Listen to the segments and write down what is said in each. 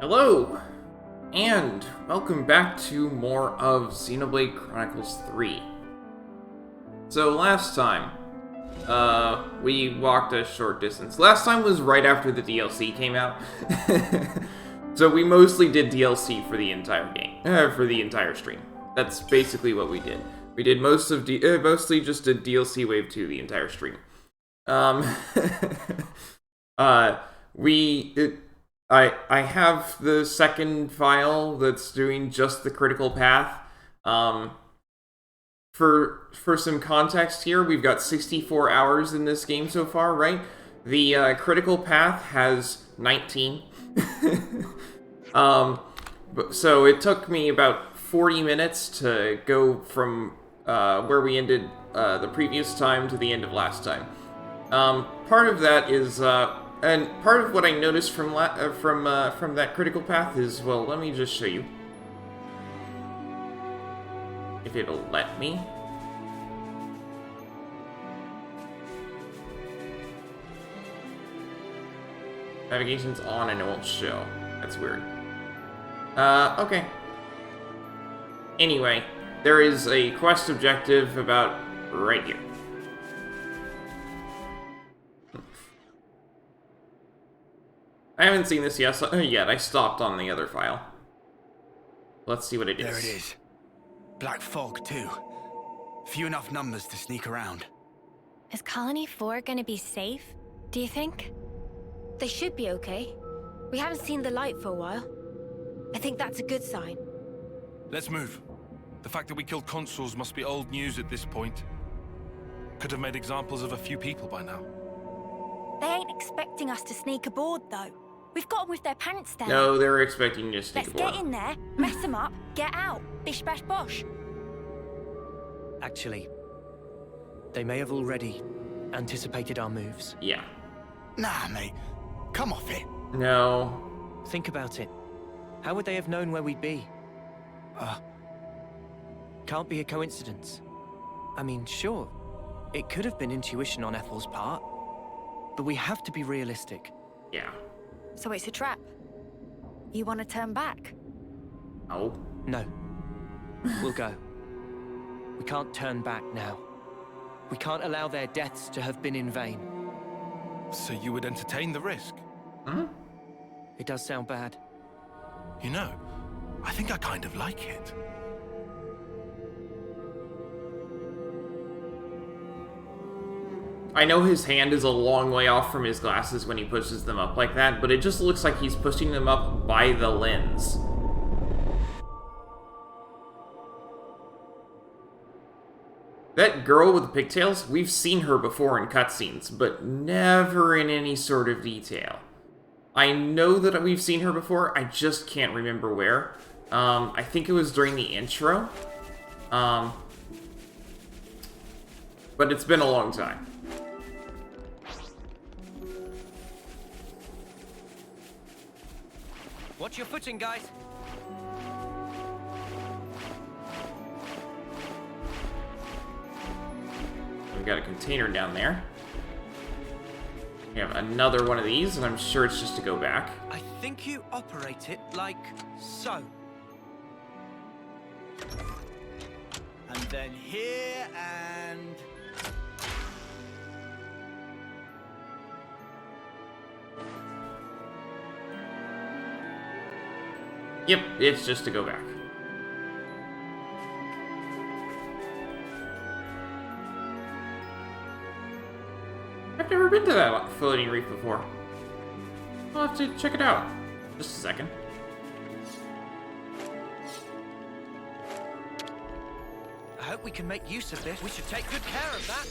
Hello, and welcome back to more of Xenoblade Chronicles 3. So last time, we walked a short distance. Last time was right after the DLC came out. So we mostly did DLC for the entire game, for the entire stream. That's basically what we did. We did mostly just did DLC Wave 2 the entire stream. I have the second file that's doing just the critical path. For some context here, we've got 64 hours in this game so far, right? The critical path has 19. So it took me about 40 minutes to go from where we ended the previous time to the end of last time. Part of that is and part of what I noticed from that critical path is, well, let me just show you. If it'll let me. Navigation's on and it won't show. That's weird. Okay. Anyway, there is a quest objective about right here. I haven't seen this yet. I stopped on the other file. Let's see what it is. There it is. Black fog, too. Few enough numbers to sneak around. Is Colony 4 gonna be safe, do you think? They should be okay. We haven't seen the light for a while. I think that's a good sign. Let's move. The fact that we killed consuls must be old news at this point. Could have made examples of a few people by now. They ain't expecting us to sneak aboard, though. We've got them with their pants down. No, they're expecting you to sneak aboard. Let's get in there, mess them up, get out. Bish bash bosh. Actually, they may have already anticipated our moves. Yeah. Nah, mate. Come off it. No. Think about it. How would they have known where we'd be? Can't be a coincidence. I mean, sure, it could have been intuition on Ethel's part, but we have to be realistic. Yeah. So it's a trap. You want to turn back? Oh. No. We'll go. We can't turn back now. We can't allow their deaths to have been in vain. So you would entertain the risk? Huh? It does sound bad. You know, I think I kind of like it. I know his hand is a long way off from his glasses when he pushes them up like that, but it just looks like he's pushing them up by the lens. That girl with the pigtails, we've seen her before in cutscenes, but never in any sort of detail. I know that we've seen her before, I just can't remember where. I think it was during the intro. But it's been a long time. Watch your footing, guys. We've got a container down there. We have another one of these, and I'm sure it's just to go back. I think you operate it like so. And then here and... Yep, it's just to go back. I've never been to that floating reef before. I'll have to check it out. Just a second. I hope we can make use of this. We should take good care of that.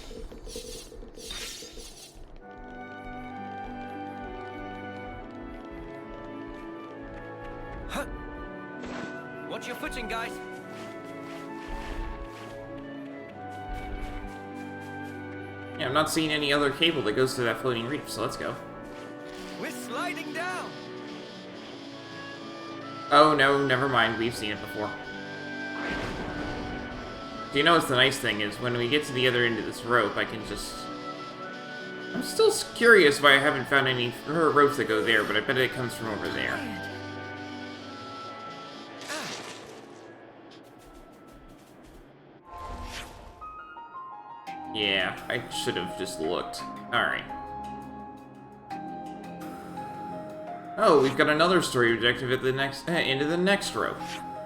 Huh. Watch your footing, guys. Yeah, I'm not seeing any other cable that goes to that floating reef, so let's go. We're sliding down. Oh no, never mind, we've seen it before. Do you know what's the nice thing is, when we get to the other end of this rope, I can just... I'm still curious why I haven't found any ropes that go there, but I bet it comes from over there. Yeah, I should have just looked. Alright. Oh, we've got another story objective at the next into the next row.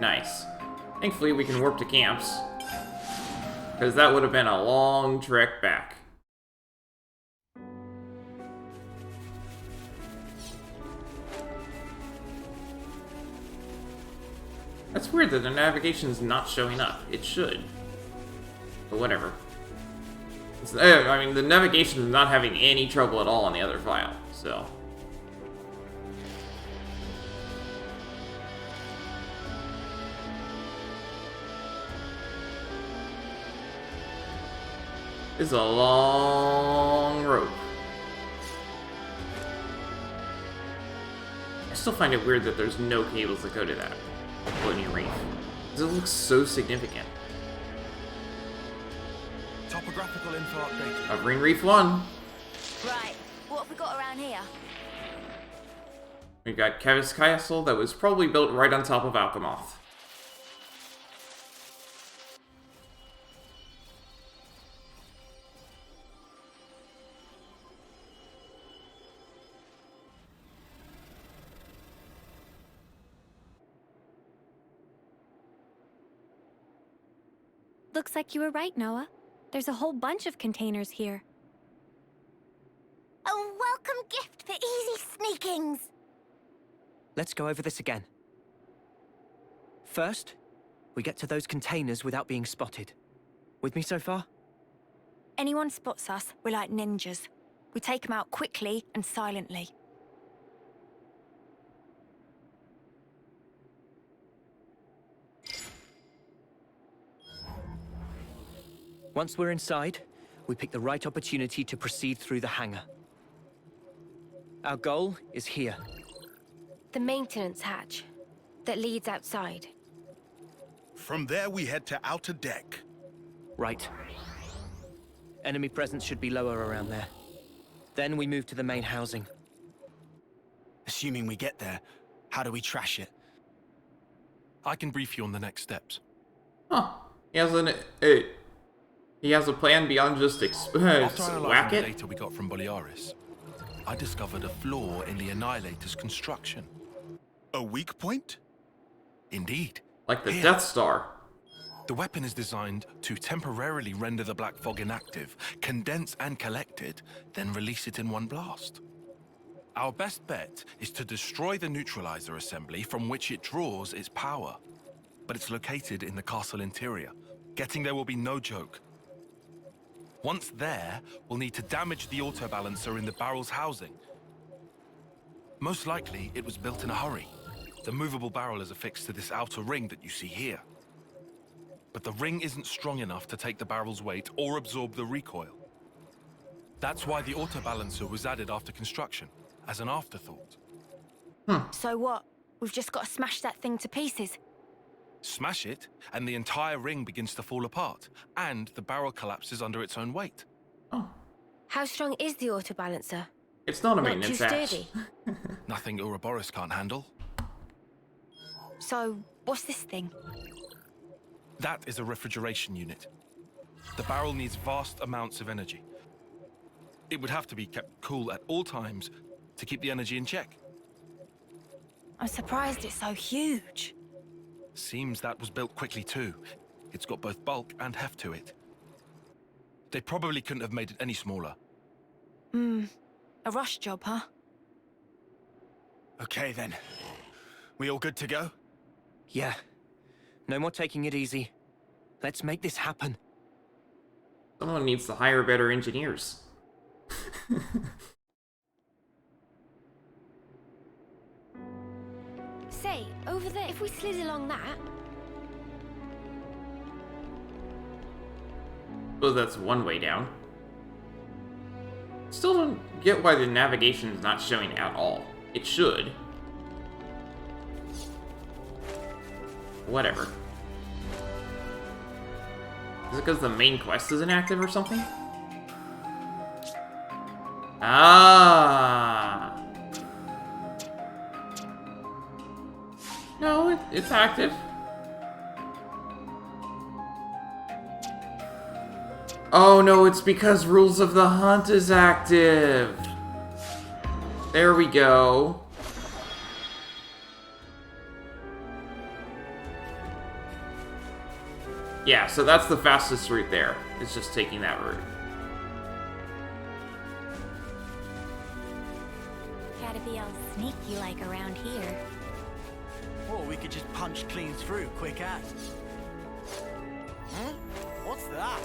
Nice. Thankfully, we can warp to camps. Because that would have been a long trek back. That's weird that the navigation's not showing up. It should. But whatever. I mean, the navigation is not having any trouble at all on the other file, so... It's a long rope. I still find it weird that there's no cables that go to that floating reef. Because it looks so significant. Topographical info update. Covering Reef 1. Right, what have we got around here? We've got Keves Castle that was probably built right on top of Alchemoth. Looks like you were right, Noah. There's a whole bunch of containers here. A welcome gift for easy sneakings. Let's go over this again. First, we get to those containers without being spotted. With me so far? Anyone spots us, we're like ninjas. We take them out quickly and silently. Once we're inside, we pick the right opportunity to proceed through the hangar. Our goal is here. The maintenance hatch that leads outside. From there, we head to outer deck. Right. Enemy presence should be lower around there. Then we move to the main housing. Assuming we get there, how do we trash it? I can brief you on the next steps. Huh. He has a plan beyond just After whack analyzing the it? data we got from Boliaris, I discovered a flaw in the Annihilator's construction. A weak point? Indeed. Like the Here. Death Star. The weapon is designed to temporarily render the black fog inactive, condense and collect it, then release it in one blast. Our best bet is to destroy the neutralizer assembly from which it draws its power. But it's located in the castle interior. Getting there will be no joke. Once there, we'll need to damage the autobalancer in the barrel's housing. Most likely, it was built in a hurry. The movable barrel is affixed to this outer ring that you see here. But the ring isn't strong enough to take the barrel's weight or absorb the recoil. That's why the autobalancer was added after construction, as an afterthought. So what? We've just got to smash that thing to pieces. Smash it, and the entire ring begins to fall apart, and the barrel collapses under its own weight. Oh. How strong is the autobalancer? It's not a Not too maintenance hatch. sturdy. Nothing Ouroboros can't handle. So, what's this thing? That is a refrigeration unit. The barrel needs vast amounts of energy. It would have to be kept cool at all times to keep the energy in check. I'm surprised it's so huge. Seems that was built quickly too. It's got both bulk and heft to it. They probably couldn't have made it any smaller. A rush job, huh? Okay then. We all good to go? Yeah. No more taking it easy. Let's make this happen. Someone needs to hire better engineers. Say, over there, if we slid along that... Well, that's one way down. Still don't get why the navigation is not showing at all. It should. Whatever. Is it because the main quest isn't active or something? Ah. No, it's active. Oh no, it's because Rules of the Hunt is active. There we go. Yeah, so that's the fastest route there. It's just taking that route. Gotta be all sneaky like around here. Or we could just punch clean through, quick as. What's that?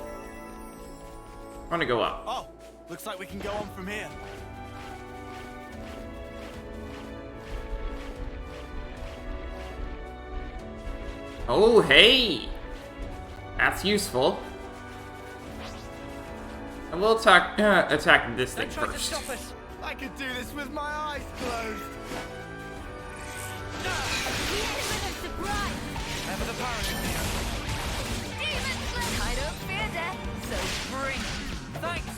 I want to go up. Oh, looks like we can go on from here. Oh, hey! That's useful. And we'll attack this thing Don't try to first. stop us. I could do this with my eyes closed. Ever the paranoid. I don't fear death, so bring. Thanks!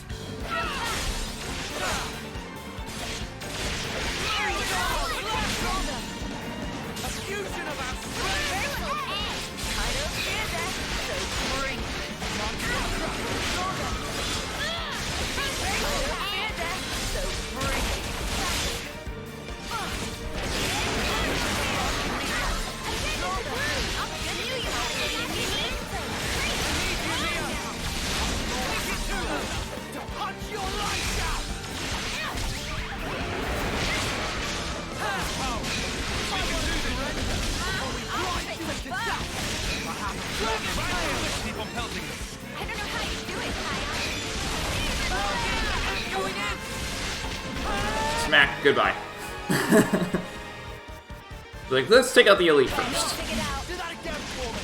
A fusion of our strength. I don't fear death, so bring. I don't fear death, so bring. Punch your lights out. Keep on pelting them. I don't know how you do it, Kyle. Smack, goodbye. Like, let's take out the elite first. Figure it out. Do that again for me.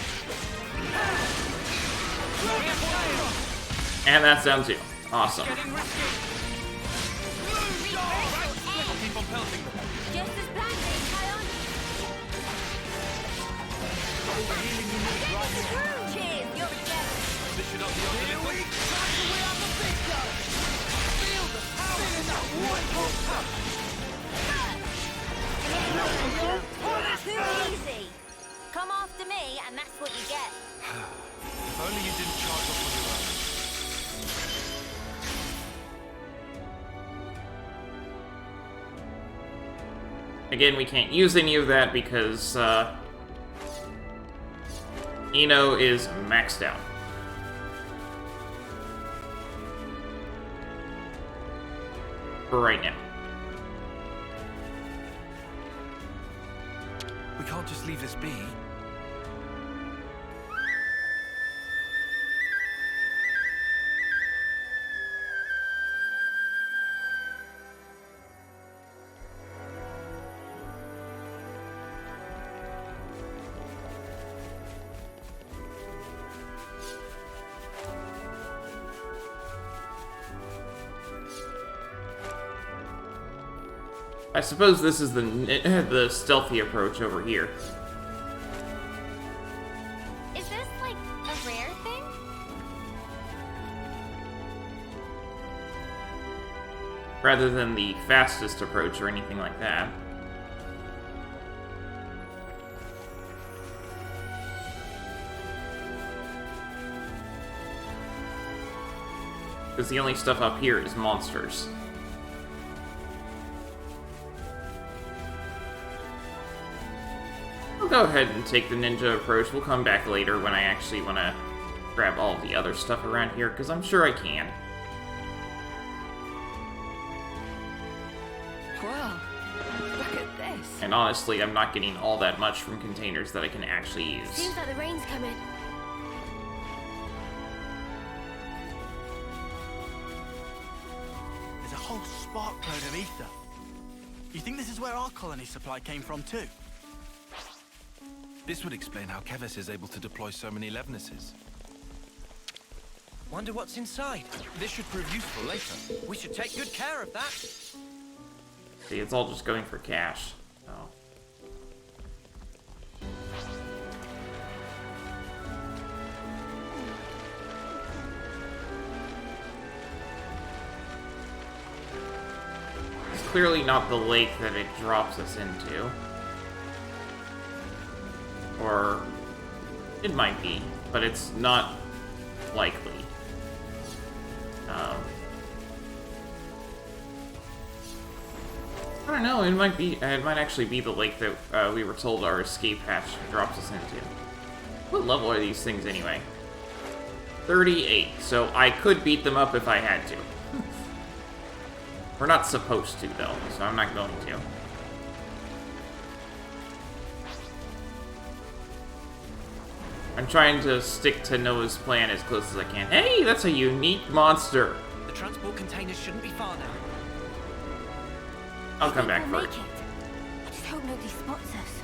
And that's down too. Awesome. Keep on pelting them. Just as planned, Kyle. Cheers, you're a gem. This should up the odds a little. Too easy. Come after me, and that's what you get. If only you didn't charge off on your own. Again, we can't use any of that because Eno is maxed out. For right now. We can't just leave this be. I suppose this is the stealthy approach over here. Is this like a rare thing? Rather than the fastest approach or anything like that. Because the only stuff up here is monsters. I'll go ahead and take the ninja approach. We'll come back later when I actually want to grab all the other stuff around here, because I'm sure I can. Whoa, look at this. And honestly, I'm not getting all that much from containers that I can actually use. Seems like the rain's coming. There's a whole spark load of ether. You think this is where our colony supply came from too? This would explain how Keves is able to deploy so many Levnesses. Wonder what's inside. This should prove useful later. We should take good care of that. See, it's all just going for cash. So. It's clearly not the lake that it drops us into. Or it might be, but it's not likely. don't know. It might be. It might actually be the lake that we were told our escape hatch drops us into. What level are these things anyway? 38. So I could beat them up if I had to. We're not supposed to though, so I'm not going to. I'm trying to stick to Noah's plan as close as I can. Hey, that's a unique monster. The transport containers shouldn't be far now. I'll come back We'll first. make it. I just hope nobody spots us.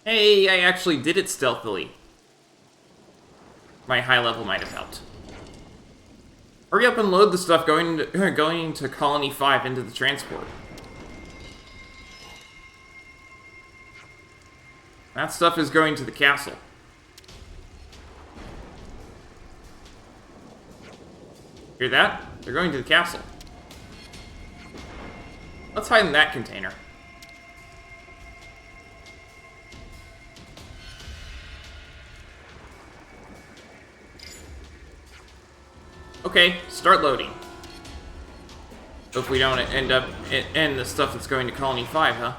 Hey, I actually did it stealthily. My high level might have helped. Hurry up and load the stuff going to Colony 5 into the transport. That stuff is going to the castle. Hear that? They're going to the castle. Let's hide in that container. Okay, start loading. Hope we don't end up in the stuff that's going to Colony 5, huh?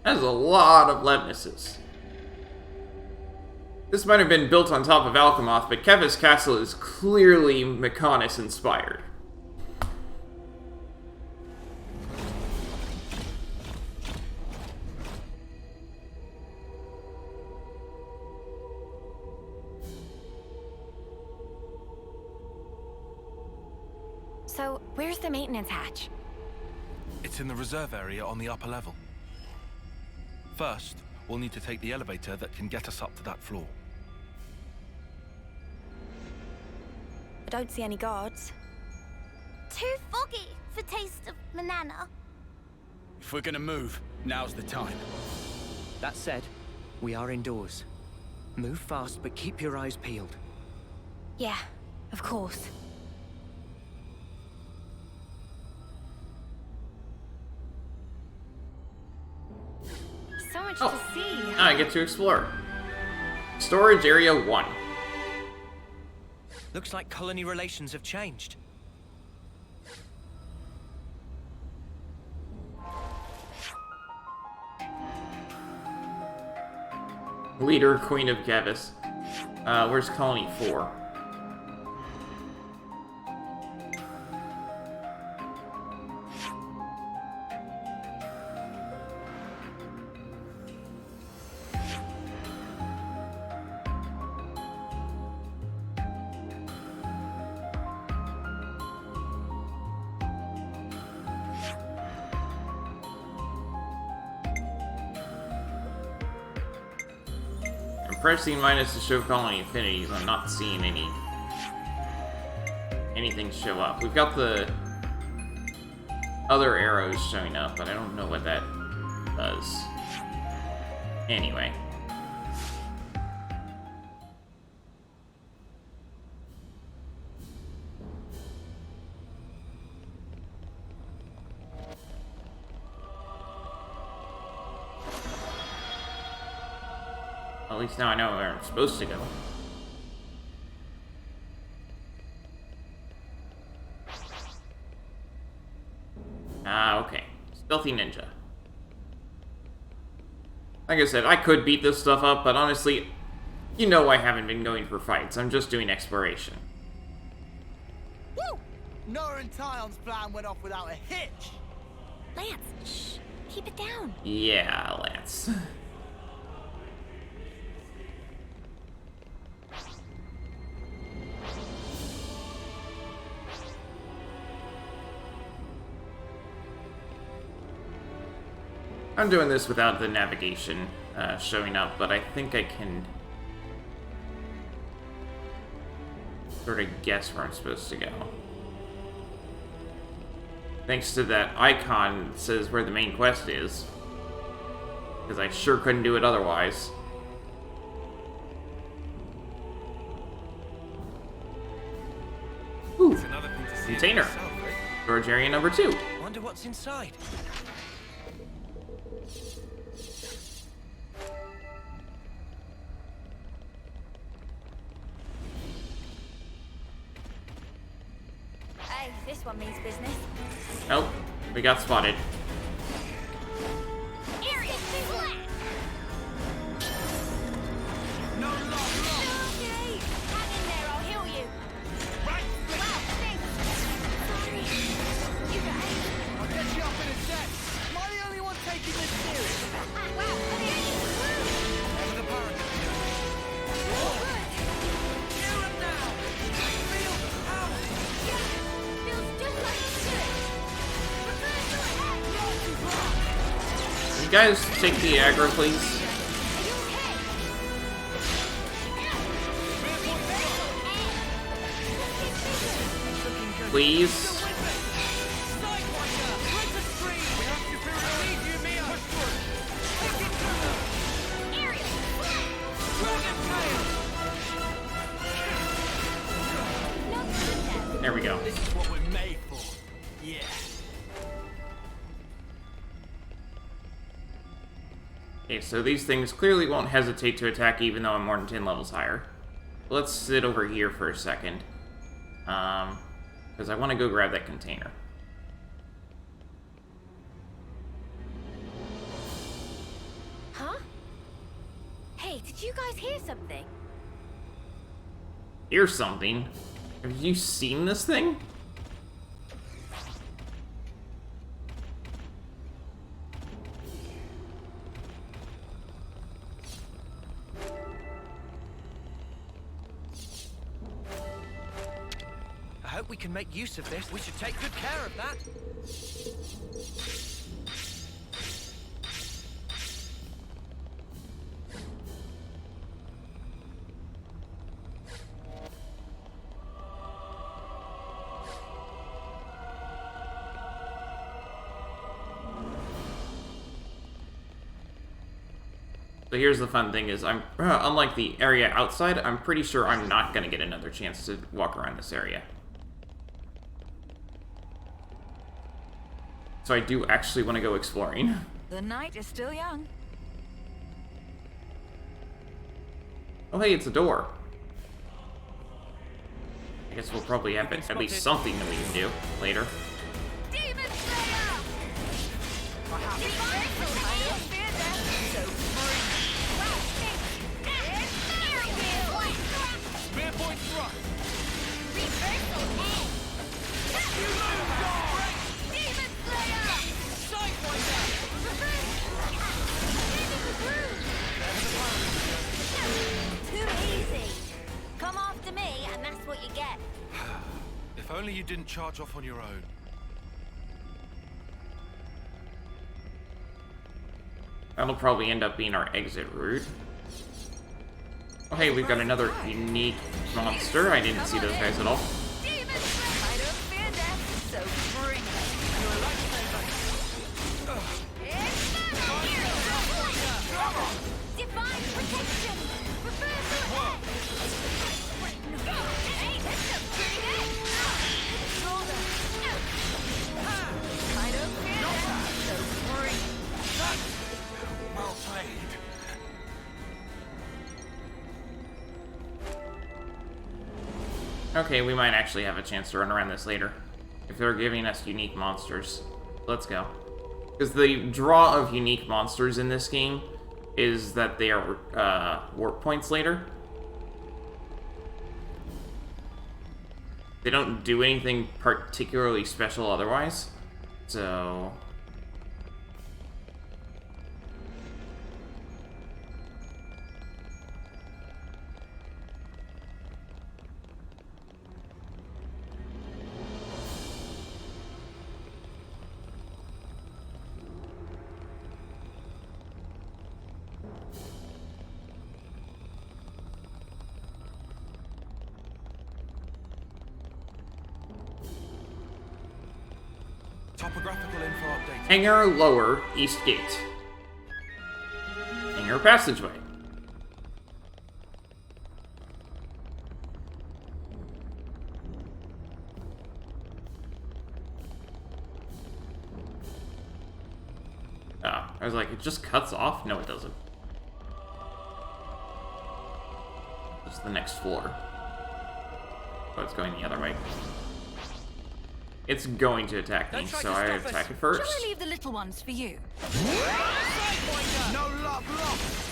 That is a lot of Lemnises. This might have been built on top of Alchemoth, but Keves Castle is clearly Mechonis inspired. So, where's the maintenance hatch? It's in the reserve area on the upper level. First, we'll need to take the elevator that can get us up to that floor. I don't see any guards. Too foggy for taste of banana. If we're gonna move, now's the time. That said, we are indoors. Move fast, but keep your eyes peeled. Yeah, of course. So much Oh. to see. Now I get to explore. Storage Area 1. Looks like colony relations have changed. Leader, Queen of Keves. Where's Colony 4? Pressing minus to show colony affinities. I'm not seeing anything show up. We've got the other arrows showing up, but I don't know what that does. Anyway. At least now I know where I'm supposed to go. Okay. Stealthy ninja. Like I said, I could beat this stuff up, but honestly, you know I haven't been going for fights. I'm just doing exploration. Woo! Noah and Tyon's plan went off without a hitch. Lance, shh. Keep it down. Yeah, Lance. I'm doing this without the navigation showing up, but I think I can sort of guess where I'm supposed to go. Thanks to that icon that says where the main quest is. Because I sure couldn't do it otherwise. Ooh, It's another thing to see container. yourself, eh? Storage area number 2. Wonder what's inside. Hey, this one means business. Oh, we got spotted. Area flat. No love, Okay, hang in there, I'll heal you. Right, Wow, thanks. Sorry. You guys. I'll get you up in a sec. Am I the only one taking this serious? Wow, Never the parent. Here and now. Feel the power. feels just like it should. Reverse your head. Not too far. You guys take the aggro, please. Are you okay? Please. Sidewinder. Break the screen. We have to leave you, Mia. Push through. Take it to her. Area Dragon tail. There we go. This is what we're made for. Yeah. Okay, so these things clearly won't hesitate to attack even though I'm more than 10 levels higher. Let's sit over here for a second. Because I want to go grab that container. Huh? Hey, did you guys hear something? Here's something. Have you seen this thing? I hope we can make use of this. We should take good care of that. So here's the fun thing is I'm unlike the area outside, I'm pretty sure I'm not going to get another chance to walk around this area. So I do actually want to go exploring. The night is still young. Oh hey, it's a door. I guess we'll probably have at least something that we can do later. Demon Slayer. Spear point thrust. Too easy. Come after me, and that's what you get. If only you didn't charge off on your own. That'll probably end up being our exit route. Oh hey, we've got another unique monster. I didn't see those guys at all. I don't fear death, so bring it. Divine protection. Reversal head. Hey, this looks pretty good. Shoulder. I don't fear death, so bring it. Well played. Okay, we might actually have a chance to run around this later. If they're giving us unique monsters. Let's go. Because the draw of unique monsters in this game is that they are warp points later. They don't do anything particularly special otherwise. So... Topographical info update. Hangar lower, east gate. Hangar passageway. Oh, I was like, it just cuts off? No, it doesn't. It's the next floor. Oh, it's going the other way. It's going to attack me, so I attack it first. Shall I leave the little ones for you? No love lost.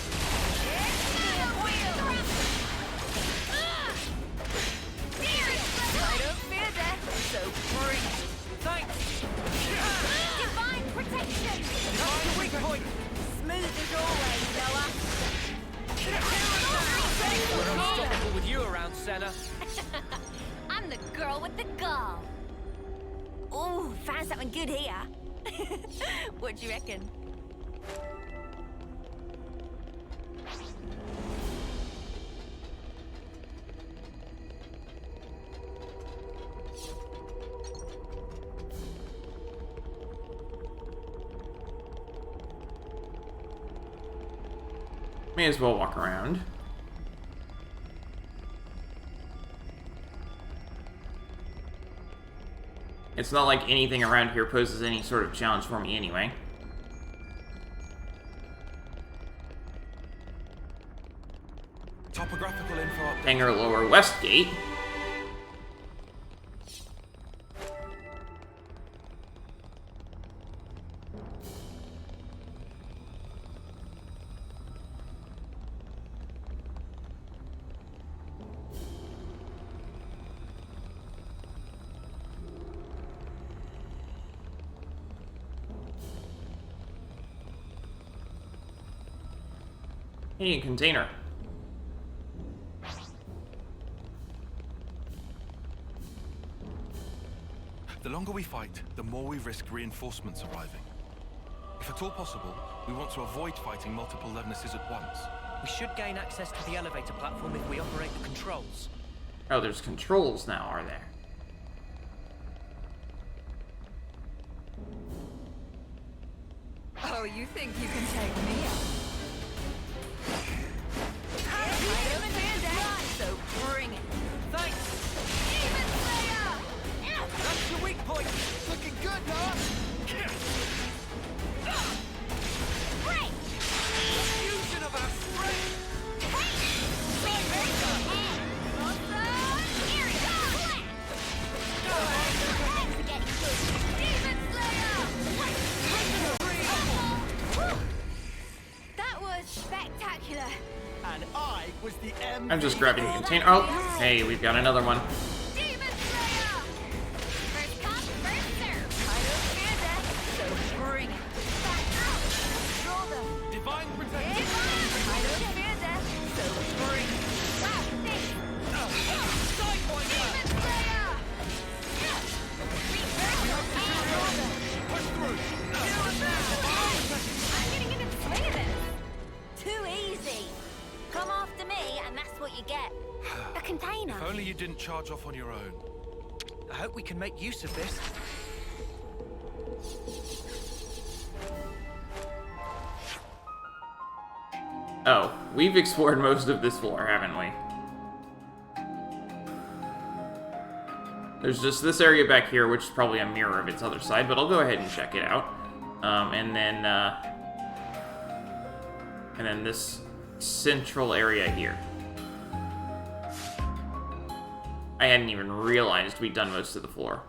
I don't fear death, so bring it. Thanks! Divine protection! That's the weak point! Smooth as always, Noah. We're unstoppable with you around, Senna. I'm the girl with the gall. Ooh, found something good here. What do you reckon? May as well walk around. It's not like anything around here poses any sort of challenge for me anyway. Topographical info update. Hangar lower west gate. Hey, container. The longer we fight, the more we risk reinforcements arriving. If at all possible, we want to avoid fighting multiple Levnesses at once. We should gain access to the elevator platform if we operate the controls. Oh, there's controls now, are there? Oh, you think you can take me out? I don't fear death, so bring it. Thanks! Demon Slayer! That's your weak point! Looking good, huh? Break! Fusion of our strength! That was spectacular. And I was the M. I'm just grabbing the container. Oh, hey, we've got another one. Demon Slayer! First come, first serve. I don't fear death, so bring it. Back out! Draw them. Divine protection. I don't fear death, so bring it. Wow, think. Demon Slayer! Push through. I'm getting into the swing of this. Too easy. Come after me, and that's what you get. A container. If only you didn't charge off on your own. I hope we can make use of this. Oh, we've explored most of this floor, haven't we? There's just this area back here, which is probably a mirror of its other side, but I'll go ahead and check it out. And then this central area here. I hadn't even realized we'd done most of the floor.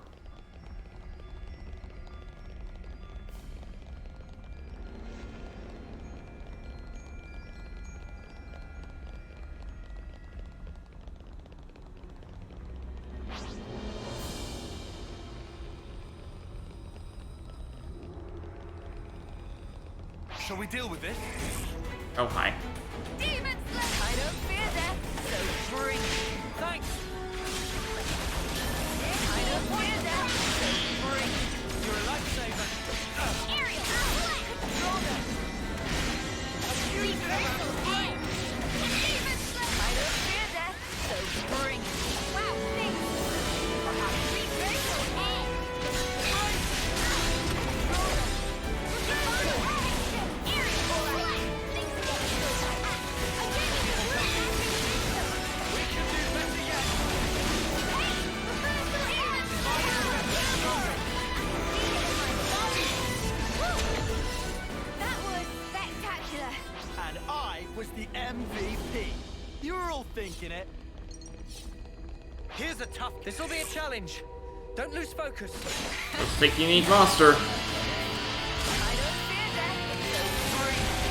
Shall we deal with this? Oh, hi. Demon Slayer! I don't fear death, so bring it. Thanks! I don't fear death, so bring it. You're a lifesaver. Aerial, control them. Reversal head. Demon Slayer! I don't fear death, so bring it. Wow, thanks. Reversal head. the MVP. You were all thinking it. Here's a tough. This'll be a challenge. Don't lose focus. Let's take the unique monster. I don't fear death, so free.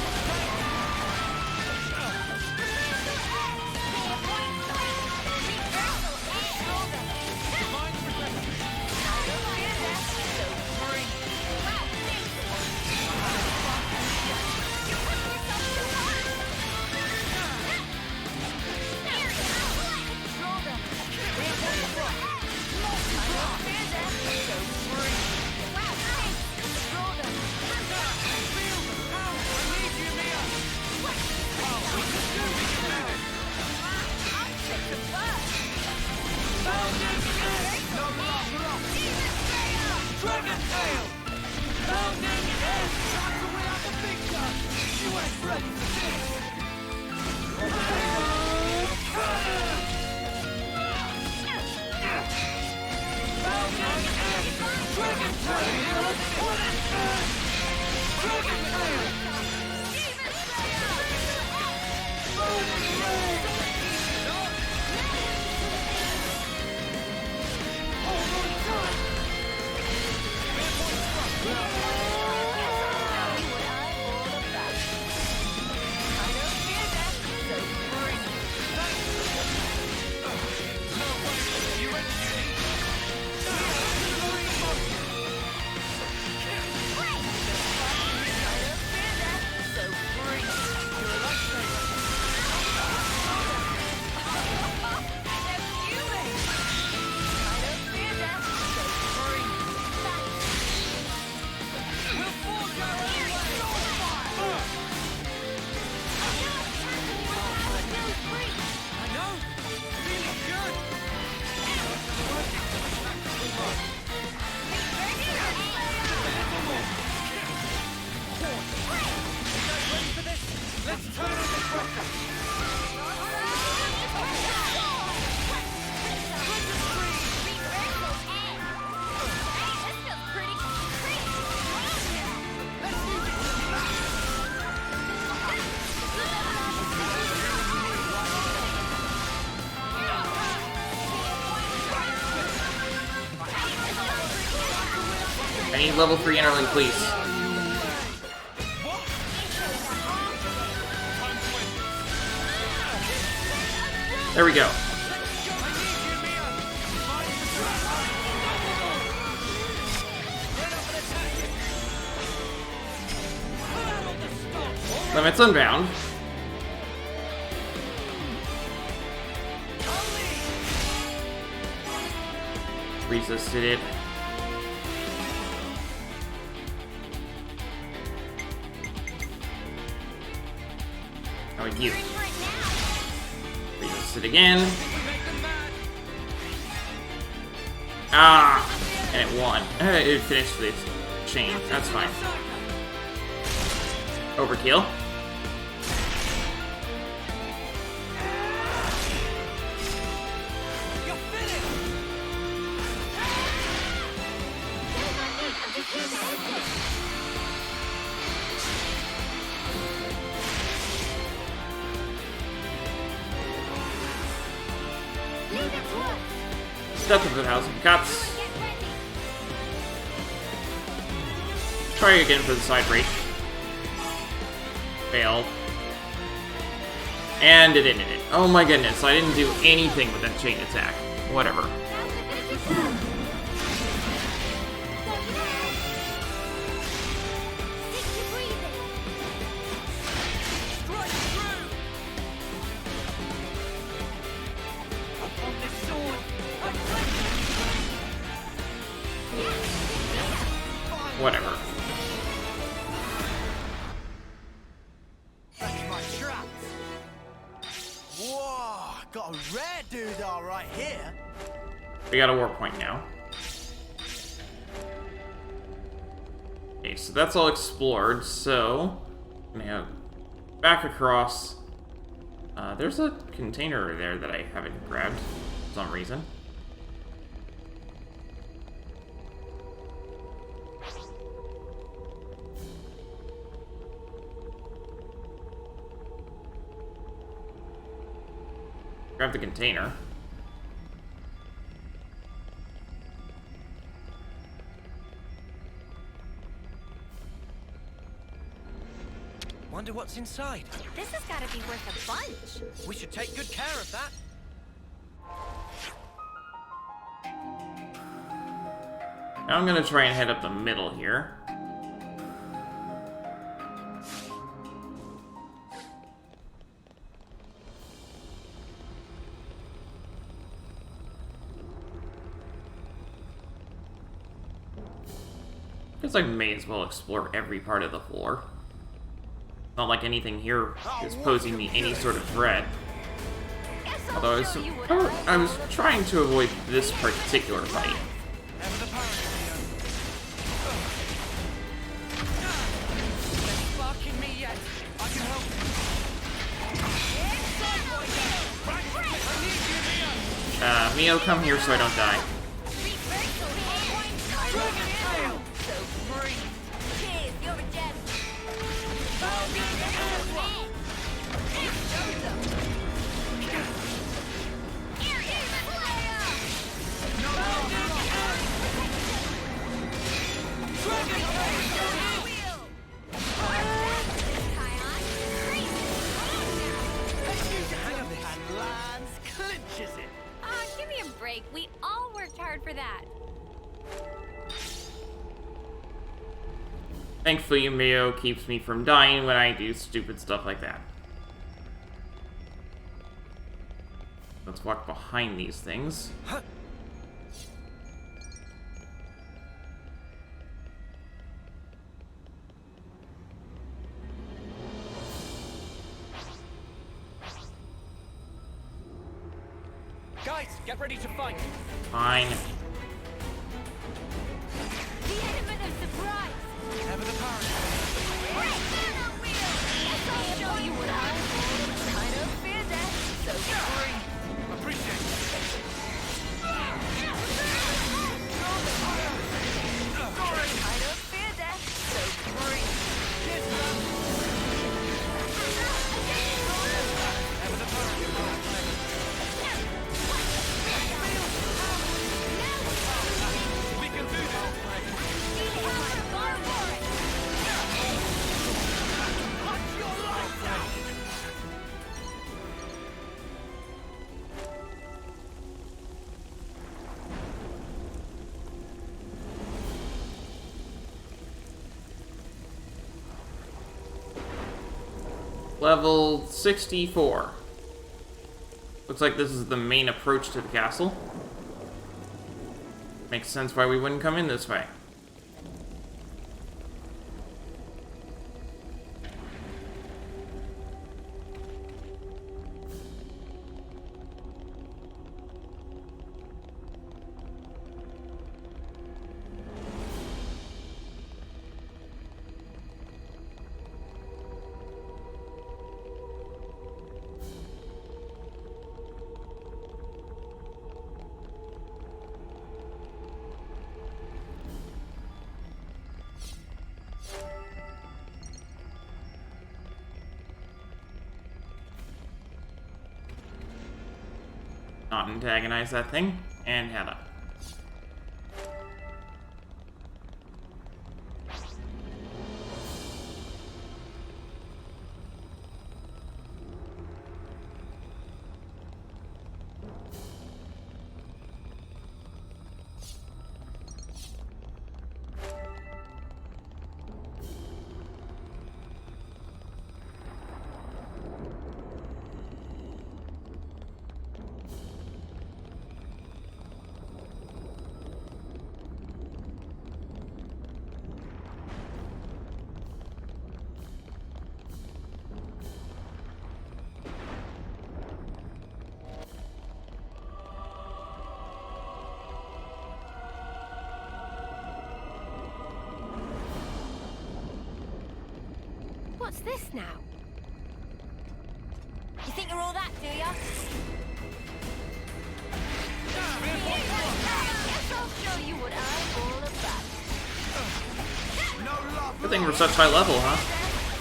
I need level 3 interlink, please. There we go. Limits unbound. Resisted it. How about you? Resist it again. Ah! And it won. It finished the chain. That's fine. Overkill. Death of the House of Cuts. Try again for the side break. Fail. And it ended it. Oh my goodness, I didn't do anything with that chain attack. Whatever. Whatever. That's my trap. Whoa, got a rare doodah right here. We got a war point now. Okay, so that's all explored, so I'm gonna go back across. There's a container there that I haven't grabbed for some reason. Grab the container. Wonder what's inside. This has got to be worth a bunch. We should take good care of that. Now I'm gonna try and head up the middle here. Guess I may as well explore every part of the floor. Not like anything here is posing me any sort of threat. Although I was trying to avoid this particular fight. Mio, come here so I don't die. Give me a break. We all worked hard for that. Thankfully, Mio keeps me from dying when I do stupid stuff like that. Let's walk behind these things. Guys, get ready to fight. Fine. The element of surprise. Never the parent. Right now, wheel. Let's all show you what I'm for. Kind of fear that. So free. Appreciate it. Kind of fear that. So free. Cheers, man. Never the parent. We can do this. Punch your lights out. Level 64. Looks like this is the main approach to the castle. Makes sense why we wouldn't come in this way. Not antagonize that thing, and head up. What's this now? You think you're all that, do ya? Guess I'll show you what I'm all about. No love. Good thing we're such high level, huh?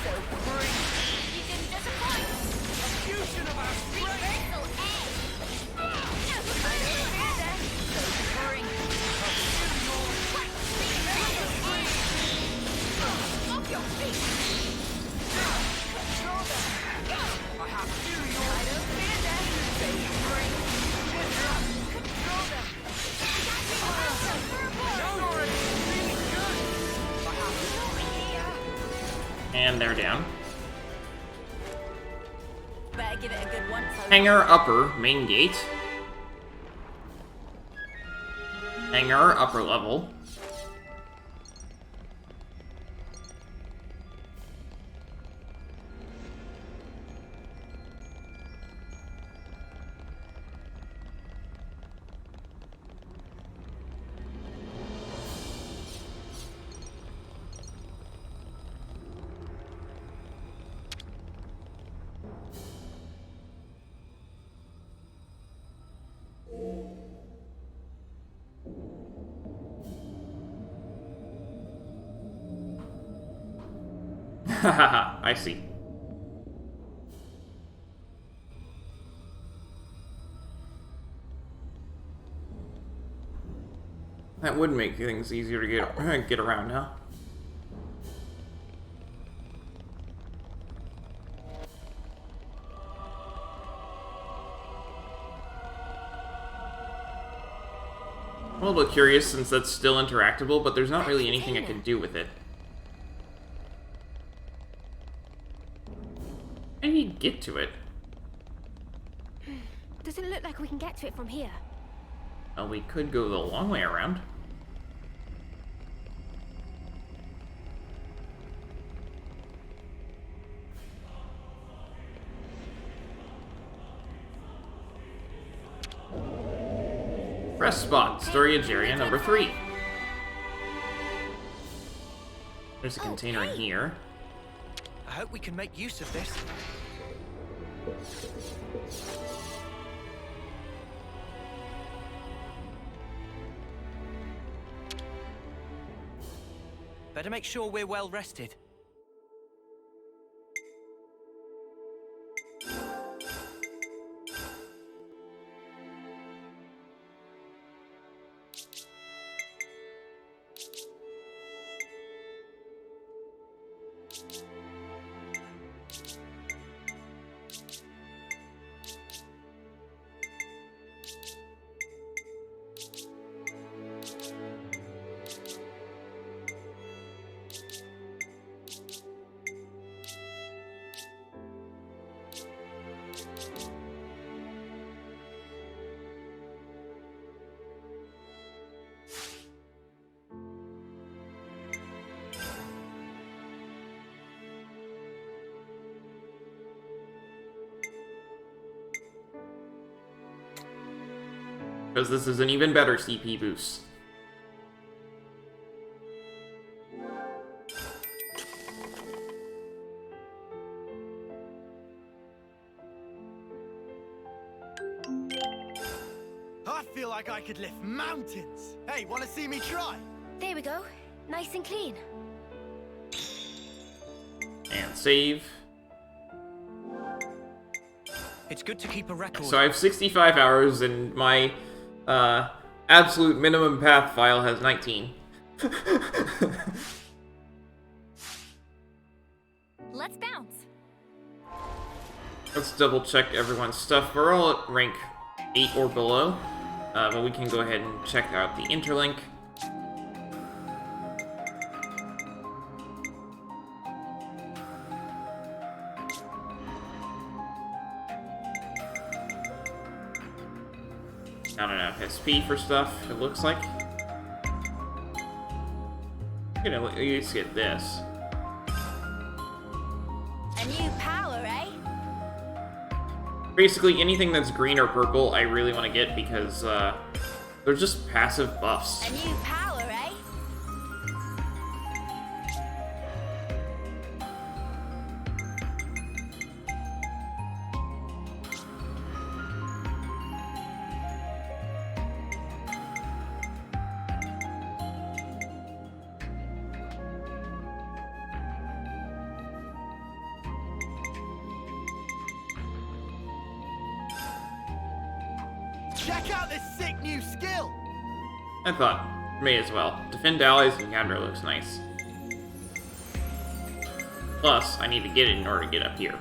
So free. You can disappoint. Fusion of our strength. Reversal A. And they're down. Better give it a good once over. Hangar upper, main gate. Hangar upper level. Hahaha, I see. That would make things easier to get around, huh? I'm a little bit curious since that's still interactable, but there's not really anything I can do with it. How do you get to it? Doesn't look like we can get to it from here. Well, we could go the long way around. Press spot, storage area number 3. There's a container in here. I hope we can make use of this. Better make sure we're well rested. Because this is an even better CP boost. I feel like I could lift mountains. Hey, want to see me try? There we go. Nice and clean. And save. It's good to keep a record. So I have 65 hours and my absolute minimum path file has 19. Let's bounce. Let's double check everyone's stuff. We're all at rank 8 or below, but we can go ahead and check out the interlink. I don't know, SP for stuff, it looks like. I'm gonna at least get this. A new power, eh? Basically, anything that's green or purple, I really want to get because they're just passive buffs. A new power, eh? Check out this sick new skill! I thought, may as well. Defend allies and counter looks nice. Plus, I need to get it in order to get up here.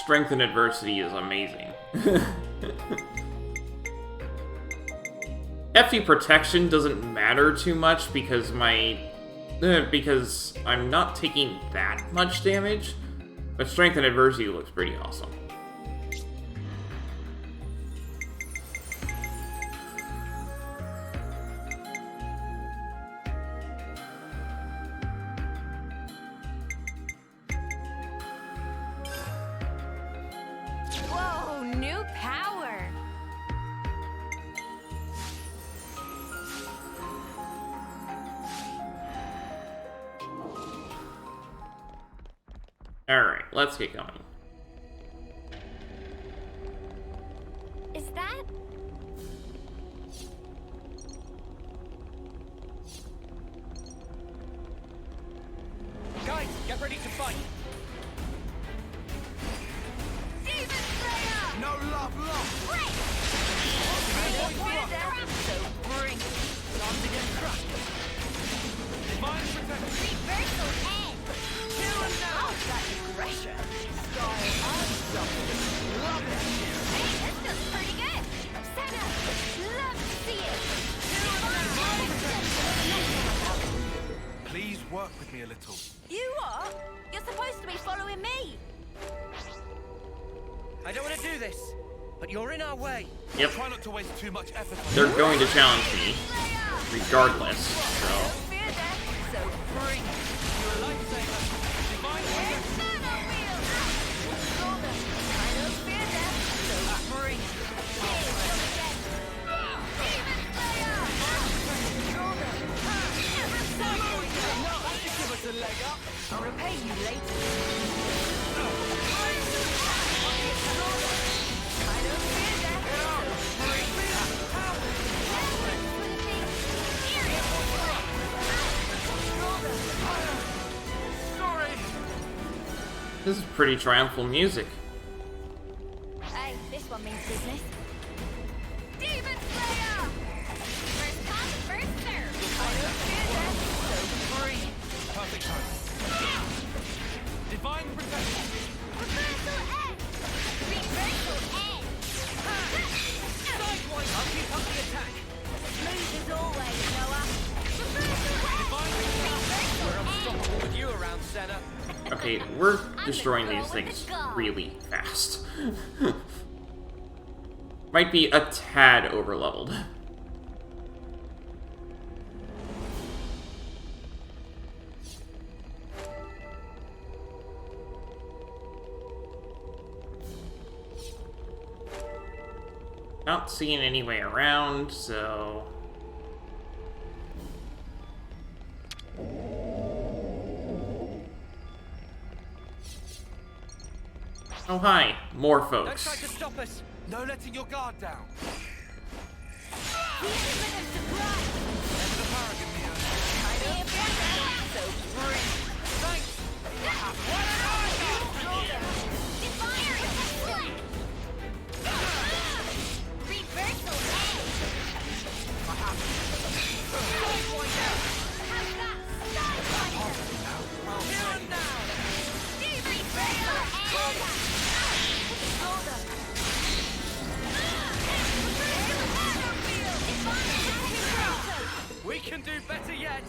strength in adversity is amazing. Hefty protection doesn't matter too much because because I'm not taking that much damage, but strength and adversity looks pretty awesome. Whoa, new power. Alright, let's get going. Is that? Guys, get ready to fight. Demon Slayer! No love lost. Break! So bring it. Time to get crushed. Divine protection. Reversal end. Two and now. Oh, that aggression. Style unstoppable. Love it. Hey, this feels pretty good. Senna, love to see it. Please work with me a little. You are? You're supposed to be following me. I don't want to do this, but you're in our way. Yep, Try not to waste too much effort on they're going to challenge me, regardless, so... Fear death, so bring it. You're a lifesaver. Divine protection. Inferno wheel. Shoulder. I don't fear death, so bring it. Here, again. Demon Slayer. Shoulder. That should give us a leg up. I'll repay you later. I don't fear death, so bring it. Sorry. This is pretty triumphal music. Hey, this one means business. Demon Slayer! First come, first serve. I don't fear death, so bring it. perfect time. Divine protection. Reversal end! Reversal end! Sidewise. I'll keep up the attack. Smooth as always, Noah. Reversal end! Divine protection. We're unstoppable with you around, Senna. Okay, we're destroying these things really fast. Might be a tad overleveled. Not seeing any way around, so... Oh hi, more Don't folks. try to stop us. No letting your guard down. He's a surprise! Never the paragon, Mia. I don't fear death, so bring it. Thanks. Divine protection! Reversal end! How's that? Sidewinder! Here and now. Reversal end! Shoulder! We can do better yet.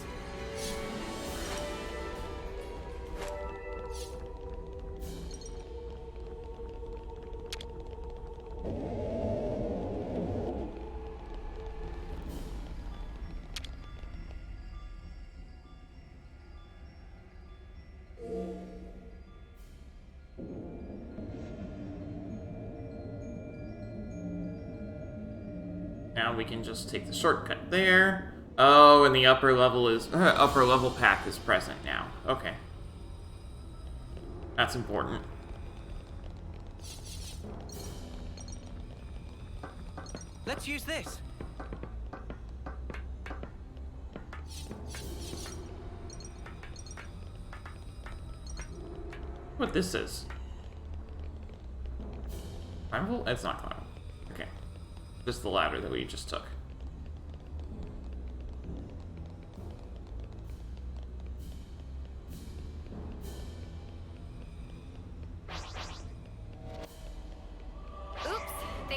Now we can just take the shortcut there. Oh, and the upper level pack is present now. Okay. That's important. Let's use this. What this is? Climbable? It's not climbable. Okay. Just the ladder that we just took.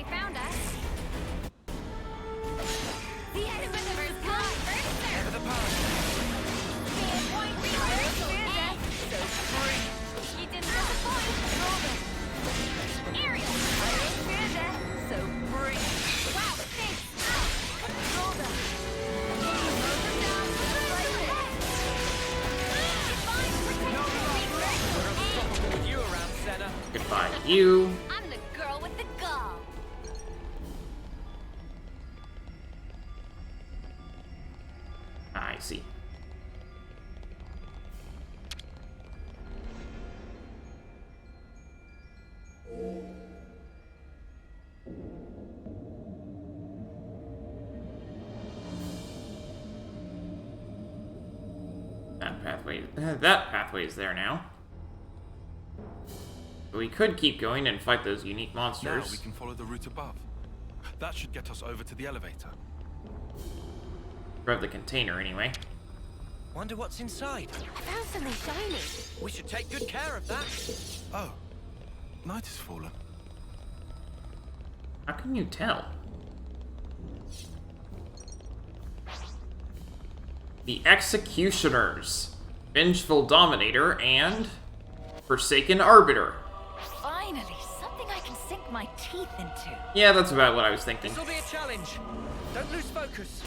they found us. The element of God burster. Never the power. Speed point reversal. So free. You didn't disappoint. Aerial. So free. Wow, thanks. Shoulder. With you around, Senna. Goodbye, you. I'm the girl with the gall. I see. That pathway is there now. We could keep going and fight those unique Now monsters. we can follow the route above. That should get us over to the elevator. Grab the container anyway. Wonder what's inside. I found something shiny. We should take good care of that. Oh, night has fallen. How can you tell? The Executioners, Vengeful Dominator, and Forsaken Arbiter. Finally, something I can sink my teeth into. Yeah, that's about what I was thinking. This'll be a challenge. Don't lose focus.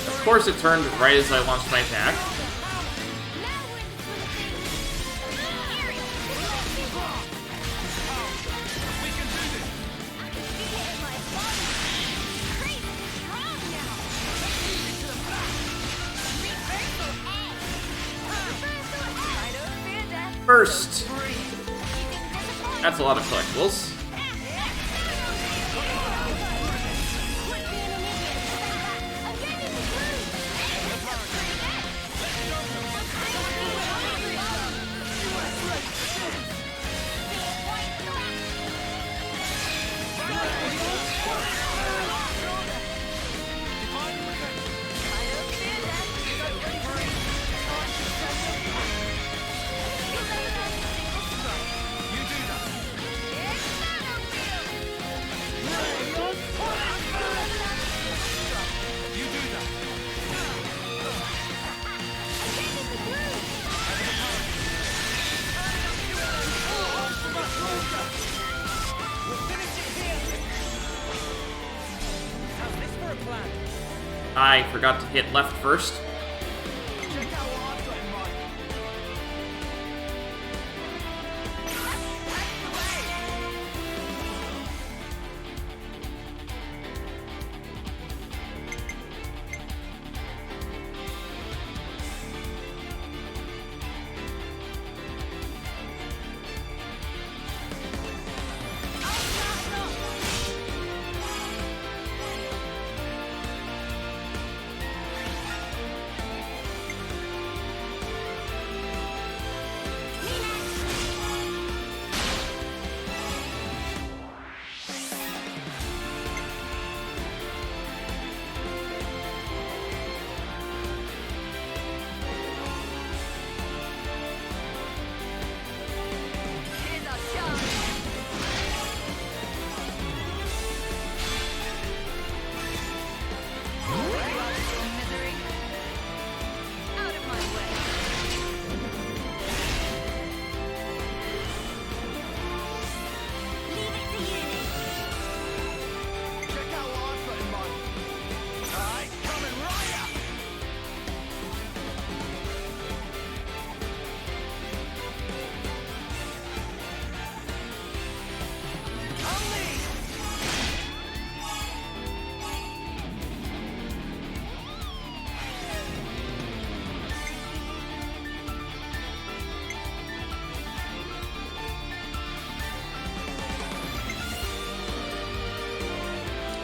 Of course it turned right as I launched my attack. First! That's a lot of collectibles. I forgot to hit left first.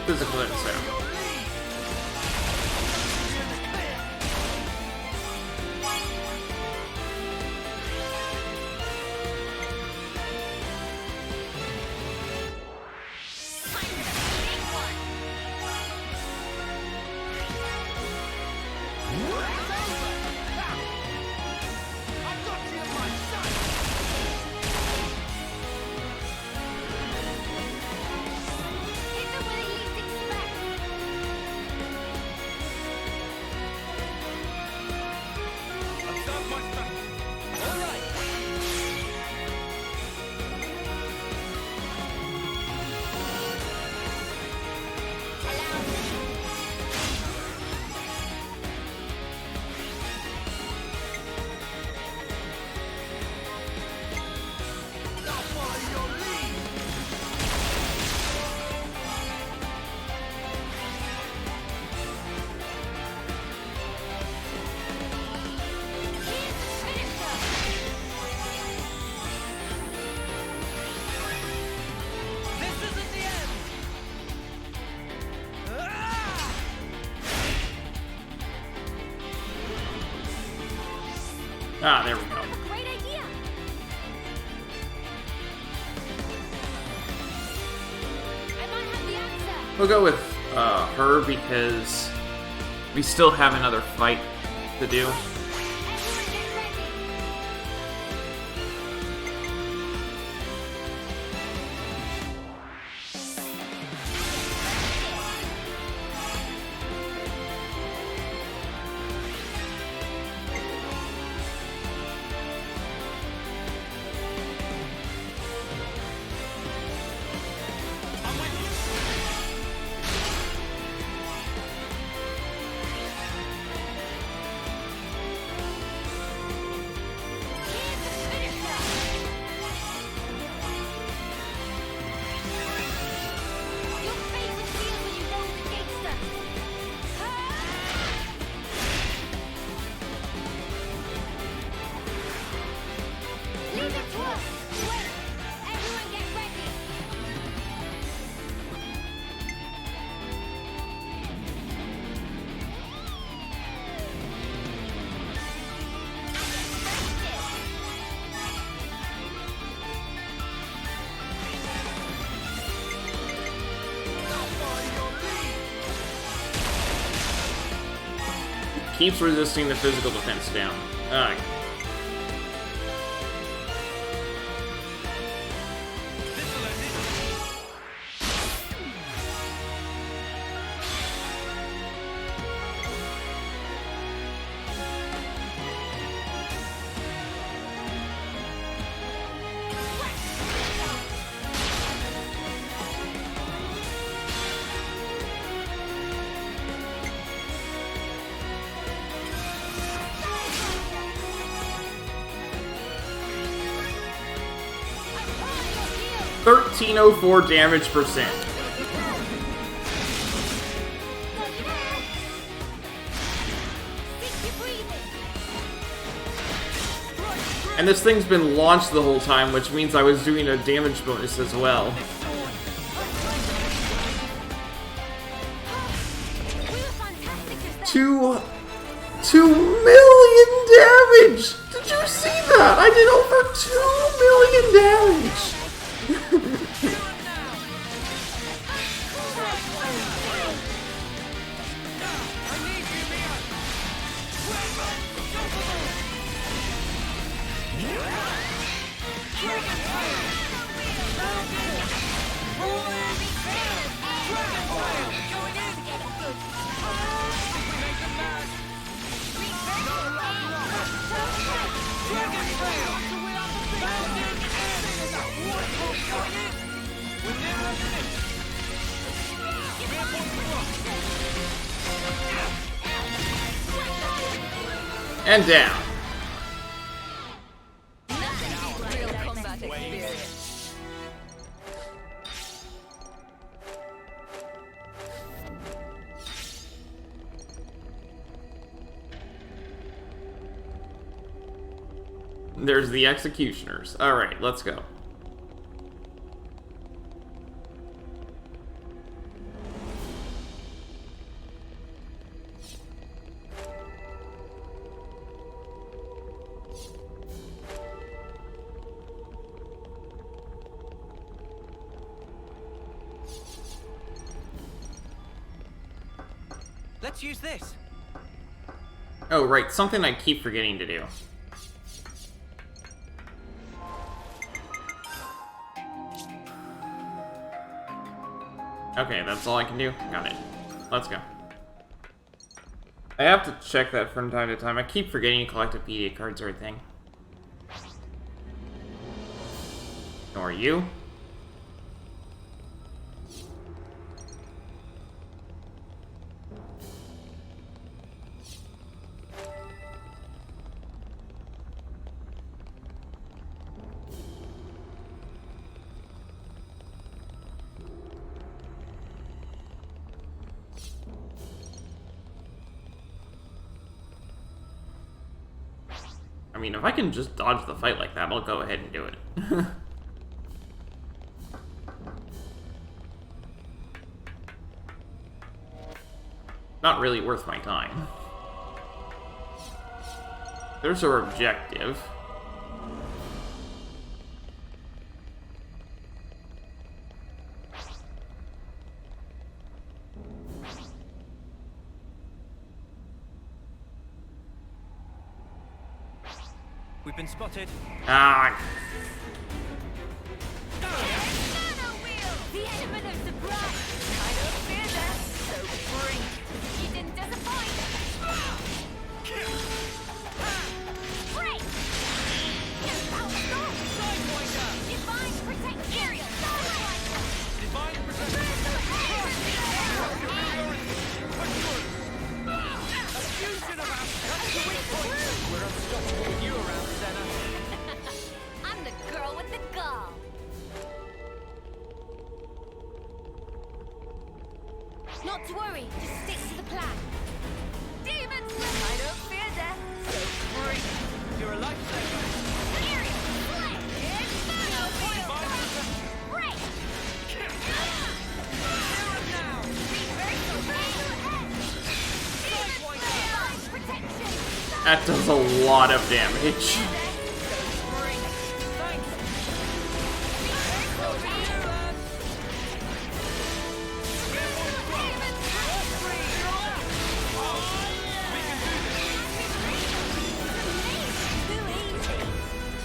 physical hit sound. Ah, there we go. Great idea. I might have the answer. We'll go with her because we still have another fight to do. Everyone get ready. Keeps resisting the physical defense down. Alright. $1304 damage percent. And this thing's been launched the whole time, which means I was doing a damage bonus as well. Two million damage! Did you see that? I did over 2 million damage! And down. Real combat experience. There's the executioners. Alright, let's go. Let's use this. Oh, right, something I keep forgetting to do. Okay, that's all I can do? Got it. Let's go. I have to check that from time to time. I keep forgetting to collect Wikipedia cards or anything. Nor you. I mean, if I can just dodge the fight like that, I'll go ahead and do it. Not really worth my time. There's our objective. We've been spotted. Ah! The element of surprise! I don't fear that, so free! You didn't disappoint! Break! Sidewinder! Divine Protect Aerial! Divine protection. A fusion of our... That's the weak point. We're unstoppable with you around, Senna. I'm the girl with the gall! Not to worry, just stick to the plan. Demons! I don't fear death, so free! You're a lifesaver. Aerial! Flame! Inferno! Break! Now. Reversal! Divine Protection! That does a lot of damage.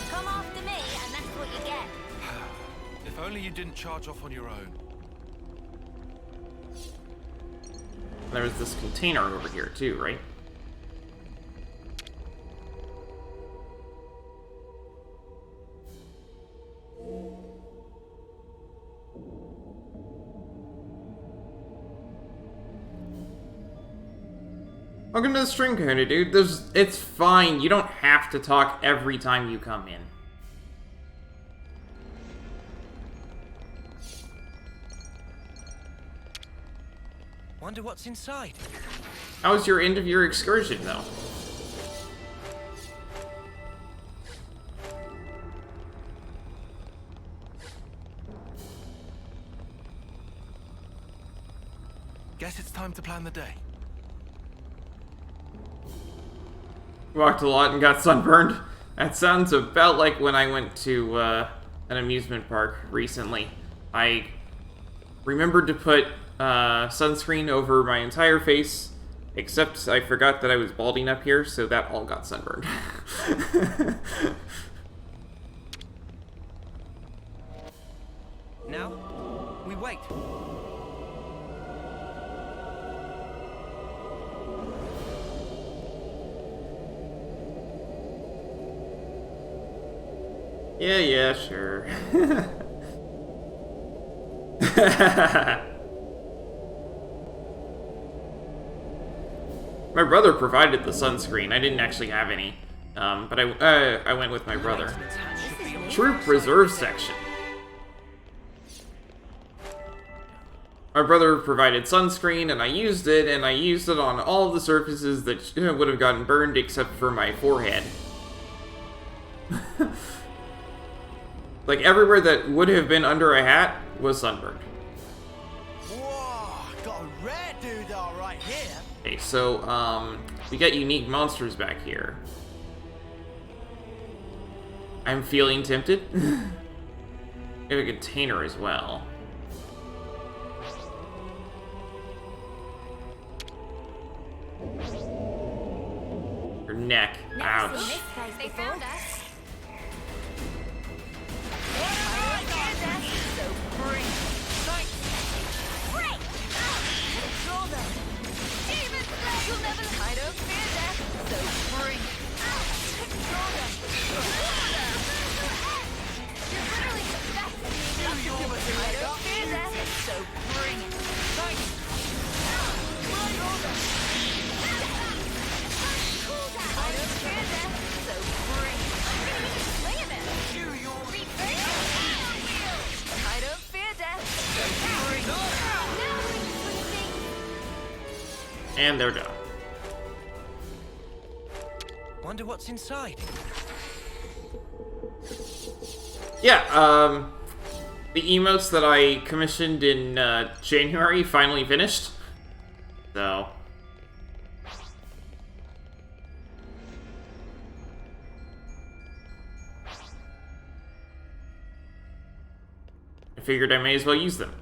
Come after me, and that's what you get. If only you didn't charge off on your own. There's this container over here too, right? Welcome to the stream, Kahuna, dude. It's fine. You don't have to talk every time you come in. Wonder what's inside. How was your end of your excursion, though? Guess it's time to plan the day. Walked a lot and got sunburned. That sounds about like when I went to an amusement park recently. I remembered to put sunscreen over my entire face, except I forgot that I was balding up here, so that all got sunburned. Now, we wait. Yeah, sure. My brother provided the sunscreen. I didn't actually have any, but I went with my brother. Troop Reserve Section. My brother provided sunscreen, and I used it on all of the surfaces that would have gotten burned except for my forehead. Like, everywhere that would have been under a hat was sunburned. Whoa, got a rare doodah right here. Okay, so, we got unique monsters back here. I'm feeling tempted. We have a container as well. neck. Never seen Ouch. this place They before. found us. So free. Thanks. Great. Control them. Demon flesh. You'll never. I don't fear death. So free. Control them. You're literally the best. I don't fear death. So free. Thanks. Control them. I don't fear death. So free. Wait a minute. I don't fear death. So free. Now we're swinging. And they're done. Wonder what's inside. Yeah, the emotes that I commissioned in January finally finished. So. I figured I may as well use them.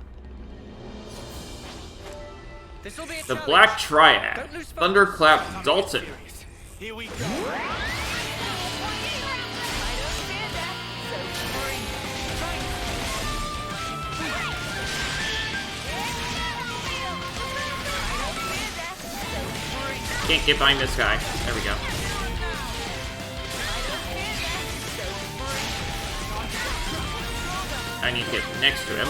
This'll be a The challenge. Black Triad. Don't lose focus. Thunderclap Dalton. Here we go. I don't fear death. So free. Can't get behind this guy. There we go. I need to get next to him.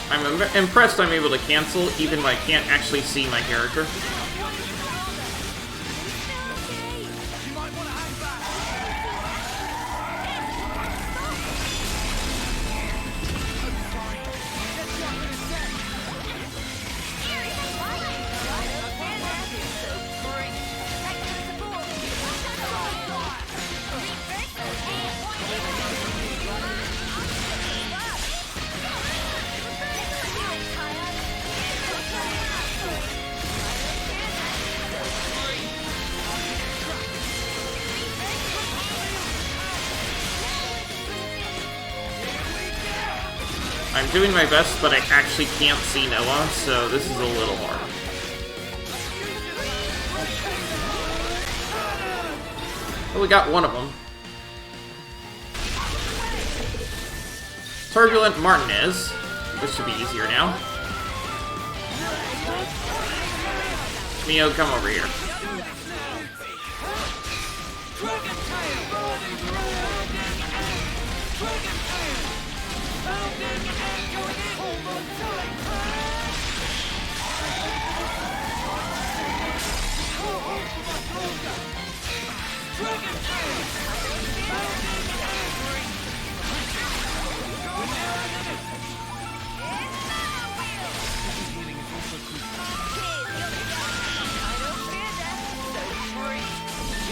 I'm impressed I'm able to cancel, even though I can't actually see my character. I'm doing my best, but I actually can't see Noah, so this is a little hard. Well, we got one of them. Turbulent Martinez. This should be easier now. Mio, come over here.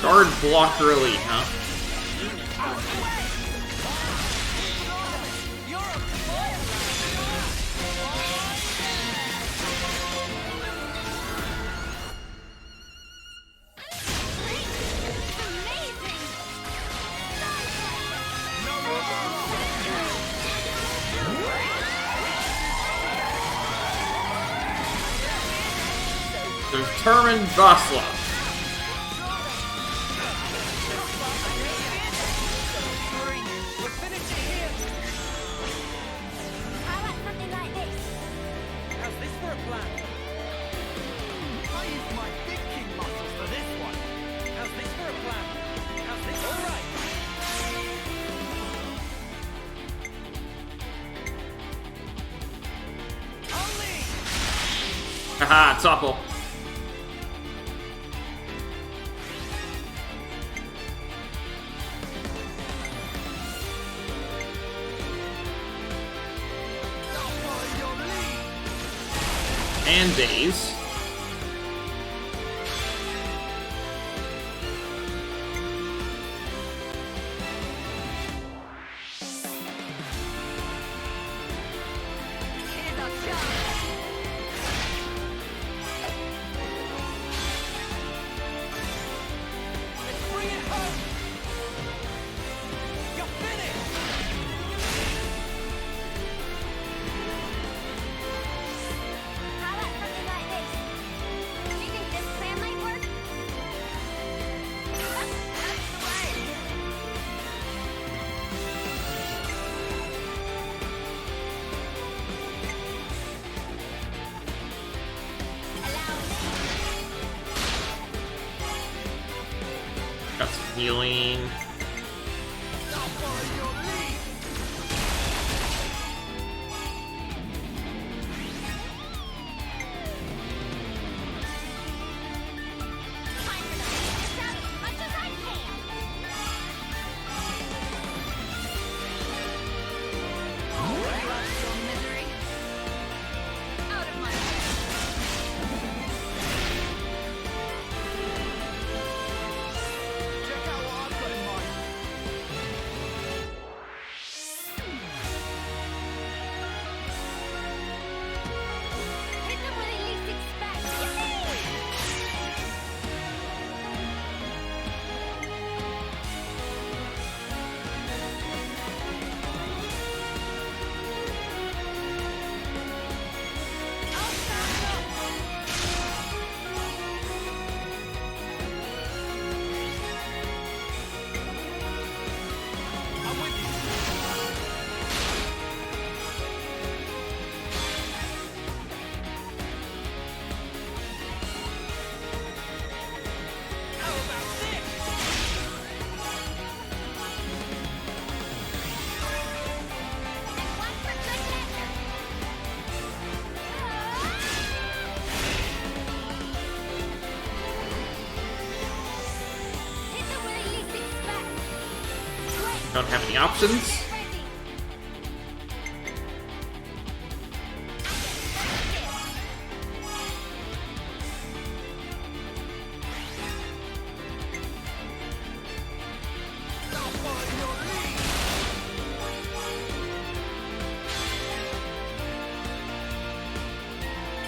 Guard blocker elite, huh? Determined Vasla. How about something like this? How's this for a plan? I used my big king muscles for this one. How's this for a plan? How's this? All right. Haha, Topple. And Days. Here's our chance. Let's free Got some healing. Time for them to make this out as much as I can. Love your misery. Out of my way. Check out what I've got in mind. Hit them where they least expect. I'll stand up. I'm with you. How about this? And one for good measure. Hit them where they least expect. Great. Don't have any options. Get ready.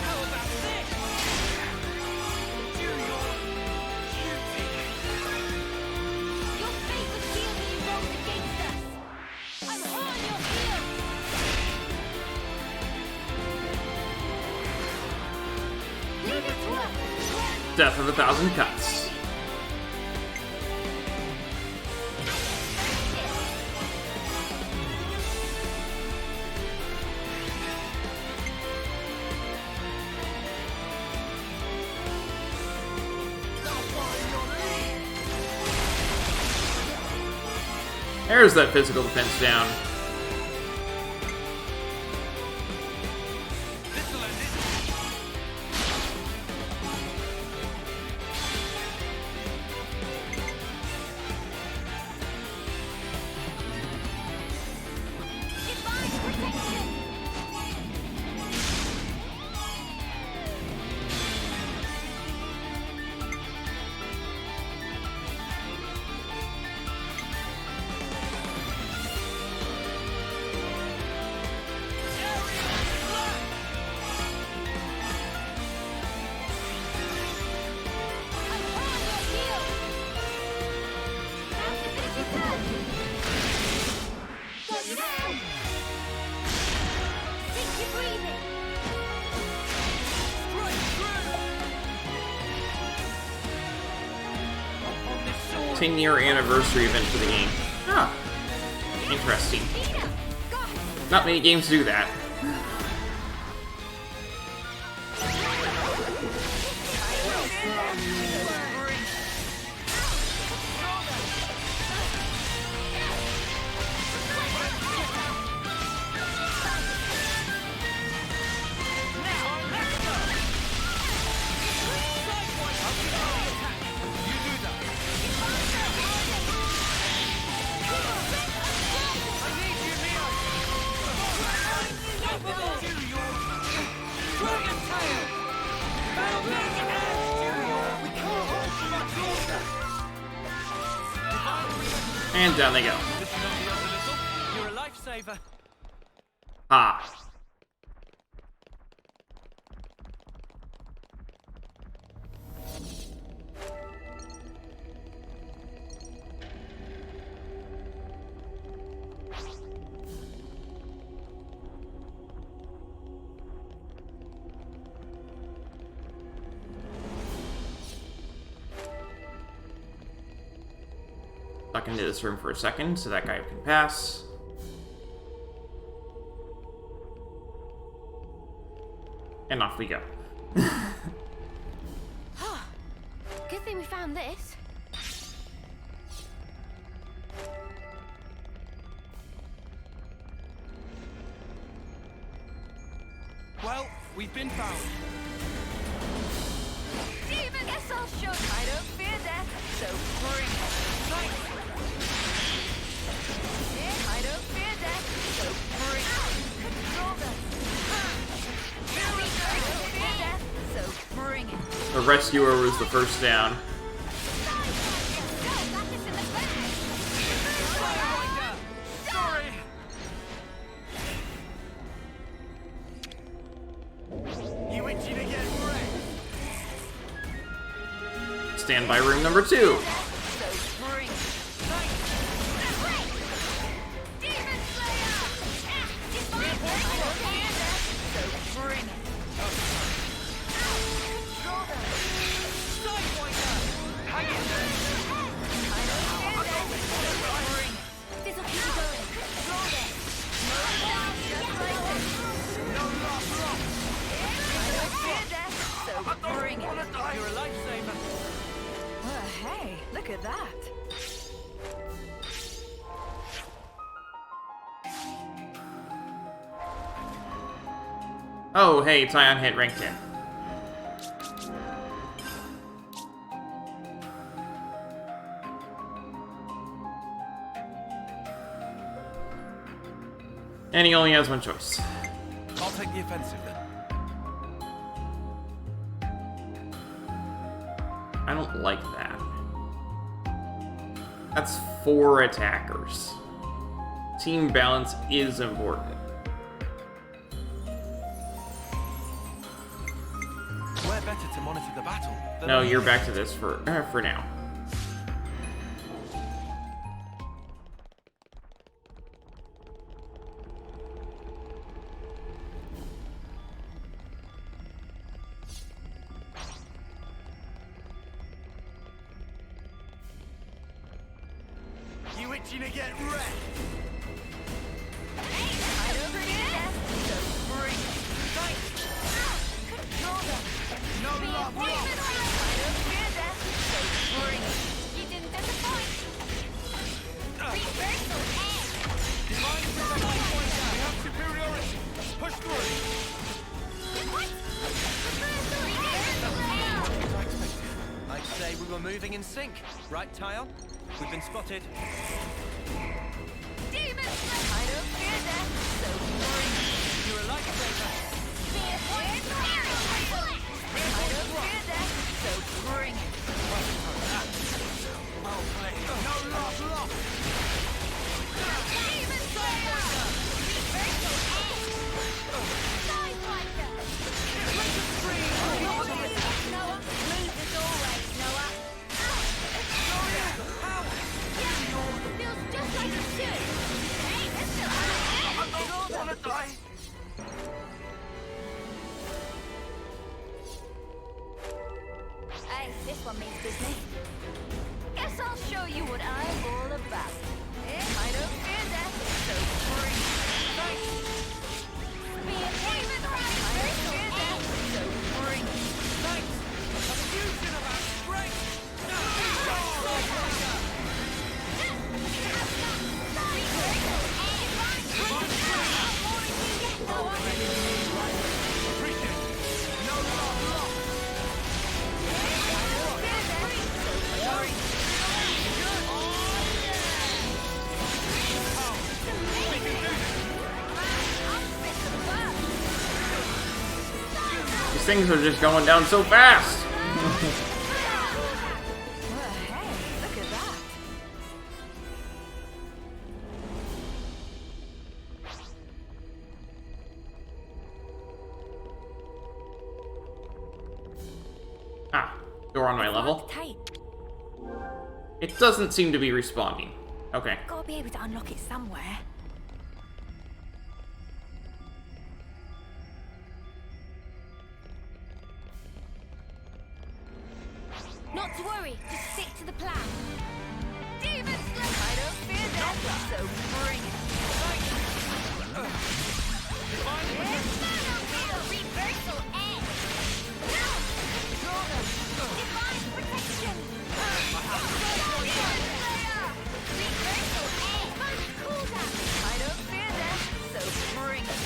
How about this? Junior, duty. Your fate was sealed when you rose against us. I'm on your heels. Leave it to us. Death of 1,000 cuts. There's that physical defense down. This'll end it. Divine protection. I'm on your heels. Time to finish it up. Go now. Sink your breathing. Straight through. On this sword. 10-year anniversary event for the game. Ah, interesting. Speed up. Go. Not many games do that. And down they go. Listen up the other little. You're a lifesaver. Ah. Duck into this room for a second so that guy can pass. And off we go. Good thing we found this. Well, we've been found. Demon, guess I'll show you. I don't fear death, so bring it. Thanks. Yeah, I don't fear death, so bring it. Control them. I don't fear death, so bring it. The rescuer was the first down. Sorry. You itching to get wrecked? Standby room number 2. So bring it. Demon Slayer! Divine Slayer! So bring it. Control them. Sidewinder! Hang in there. I don't fear death, so bring it. This'll keep you going. Control them. Just like this. No love lost. I don't fear death, so bring it. You're a lifesaver. Well, hey, look at that. Oh, hey, Tyon hit rank 10. And he only has one choice. I'll take the offensive then. I don't like that. That's 4 attackers. Team balance is important. We're better to monitor the battle than No, you're back to this for now. You itching to get wrecked? I don't fear death, so bring it. Thanks. Control them. No love lost. I don't fear death, so bring it. You didn't disappoint. Reversal egg. Divine Sidewinder. We have superiority. Push through. What? Reversal egg. I'd say we were moving in sync. Right, Tyon? We've been spotted. Demon Slayer. I don't fear death, so bring it. You're a lifesaver. I don't fear death, so bring it. Well played. No love lost. Demon Slayer. Reversal egg. Sidewinder. Noah, move as always, Noah. Feels just like it should. Hey, that's still I don't want to die. Hey, this one means business. Guess I'll show you what I'm all about. I don't fear death, so bring it. Thanks. Be a demon rider. I don't fear death, so bring it. Thanks. A fusion of our strength. No love lost. These things are just going down so fast! Well, hey, look at that. Ah, door on my level. Tight. It doesn't seem to be responding. Okay. Gotta be able to unlock it somewhere. Not to worry, just stick to the plan. Demon Slayer. I don't fear death, so bring it. Reversal egg. Control them. Divine protection. Demon Slayer. Reversal egg. Cooldown. I don't fear death, so bring it.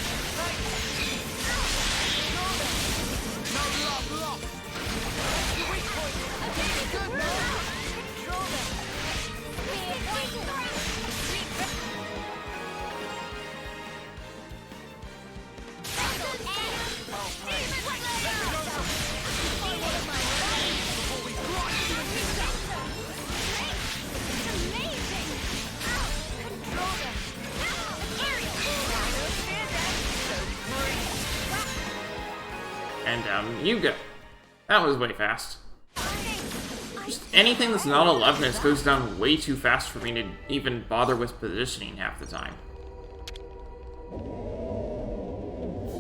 And down you go. That was way fast. Just anything that's not 11 goes down way too fast for me to even bother with positioning half the time.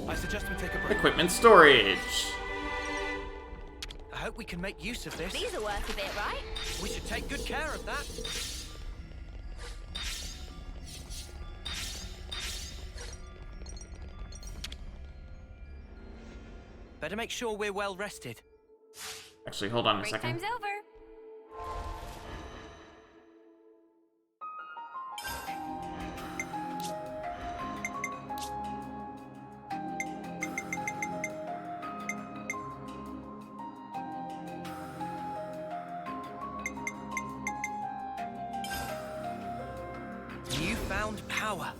I suggest we take a break. Equipment storage. I hope we can make use of this. These are worth a bit, right? We should take good care of that. Better make sure we're well rested. Actually, hold on a Break second. time's over. Newfound power.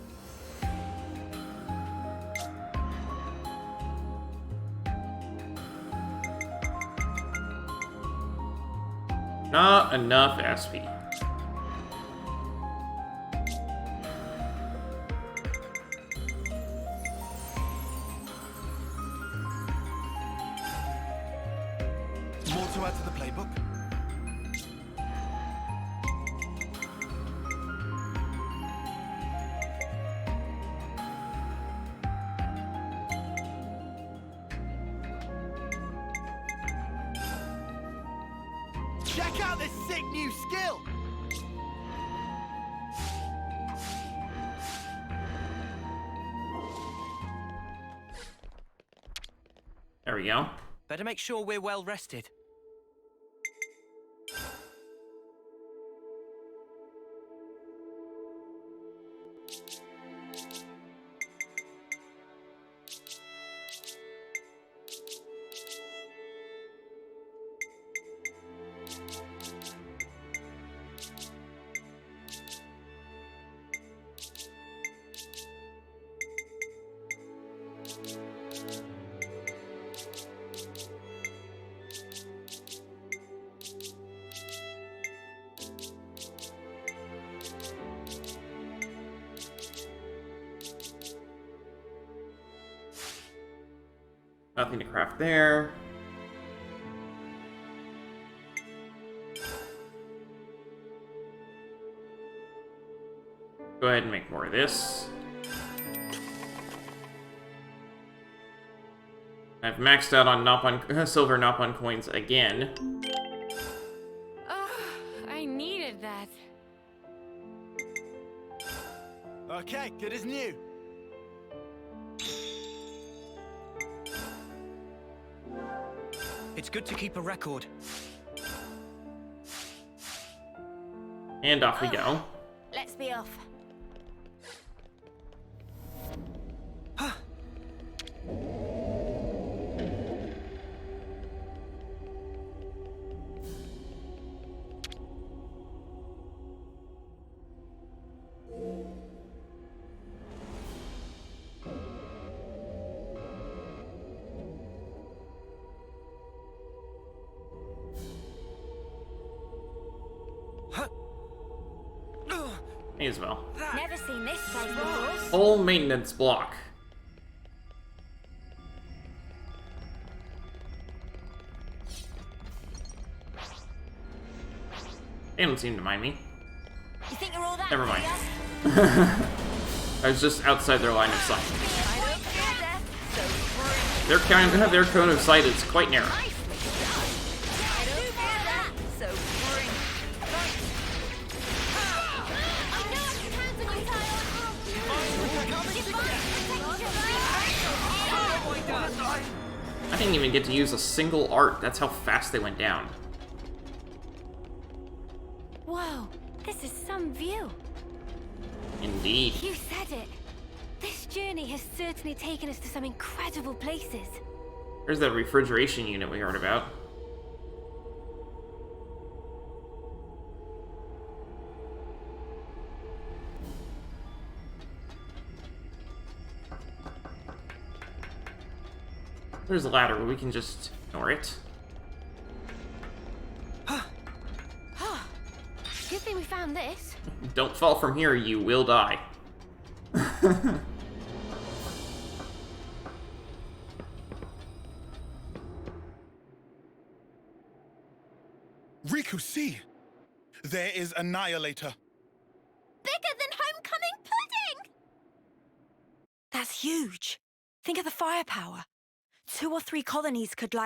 Not enough SP. More to add to the playbook? Check out this sick new skill! There we go. Better make sure we're well rested. Nothing to craft there. Go ahead and make more of this. I've maxed out on silver Nopon coins again. I needed that. Okay, good as new. It's good to keep a record. And off we go. Let's be off. May as well. Never seen this place before. Whole maintenance block. They don't seem to mind me. You think you're all that? Never mind. Melia? I was just outside their line of sight. I don't fear death, so free. Their cone of sight is quite narrow. I don't fear that, so free. I know I can count on you, Kyle. I didn't even get to use a single art. That's how fast they went down. Whoa, this is some view. Indeed. You said it. This journey has certainly taken us to some incredible places. There's that refrigeration unit we heard about. There's a ladder, but we can just ignore it. Good thing we found this. Don't fall from here, you will die. Riku, see! There is Annihilator. Bigger than homecoming pudding! That's huge. Think of the firepower. 2 or 3 colonies could,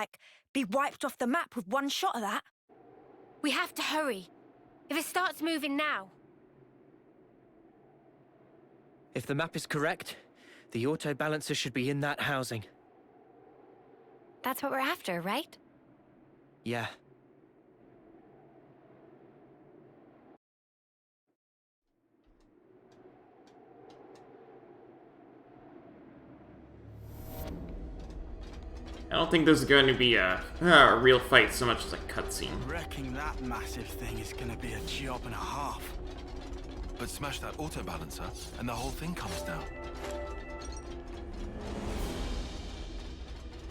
be wiped off the map with one shot of that. We have to hurry. If it starts moving now... If the map is correct, the auto balancer should be in that housing. That's what we're after, right? Yeah. I don't think this is going to be a real fight so much as a cutscene. Wrecking that massive thing is gonna be a job and a half. But smash that auto balancer, and the whole thing comes down.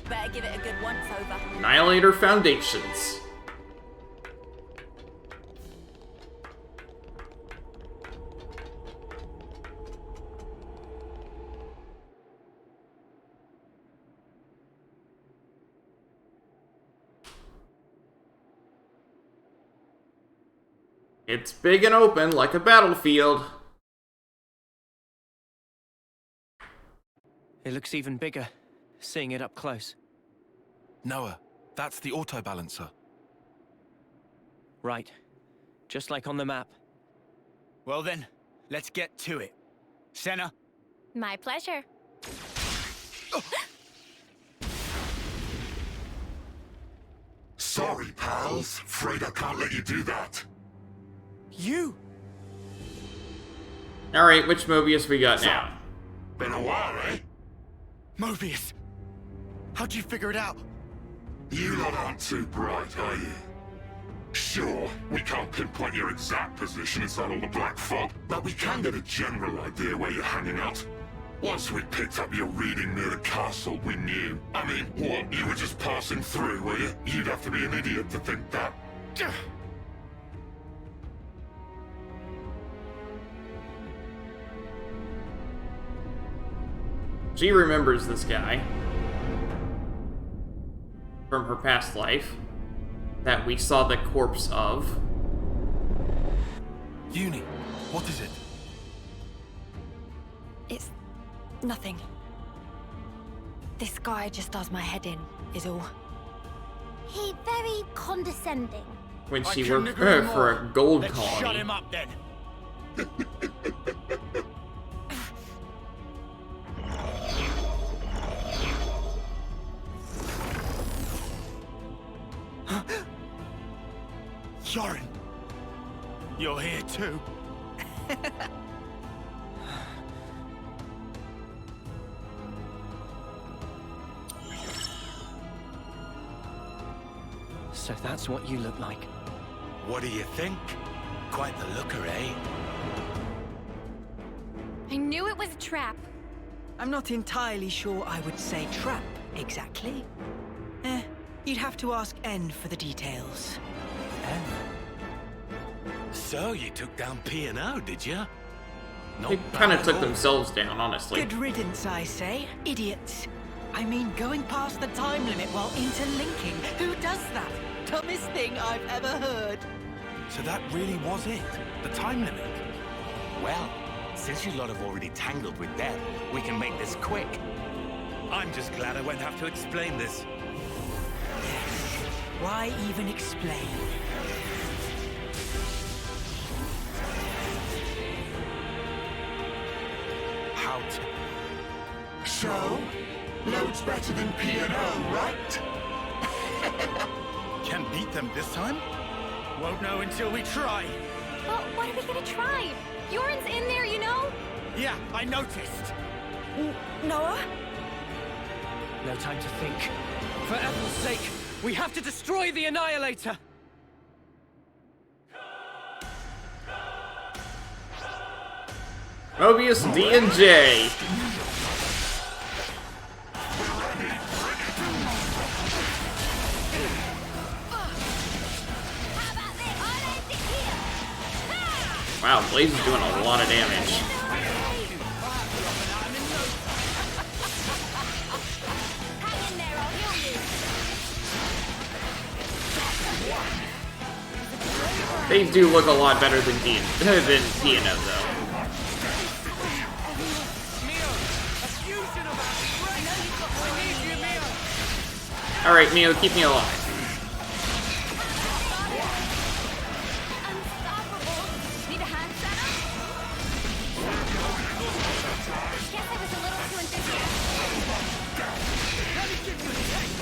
Better give it a good once-over. Annihilator Foundations. It's big and open like a battlefield. It looks even bigger, seeing it up close. Noah, that's the auto balancer. Right. Just like on the map. Well then, let's get to it. Senna? My pleasure. Sorry, pals. Afraid I can't let you do that. You! Alright, which Mobius we got now? Been a while, eh? Mobius! How'd you figure it out? You lot aren't too bright, are you? Sure, we can't pinpoint your exact position inside all the black fog, but we can get a general idea where you're hanging out. Once we picked up your reading near the castle, we knew. I mean, what, you were just passing through, were you? You'd have to be an idiot to think that. She remembers this guy from her past life that we saw the corpse of. Uni, what is it? It's nothing. This guy just does my head in, is all. He very condescending. When I she couldn't worked agree for more. a gold Let's colony. shut him up then. Yorin! You're here too? So that's what you look like. What do you think? Quite the looker, eh? I knew it was a trap. I'm not entirely sure I would say trap, exactly. You'd have to ask N for the details. So you took down P&O, did you? They kind of took themselves down, honestly. Good riddance, I say. Idiots. I mean, going past the time limit while interlinking. Who does that? Dumbest thing I've ever heard. So that really was it? The time limit? Well, since you lot have already tangled with death, we can make this quick. I'm just glad I won't have to explain this. Why even explain? How to... So, loads better than P&O, right? Can beat them this time? Won't know until we try. Well, what are we gonna try? Yorin's in there, you know? Yeah, I noticed. Noah? No time to think. For Ethel's sake, we have to destroy the Annihilator! Mobius D and J. Wow, Blaze is doing a lot of damage. They do look a lot better than Dino, though. Alright, Mio, keep me alive. Need a hand center? Guess I was a little too enthusiastic. Let me give you a taste.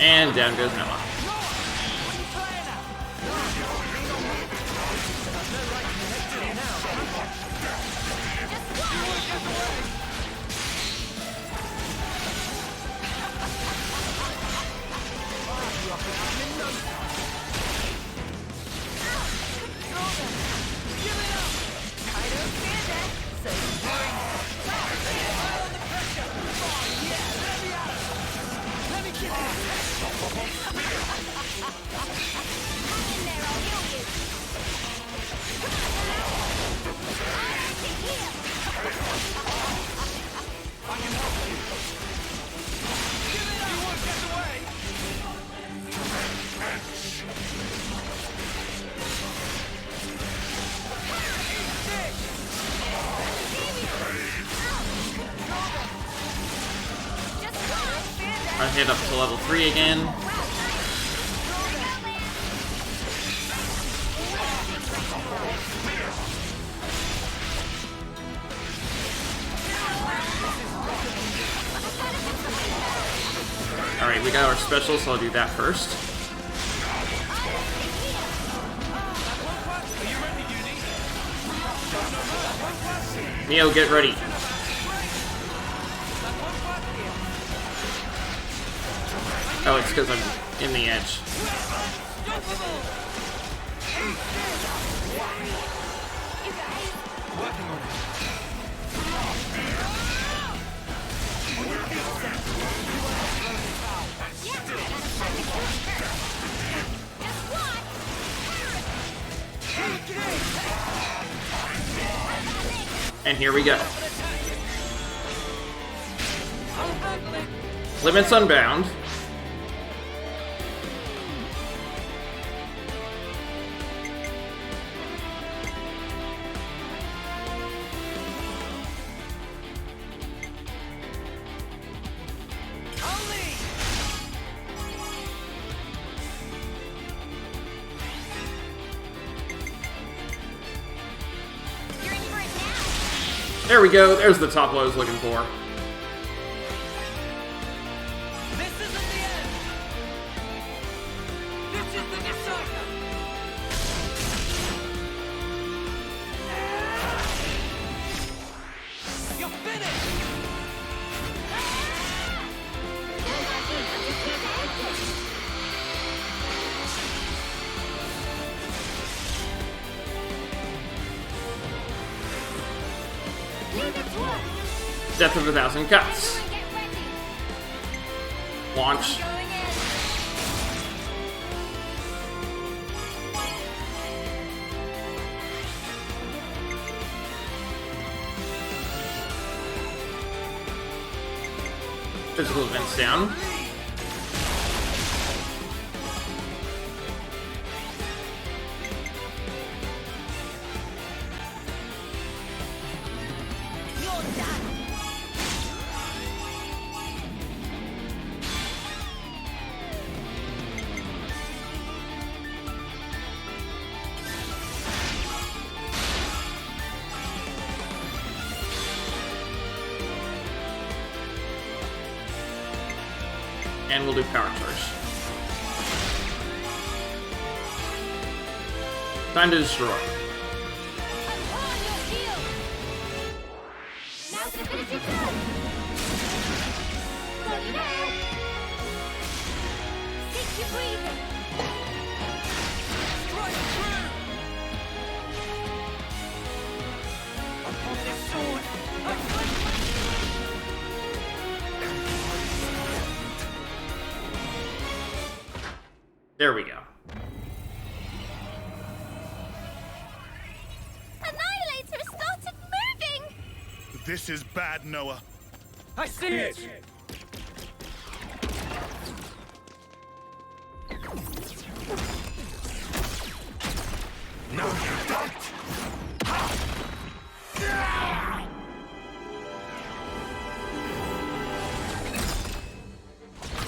And down goes Noah. I hit up to level 3 again. Alright, we got our special, so I'll do that first. Neo, get ready. Oh, it's because I'm in the edge. And here we go. Limits Unbound. There we go, there's the top I was looking for. This isn't the end! This is the decider! You're finished! Death of 1,000 cuts. Launch. Physical events down. And we'll do power charge. Time to destroy. There we go. This is bad, Noah. I see it! No, you don't!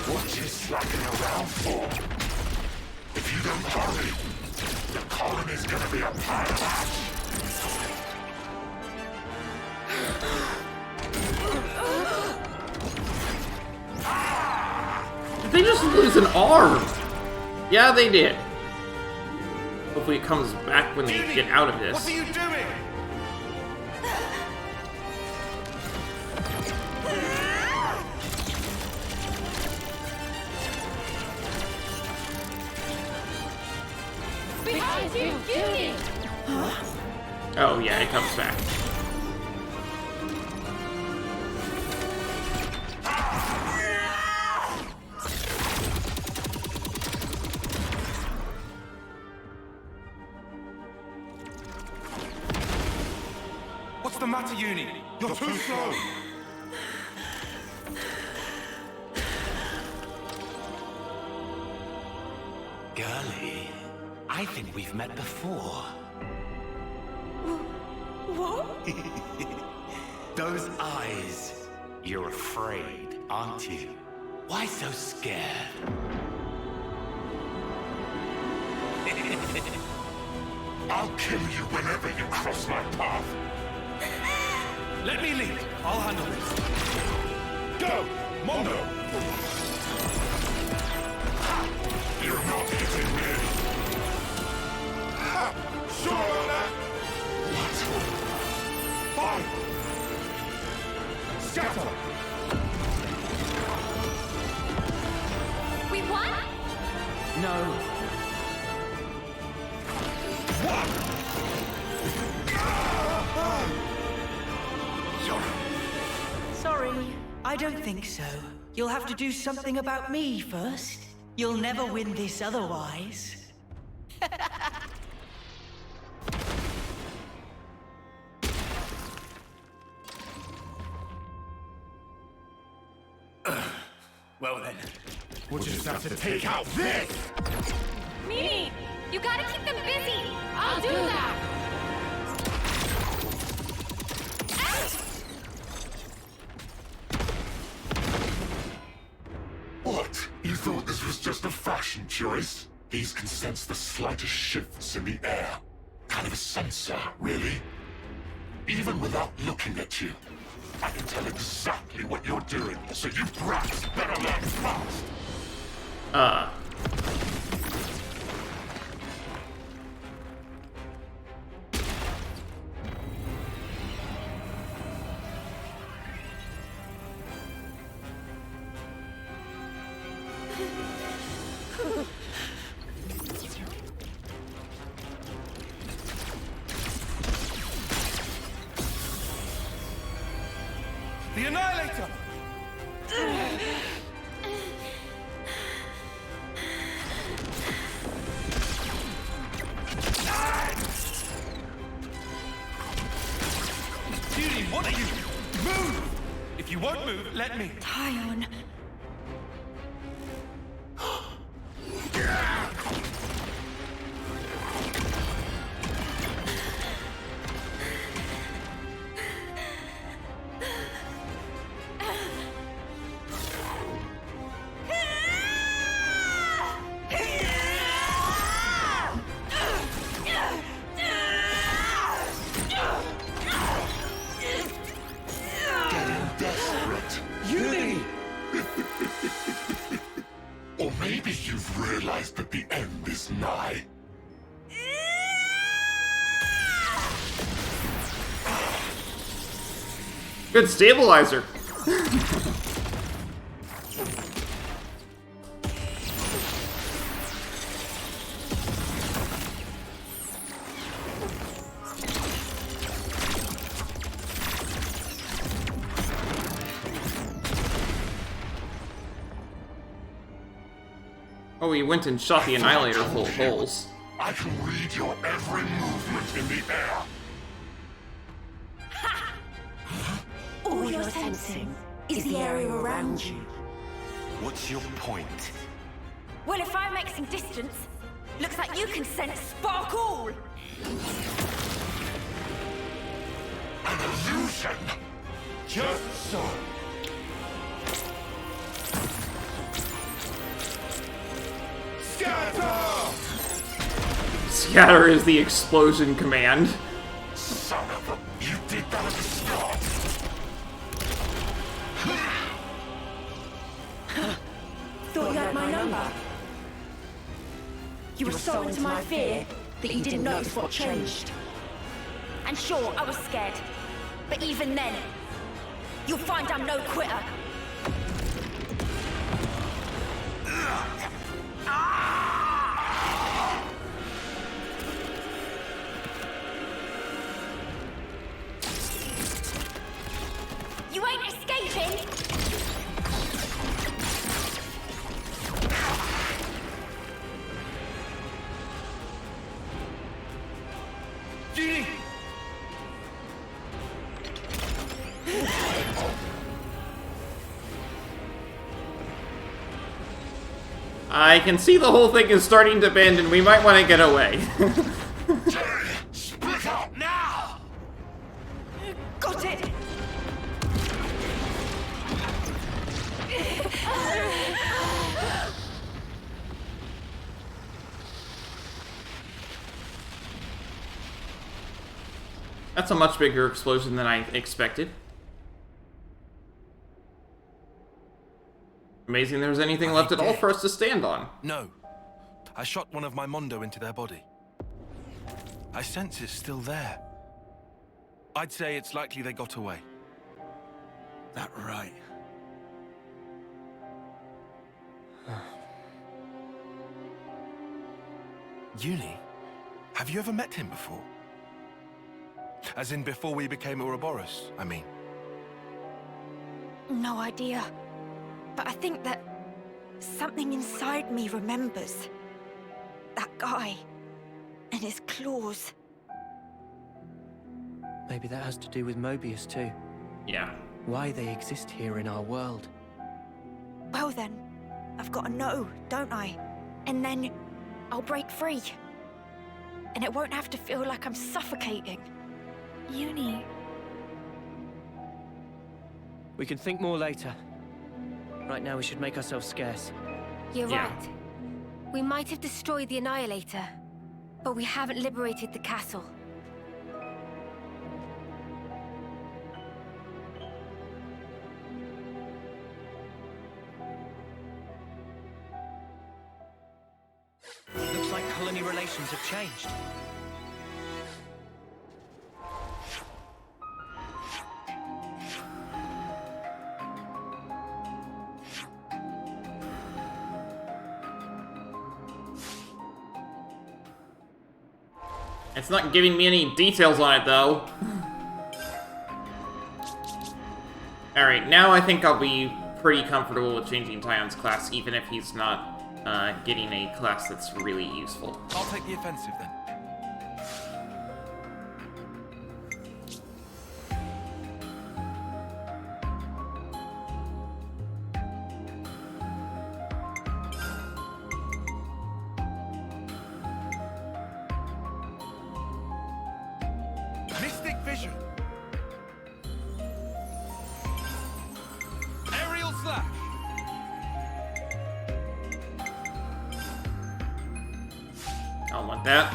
What you slacking around for? If you don't hurry, the colony's gonna be a pile of ash. Did they just lose an arm? Yeah, they did. Hopefully it comes back when they get out of this. What are you doing? Behind you, Judy! Oh yeah, it comes back. What's the matter, Uni? You're too slow. Girlie, I think we've met before. What? Those eyes. You're afraid, aren't you? Why so scared? I'll kill you whenever you cross my path. Let me lead. I'll handle this. Go, Mondo. You're not hitting me. Sure on that. What? Fine. Scatter. We won? No. Sorry, I don't think so. You'll have to do something about me first. You'll never win this otherwise. Well then, we'll just have to take out this! Mimi, you gotta keep them busy. I'll do that. What? You thought this was just a fashion choice? These can sense the slightest shifts in the air. Kind of a sensor, really. Even without looking at you, I can tell exactly what you're doing, so you brats better learn fast. The Annihilator! Judy, what are you? Move! If you won't move, let me. Tyon. Or maybe you've realized that the end is nigh. Good stabilizer. Oh, he went and shot the Annihilator full of holes. I can read your every movement in the air. you're sensing is the area around you. What's your point? Well, if I make some distance, looks like you can sense sparkle! An illusion! Just so. Scatter! Scatter is the explosion command. Son of a... You did that at the start! Thought you had my number? You were so into my fear that you didn't notice what changed. And sure, I was scared. But even then, you'll find I'm no quitter. You ain't escaping! I can see the whole thing is starting to bend, and we might want to get away. Split up now! Got it! That's a much bigger explosion than I expected. Amazing there was anything left at all for us to stand on. No. I shot one of my Mondo into their body. I sense it's still there. I'd say it's likely they got away. That right. Uni? Have you ever met him before? As in before we became Ouroboros, I mean. No idea. But I think that something inside me remembers. That guy. And his claws. Maybe that has to do with Mobius too. Yeah. Why they exist here in our world. Well then, I've got to know, don't I? And then I'll break free. And it won't have to feel like I'm suffocating. Uni. We can think more later. Right now we should make ourselves scarce. You're Yeah. right. We might have destroyed the Annihilator, but we haven't liberated the castle. Looks like colony relations have changed. It's not giving me any details on it, though. Alright, now I think I'll be pretty comfortable with changing Tyon's class, even if he's not getting a class that's really useful. I'll take the offensive then. Mystic vision. Aerial slash. I don't want that.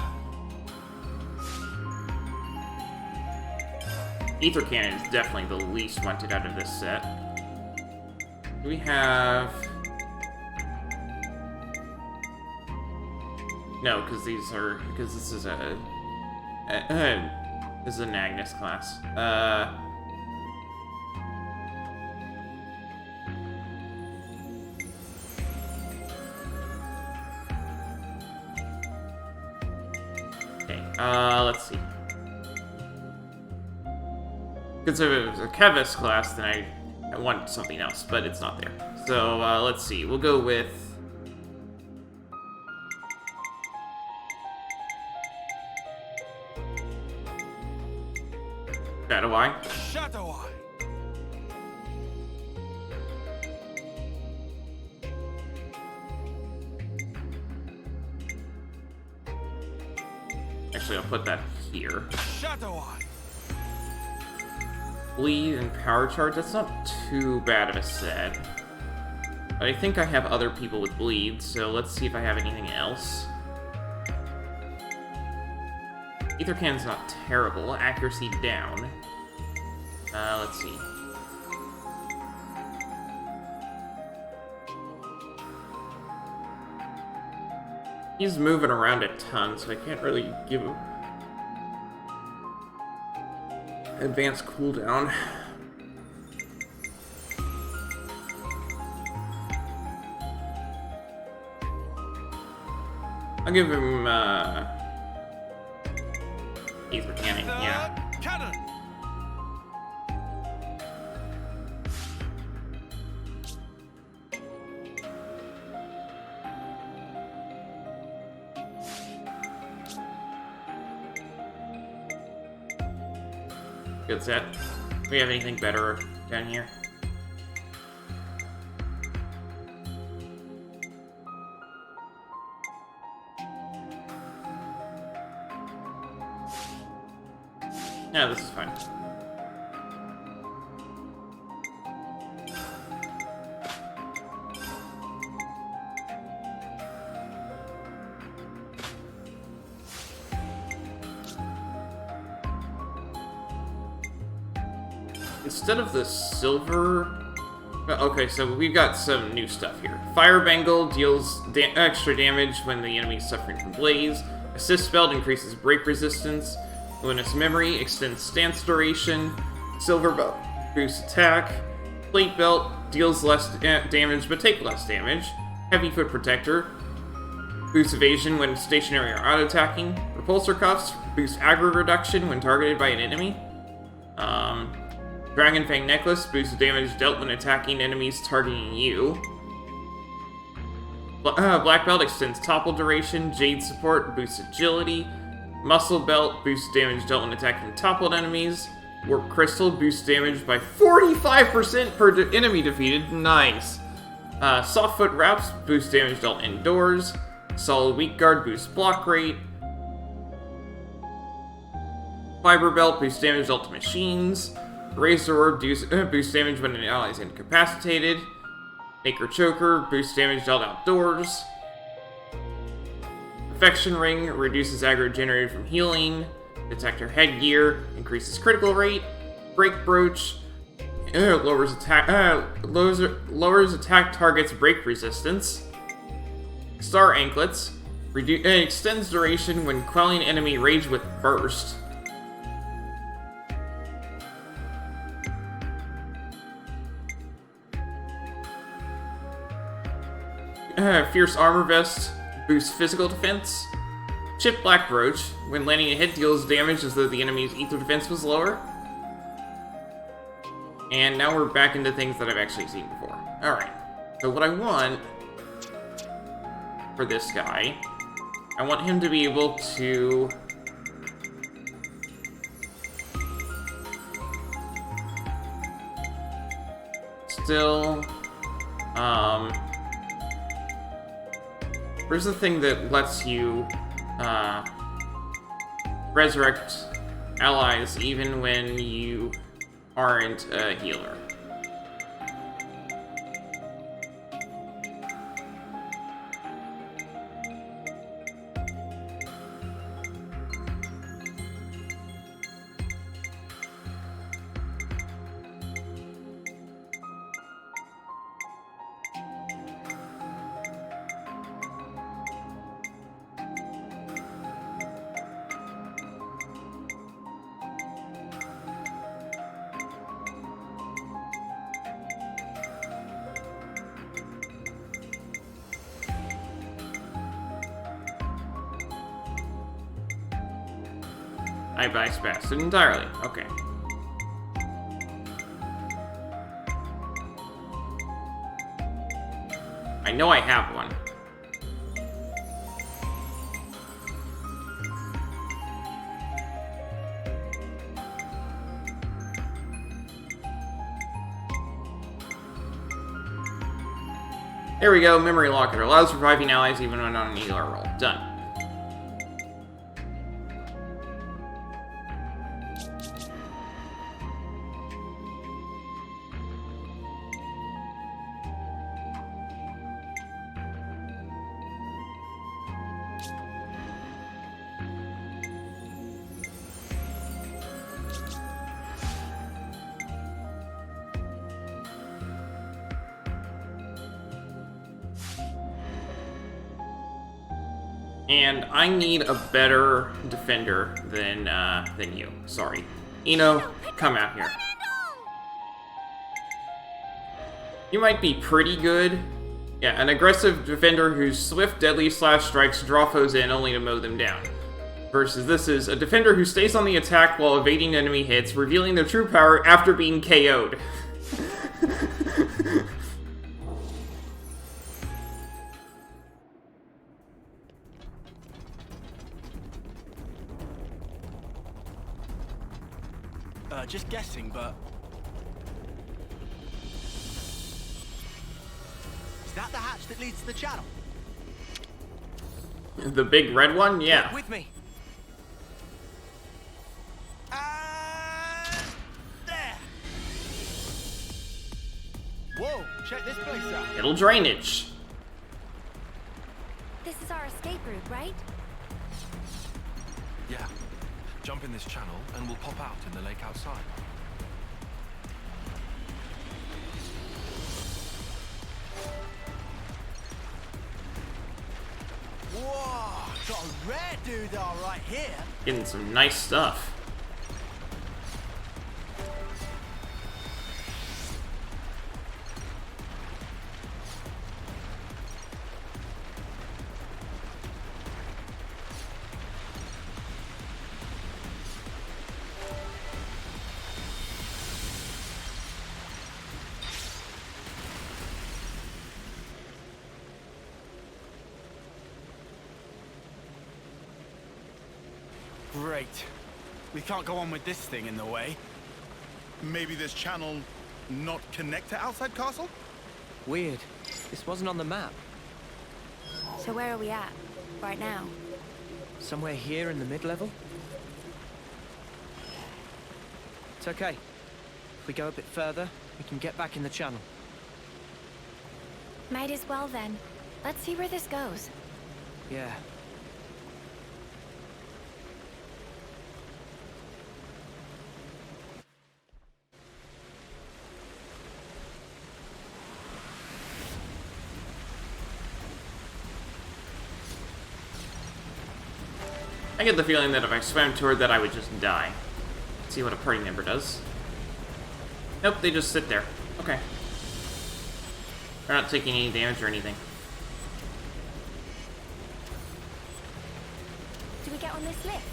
Ether Cannon is definitely the least wanted out of this set. Do we have... No, because these are... Because this is a... this is an Agnes class. Okay, let's see. Because if it was a Keves class, then I want something else, but it's not there. So, let's see. We'll go with... Shadow Eye. Shadow Eye. Actually, I'll put that here. Shadow Eye. Bleed and Power Charge, that's not too bad of a set. But I think I have other people with Bleed, so let's see if I have anything else. Ether Cannon's not terrible. Accuracy down. Let's see. He's moving around a ton, so I can't really give him advanced cooldown. I'll give him, Ether Cannon, yeah. Cannon. Good set. Do we have anything better down here? No, this is fine. Instead of the silver... Okay, so we've got some new stuff here. Fire Bangle deals extra damage when the enemy is suffering from blaze. Assist Spell increases break resistance. Luminous Memory extends stance duration. Silver Belt boosts attack. Plate Belt deals less damage but take less damage. Heavy Foot Protector boosts evasion when stationary or auto-attacking. Repulsor Cuffs boosts aggro reduction when targeted by an enemy. Dragon Fang Necklace boosts damage dealt when attacking enemies targeting you. Black Belt extends topple duration. Jade Support boosts agility. Muscle Belt boosts damage dealt when attacking toppled enemies. Warp Crystal boosts damage by 45% per enemy defeated. Nice. Softfoot Wraps boosts damage dealt indoors. Solid Weak Guard boosts block rate. Fiber Belt boosts damage dealt to machines. Razor Orb boosts damage when an ally is incapacitated. Maker Choker boosts damage dealt outdoors. Affection Ring reduces aggro generated from healing. Detector Headgear increases critical rate. Break Brooch lowers attack target's break resistance. Star Anklets extends duration when quelling enemy rage with burst. Fierce Armor Vest boosts physical defense. Chip Black Brooch, when landing a hit, deals damage as though the enemy's ether defense was lower. And now we're back into things that I've actually seen before. Alright, so what I want for this guy, I want him to be able to... still... Where's the thing that lets you resurrect allies even when you aren't a healer? I bypassed it entirely. Okay. I know I have one. There we go, Memory Locker. Allows reviving allies even when on an healer roll. Done. And I need a better defender than you. Sorry. Ino, come out here. You might be pretty good. Yeah, an aggressive defender whose swift, deadly slash strikes draw foes in only to mow them down. Versus this is a defender who stays on the attack while evading enemy hits, revealing their true power after being KO'd. Just guessing, but... Is that the hatch that leads to the channel? The big red one? Yeah. With me. There! Whoa, check this place out. It'll drainage. This is our escape route, right? Yeah. Jump in this channel and we'll pop out in the lake outside. Whoa, got a rare doodah right here. Getting some nice stuff. Great. We can't go on with this thing in the way. Maybe this channel not connect to outside castle? Weird. This wasn't on the map. So where are we at right now? Somewhere here in the mid-level? It's okay. If we go a bit further, we can get back in the channel. Might as well then. Let's see where this goes. Yeah. I get the feeling that if I swam toward that, I would just die. Let's see what a party member does. Nope, they just sit there. Okay. They're not taking any damage or anything. Do we get on this lift?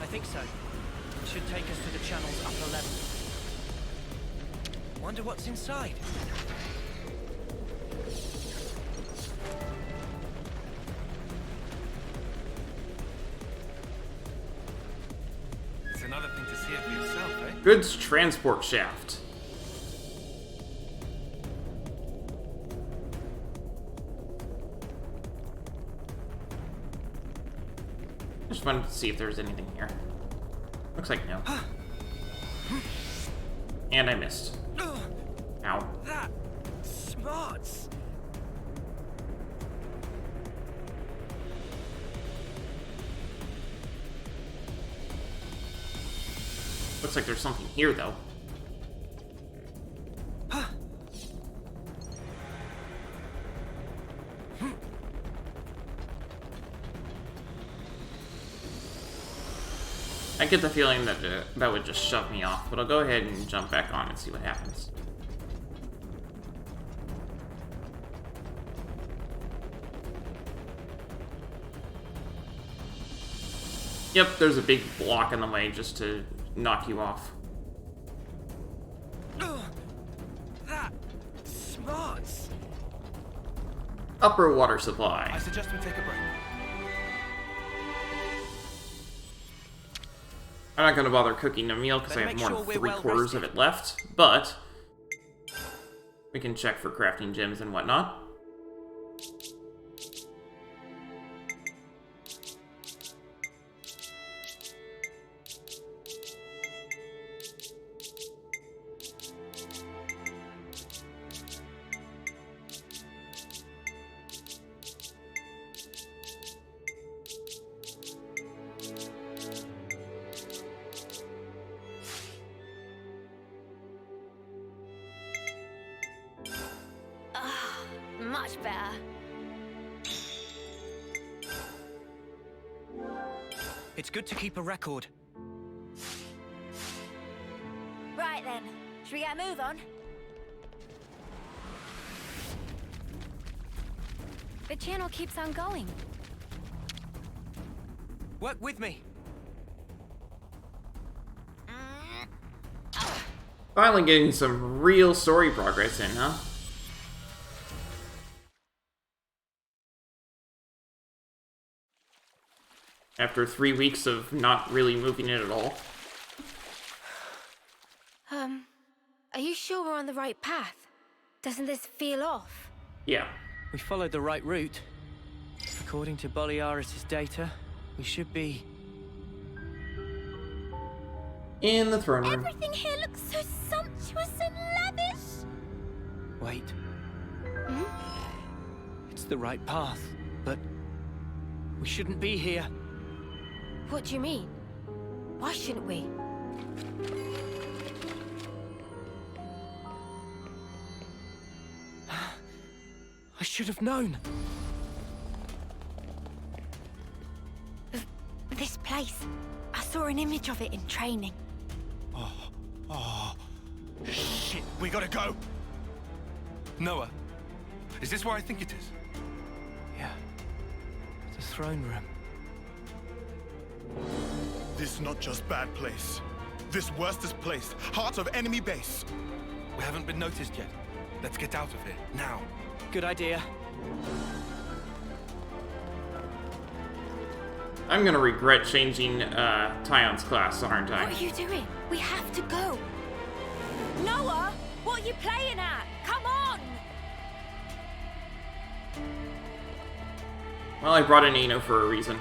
I think so. It should take us to the channel's upper level. Wonder what's inside. It's another thing to see it for yourself, eh? Goods transport shaft. Just wanted to see if there's anything here. Looks like no. And I missed. Ow. That smarts. Looks like there's something here, though. I get the feeling that that would just shove me off, but I'll go ahead and jump back on and see what happens. Yep, there's a big block in the way just to knock you off. That smarts. Upper water supply. I suggest we take a break. I'm not gonna bother cooking a meal because I have more than 3/4 of it left, but we can check for crafting gems and whatnot. Much better. It's good to keep a record. Right then, should we get a move on? The channel keeps on going. Work with me. Finally getting some real story progress in, huh? After 3 weeks of not really moving it at all. Are you sure we're on the right path? Doesn't this feel off? Yeah. We followed the right route. According to Boliaris' data, we should be... in the throne room. Everything here looks so sumptuous and lavish. Wait. It's the right path, but we shouldn't be here. What do you mean? Why shouldn't we? I should have known. This place. I saw an image of it in training. Oh, shit, we gotta go. Noah, is this where I think it is? Yeah. The throne room. This is not just bad place. This worstest place, heart of enemy base. We haven't been noticed yet. Let's get out of here, now. Good idea. I'm gonna regret changing Tyon's class, aren't I? What are you doing? We have to go. Noah, what are you playing at? Come on! Well, I brought in Eno for a reason.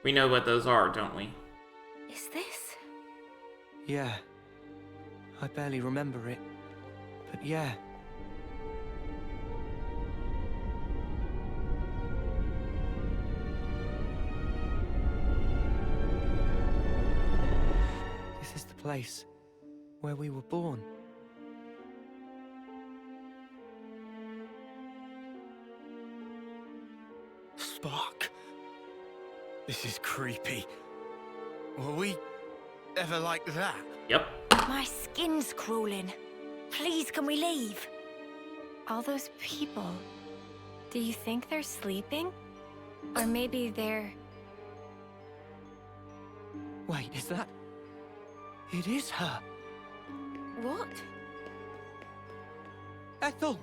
We know what those are, don't we? Is this? Yeah. I barely remember it. But yeah. This is the place where we were born. Spark. This is creepy. Were we ever like that? Yep. My skin's crawling. Please, can we leave? All those people. Do you think they're sleeping? Or maybe they're... Wait, is that... It is her. What? Ethel!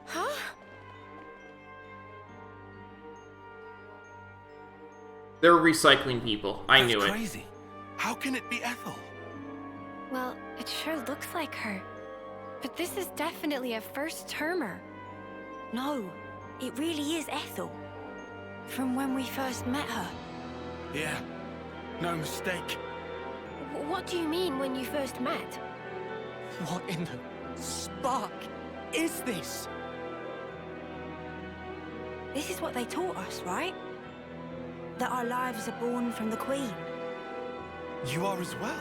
Huh? They're recycling people. I knew it. That's crazy. How can it be Ethel? Well, it sure looks like her. But this is definitely a first-termer. No, it really is Ethel. From when we first met her. Yeah, no mistake. What do you mean when you first met? What in the spark is this? This is what they taught us, right? That our lives are born from the Queen. You are as well.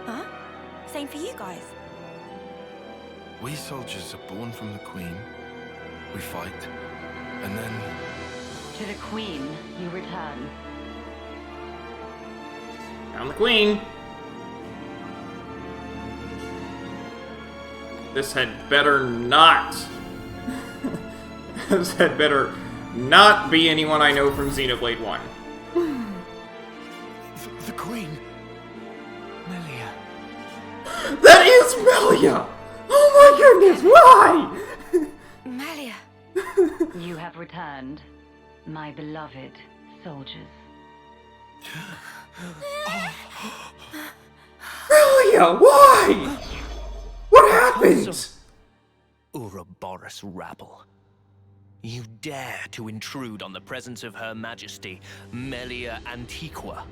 Huh? Same for you guys. We soldiers are born from the Queen. We fight. And then... To the Queen, you return. I'm the Queen. This had better not. This had better not be anyone I know from Xenoblade 1. The Queen. Melia. That is Melia! Oh my goodness, why? Melia. You have returned, my beloved soldiers. Melia, why? What happened? Ouroboros rabble. You dare to intrude on the presence of Her Majesty, Melia Antiqua.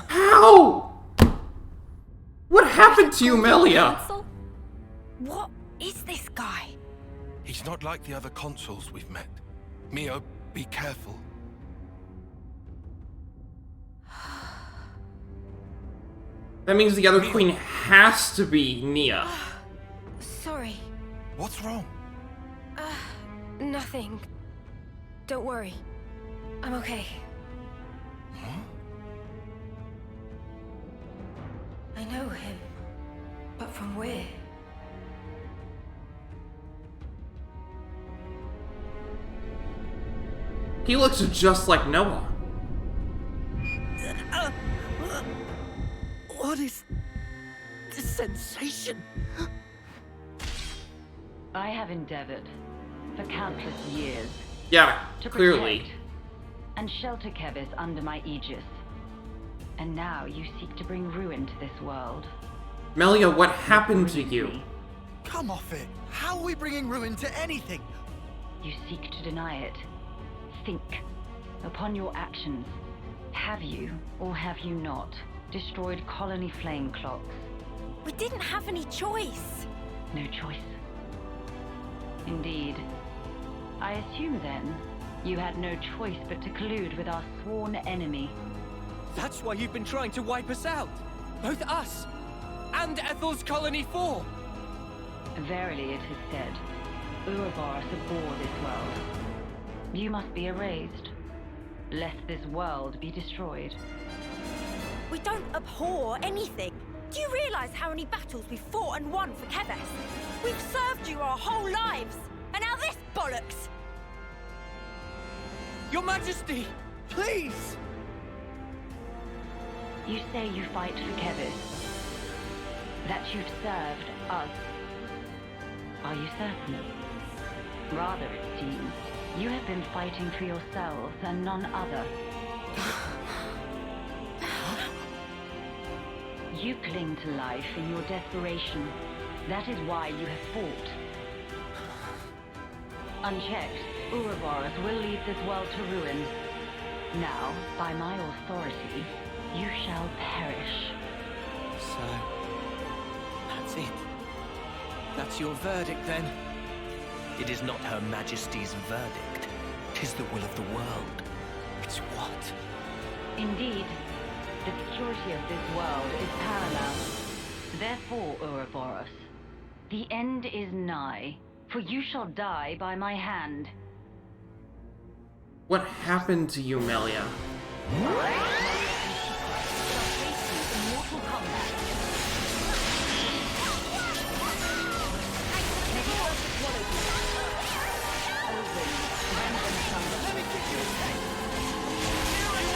How? What happened to you, Melia? Council? What is this guy? He's not like the other consuls we've met. Mio, be careful. That means the other queen has to be Nia. Sorry. What's wrong? Nothing. Don't worry. I'm okay. Huh? I know him. But from where? He looks just like Noah. What is this sensation? I have endeavored for countless years Yeah, to clearly. protect and shelter Keves under my aegis. And now you seek to bring ruin to this world. Melia, what happened to you? Come off it. How are we bringing ruin to anything? You seek to deny it. Think upon your actions. Have you, or have you not, destroyed colony flame clocks? We didn't have any choice. No choice. Indeed. I assume then, you had no choice but to collude with our sworn enemy. That's why you've been trying to wipe us out. Both us and Ethel's Colony 4. Verily it is said, Ouroboros abhor this world. You must be erased, lest this world be destroyed. We don't abhor anything. Do you realize how many battles we've fought and won for Keves? We've served you our whole lives, and now this bollocks! Your Majesty, please! You say you fight for Keves, that you've served us. Are you certain? Rather, it seems, you have been fighting for yourselves and none other. You cling to life in your desperation. That is why you have fought. Unchecked, Ouroboros will lead this world to ruin. Now, by my authority, you shall perish. So, that's it. That's your verdict, then? It is not Her Majesty's verdict. 'Tis the will of the world. It's what? Indeed, the security of this world is paramount. Therefore, Ouroboros, the end is nigh, for you shall die by my hand. What happened to you, Melia?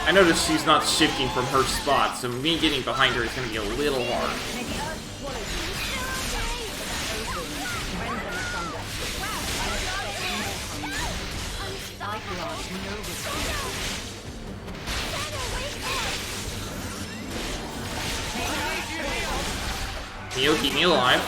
I noticed she's not shifting from her spot, so me getting behind her is going to be a little hard. He'll keep me alive.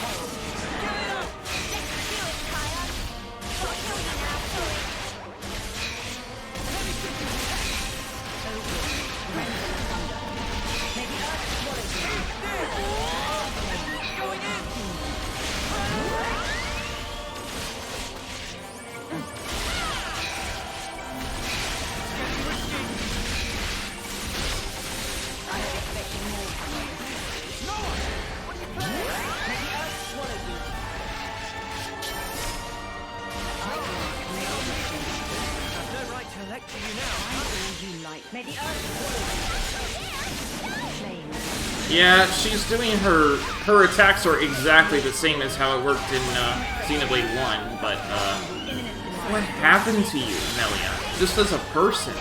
Yeah, she's doing her attacks are exactly the same as how it worked in Xenoblade 1, but what happened to you, Melia? Just as a person?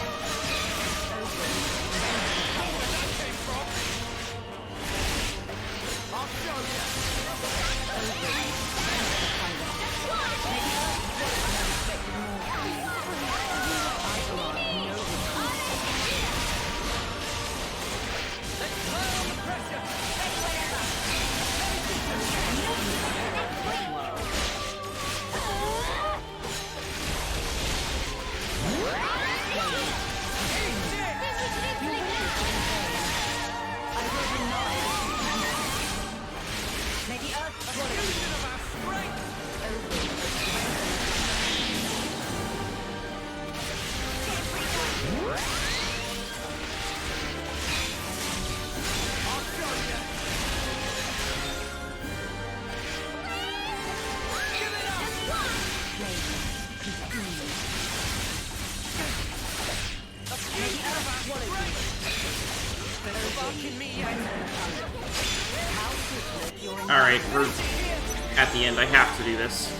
Alright, we're at the end. I have to do this.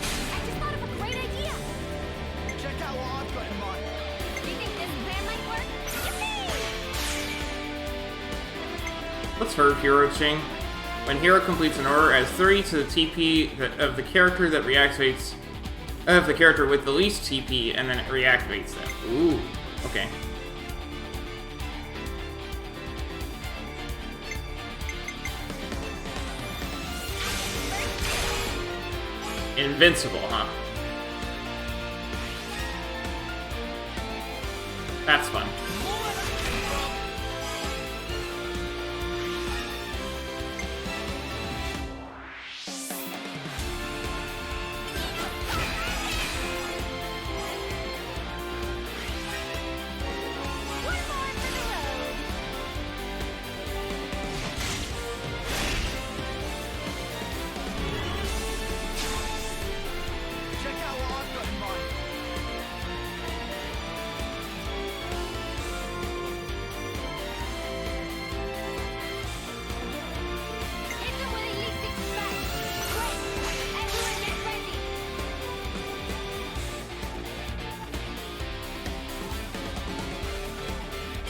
Check out what I've got in mind. You think this plan might work? Yippee! What's her hero chain? When hero completes an order, adds 30 to the TP of the character that reactivates of the character with the least TP, and then it reactivates them. Ooh, okay. Invincible, huh? That's fun. Check out what I've got in mind. Hit them when they least expect. Great! Everyone get ready!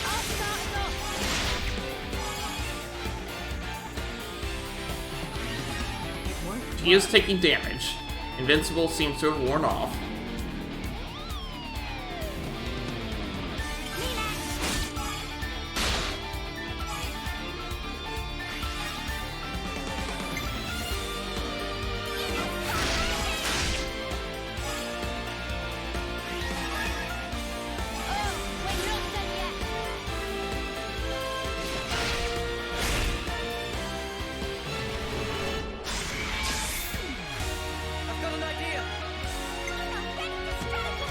I'll start it off. She is taking damage. Invincible seems to have worn off.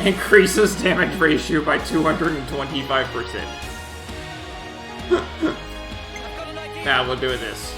Increases damage ratio by 225%. Now we'll do this.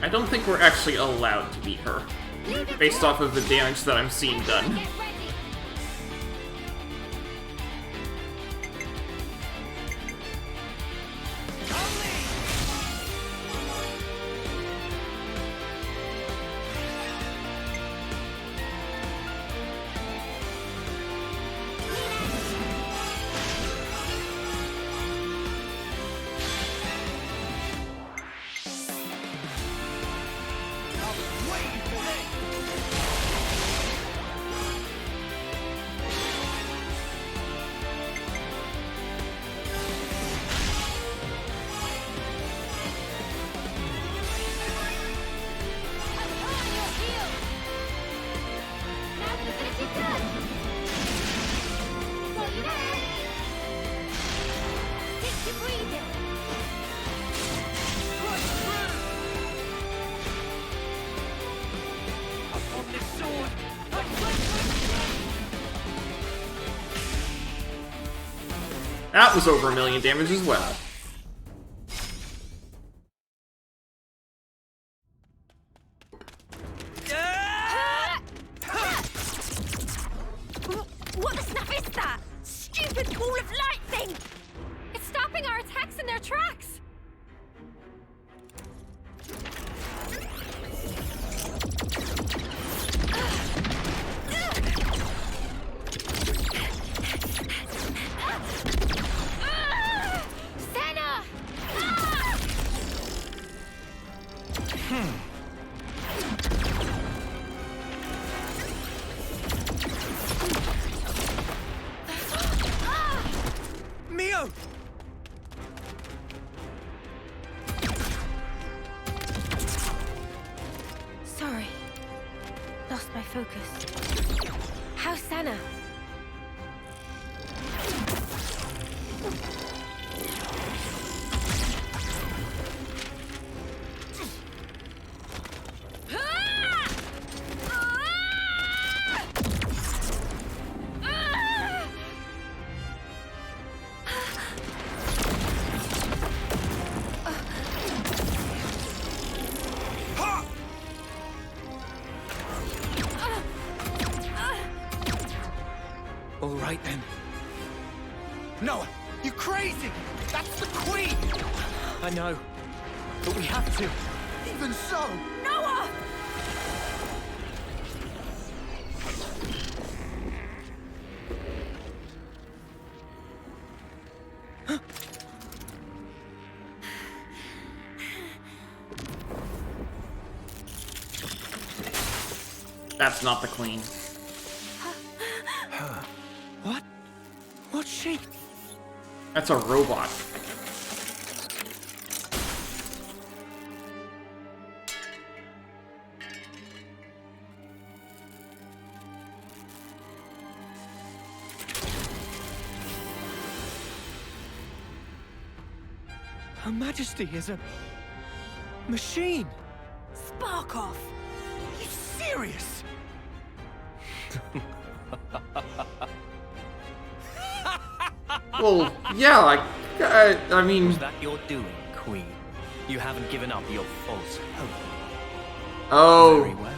I don't think we're actually allowed to beat her, based off of the damage that I'm seeing done. That was over 1 million damage as well. What the snuff is that? Stupid ball of light thing! It's stopping our attacks in their tracks! Mio! focus. How's Senna? All right then. Noah, you crazy! That's the Queen! I know, but we have to. Even so, Noah! That's not the Queen. What? What's she? That's a robot. Her Majesty is a machine. Spark off! are you serious? Well, yeah, I mean... Was that your doing, Queen? You haven't given up your false hope. Oh. Very well.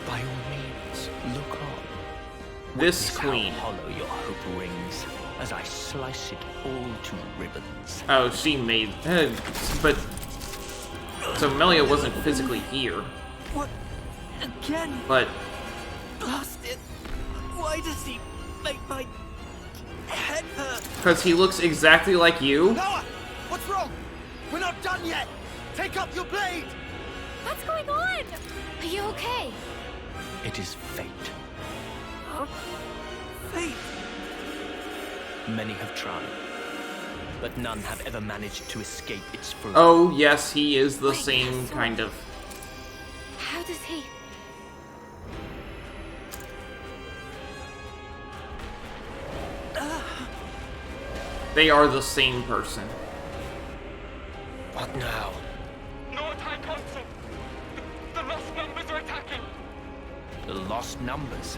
By all means, look on. This Witness Queen. how hollow your hope rings as I slice it all to ribbons. Oh, she made... but... So Melia wasn't physically here. What? Again? But... Blast it! Why does he make my head hurt? Because he looks exactly like you? Noah! What's wrong? We're not done yet! Take up your blade! What's going on? Are you okay? It is fate. Huh? Fate? Many have tried, but none have ever managed to escape its flaw. Oh, yes, he is the same kind of... How does he... They are the same person. What now? No attack console! The lost numbers are attacking! The lost numbers?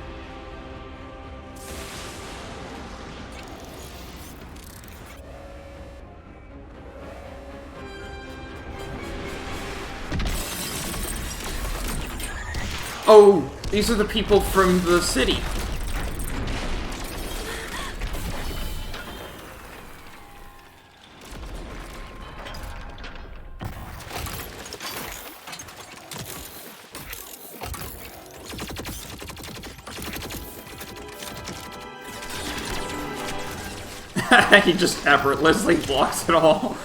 Oh, these are the people from the city. He just effortlessly blocks it all.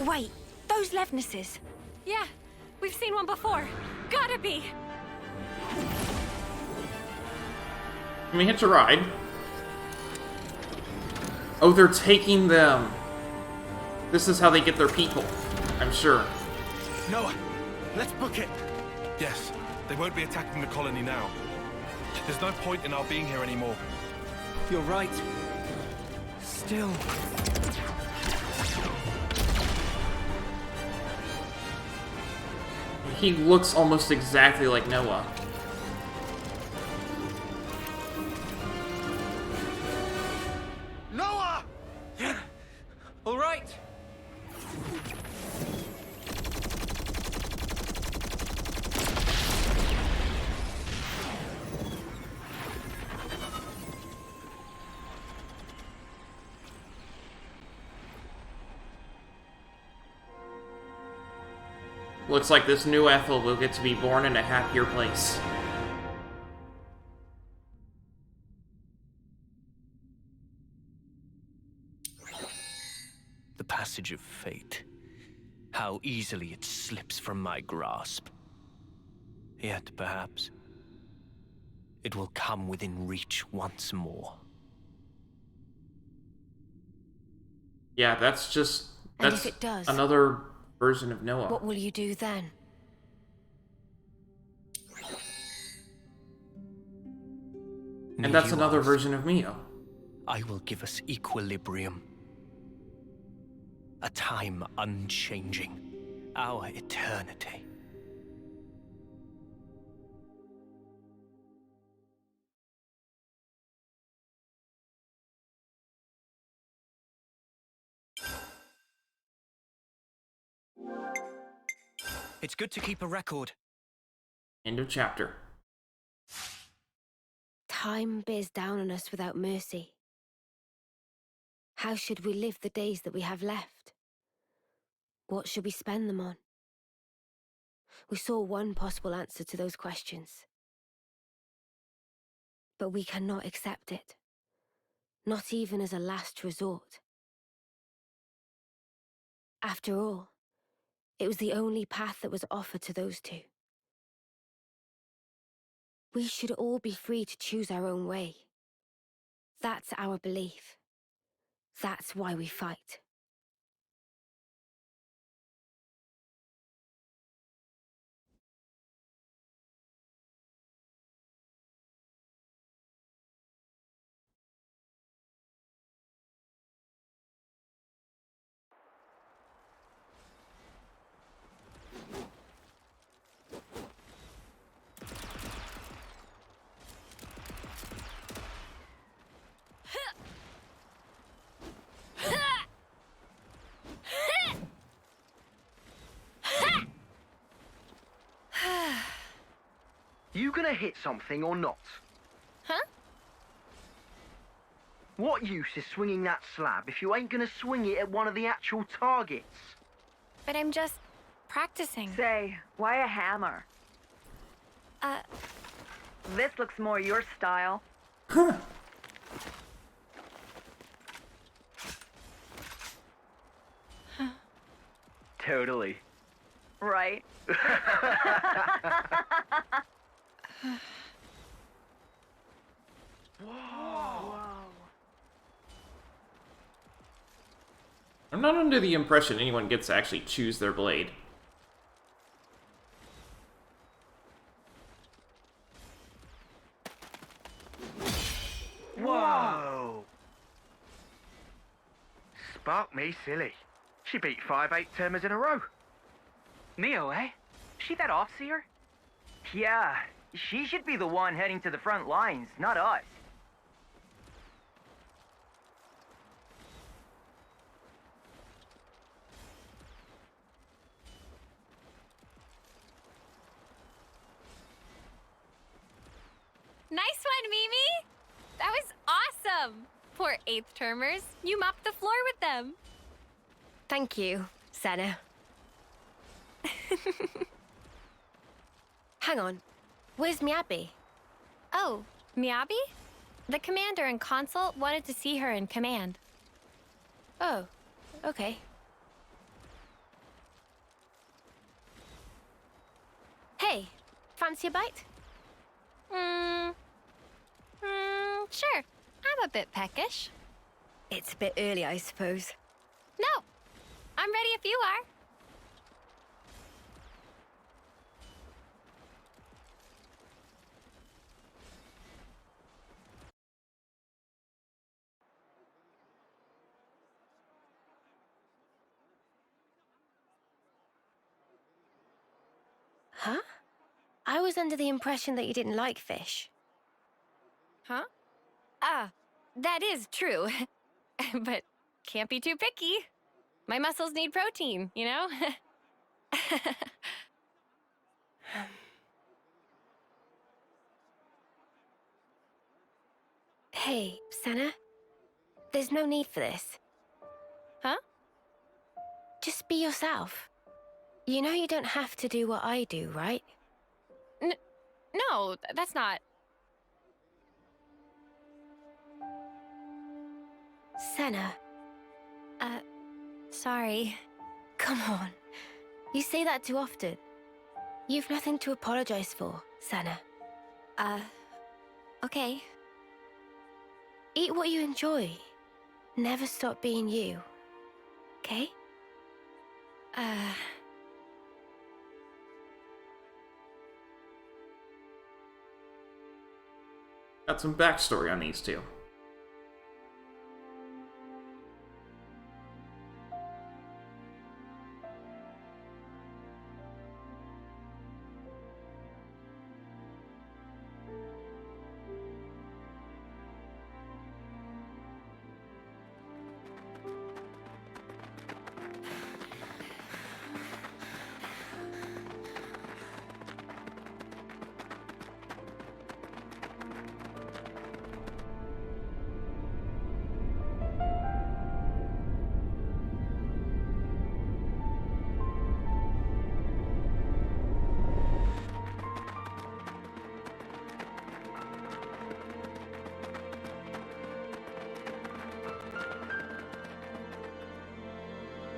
Wait, those Levnesses. Yeah, we've seen one before. Gotta be. Can we hitch a ride? Oh, they're taking them. This is how they get their people, I'm sure. Noah, let's book it. Yes, they won't be attacking the colony now. There's no point in our being here anymore. You're right. Still. He looks almost exactly like Noah. Noah! All right. Looks like this new Ethel will get to be born in a happier place. The passage of fate. How easily it slips from my grasp. Yet, perhaps, it will come within reach once more. Yeah, that's just... And That's if it does, another version of Noah. what will you do then? And that's you another ask. version of Mio. I will give us equilibrium. A time unchanging. Our eternity. It's good to keep a record. End of chapter. Time bears down on us without mercy. How should we live the days that we have left? What should we spend them on? We saw one possible answer to those questions. But we cannot accept it. Not even as a last resort. After all, it was the only path that was offered to those two. We should all be free to choose our own way. That's our belief. That's why we fight. You gonna hit something or not? Huh? What use is swinging that slab if you ain't gonna swing it at one of the actual targets? But I'm just practicing. Say, why a hammer? This looks more your style. Totally. Right. I'm not under the impression anyone gets to actually choose their blade. Whoa! Spark me silly. She beat 5 8-termers in a row. Mio, eh? She that Offseer? Yeah, she should be the one heading to the front lines, not us. Nice one, Mimi! That was awesome! Poor 8th termers. You mopped the floor with them. Thank you, Senna. Hang on. Where's Miyabi? Oh, Miyabi? The commander and consult wanted to see her in command. Oh, okay. Hey, fancy a bite? Sure. I'm a bit peckish. It's a bit early, I suppose. No, I'm ready if you are. Huh? I was under the impression that you didn't like fish. Huh? Ah, that is true. But can't be too picky. My muscles need protein, you know? Hey, Senna. There's no need for this. Huh? Just be yourself. You know you don't have to do what I do, right? No, that's not... Senna. Sorry. Come on. You say that too often. You've nothing to apologize for, Senna. Okay. Eat what you enjoy. Never stop being you. Okay? Got some backstory on these two.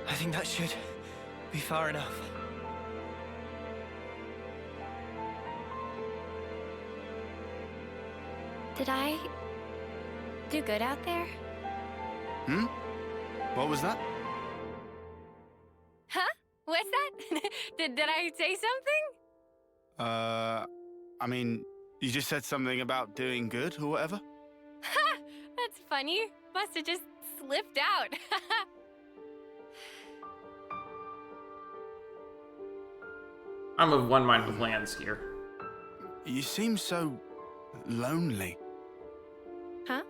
I think that should be far enough. Did I do good out there? Hmm? What was that? Huh? What's that? did I say something? I mean, you just said something about doing good or whatever? Ha! That's funny. Must have just slipped out. I'm of one mind with Lance here. You seem so lonely. Huh?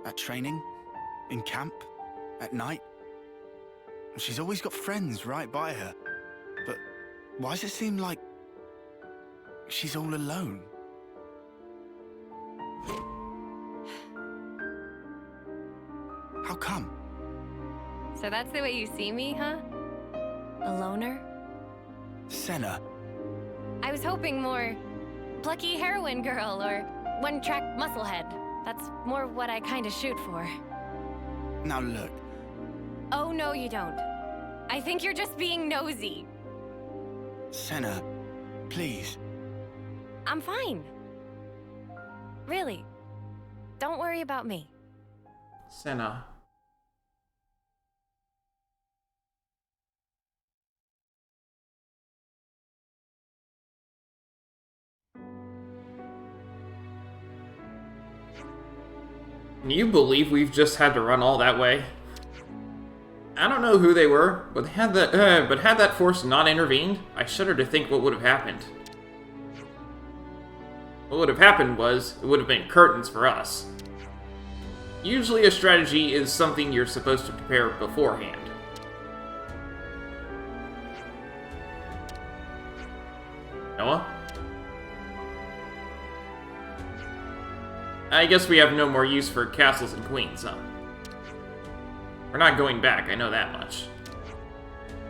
At training, in camp, at night. She's always got friends right by her. But why does it seem like she's all alone? How come? So that's the way you see me, huh? A loner? Senna. I was hoping more plucky heroine girl or one-track musclehead. That's more what I kind of shoot for. Now look. Oh, no, you don't. I think you're just being nosy. Senna, please. I'm fine. Really. Don't worry about me. Senna. Can you believe we've just had to run all that way? I don't know who they were, but had that force not intervened, I shudder to think what would have happened. What would have happened was, it would have been curtains for us. Usually a strategy is something you're supposed to prepare beforehand. Noah? I guess we have no more use for castles and queens, huh? We're not going back, I know that much.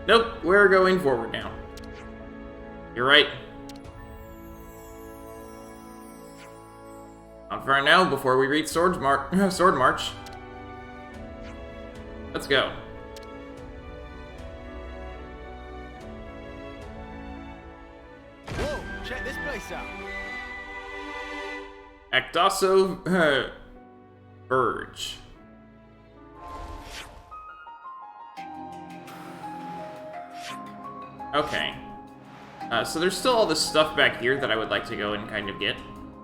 Nope, we're going forward now. You're right. On for now before we reach Sword March. Let's go. Whoa, check this place out. Actaso Verge. Okay. So there's still all this stuff back here that I would like to go and kind of get.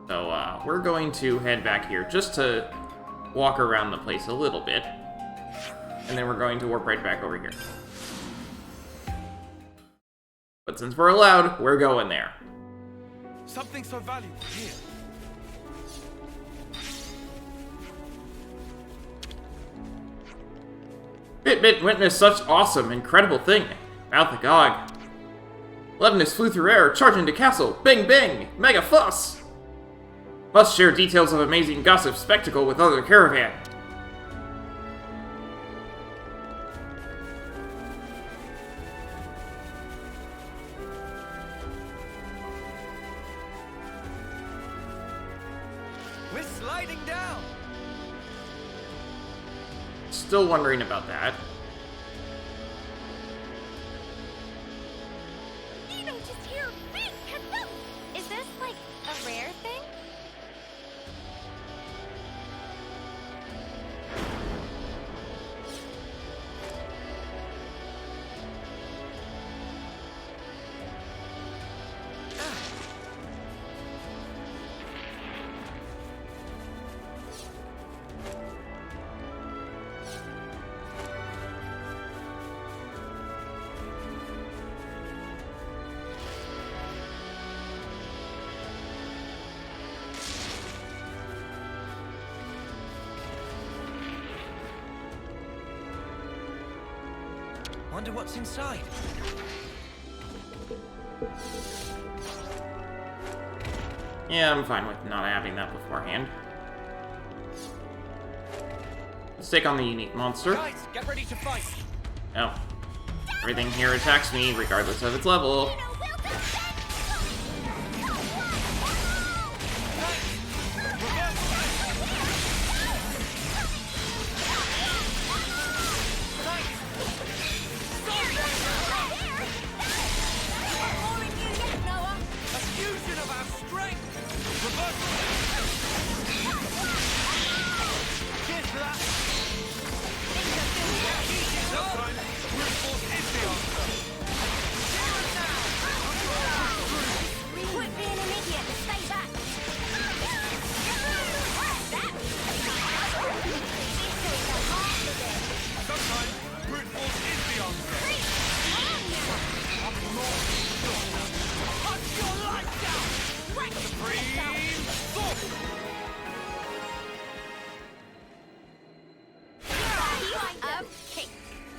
So we're going to head back here just to walk around the place a little bit. And then we're going to warp right back over here. But since we're allowed, we're going there. Something so valuable here. Bit witnessed such awesome, incredible thing. Mouth agog. Levinus flew through air, charging into castle. Bing bing! Mega fuss! Must share details of amazing gossip spectacle with other caravan. We're sliding down. Still wondering about that. Nino just here. Big, hello. Is this, like, a rare thing? wonder what's inside. Yeah, I'm fine with not having that beforehand. Let's take on the unique monster. Guys, get ready to fight. Oh. Everything here attacks me, regardless of its level.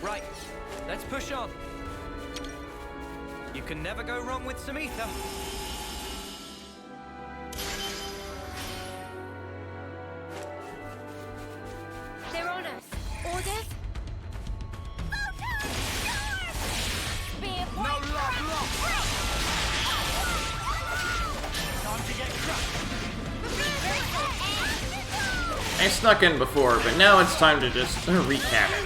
Right, let's push on. You can never go wrong with some ether. They're on us. Orders? No love lost! Time to get crushed! I snuck in before, but now it's time to just wreak havoc.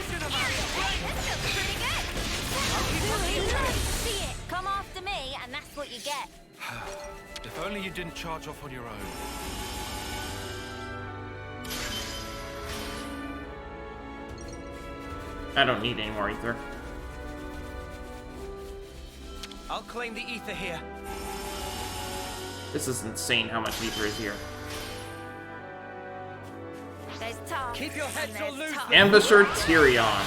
Come after me, and that's what you get. If only you didn't charge off on your own. I don't need any more ether. I'll claim the ether here. This is insane how much ether is here. There's tough. Keep your heads or lose them. Ambusher Tyrion.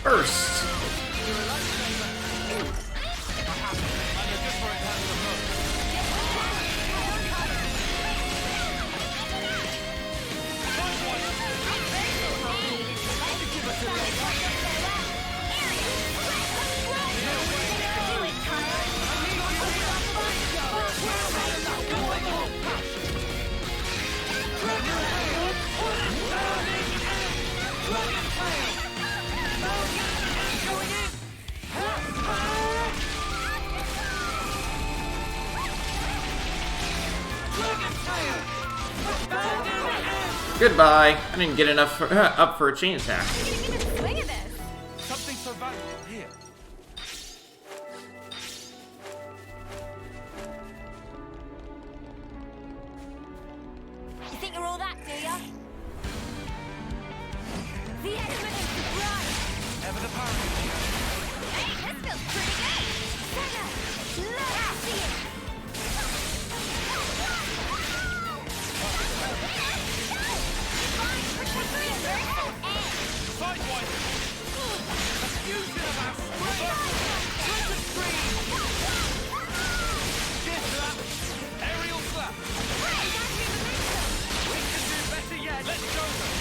First. Goodbye. I didn't get enough up for a chain attack. Something so valuable here. You think you're all that, do ya? The element is bright. Ever the parody. Hey, this feels pretty good. Senna, let's see it. Sidewise! A fusion of our strength! Triple screen! Cheers to that! Aerial slap! We can do better yet! Let's show them!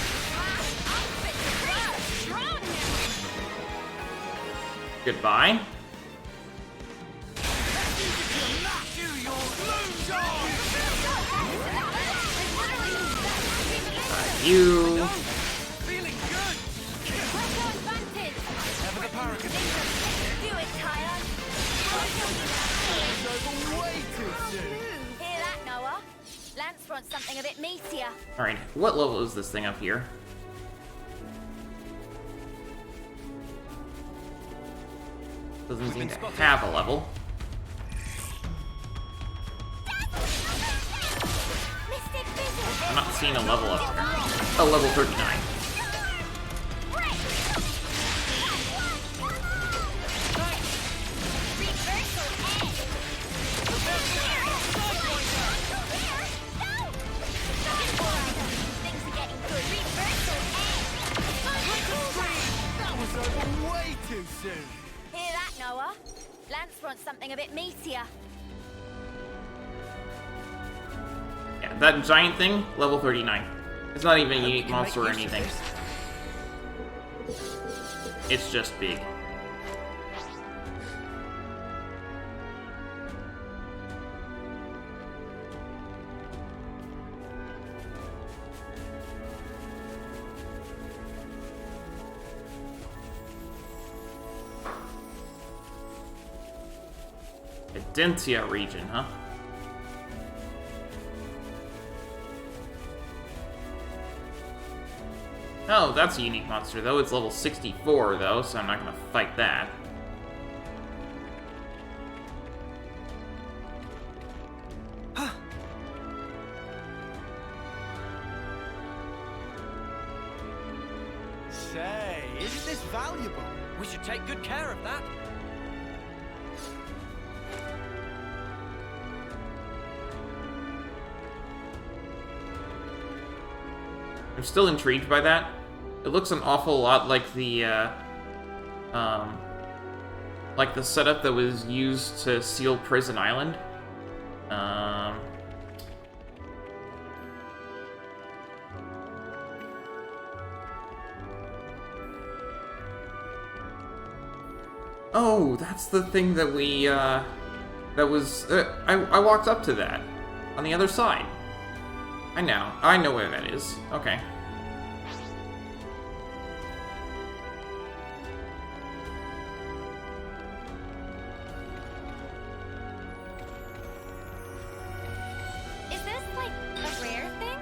Goodbye. You. Lance wants something a bit meatier. Alright, what level is this thing up here? Doesn't seem to have a level. I'm not seeing a level up there. Oh, level 39. Way too soon. Hear that, Noah? Lance wants something a bit meatier. Yeah, that giant thing, level 39. It's not even a unique monster or anything. It's just big. Entia region, huh? Oh, that's a unique monster, though. It's level 64, though, so I'm not gonna fight that. Say, isn't this valuable? We should take good care of that. I'm still intrigued by that. It looks an awful lot like the setup that was used to seal Prison Island. Oh, that's the thing that we, that was, I walked up to that on the other side. I know where that is. Okay. Is this, like, a rare thing?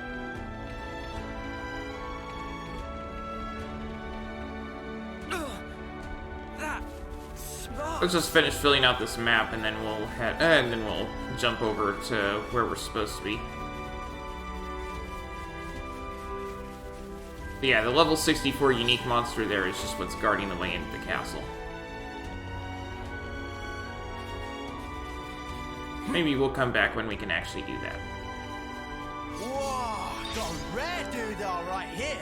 That smells. Let's just finish filling out this map, and then we'll jump over to where we're supposed to be. But yeah, the level 64 unique monster there is just what's guarding the way into the castle. Maybe we'll come back when we can actually do that. Whoa, got a rare doodah right here.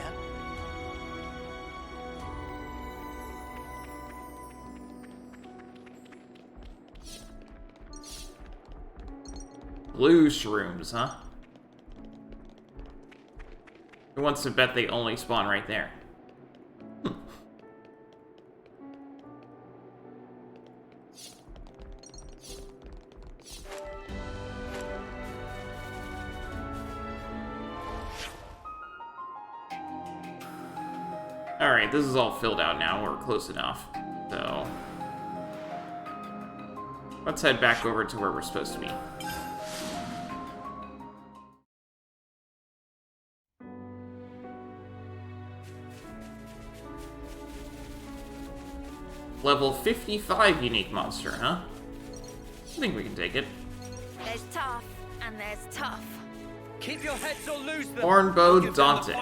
Blue shrooms, huh? Who wants to bet they only spawn right there? Alright, this is all filled out now. We're close enough. So let's head back over to where we're supposed to be. Level 55 unique monster, huh? I think we can take it. There's tough, and there's tough. Keep your heads or lose them. Hornbow Dante.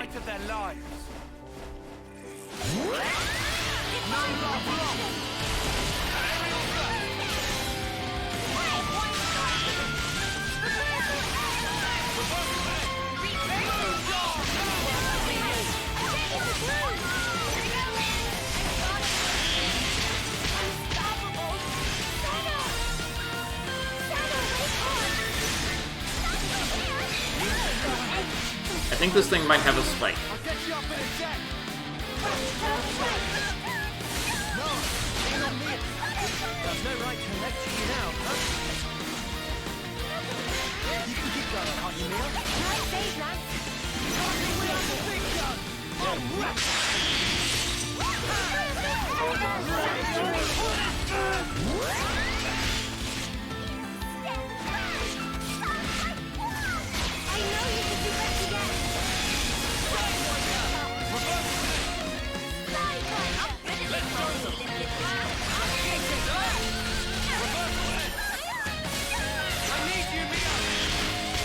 I think this thing might have a spike. There's no right to lecture you now, huh? You can keep going, can't you, Mia? Nice save, Lance. I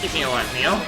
Keep me alive, Neo.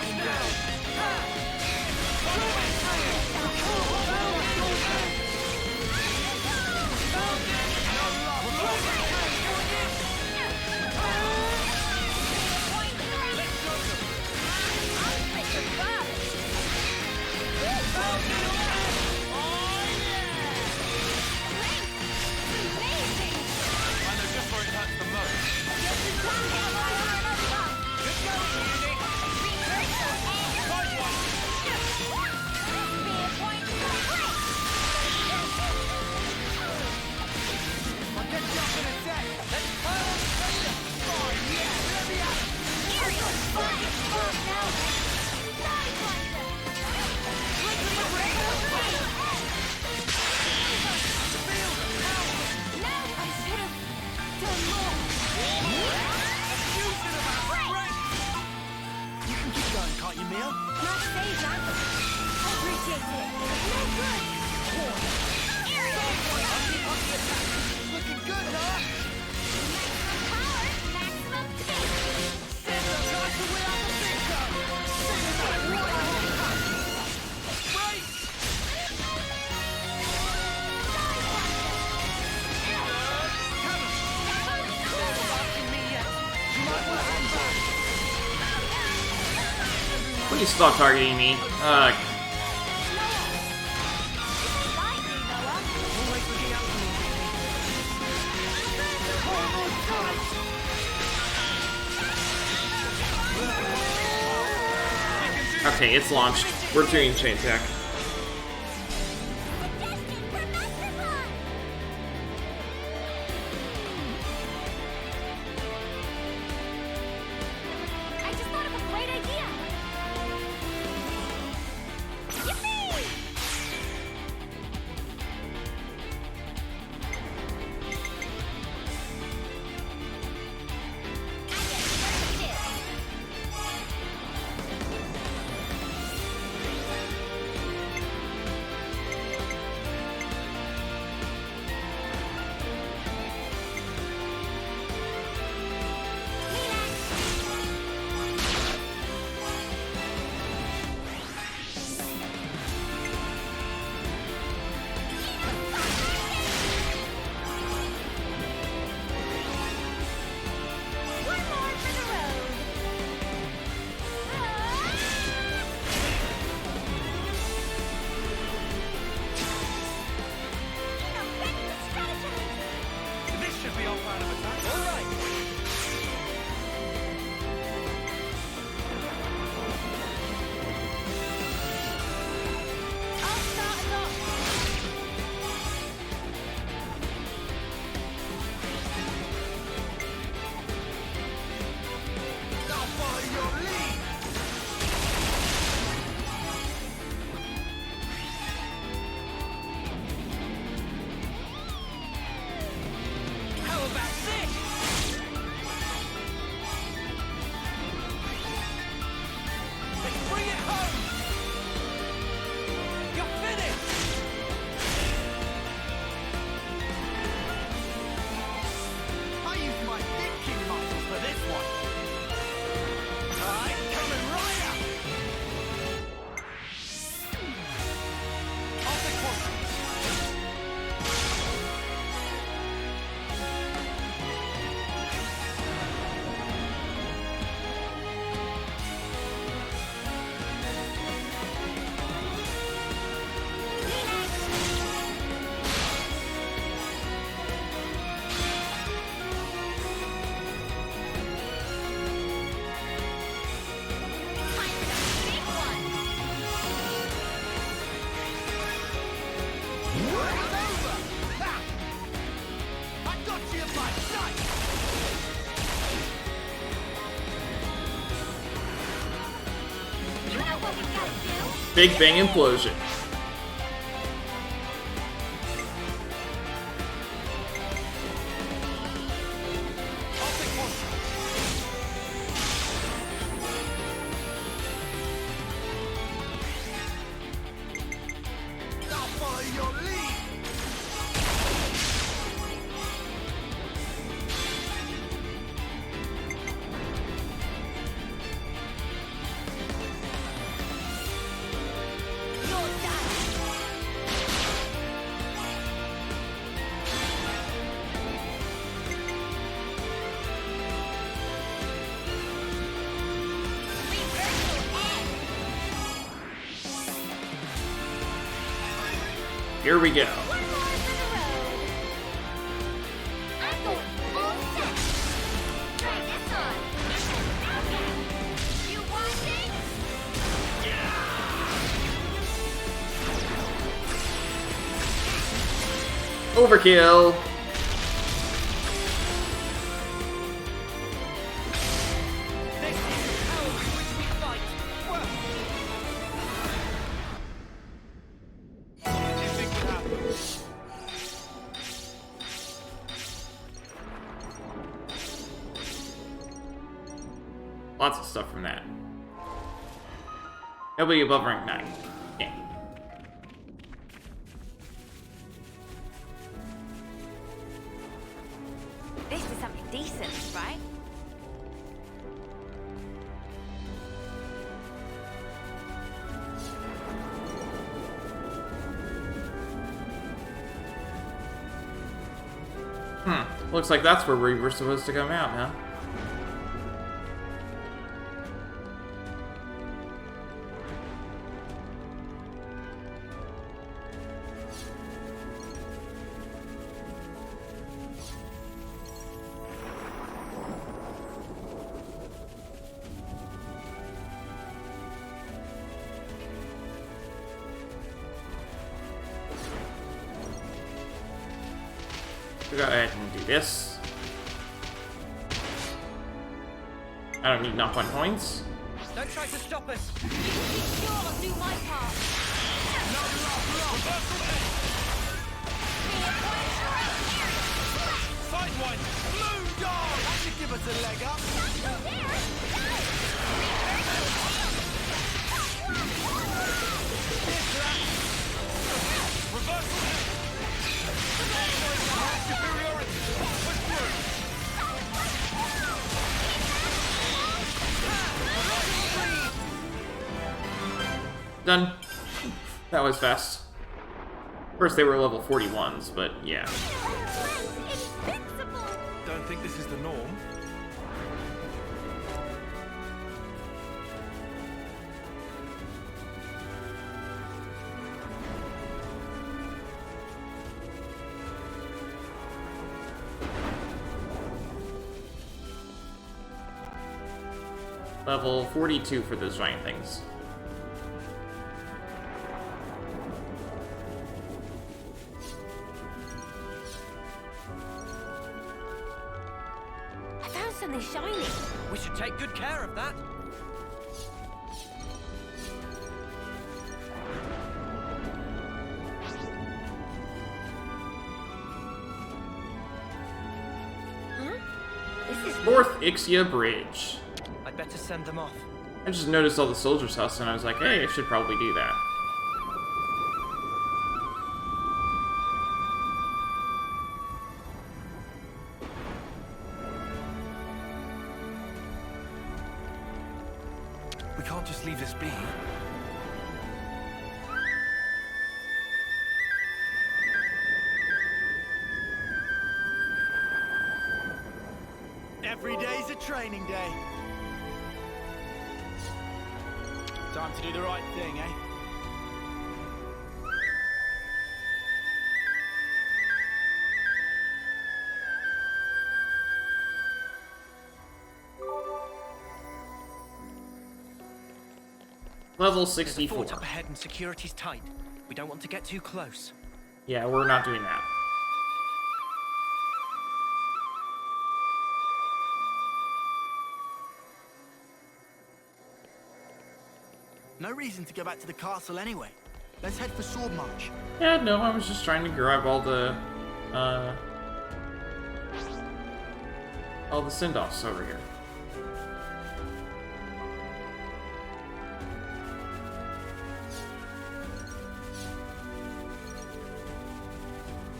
Please stop targeting me. Okay, it's launched. We're doing chain attack. Big Bang Implosion. here we go. I'm going full set. Try this on. You want it? Overkill. Lots of stuff from that. Nobody above rank 9. Yeah. This is something decent, right? Looks like that's where we were supposed to come out, huh? Go ahead and do this. I don't need knock on points. Don't try to stop us. Sure, I'll do my part. Sidewind! Blue dog! That should give us a leg up. Done. That was fast. First they were level 41s, but yeah. Don't think this is the norm. Level 42 for those giant things. Something shiny. We should take good care of that. Huh? This is North Ixia Bridge. I'd better send them off. I just noticed all the soldiers' house and I was like, hey, I should probably do that. We can't just leave this be. Every day's a training day. Time to do the right thing, eh? Level There's a 64. fort up ahead and security's tight. We don't want to get too close. Yeah, we're not doing that. No reason to go back to the castle anyway. Let's head for Sword March. Yeah, no, I was just trying to grab all the send-offs over here.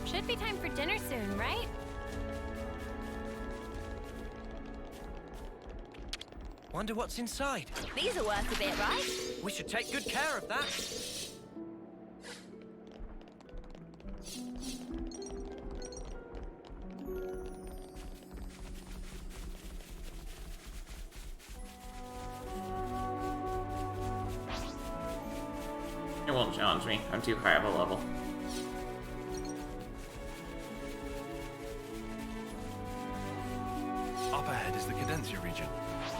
Should be time for dinner soon, right? Wonder what's inside. These are worth a bit, right? We should take good care of that. It won't challenge me. I'm too high of a level.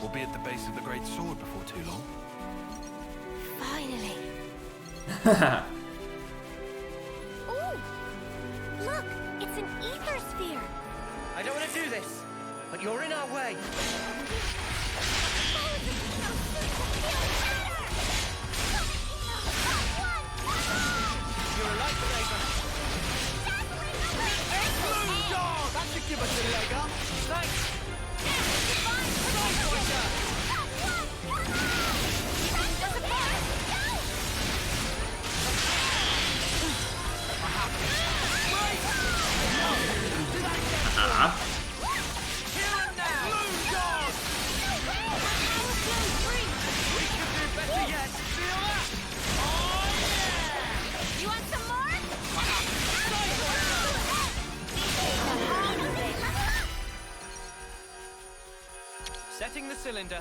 We'll be at the base of the Great Sword before too long. Finally. Ooh! Look! It's an ether sphere! I don't want to do this, but you're in our way. You're a lifesaver. Blue dog! That should give us a leg up. Thanks. Setting the cylinder.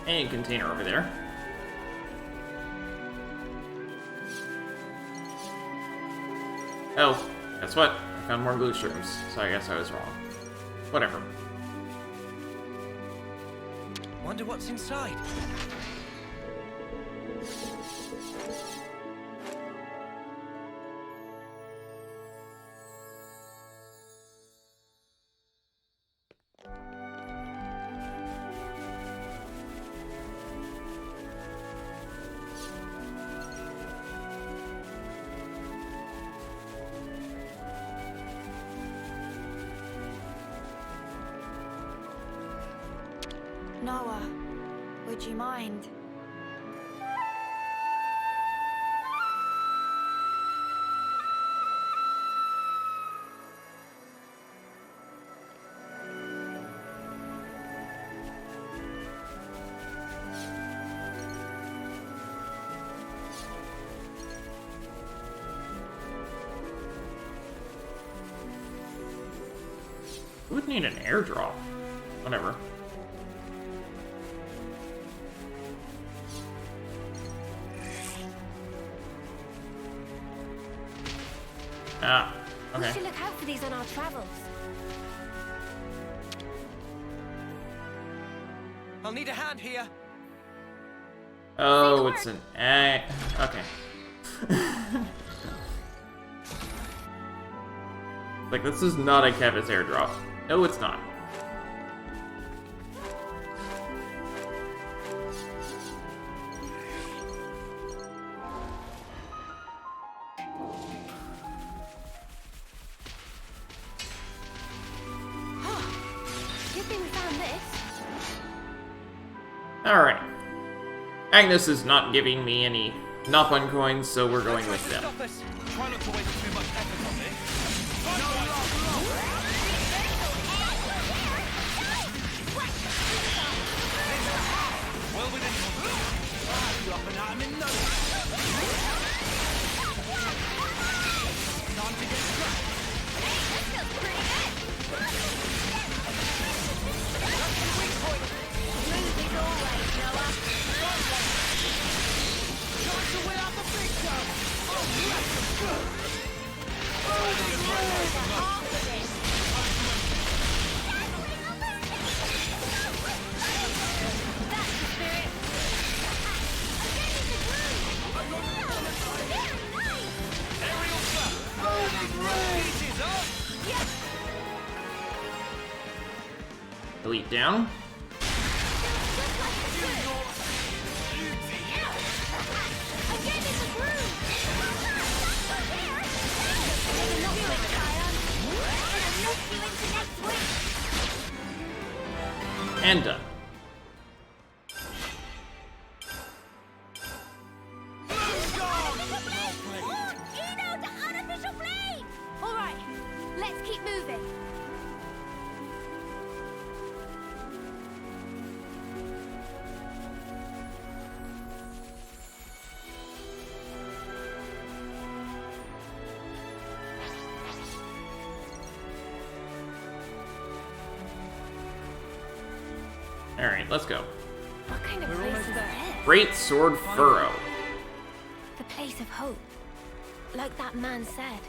Any container over there. Oh, guess what? I found more glue shrooms, so I guess I was wrong. Whatever. Wonder what's inside. Noah, would you mind? Who would need an airdrop? Whatever. Ah, okay. We should look out for these on our travels. I'll need a hand here. Oh, it's an egg. Okay. Like, this is not a Keves airdrop. No, it's not. Good thing we found this. Alright. Agnes is not giving me any Nopon coins, so we're going with them. Try not to waste too much effort on this. Well within dropping out in no time to get struck. Hey, this feels pretty good! Moving always, Noah. Trying to win out the big time. Oh, that's good. Delete down. And done. All right, let's keep moving. Alright, let's go. What kind of place is this? Great Sword Furrow. place of hope, like that man said.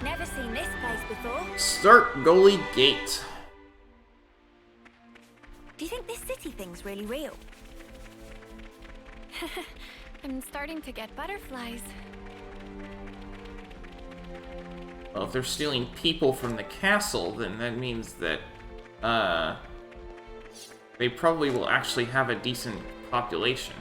Never seen this place before. Start goalie gate. Do you think this city thing's really real? I'm starting to get butterflies. Well, if they're stealing people from the castle, then that means that, they probably will actually have a decent population.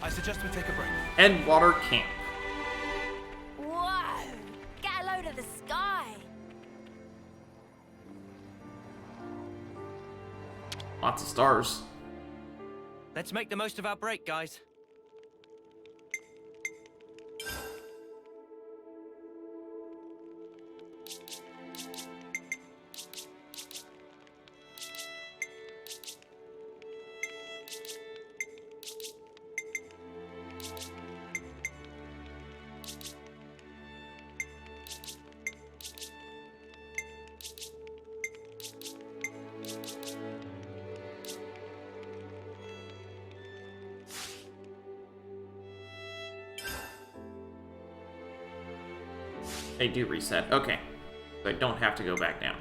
I suggest we take a break. Edgewater Camp. Whoa! Get a load of the sky! Lots of stars. Let's make the most of our break, guys. They do reset. Okay. So I don't have to go back down.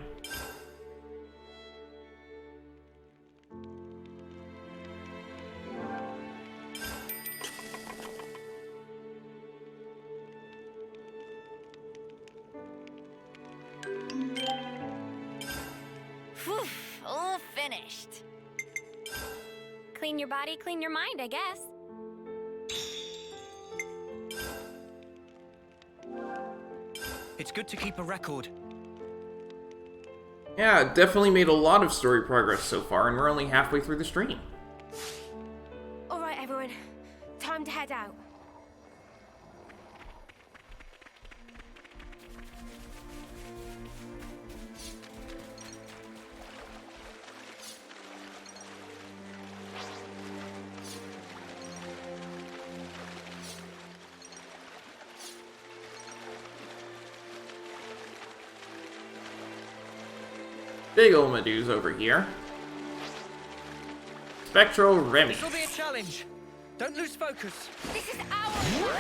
Phew, all finished. Clean your body, clean your mind, I guess. It's good to keep a record. Yeah, definitely made a lot of story progress so far, and we're only halfway through the stream. Alright, everyone. Time to head out. Big ol' Medusa over here. Spectral Remy. This will be a challenge. Don't lose focus. This is our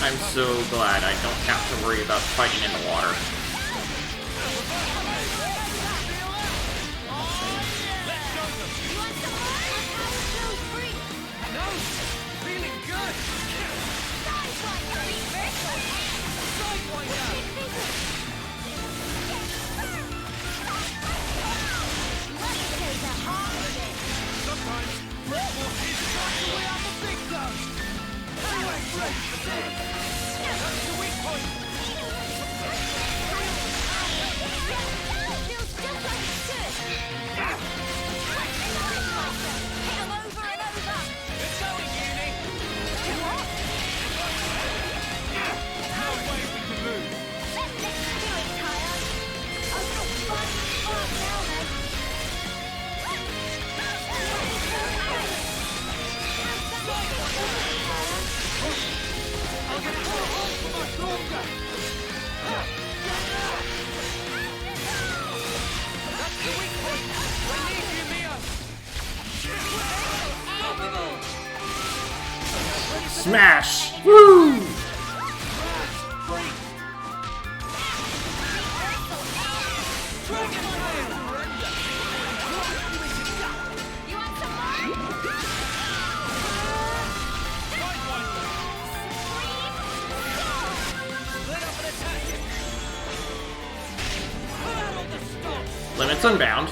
I'm so glad I don't have to worry about fighting in the water. Smash! Woo! It's unbound.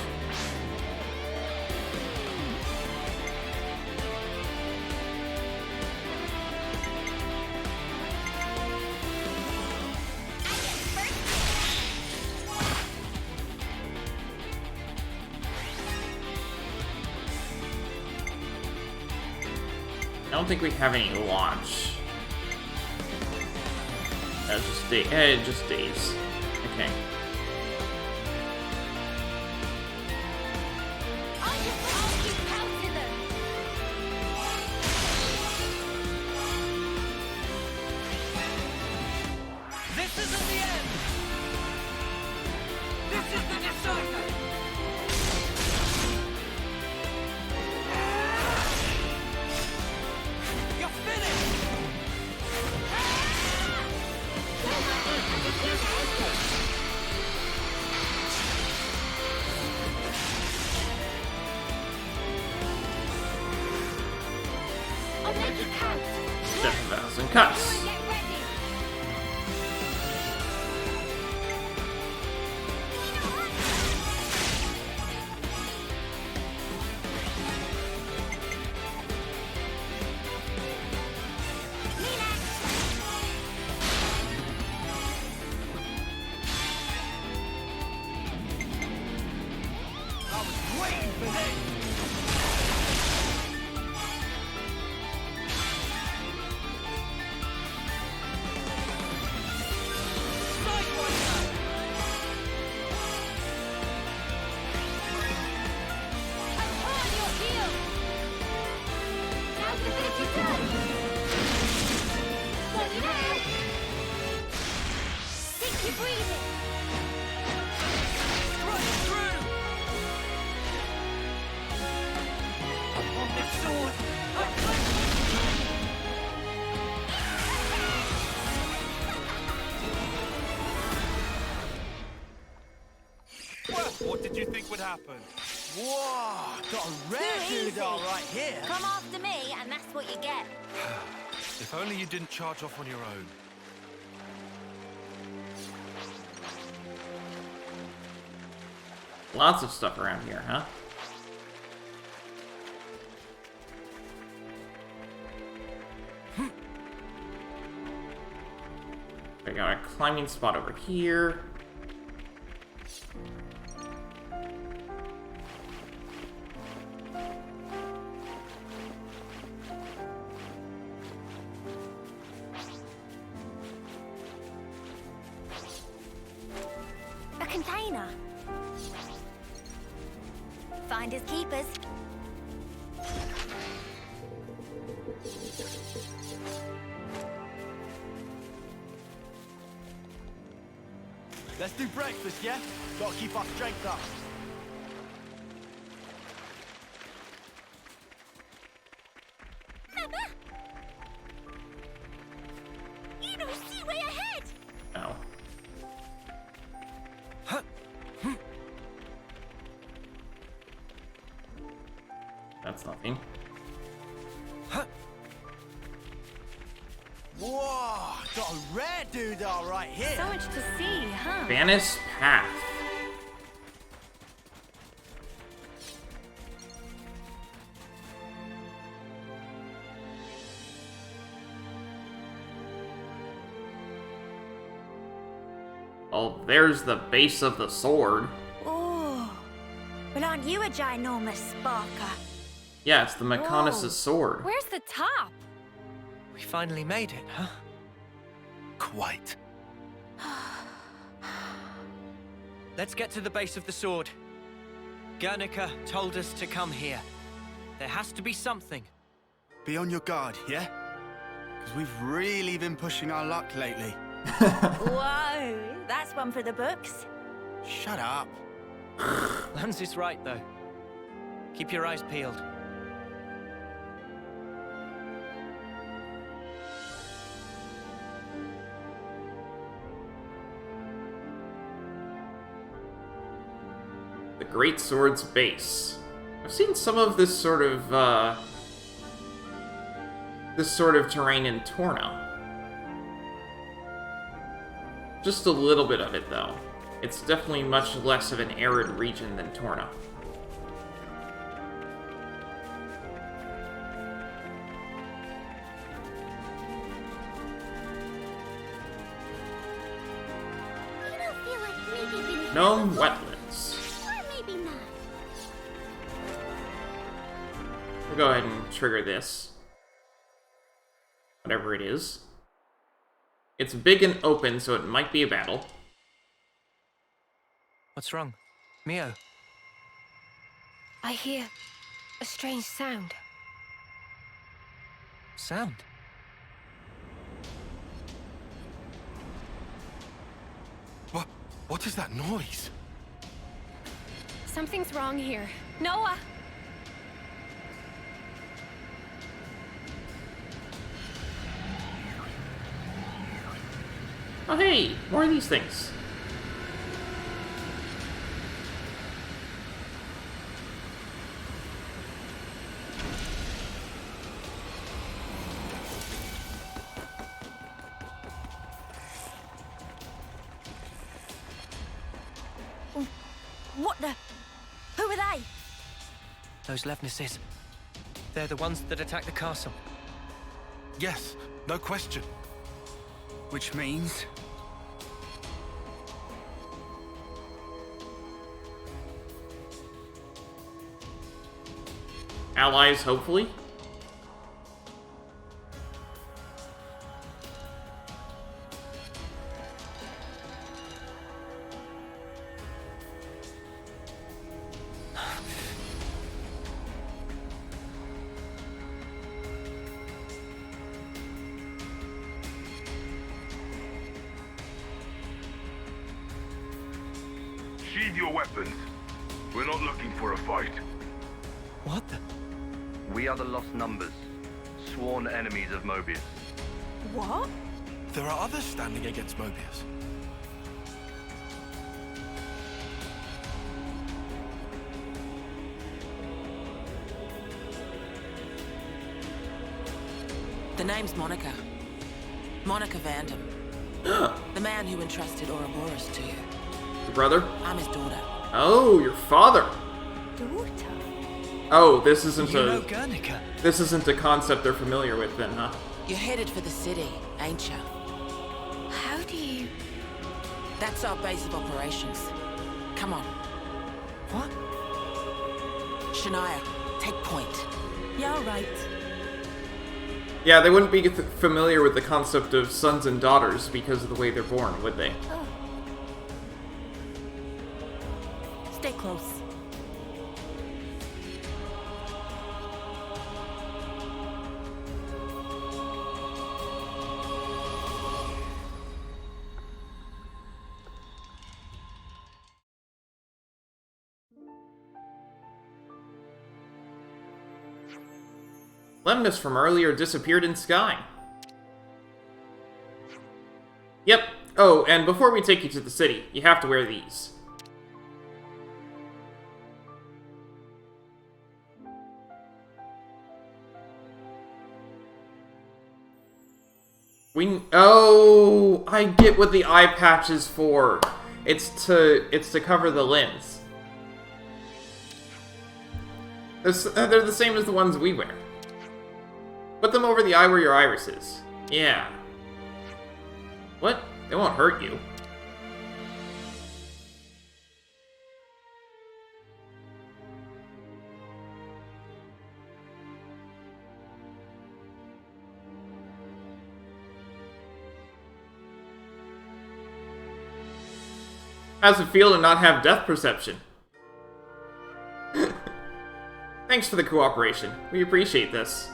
I don't think we have any launch. Just days. Okay. This isn't the end! This is the decider! You're finished! I'll make you count. 7,000 cuts. What did you think would happen? Whoa! Got a rare dude all right here. Come after me, and that's what you get. If only you didn't charge off on your own. Lots of stuff around here, huh? I got a climbing spot over here. A container. Finders keepers. Let's do breakfast, yeah? Gotta keep our strength up. You don't see way ahead. Oh. That's nothing. Whoa! Got a rare dude all right here. So much to see, huh? Vanis Path. Oh, there's the base of the sword. Oh, well, aren't you a ginormous sparker? Yeah, it's the Mechonis' Whoa. sword. Where's the top? We finally made it, huh? Quite. Let's get to the base of the sword. Guernica told us to come here. There has to be something. Be on your guard, yeah? Because we've really been pushing our luck lately. Whoa, that's one for the books. Shut up. Lance is right, though. Keep your eyes peeled. The Great Sword's base. I've seen some of this sort of terrain in Torna. Just a little bit of it, though. It's definitely much less of an arid region than Torna. Gnome wetlands. Or maybe not. We'll go ahead and trigger this. Whatever it is. It's big and open, so it might be a battle. What's wrong? Mio? I hear a strange sound. Sound? What is that noise? Something's wrong here. Noah! Oh hey, more of these things. What the? Who are they? Those Levnesses. They're the ones that attacked the castle. Yes, no question. Which means... Allies, hopefully? Sheathe your weapons. We're not looking for a fight. What the? We are the Lost Numbers, sworn enemies of Mobius. What? There are others standing against Mobius. The name's Monica. Monica Vandam. The man who entrusted Ouroboros to you. Your brother? I'm his daughter. Oh, your father! Daughter? Oh, this isn't You know a... Guernica. This isn't a concept they're familiar with then, huh? You're headed for the city, ain't ya? How do you... That's our base of operations. Come on. What? Shania, take point. Yeah, all right. Yeah, they wouldn't be familiar with the concept of sons and daughters because of the way they're born, would they? Oh. Stay close. Lemnis from earlier disappeared in sky. Yep. Oh, and before we take you to the city, you have to wear these. Oh, I get what the eye patch is for. It's to cover the lens. They're the same as the ones we wear. Put them over the eye where your iris is. Yeah. What? They won't hurt you. How's it feel to not have depth perception? Thanks for the cooperation. We appreciate this.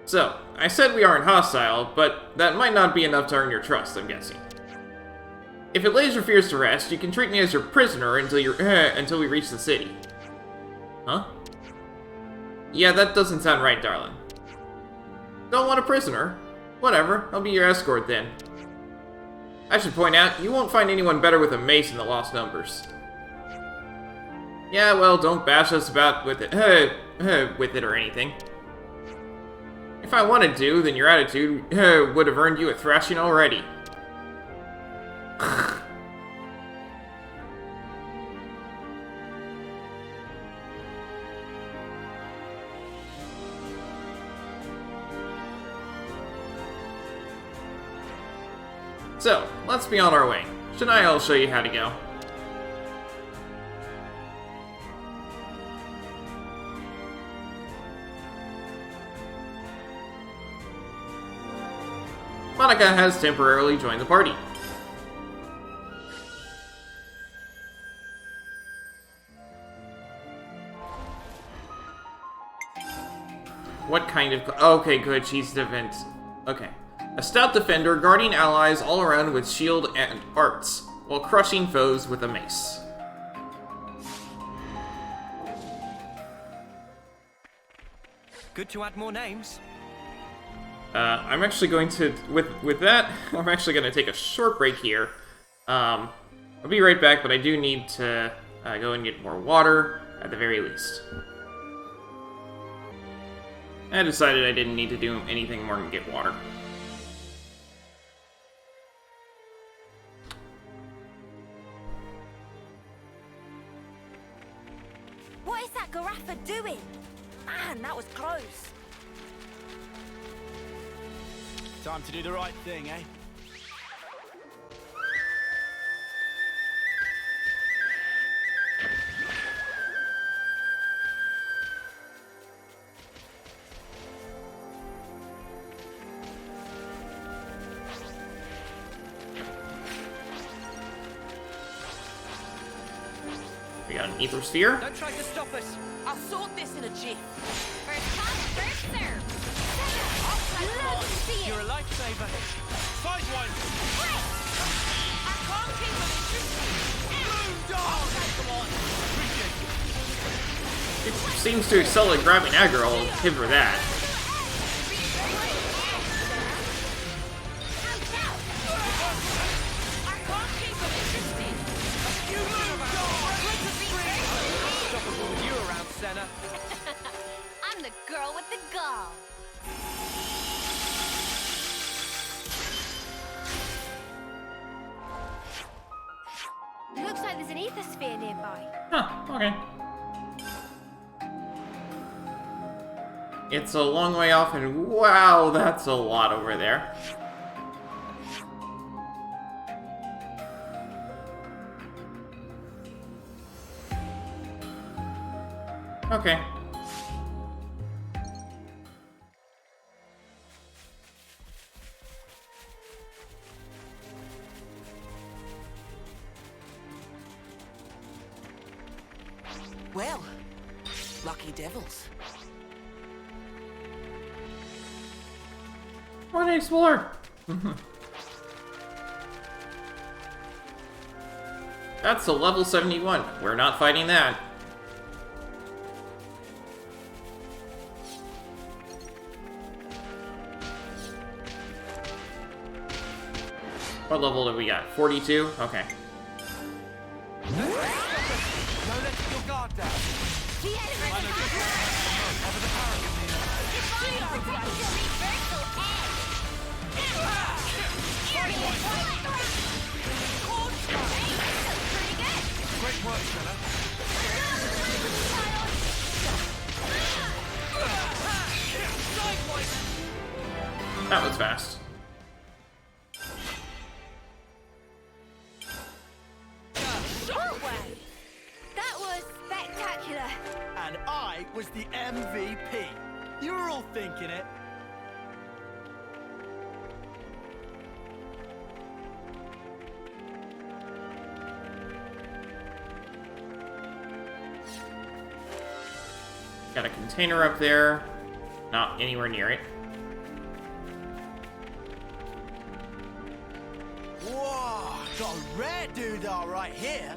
So, I said we aren't hostile, but that might not be enough to earn your trust, I'm guessing. If it lays your fears to rest, you can treat me as your prisoner until we reach the city. Huh? Yeah, that doesn't sound right, darling. Don't want a prisoner? Whatever, I'll be your escort then. I should point out, you won't find anyone better with a mace in the Lost Numbers. Yeah, well, don't bash us about with it or anything. If I wanted to, then your attitude would have earned you a thrashing already. So, let's be on our way. Shania will show you how to go. Monica has temporarily joined the party. What kind of... Okay, good, she's defense. Okay. A stout defender, guarding allies all around with shield and arts, while crushing foes with a mace. Good to add more names. I'm actually going to... With that, I'm actually going to take a short break here. I'll be right back, but I do need to go and get more water, at the very least. I decided I didn't need to do anything more than get water. What is that Garaffa doing? Man, that was close. Time to do the right thing, eh? We got an ether sphere. Don't try to stop us. I'll sort this in a jiff. First come, first serve. Love to see it. You're a lifesaver. Find one! I can't keep them interested. It seems to excel at grabbing aggro, I'll give her that. I'm the girl with the gall. Looks like there's an ether sphere nearby. Huh, okay. It's a long way off, and wow, that's a lot over there. Okay. Well, lucky devils. What an explorer! That's a level 71. We're not fighting that. What level do we got? 42? Okay. Don't let your guard down. The enemy Over the parapet, Great work, fella. That was fast. That was spectacular. And I was the MVP. You were all thinking it. Got a container up there. Not anywhere near it. Whoa, got a rare doodah right here.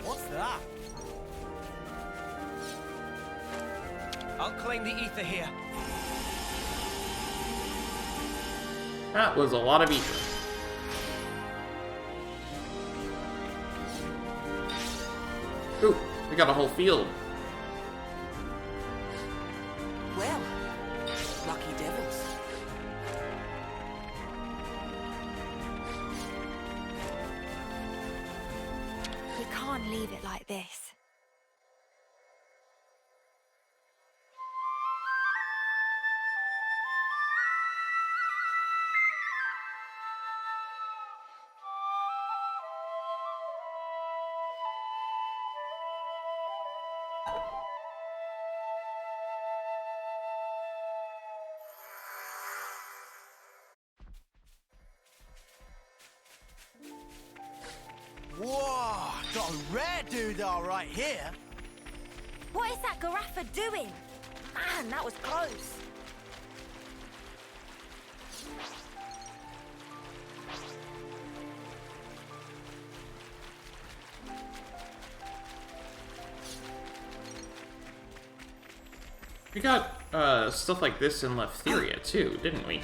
What's that? I'll claim the ether here. That was a lot of ether. Ooh, we got a whole field. Well, lucky devils. We can't leave it like this. Whoa, got a rare doodah right here. What is that Garaffa doing? Man, that was close. We got stuff like this in Leftheria too, didn't we?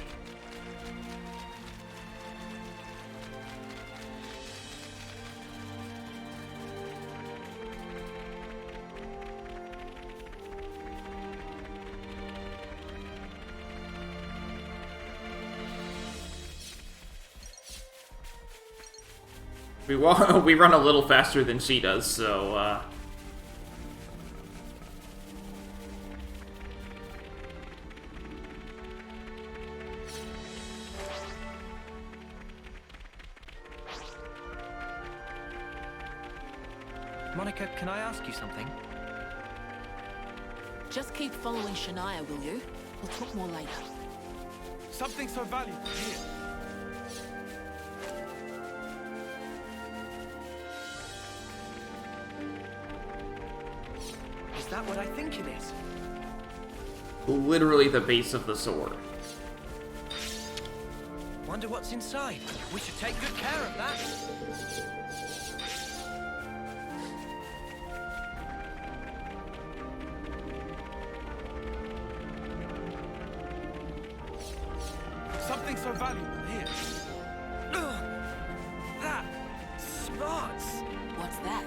We run a little faster than she does, so Monica, can I ask you something? Just keep following Shania, will you? We'll talk more later. Something so valuable here. Is that what I think it is? literally the base of the sword. Wonder what's inside. We should take good care of that. Something so valuable here. That spots. What's that?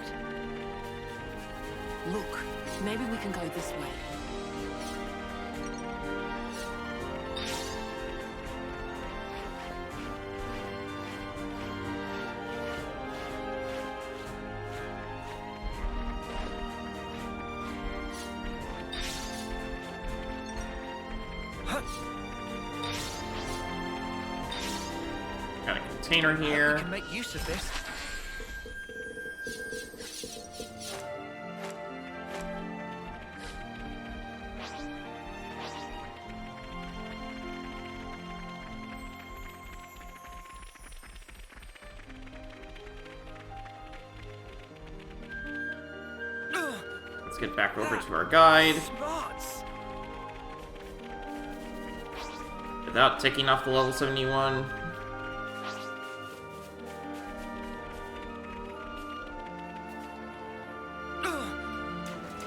Look, maybe we can go this way. Got a container here. We can make use of this. Let's get back over to our guide. Without taking off the level 71.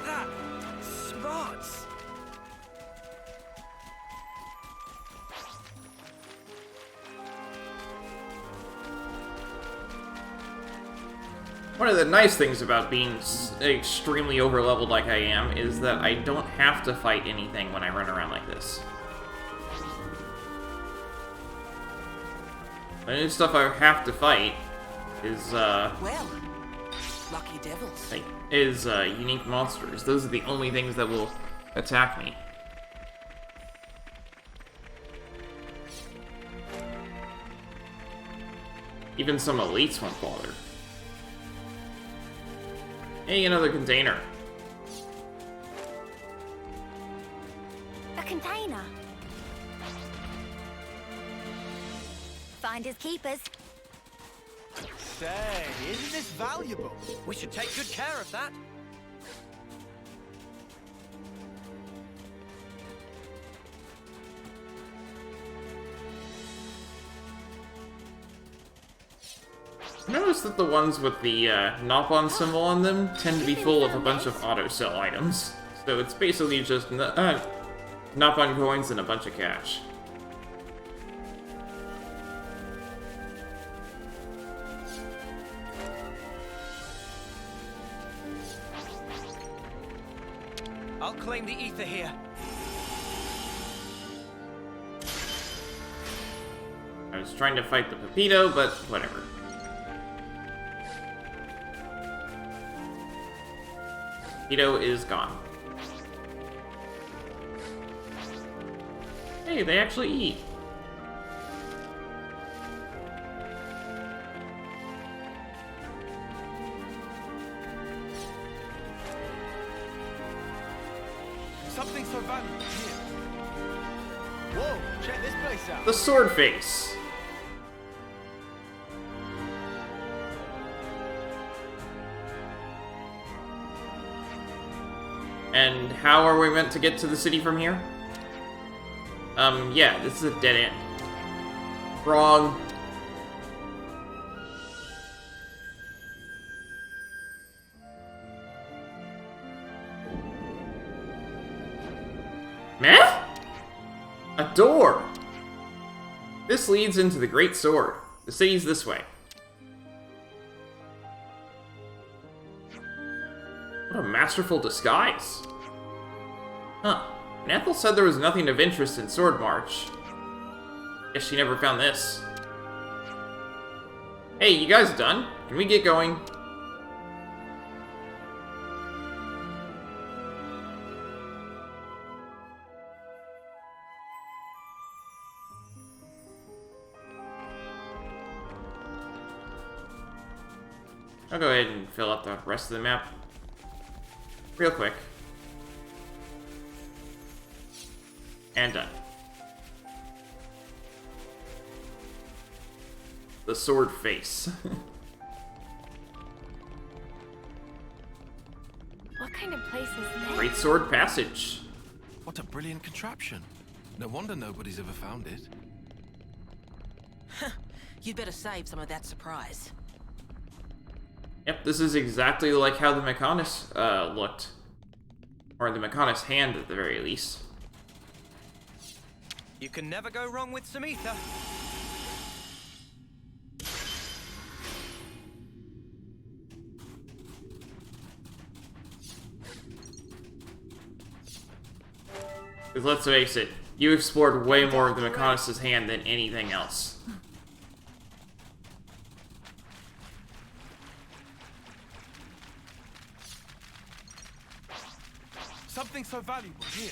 That spots. One of the nice things about being extremely overleveled like I am is that I don't have to fight anything when I run around like this. The only stuff I have to fight is, Well, lucky devils. unique monsters. Those are the only things that will attack me. Even some elites won't bother. Hey, another container. A container. Finders keepers. Say, isn't this valuable? We should take good care of that. Notice that the ones with the Nopon symbol on them tend to be full of a bunch of auto-sell items. So it's basically just Nopon coins and a bunch of cash. I'll claim the ether here. I was trying to fight the Pepito, but whatever. Ito is gone. Hey, they actually eat. Something so valuable here. Whoa, check this place out. The sword face. And how are we meant to get to the city from here? Yeah, this is a dead end. Wrong. Meh? A door! This leads into the Great Sword. The city's this way. What a masterful disguise. Huh. Ethel said there was nothing of interest in Sword March. Guess she never found this. Hey, you guys done? Can we get going? I'll go ahead and fill out the rest of the map real quick. And done. The sword face. What kind of place is this? Great Sword Passage. What a brilliant contraption. No wonder nobody's ever found it. You'd better save some of that surprise. Yep, this is exactly like how the Mechonis looked. Or the Mechonis hand, at the very least. You can never go wrong with some ether. Because let's face it, you explored way more of the Mechonis' hand than anything else. Something so valuable here.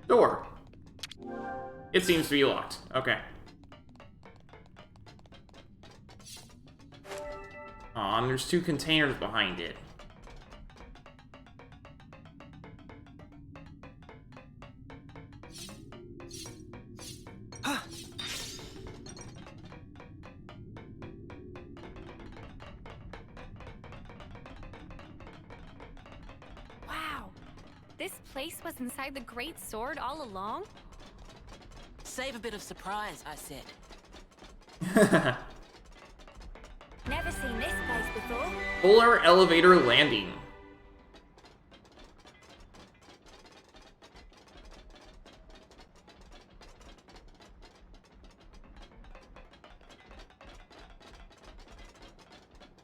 Door. It seems to be locked. Okay. Aw, and there's two containers behind it. Wow. This place was inside the Great Sword all along? Save a bit of surprise, I said. Never seen this place before. Polar elevator landing.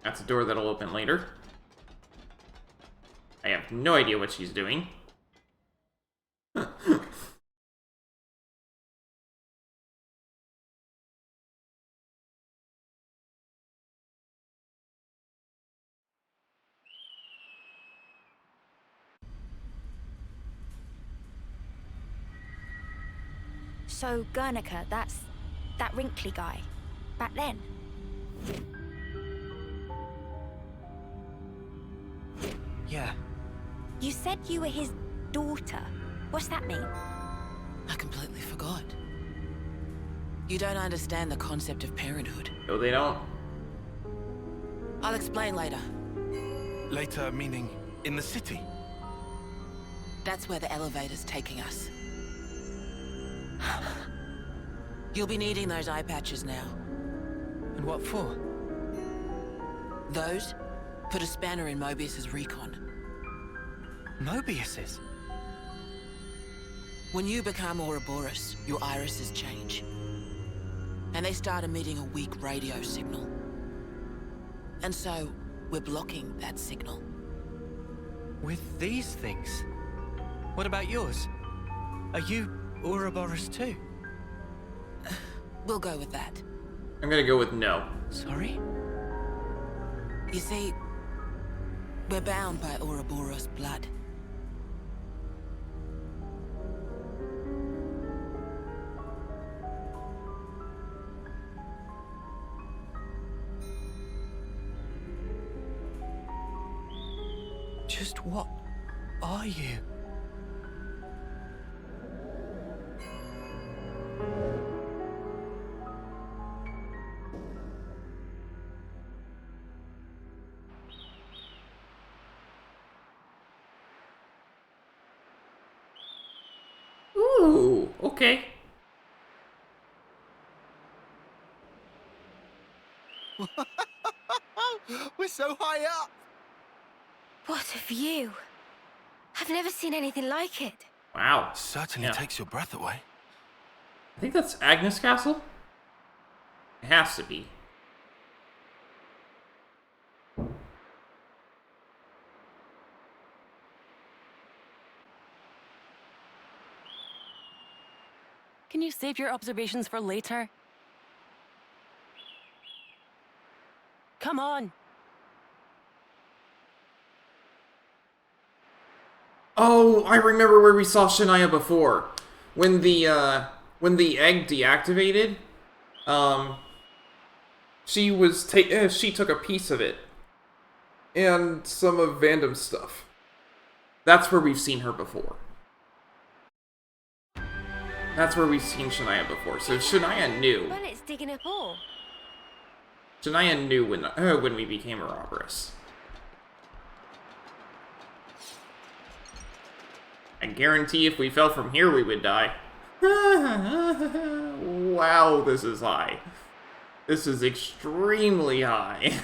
That's a door that'll open later. I have no idea what she's doing. So, Guernica, that's that wrinkly guy. Back then. Yeah. You said you were his daughter. What's that mean? I completely forgot. You don't understand the concept of parenthood. No, they don't. I'll explain later. Later, meaning in the city? That's where the elevator's taking us. You'll be needing those eye patches now. And what for? Those put a spanner in Mobius's recon. Mobius's? When you become Ouroboros, your irises change. And they start emitting a weak radio signal. And so, we're blocking that signal. With these things? What about yours? Are you Ouroboros too? We'll go with that. I'm gonna go with no. Sorry? You see, we're bound by Ouroboros blood. Just what are you? Ooh, okay. We're so high up! What a view! I've never seen anything like it. Wow. Certainly takes your breath away. I think that's Agnes Castle? It has to be. Can you save your observations for later? Come on! Oh, I remember where we saw Shania before. When the egg deactivated, she took a piece of it. And some of Vandam's stuff. That's where we've seen her before. That's where we've seen Shania before. So Shania knew. Well, it's digging up ore. Shania knew when we became Ouroboros. I guarantee if we fell from here, we would die. Wow, this is high. This is extremely high.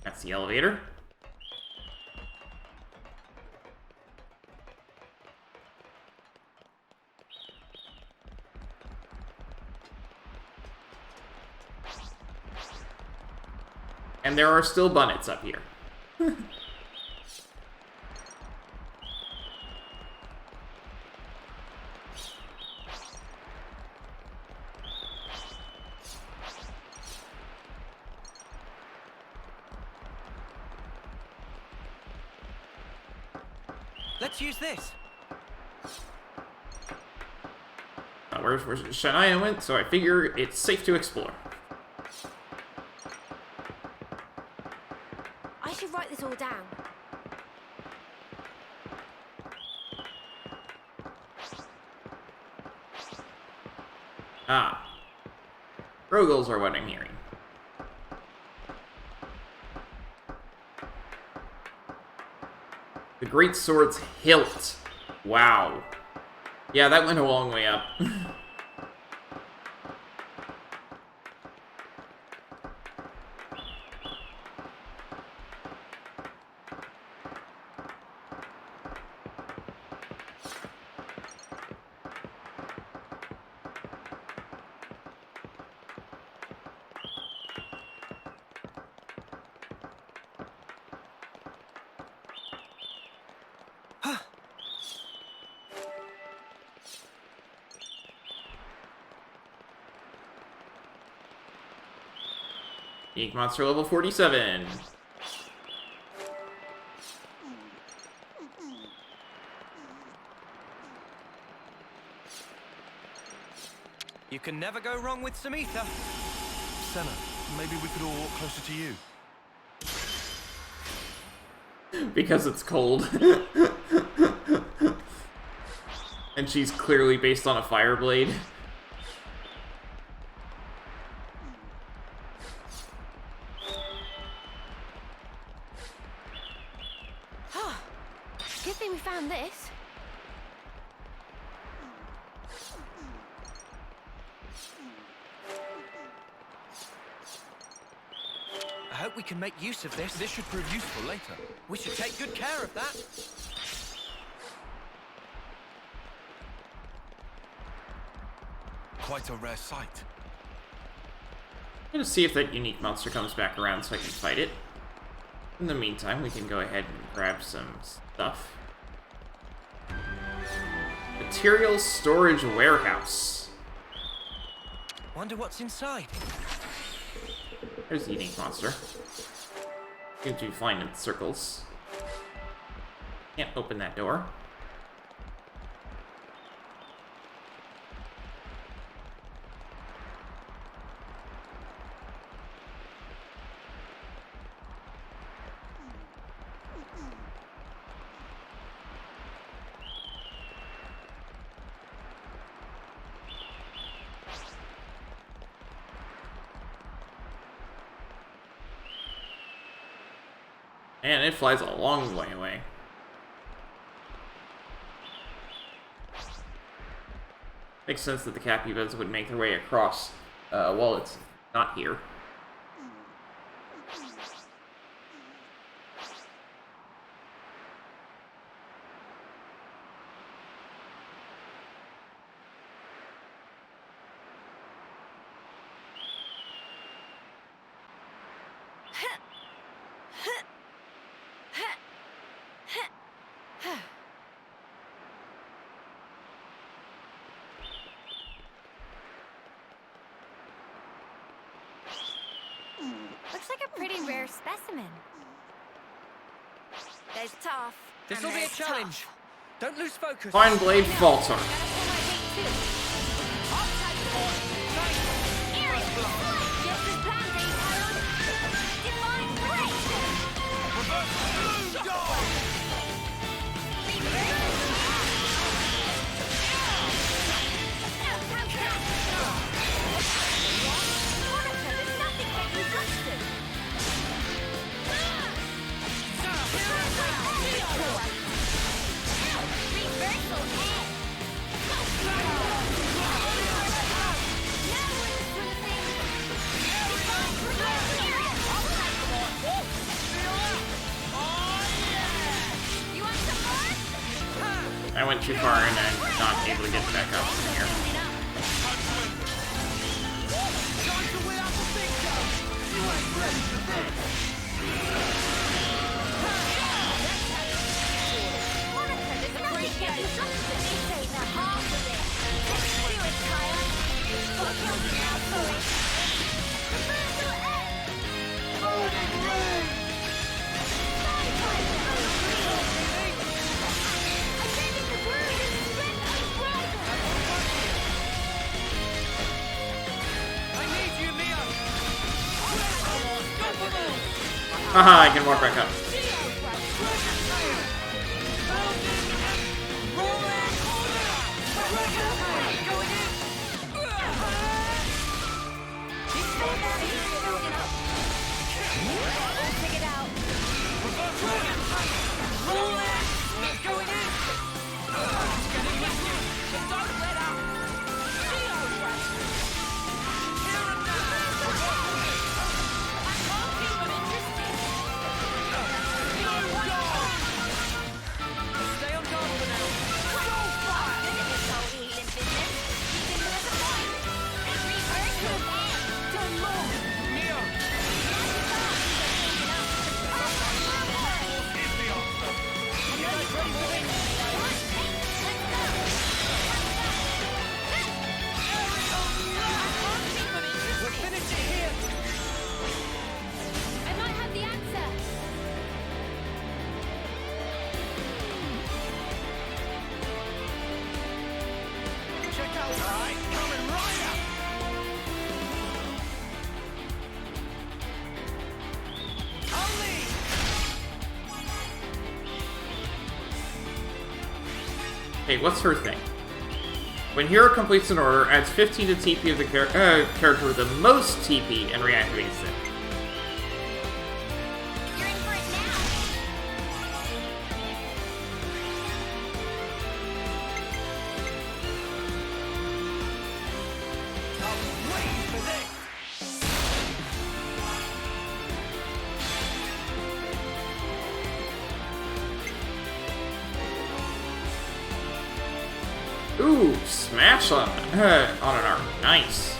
That's the elevator. And there are still bunnets up here. Let's use this. Where's Shania went, so I figure it's safe to explore. I should write this all down. Ah. Rogals are what I'm hearing. The Great Sword's hilt. Wow. Yeah, that went a long way up. Unique monster level 47. You can never go wrong with some ether. Senna, maybe we could all walk closer to you. Because it's cold. And she's clearly based on a fire blade. Good thing we found this. I hope we can make use of this. This should prove useful later. We should take good care of that. Quite a rare sight. I'm gonna see if that unique monster comes back around so I can fight it. In the meantime, we can go ahead and grab some stuff. Material storage warehouse. Wonder what's inside. There's the eating monster. Seems to be flying in circles. Can't open that door. Man, it flies a long way away. Makes sense that the capybara's would make their way across while it's not here. Looks like a pretty rare specimen. There's tough. This'll be a challenge. Don't lose focus. Fine blade falter. I went too far and I'm not able to get back up from here. Haha, I can walk back up. Okay, what's her thing? When hero completes an order, adds 15 to TP of the character with the most TP and reactivates it. Ooh, smash on an arm. Nice.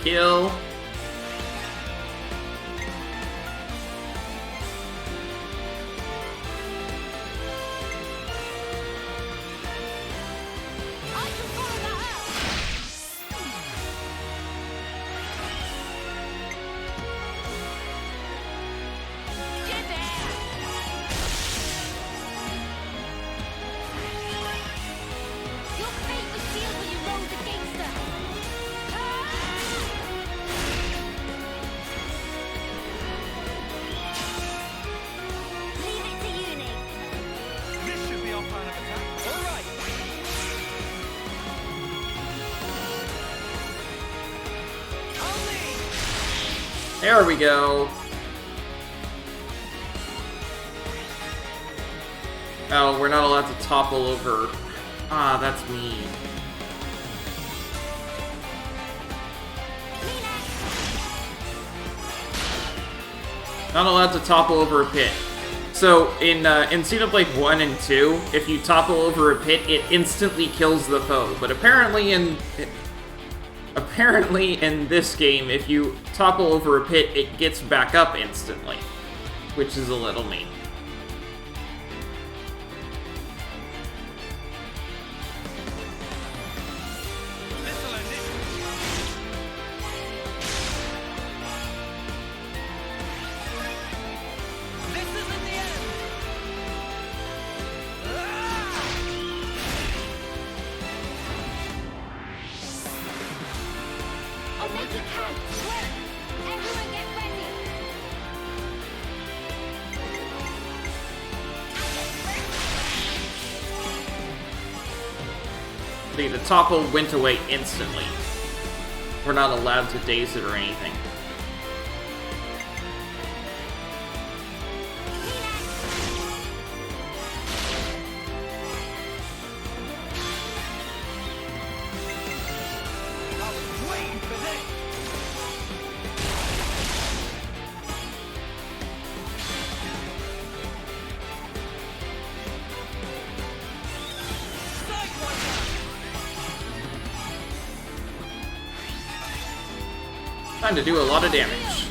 kill. There we go. Oh, we're not allowed to topple over. Ah, that's mean. Not allowed to topple over a pit. So, in Xenoblade 1 and 2, if you topple over a pit, it instantly kills the foe. But apparently in this game, if you topple over a pit, it gets back up instantly. Which is a little mean. The topple went away instantly. We're not allowed to daze it or anything. Time to do a lot of damage.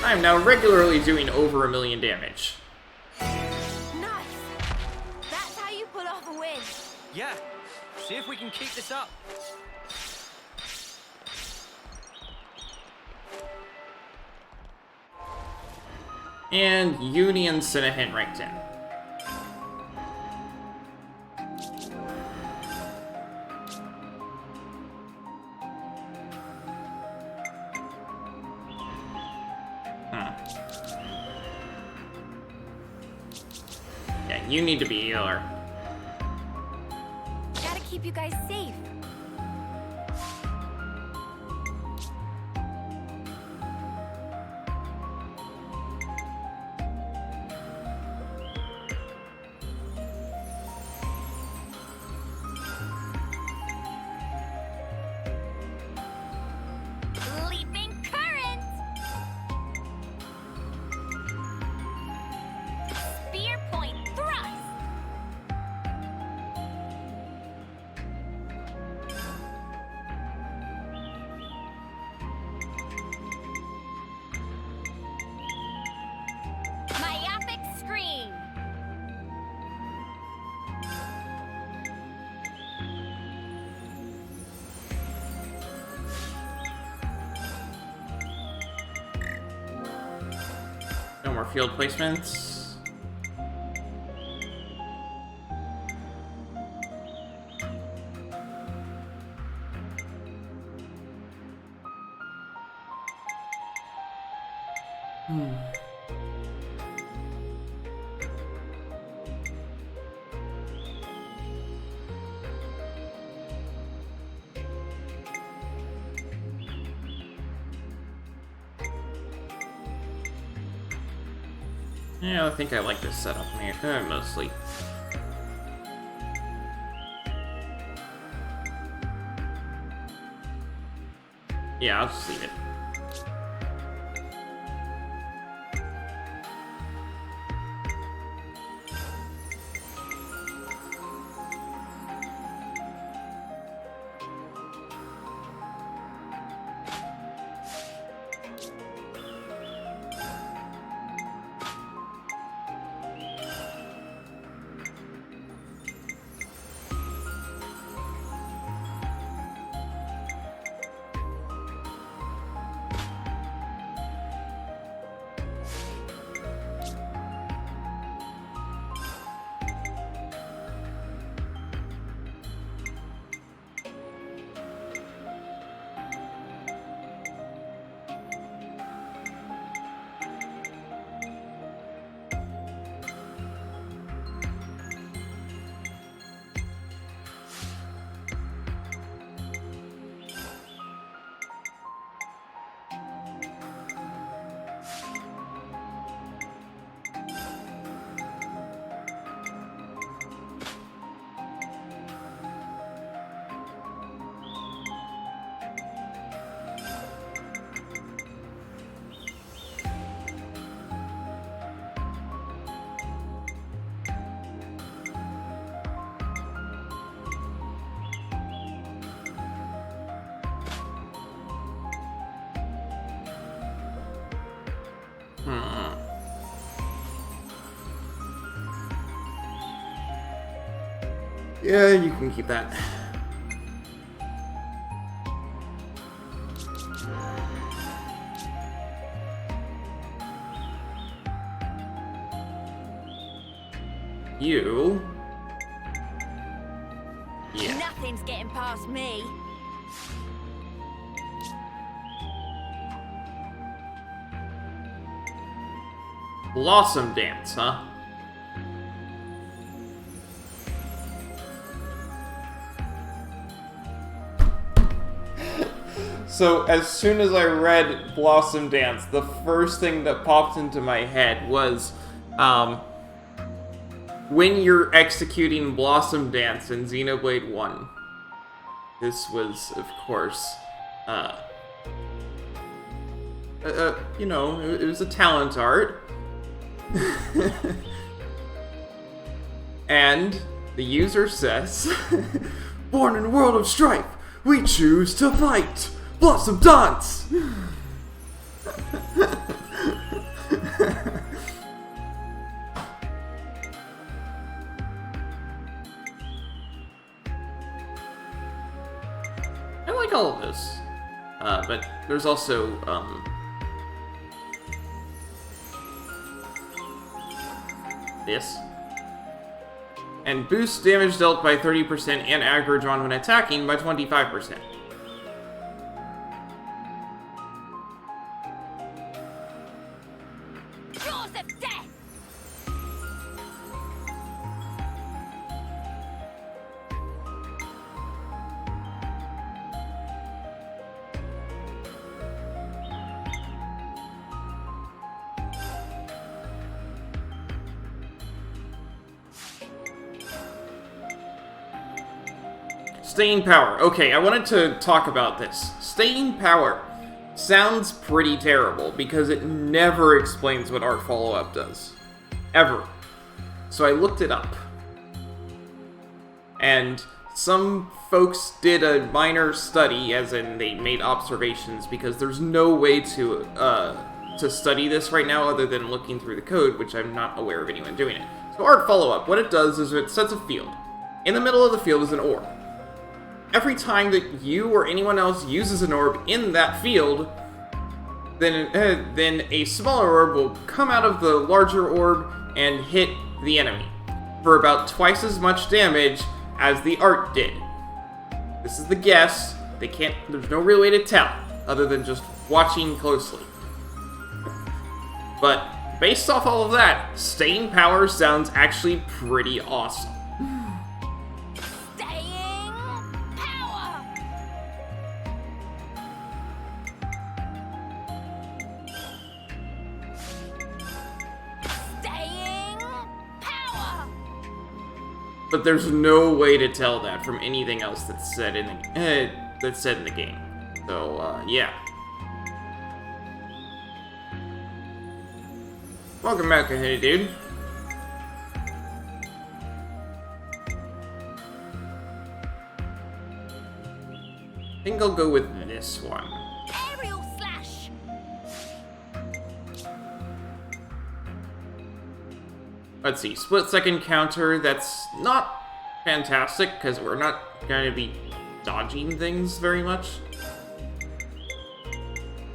I am now regularly doing over 1 million damage. Yeah, see if we can keep this up. And Union Cinnahint ranked in. Yeah, you need to be healer. Keep you guys safe. Leaping current. Spear point thrust. No more field placements. Yeah, I think I like this setup mostly. Yeah, I'll just leave it. Yeah, you can keep that. You... Yeah. Nothing's getting past me. Blossom Dance, huh? So, as soon as I read Blossom Dance, the first thing that popped into my head was, when you're executing Blossom Dance in Xenoblade 1. This was, of course, you know, it was a talent art. And the user says, "Born in a world of strife, we choose to fight! Blossom Dance!" I like all of this. But there's also, this. And boosts damage dealt by 30% and aggro drawn when attacking by 25%. Jaws of death! Staying power. Okay, I wanted to talk about this. Staying power sounds pretty terrible because it never explains what art follow-up does. Ever. So I looked it up. And some folks did a minor study, as in they made observations, because there's no way to study this right now other than looking through the code, which I'm not aware of anyone doing it. So art follow-up, what it does is it sets a field. In the middle of the field is an orb. Every time that you or anyone else uses an orb in that field, then a smaller orb will come out of the larger orb and hit the enemy for about twice as much damage as the art did. This is the guess. There's no real way to tell other than just watching closely. But based off all of that, staying power sounds actually pretty awesome. But there's no way to tell that from anything else that's said in the game. So, yeah. Welcome back, hey dude. I think I'll go with this one. Aerial slash. Let's see, split second counter, that's not fantastic, because we're not going to be dodging things very much.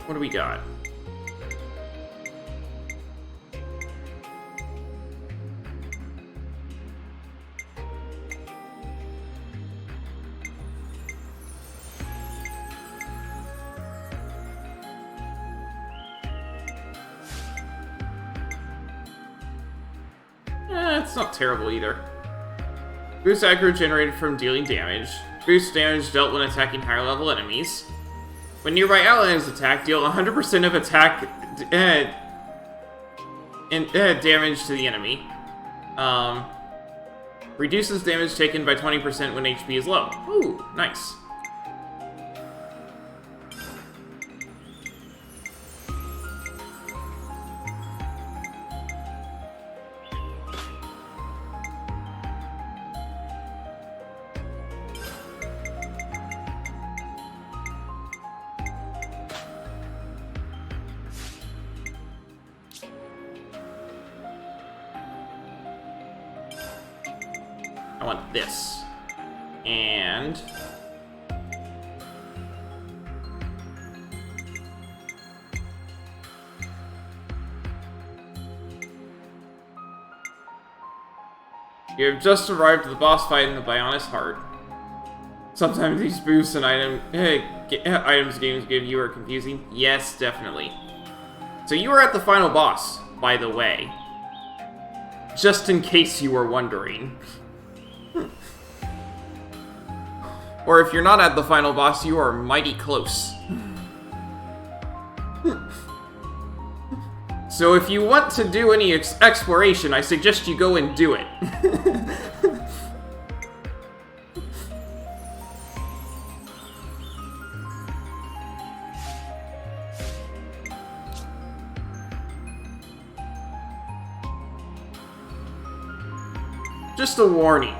What do we got? It's not terrible either. Boost aggro generated from dealing damage. Boost damage dealt when attacking higher level enemies. When nearby allies attack, deal 100% of attack damage to the enemy. Reduces damage taken by 20% when HP is low. Ooh, nice. I want this. And... you have just arrived at the boss fight in the Bionis Heart. Sometimes these boosts and items games give you are confusing. Yes, definitely. So you are at the final boss, by the way. Just in case you were wondering. Or if you're not at the final boss, you are mighty close. So if you want to do any exploration, I suggest you go and do it. Just a warning.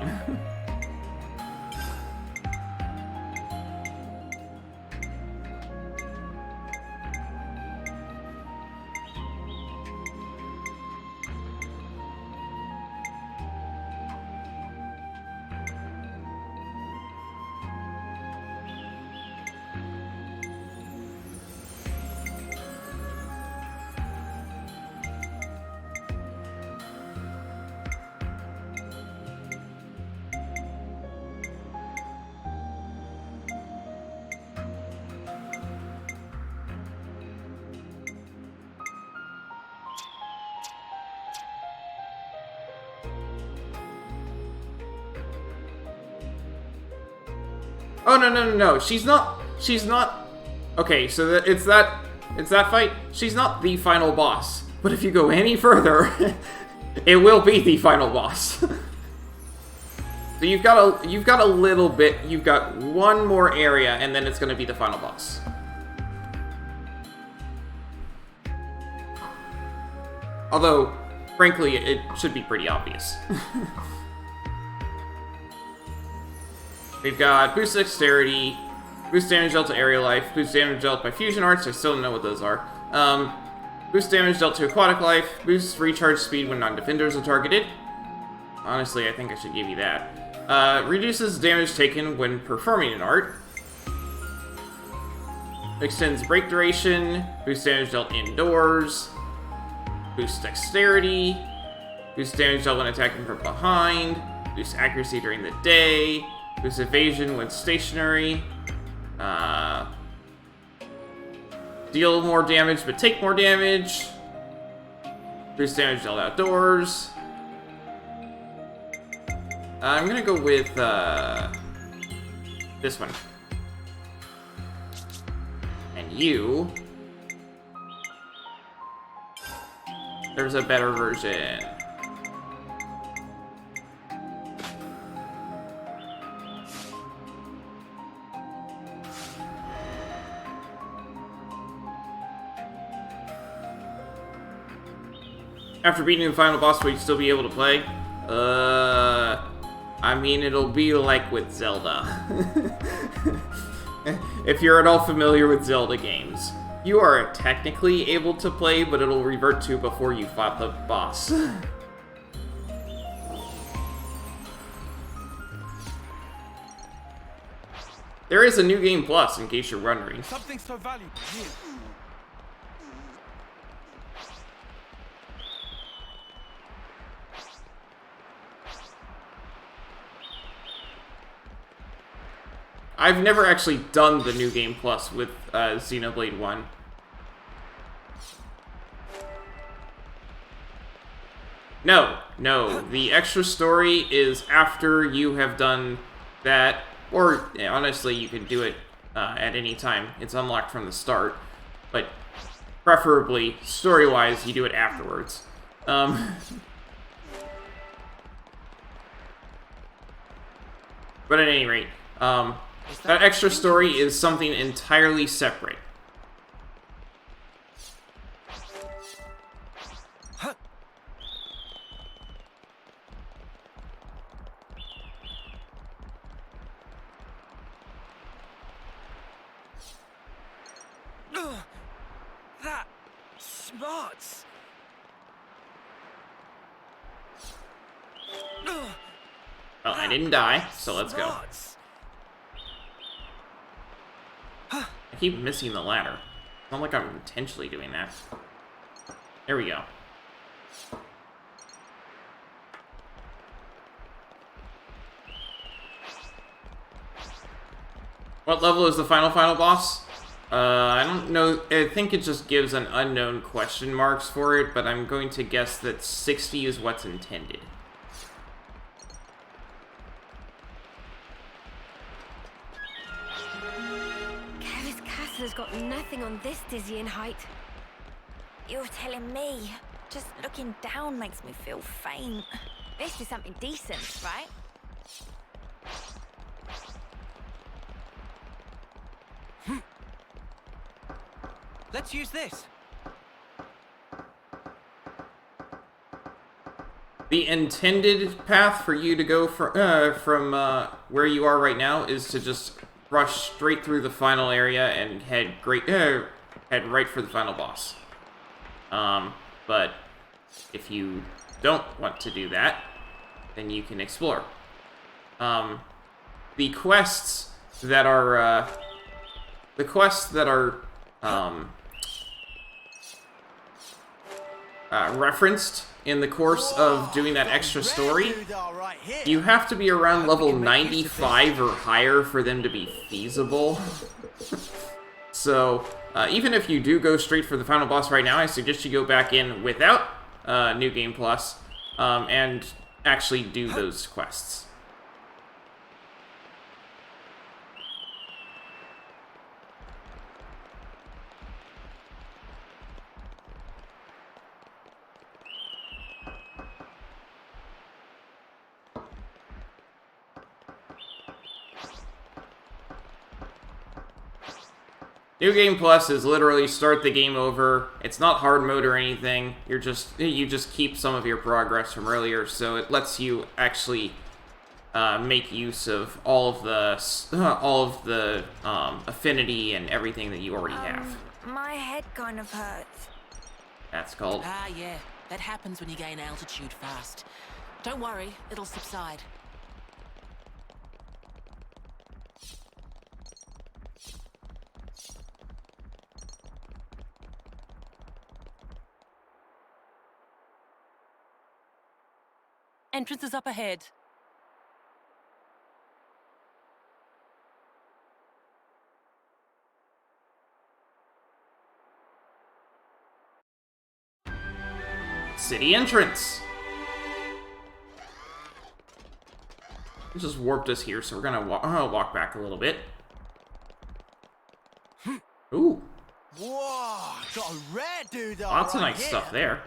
Oh, no. She's not... Okay, so it's that fight. She's not the final boss. But if you go any further, it will be the final boss. So you've got a little bit, you've got one more area, and then it's gonna be the final boss. Although, frankly, it should be pretty obvious. We've got boost dexterity, boost damage dealt to area life, boost damage dealt by fusion arts, I still don't know what those are. Boost damage dealt to aquatic life, boost recharge speed when non-defenders are targeted. Honestly, I think I should give you that. Reduces damage taken when performing an art. Extends break duration, boost damage dealt indoors, boost dexterity, boost damage dealt when attacking from behind, boost accuracy during the day, boost evasion when stationary, deal more damage but take more damage, boost damage dealt outdoors. I'm gonna go with this one. And you... there's a better version. After beating the final boss, will you still be able to play? I mean, it'll be like with Zelda. If you're at all familiar with Zelda games. You are technically able to play, but it'll revert to before you fought the boss. There is a New Game Plus, in case you're wondering. Something so valuable here. I've never actually done the New Game Plus with Xenoblade 1. No. The extra story is after you have done that, or honestly, you can do it at any time. It's unlocked from the start, but preferably, story-wise, you do it afterwards. But at any rate, that extra story is something entirely separate. That smarts. Well, I didn't die, so let's go. I keep missing the ladder. It's not like I'm intentionally doing that. There we go. What level is the final boss? I don't know. I think it just gives an unknown question marks for it, but I'm going to guess that 60 is what's intended. Keves Castle has got nothing on this dizzying height. You're telling me? Just looking down makes me feel faint. This is something decent, right? Let's use this. The intended path for you to go from where you are right now is to just rush straight through the final area and head right for the final boss. But if you don't want to do that, then you can explore. The quests that are referenced in the course of doing that extra story, you have to be around level 95 or higher for them to be feasible. So, even if you do go straight for the final boss right now, I suggest you go back in without New Game Plus and actually do those quests. New Game Plus is literally start the game over. It's not hard mode or anything. You just keep some of your progress from earlier, so it lets you actually make use of all of the affinity and everything that you already have. My head kind of hurts. That's called. Ah, yeah. That happens when you gain altitude fast. Don't worry, it'll subside. Entrance is up ahead. City entrance. It just warped us here, so we're gonna walk back a little bit. Ooh. Whoa, got a rare dude. Lots of nice stuff there.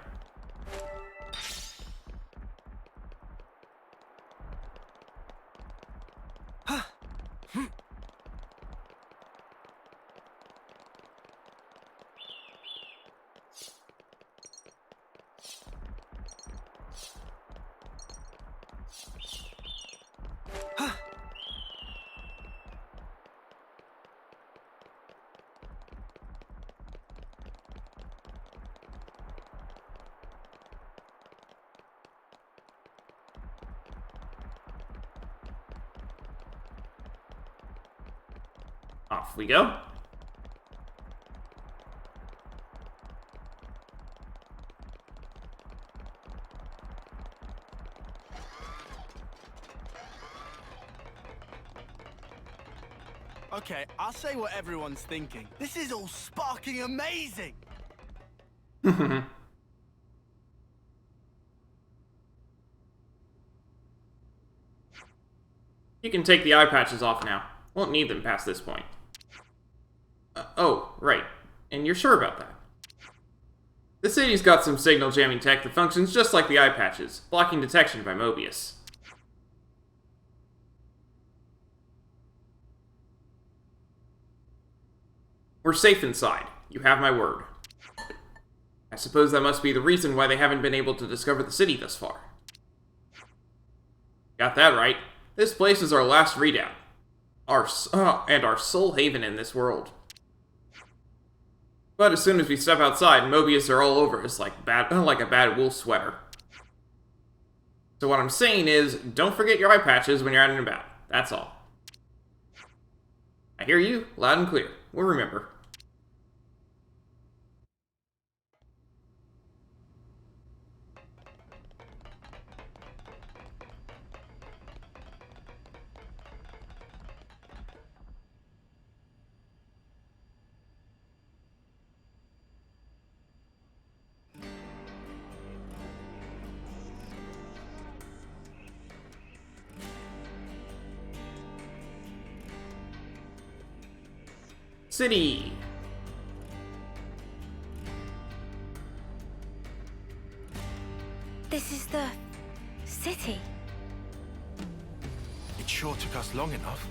Off we go. Okay, I'll say what everyone's thinking. This is all sparking amazing! You can take the eye patches off now. Won't need them past this point. Oh, right. And you're sure about that? The city's got some signal jamming tech that functions just like the eye patches, blocking detection by Mobius. We're safe inside. You have my word. I suppose that must be the reason why they haven't been able to discover the city thus far. Got that right. This place is our last redoubt. And our sole haven in this world. But as soon as we step outside, Mobius are all over us like a bad wool sweater. So what I'm saying is, don't forget your eye patches when you're out and about. That's all. I hear you, loud and clear. We'll remember. City. This is the city. It sure took us long enough.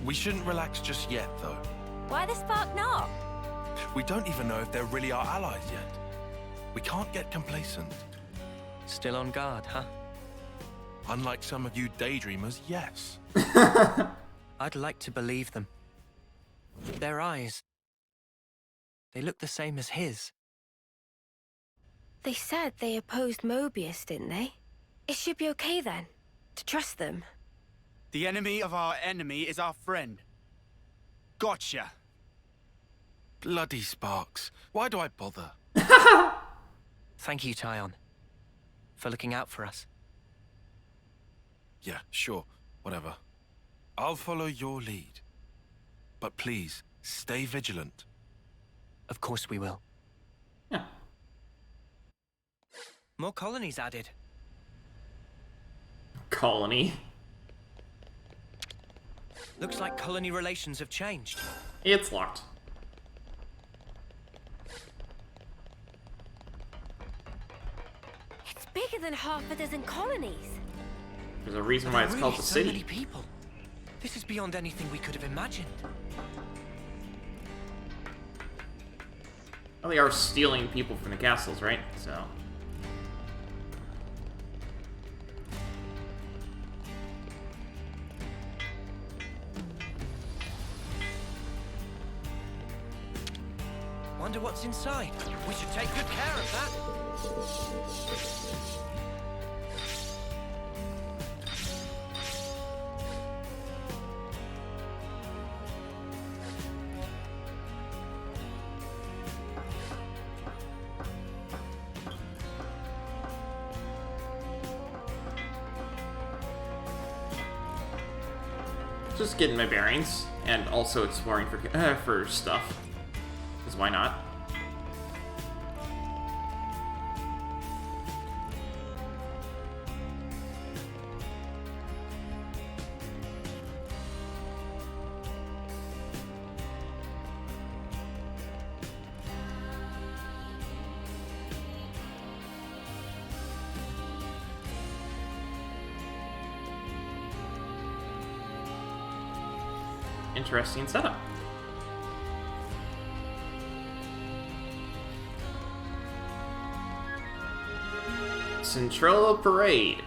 We shouldn't relax just yet, though. Why the spark not? We don't even know if they're really our allies yet. We can't get complacent. Still on guard, huh? Unlike some of you daydreamers, yes. I'd like to believe them. Their eyes. They look the same as his. They said they opposed Mobius, didn't they? It should be okay then, to trust them. The enemy of our enemy is our friend. Gotcha. Bloody sparks. Why do I bother? Thank you, Tyon, for looking out for us. Yeah, sure. Whatever. I'll follow your lead. But please, stay vigilant. Of course we will. Yeah. More colonies added. Colony. Looks like colony relations have changed. It's locked. It's bigger than half a dozen colonies. There's a reason why it's called the So city. many people. This is beyond anything we could have imagined. Well, they are stealing people from the castles, right? So. Wonder what's inside. We should take good care of that. Just getting my bearings, and also exploring for stuff. Because why not? Interesting setup. Centrella Parade.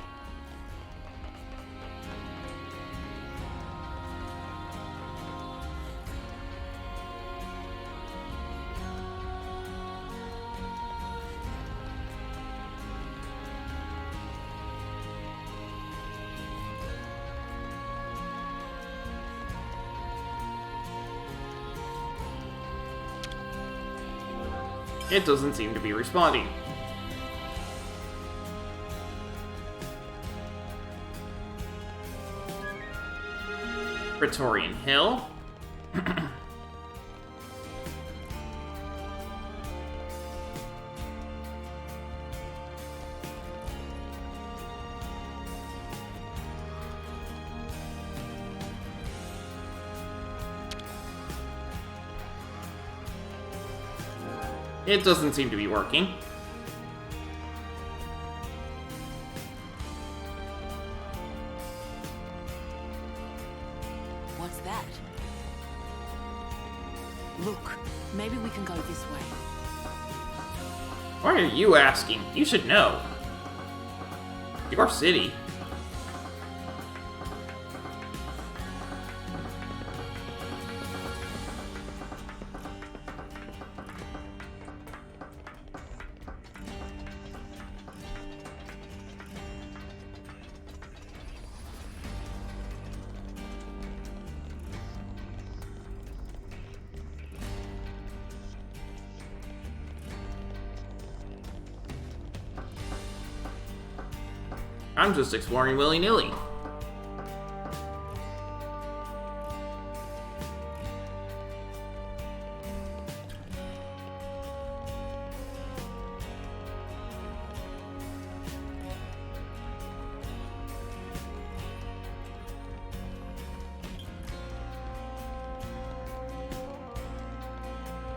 It doesn't seem to be responding. Praetorian Hill. It doesn't seem to be working. What's that? Look, maybe we can go this way. Why are you asking? You should know. Your city. I'm just exploring willy-nilly.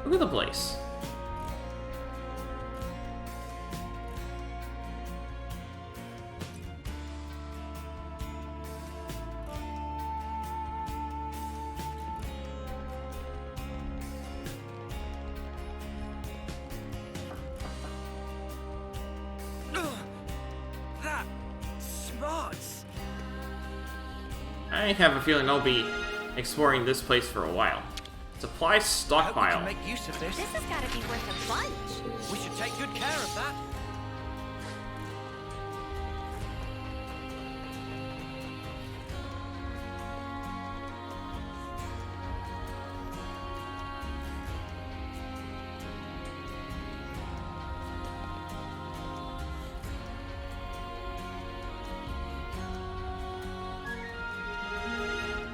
Look at the place. I have a feeling I'll be exploring this place for a while. Supply stockpile. I hope we can make use of this. This has got to be worth a bunch. We should take good care of that.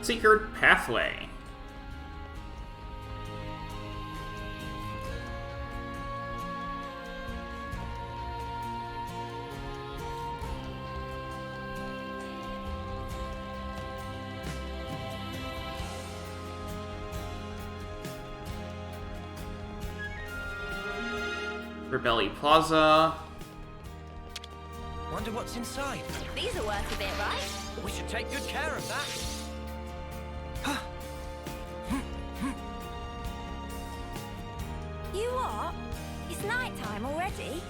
Secret pathway. Rebelli Plaza. Wonder what's inside. These are worth a bit, right? We should take good care of that. You what? It's night time already?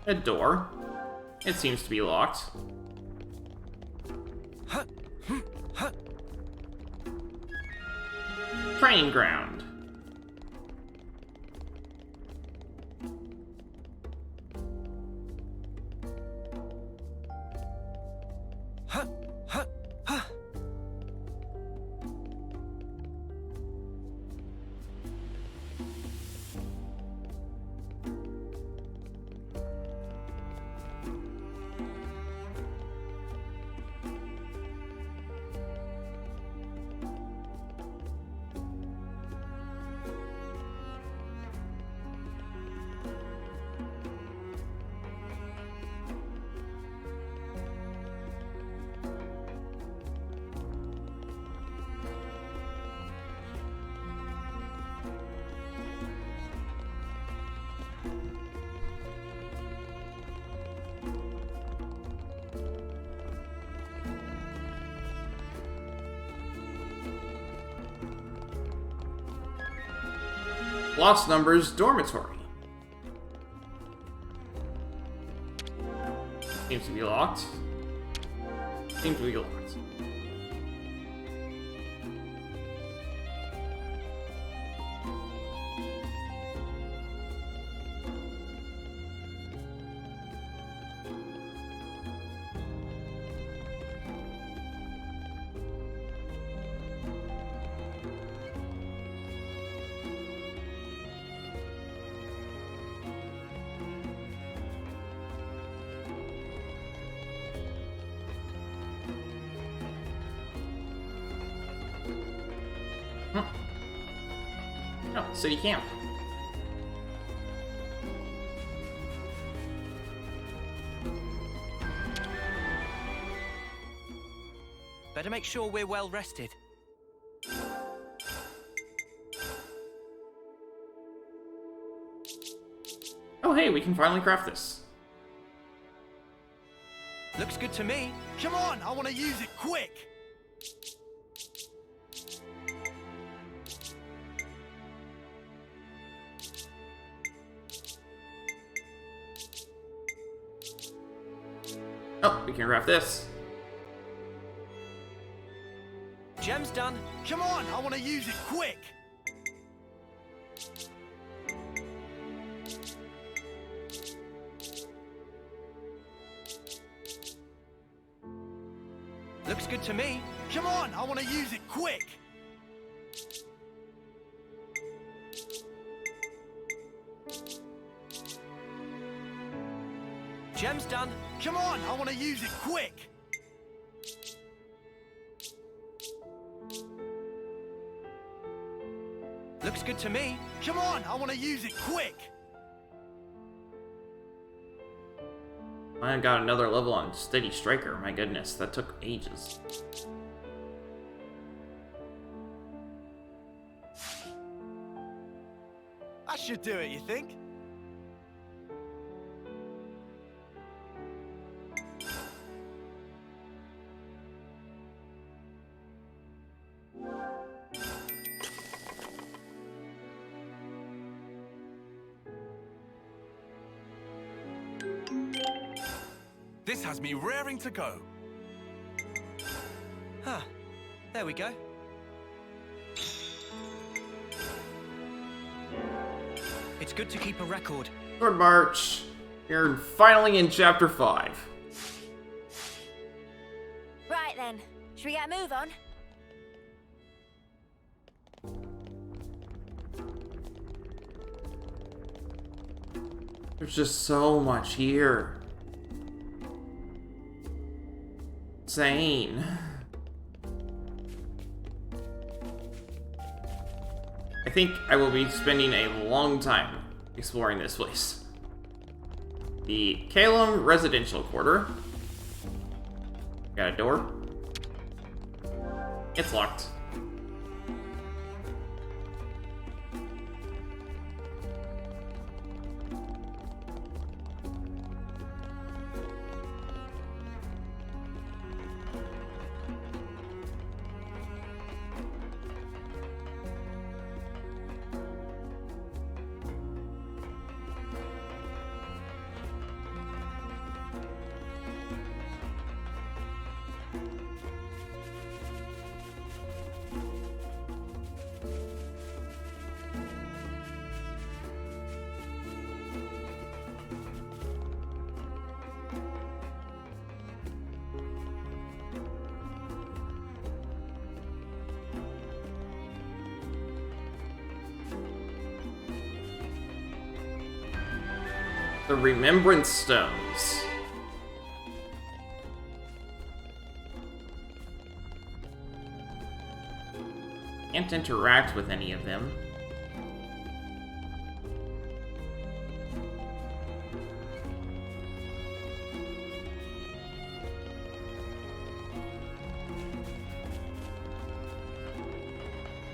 A door. It seems to be locked. Training ground. Lost Numbers Dormitory. Seems to be locked. Seems to be locked. Oh, city camp. Better make sure we're well rested. Oh, hey, we can finally craft this. Looks good to me. Come on, I want to use it quick. Oh, we can craft this. Gem's done. Come on, I want to use it quick. Looks good to me. Come on, I want to use it quick. Gem's done. Come on, I want to use it quick. Looks good to me. Come on, I want to use it quick. I got another level on Steady Striker. My goodness, that took ages. That should do it, you think? This has me raring to go. Huh. There we go. It's good to keep a record. Sword March. You're finally in Chapter 5. Right then, should we get a move on? There's just so much here. Insane. I think I will be spending a long time exploring this place. The Kalum Residential Quarter. Got a door. It's locked. The Remembrance Stones. Can't interact with any of them.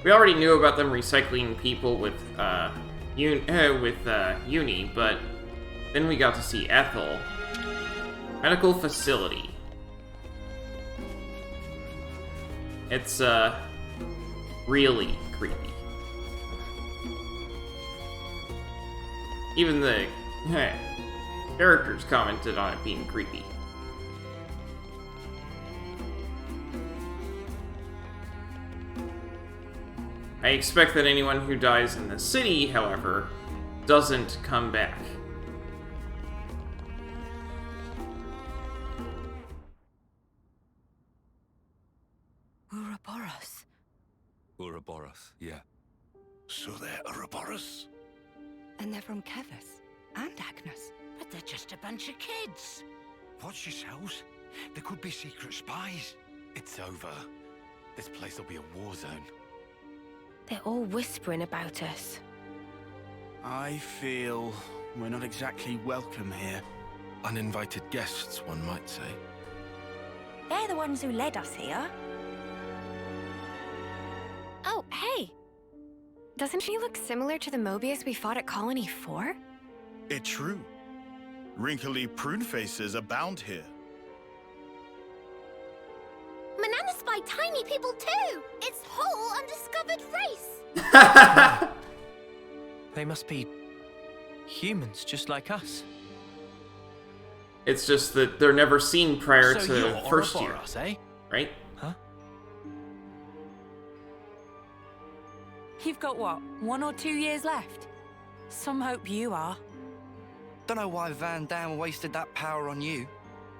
We already knew about them recycling people with Uni, but then we got to see Ethel. Medical facility. It's really creepy. Even the characters commented on it being creepy. I expect that anyone who dies in the city, however, doesn't come back. Ouroboros. Ouroboros, yeah. So they're Ouroboros? And they're from Keves and Agnes. But they're just a bunch of kids. Watch yourselves. There could be secret spies. It's over. This place will be a war zone. They're all whispering about us. I feel we're not exactly welcome here. Uninvited guests, one might say. They're the ones who led us here. Oh, hey! Doesn't she look similar to the Mobius we fought at Colony 4? It's true. Wrinkly prune faces abound here. Manana spy tiny people too! It's whole undiscovered race! They must be humans just like us. It's just that they're never seen prior So to you're first year, Ouroboros, eh? right? Huh? You've got what, 1 or 2 years left? Some hope you are. Don't know why Van Dam wasted that power on you.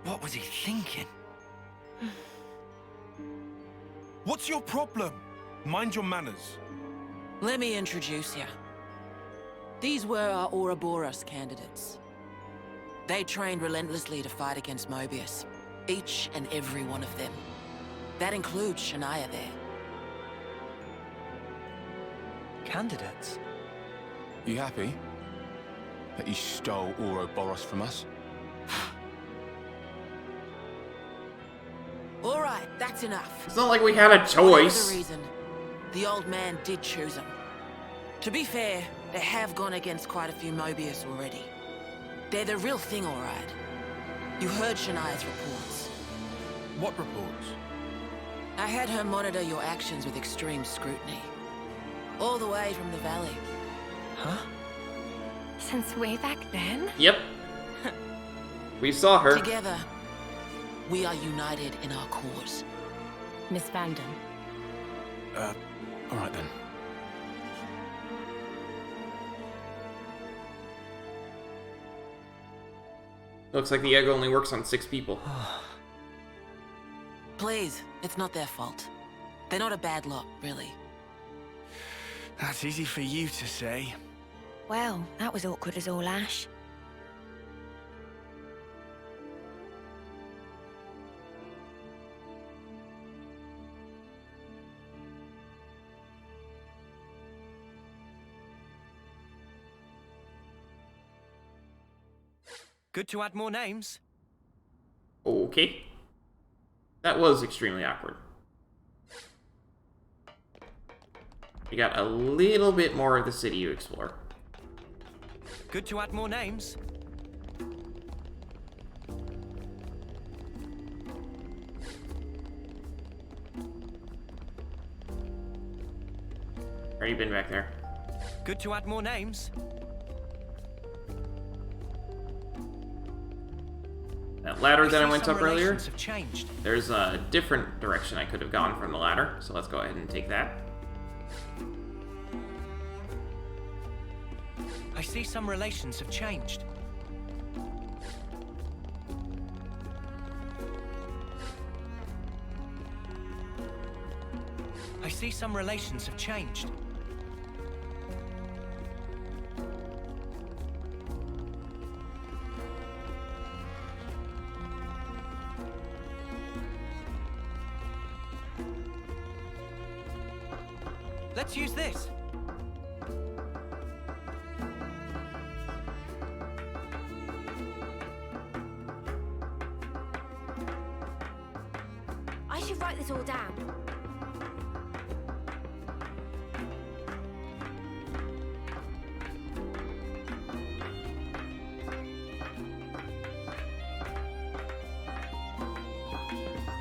What was he thinking? What's your problem? Mind your manners. Let me introduce you. These were our Ouroboros candidates. They trained relentlessly to fight against Mobius. Each and every one of them. That includes Shania there. Candidates? You happy that you stole Ouroboros from us? All right, that's enough. It's not like we had a choice. Whatever the reason, the old man did choose them. To be fair, they have gone against quite a few Mobius already. They're the real thing, all right. You heard Shania's reports. What reports? I had her monitor your actions with extreme scrutiny. All the way from the valley. Huh? Since way back then? Yep. We saw her. Together, we are united in our cause. Miss Vanden. All right then. Looks like the egg only works on 6 people. Please, it's not their fault. They're not a bad lot, really. That's easy for you to say. Well, that was awkward as all ash. Good to add more names. Okay. That was extremely awkward. We got a little bit more of the city to explore. Good to add more names. Already been back there. Good to add more names. That ladder that I went some up earlier, relations have changed. there's a different direction I could have gone from the ladder, so let's go ahead and take that. I see some relations have changed. I see some relations have changed. Let's use this. I should write this all down.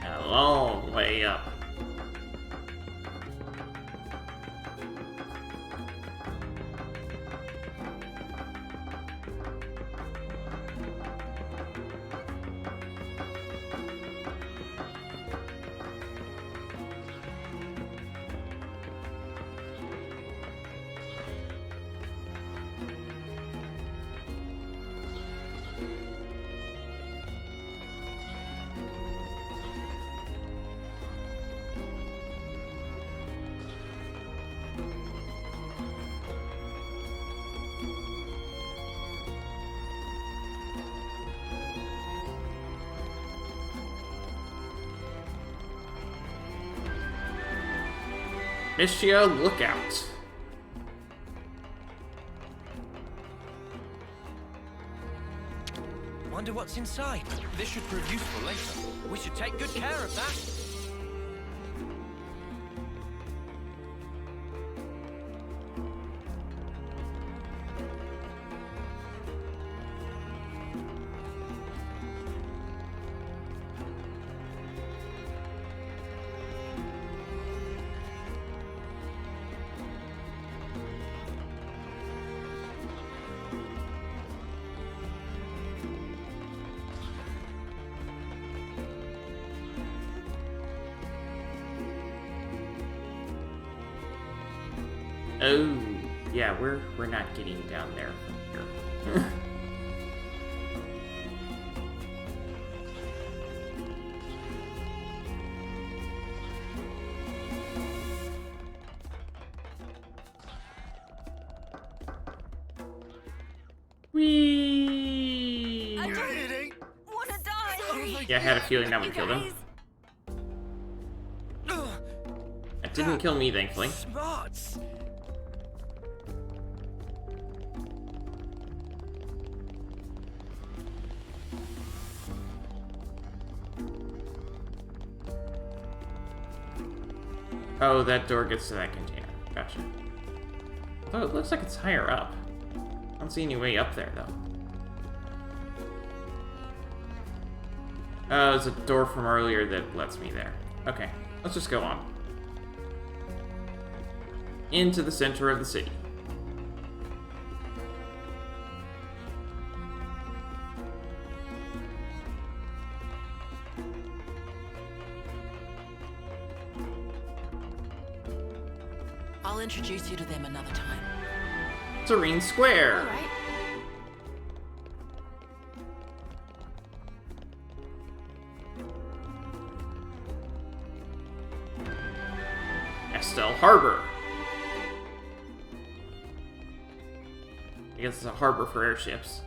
A long way up. Melia, look out. Wonder what's inside. This should prove useful later. We should take good care of that. Oh, yeah, we're not getting down there from here. Whee! I don't want to die. Yeah, I had a feeling that would kill them. That didn't kill me, thankfully. Smarts. Oh, that door gets to that container. Gotcha. Although it looks like it's higher up. I don't see any way up there, though. Oh, there's a door from earlier that lets me there. Okay, let's just go on. Into the center of the city. I'll introduce you to them another time. Serene Square. All right. Estelle Harbor. I guess it's a harbor for airships.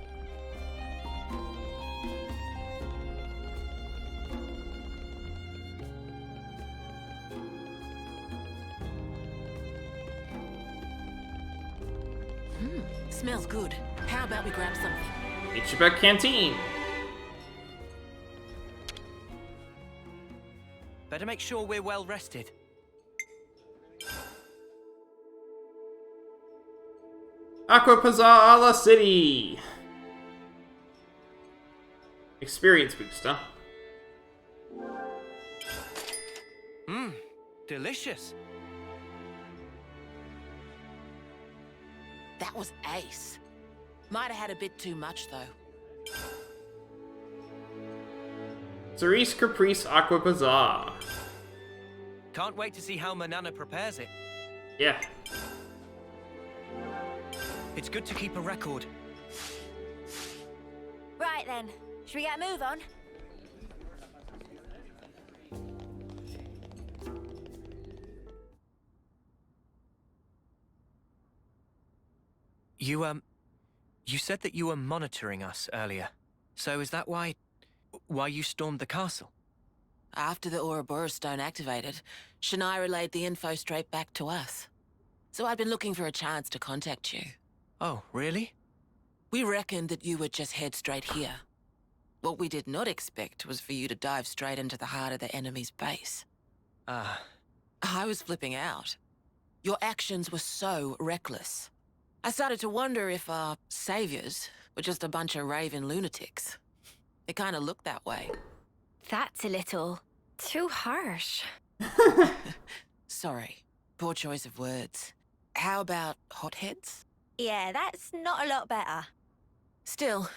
Smells good. How about we grab something? Ichiba Canteen. Better make sure we're well rested. Aquapazala City. Experience boost, huh? Mmm, delicious. That was ace. Might have had a bit too much, though. Cerise Caprice Aquapazza. Can't wait to see how Manana prepares it. Yeah. It's good to keep a record. Right then, should we get a move on? You said that you were monitoring us earlier. So is that why you stormed the castle? After the Ouroboros stone activated, Shania relayed the info straight back to us. So I'd been looking for a chance to contact you. Oh, really? We reckoned that you would just head straight here. What we did not expect was for you to dive straight into the heart of the enemy's base. Ah. I was flipping out. Your actions were so reckless. I started to wonder if our saviors were just a bunch of raving lunatics. It kind of looked that way. That's a little too harsh. Sorry. Poor choice of words. How about hotheads? Yeah, that's not a lot better. Still,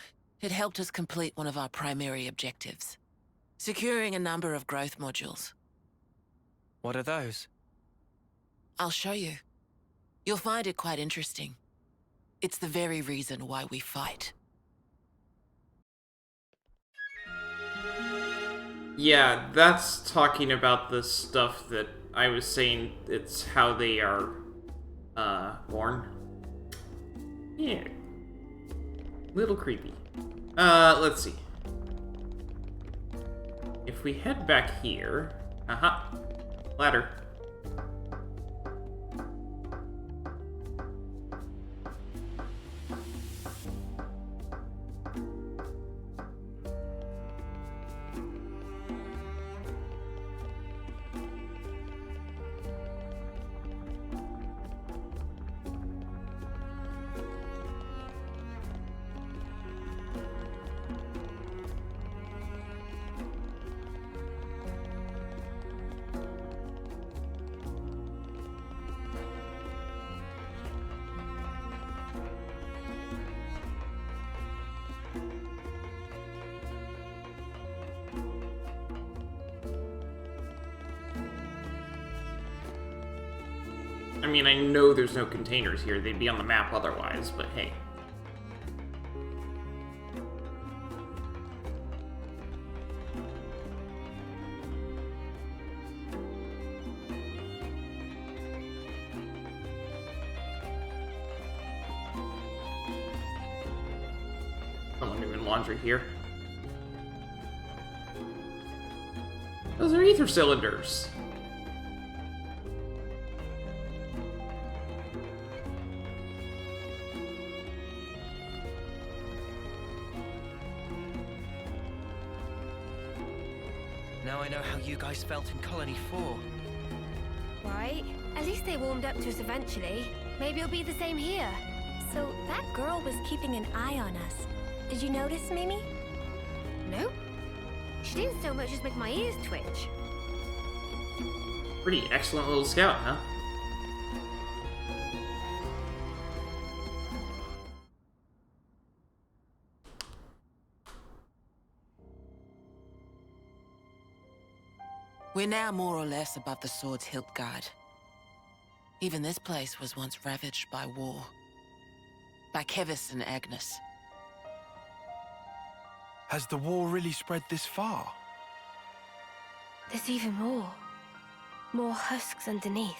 it helped us complete one of our primary objectives. Securing a number of growth modules. What are those? I'll show you. You'll find it quite interesting. It's the very reason why we fight. Yeah, that's talking about the stuff that I was saying. It's how they are born. Yeah. Little creepy. Let's see. If we head back here... Ladder. I mean, I know there's no containers here. They'd be on the map otherwise, but hey. Someone doing laundry here. Those are ether cylinders. Now I know how you guys felt in Colony 4. Right? At least they warmed up to us eventually. Maybe it'll be the same here. So that girl was keeping an eye on us. Did you notice, Mimi? Nope. She didn't so much as make my ears twitch. Pretty excellent little scout, huh? We're now more or less above the Sword's Hilt Guard. Even this place was once ravaged by war. By Keves and Agnes. Has the war really spread this far? There's even more. More husks underneath.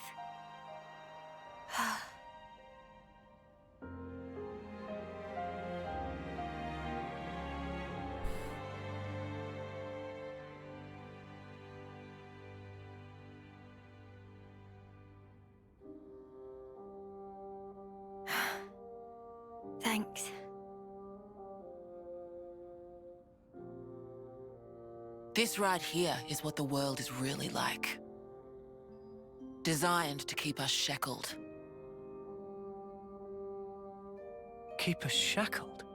Thanks. This right here is what the world is really like. Designed to keep us shackled. Keep us shackled?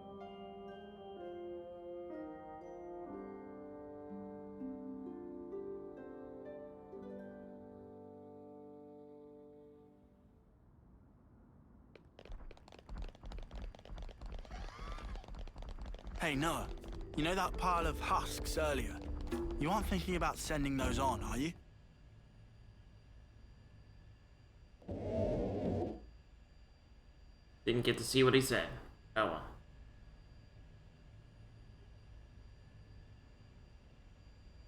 Hey, Noah. You know that pile of husks earlier? You aren't thinking about sending those on, are you? Didn't get to see what he said. Oh well.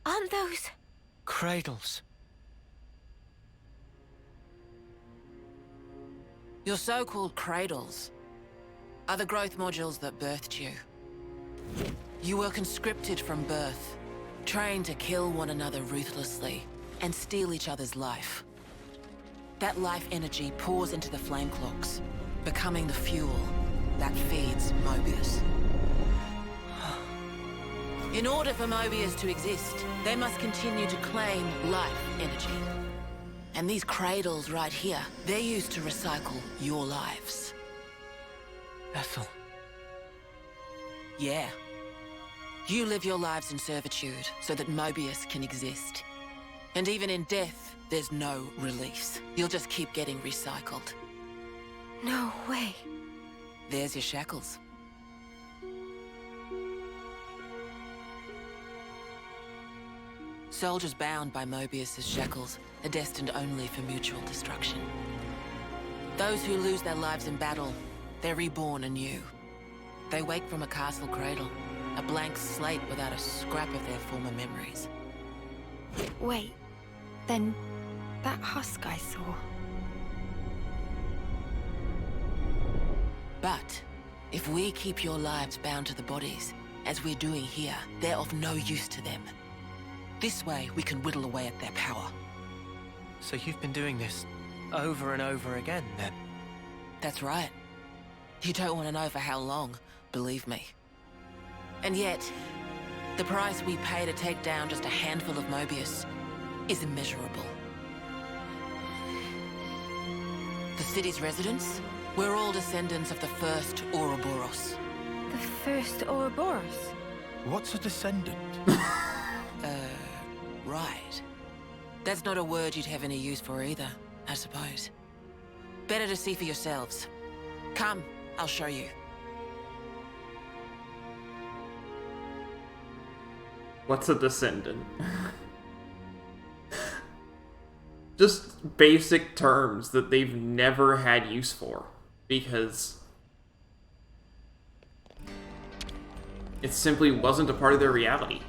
Aren't those... Cradles. Your so-called cradles are the growth modules that birthed you. You were conscripted from birth, trained to kill one another ruthlessly and steal each other's life. That life energy pours into the flame clocks, becoming the fuel that feeds Mobius. In order for Mobius to exist, they must continue to claim life energy. And these cradles right here, they're used to recycle your lives. Ethel. Yeah. You live your lives in servitude so that Mobius can exist. And even in death, there's no release. You'll just keep getting recycled. No way. There's your shackles. Soldiers bound by Mobius's shackles are destined only for mutual destruction. Those who lose their lives in battle, they're reborn anew. They wake from a castle cradle, a blank slate without a scrap of their former memories. Wait, then that husk I saw. But if we keep your lives bound to the bodies, as we're doing here, they're of no use to them. This way, we can whittle away at their power. So you've been doing this over and over again, then? That's right. You don't want to know for how long, believe me. And yet, the price we pay to take down just a handful of Mobius is immeasurable. The city's residents, we're all descendants of the first Ouroboros. The first Ouroboros? What's a descendant? Right. That's not a word you'd have any use for either, I suppose. Better to see for yourselves. Come, I'll show you. What's a descendant? just basic terms that they've never had use for, because it simply wasn't a part of their reality.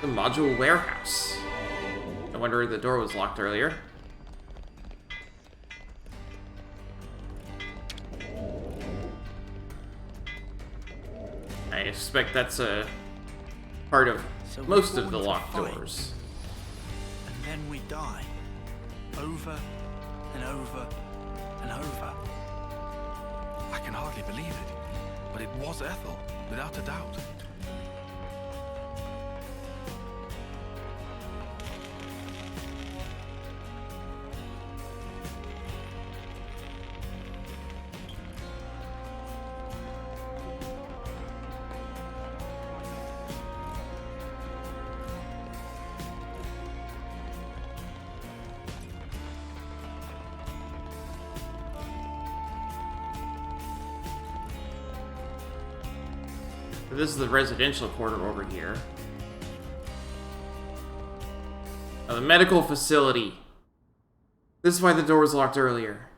The module warehouse. I wonder the door was locked earlier. I suspect that's a part of most of the locked doors. And then we die. Over and over and over. I can hardly believe it, but it was Ethel, without a doubt. This is the residential quarter over here. Oh, the medical facility. This is why the door was locked earlier.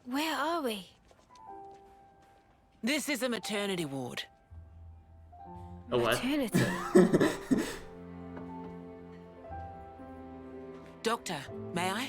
Where are we? This is a maternity ward. A what? Maternity? Doctor, may I?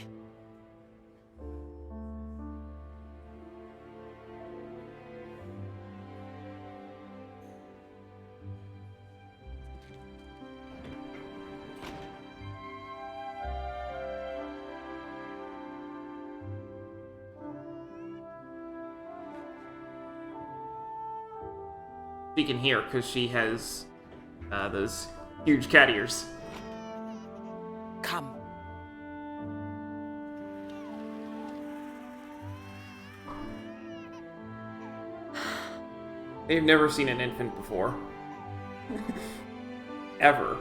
She can hear because she has those huge cat ears. Come. They've never seen an infant before. Ever.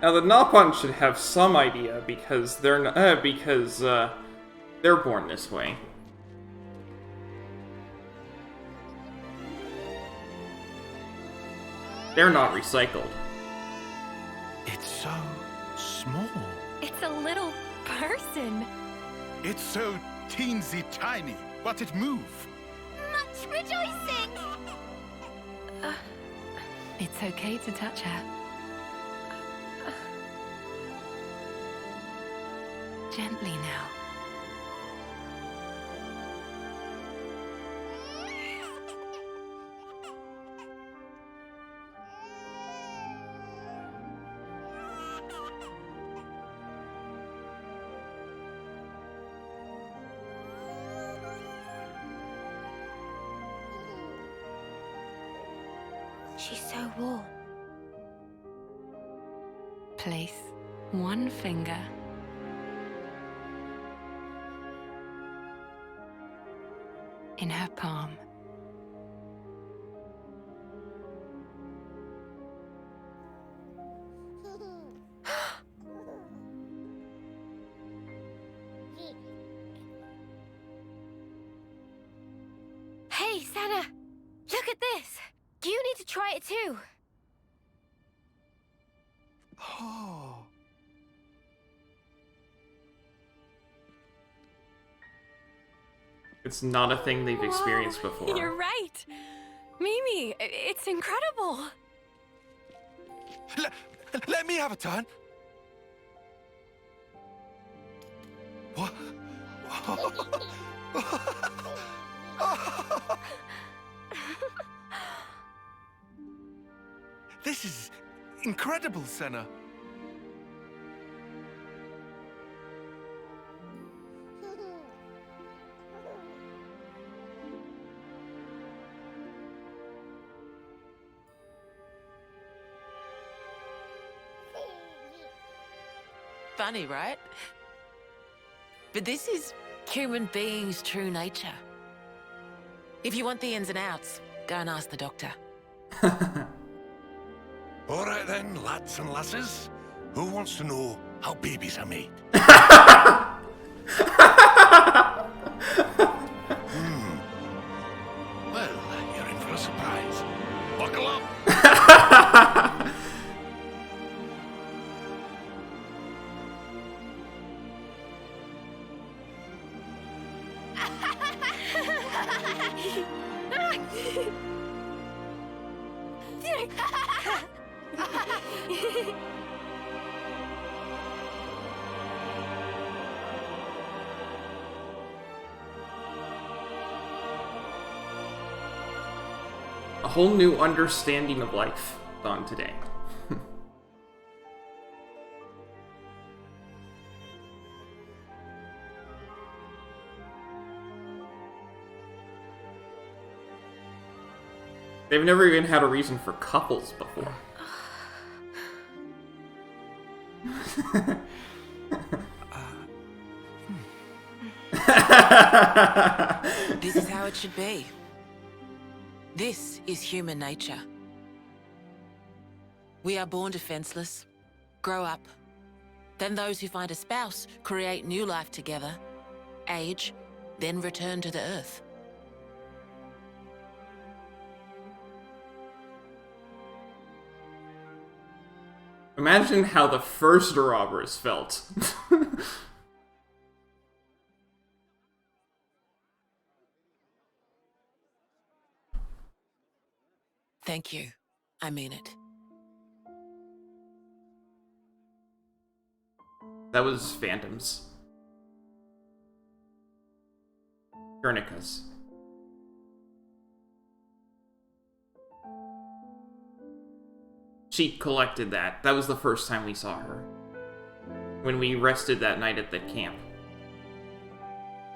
Now the Napon should have some idea because they're born this way. They're not recycled. It's so small. It's a little person. It's so teensy tiny, but it moves. Much rejoicing! It's okay to touch her. Gently now. She's so warm. Place one finger in her palm. Hey, Sana! Look at this! You need to try it too! Oh. It's not a thing they've experienced before. You're right. Mimi, it's incredible. Let me have a turn. What? This is incredible, Senna. Funny, right? But this is human beings' true nature. If you want the ins and outs, go and ask the doctor. All right then, lads and lasses. Who wants to know how babies are made? Well, you're in for a surprise. Buckle up. A whole new understanding of life dawned today. They've never even had a reason for couples before. This is how it should be. This is human nature. We are born defenseless, grow up. Then those who find a spouse create new life together, age, then return to the earth. Imagine how the first robbers felt. Thank you. I mean it. That was Phantoms. Chronicles. She collected that. That was the first time we saw her. When we rested that night at the camp.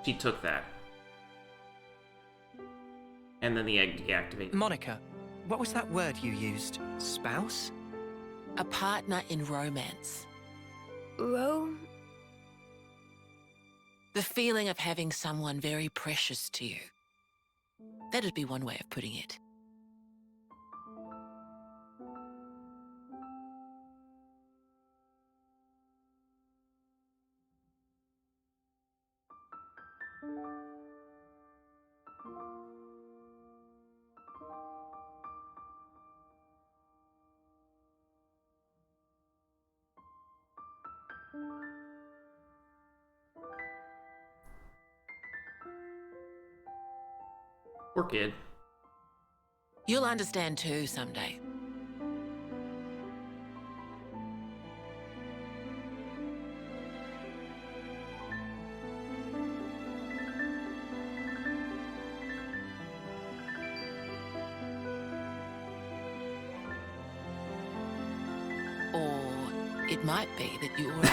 She took that. And then the egg deactivated. Monica, what was that word you used? Spouse? A partner in romance. Rome? The feeling of having someone very precious to you. That'd be one way of putting it. Poor kid. You'll understand too someday. Or it might be that you already...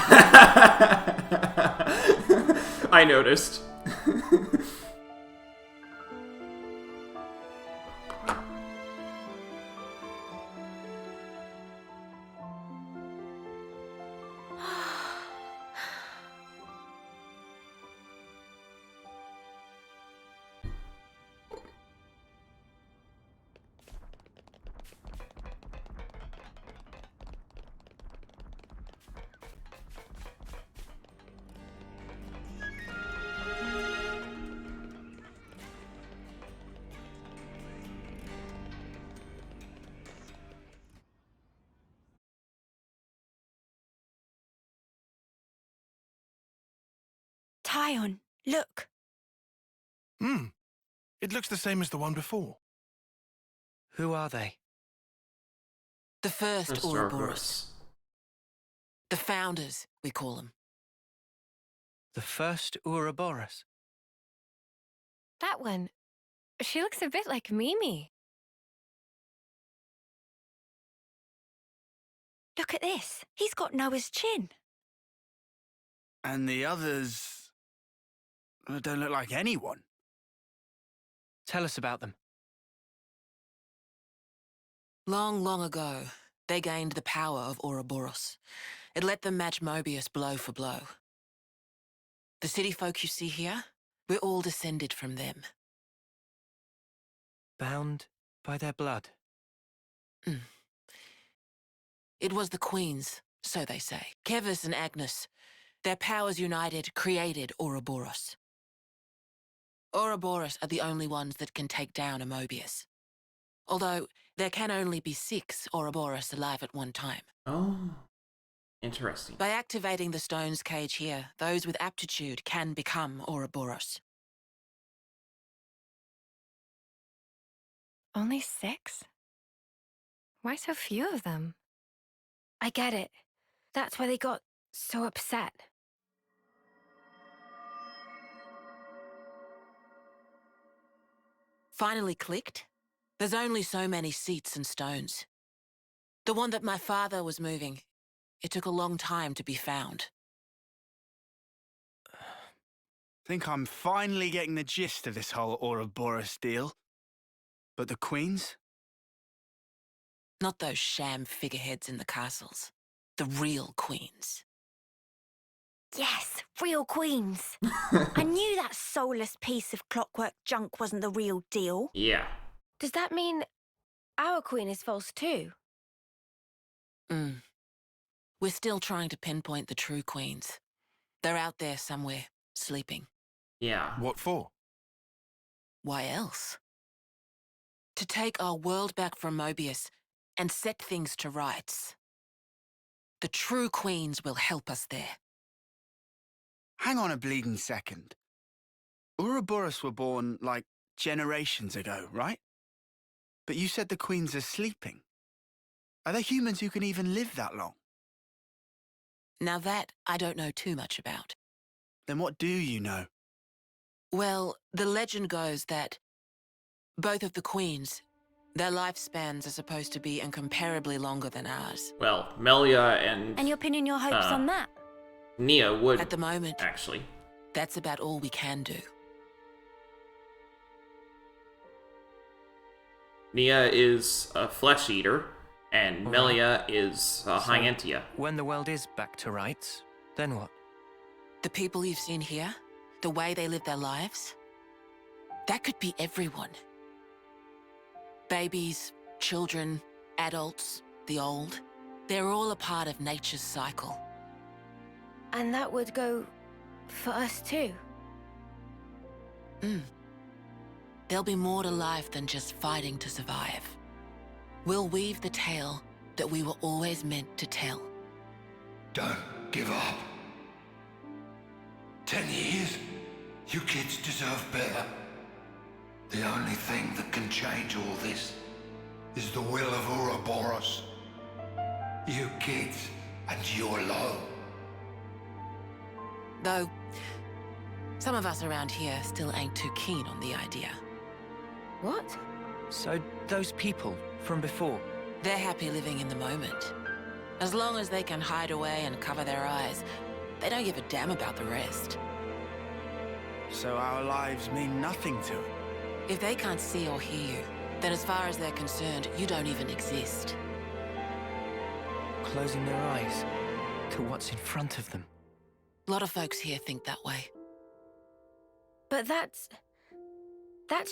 I noticed. Tyon, look. It looks the same as the one before. Who are they? The first Ouroboros. The founders, we call them. The first Ouroboros? That one. She looks a bit like Mimi. Look at this. He's got Noah's chin. And the others don't look like anyone. Tell us about them. Long, long ago, They gained the power of Ouroboros. It let them match Mobius blow for blow. The city folk you see here, we're all descended from them. Bound by their blood? It was the Queens, so they say. Keves and Agnes. Their powers united created Ouroboros. Ouroboros are the only ones that can take down a Mobius. Although, there can only be 6 Ouroboros alive at one time. Oh, interesting. By activating the stone's cage here, those with aptitude can become Ouroboros. Only 6? Why so few of them? I get it. That's why they got so upset. Finally clicked? There's only so many seats and stones. The one that my father was moving, it took a long time to be found. Think I'm finally getting the gist of this whole Ouroboros deal. But the Queens? Not those sham figureheads in the castles. The real Queens. Yes, real queens. I knew that soulless piece of clockwork junk wasn't the real deal. Yeah. Does that mean our queen is false too? We're still trying to pinpoint the true Queens. They're out there somewhere, sleeping. Yeah. What for? Why else? To take our world back from Mobius and set things to rights. The true Queens will help us there. Hang on a bleeding second. Ouroboros were born, like, generations ago, right? But you said the Queens are sleeping. Are there humans who can even live that long? Now that I don't know too much about. Then what do you know? Well, the legend goes that both of the Queens, their lifespans are supposed to be incomparably longer than ours. Well, Melia and... And you're pinning your hopes on that? Nia would, at the moment, actually. That's about all we can do. Nia is a flesh eater, and Melia is a high Entia. When the world is back to rights, then what? The people you've seen here, the way they live their lives, that could be everyone. Babies, children, adults, the old, they're all a part of nature's cycle. And that would go for us too? There'll be more to life than just fighting to survive. We'll weave the tale that we were always meant to tell. Don't give up. 10 years? You kids deserve better. The only thing that can change all this is the will of Ouroboros. You kids and you alone. Though, some of us around here still ain't too keen on the idea. What? So those people from before? They're happy living in the moment. As long as they can hide away and cover their eyes, they don't give a damn about the rest. So our lives mean nothing to them? If they can't see or hear you, then as far as they're concerned, you don't even exist. Closing their eyes to what's in front of them. A lot of folks here think that way. But that's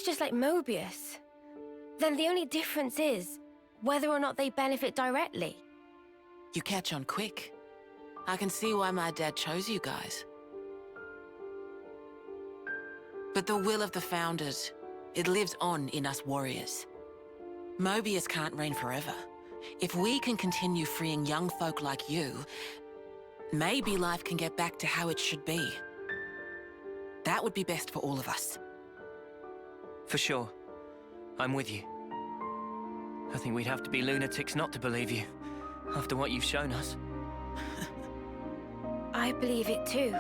just like Mobius. Then the only difference is whether or not they benefit directly. You catch on quick. I can see why my dad chose you guys. But the will of the Founders, it lives on in us warriors. Mobius can't reign forever. If we can continue freeing young folk like you, maybe life can get back to how it should be. That would be best for all of us. For sure. I'm with you. I think we'd have to be lunatics not to believe you, after what you've shown us. I believe it too.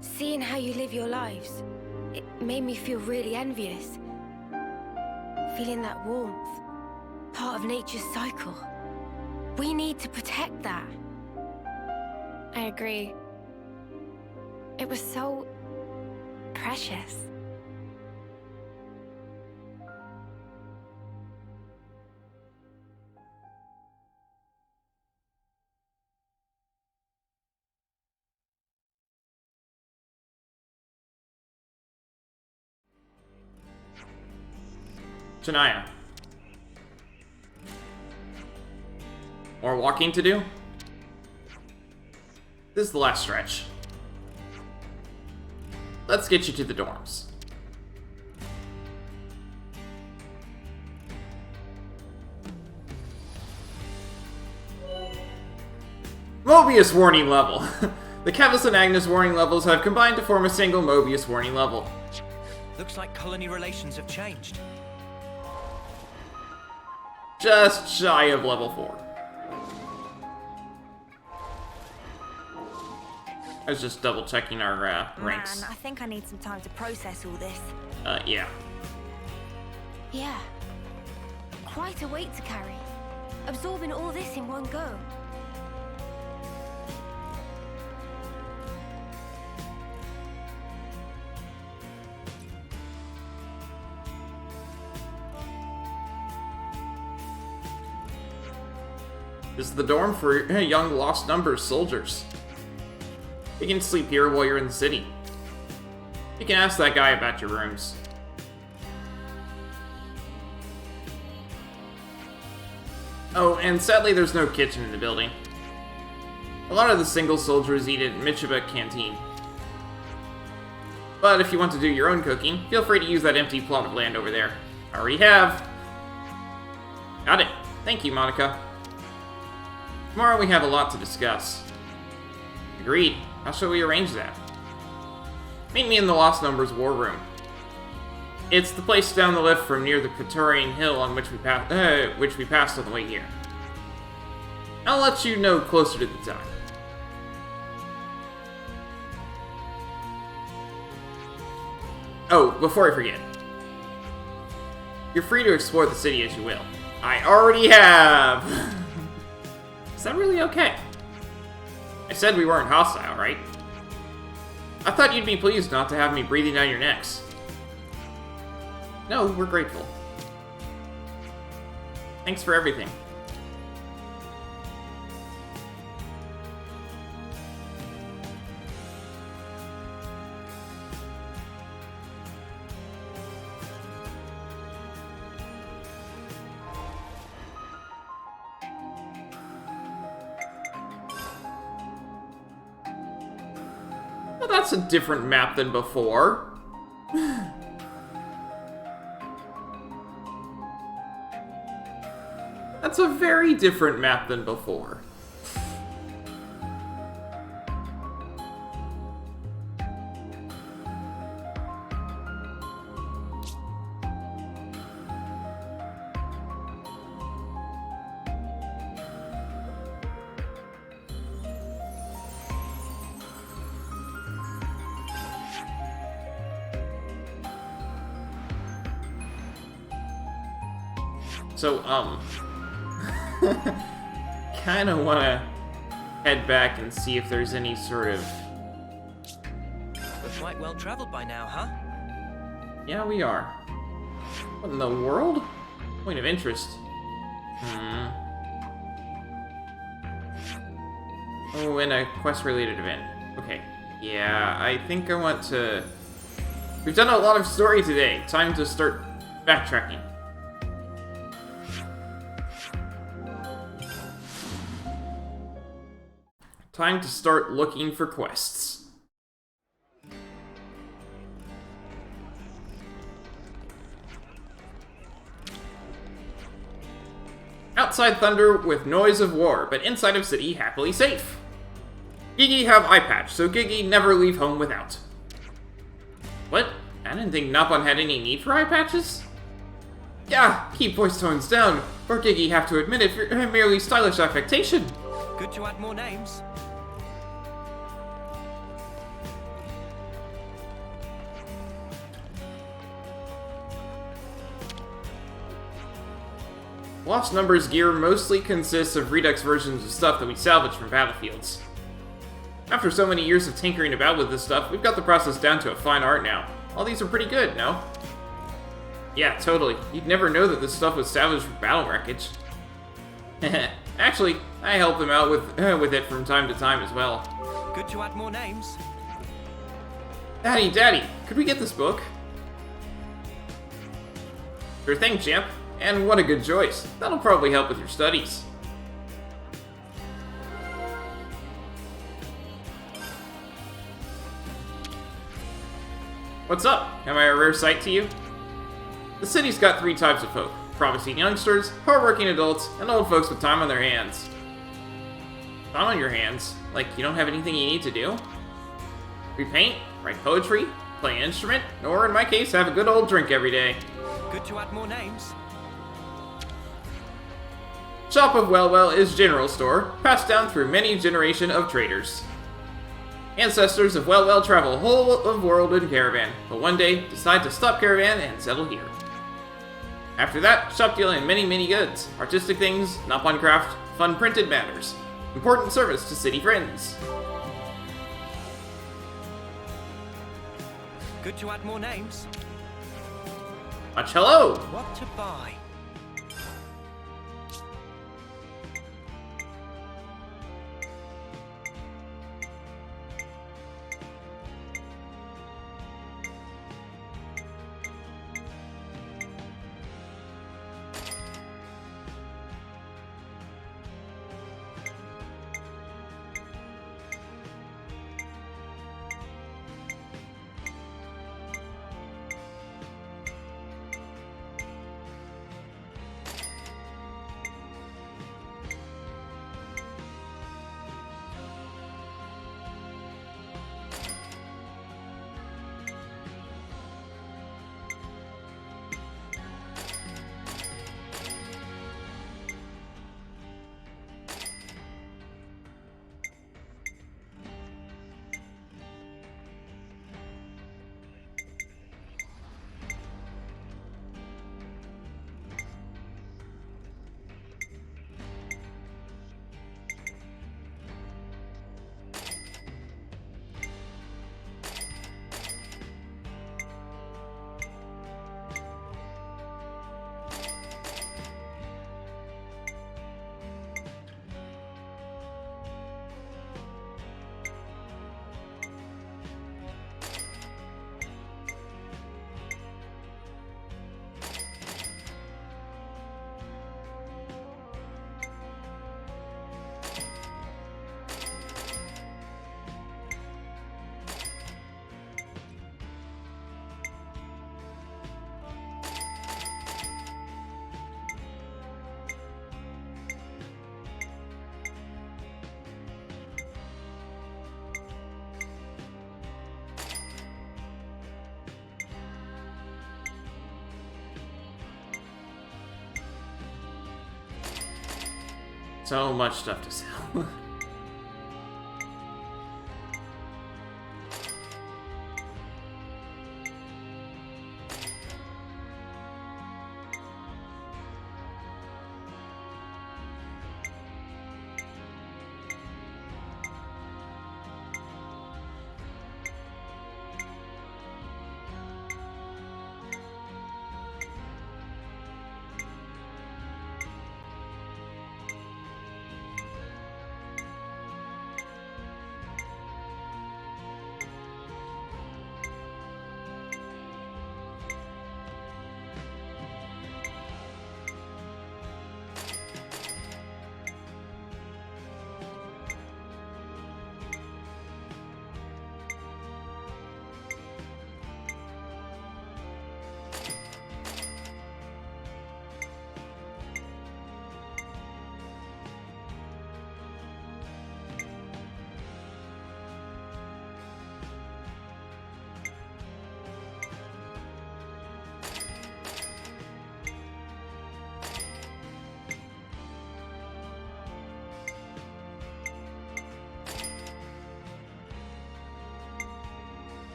Seeing how you live your lives, it made me feel really envious. Feeling that warmth, part of nature's cycle. We need to protect that. I agree. It was so precious. Shania. More walking to do? This is the last stretch. Let's get you to the dorms. Mobius warning level. The Keves and Agnes warning levels have combined to form a single Mobius warning level. Looks like colony relations have changed. Just shy of level 4. I was just double checking our ranks. Man, I think I need some time to process all this. Yeah. Yeah. Quite a weight to carry. Absorbing all this in one go. This is the dorm for young lost numbers soldiers. You can sleep here while you're in the city. You can ask that guy about your rooms. Oh, and sadly there's no kitchen in the building. A lot of the single soldiers eat at Michiba Canteen. But if you want to do your own cooking, feel free to use that empty plot of land over there. I already have. Got it. Thank you, Monica. Tomorrow we have a lot to discuss. Agreed. How shall we arrange that? Meet me in the Lost Numbers War Room. It's the place down the lift from near the Praetorian Hill on which we passed on the way here. I'll let you know closer to the time. Oh, before I forget. You're free to explore the city as you will. I already have! Is that really okay? I said we weren't hostile, right? I thought you'd be pleased not to have me breathing down your necks. No, we're grateful. Thanks for everything. Well, that's a different map than before. That's a very different map than before. So, kinda wanna head back and see if there's any sort of... We're quite well traveled by now, huh? Yeah, we are. What in the world? Point of interest. Oh, and a quest-related event. Okay. Yeah, I think I want to... We've done a lot of story today. Time to start backtracking. Time to start looking for quests. Outside thunder with noise of war, but inside of city happily safe. Gigi have eye patch, so Gigi never leave home without. What? I didn't think Napon had any need for eye patches? Yeah, keep voice tones down, or Gigi have to admit it for merely stylish affectation. Good to add more names. Lost Numbers gear mostly consists of Redux versions of stuff that we salvage from battlefields. After so many years of tinkering about with this stuff, we've got the process down to a fine art now. All these are pretty good, no? Yeah, totally. You'd never know that this stuff was salvaged from battle wreckage. Actually, I help them out with it from time to time as well. Good to add more names. Daddy, could we get this book? Sure thing, champ. And what a good choice. That'll probably help with your studies. What's up? Am I a rare sight to you? The city's got 3 types of folk. Promising youngsters, hardworking adults, and old folks with time on their hands. Time on your hands? Like you don't have anything you need to do? Repaint, write poetry, play an instrument, or in my case, have a good old drink every day. Good to add more names. Shop of Well is general store, passed down through many generation of traders. Ancestors of Well travel whole of world in caravan, but one day decide to stop caravan and settle here. After that, shop deal in many goods, artistic things, Napon craft, fun printed matters, important service to city friends. Good to add more names. Much hello! What to buy? So much stuff to sell.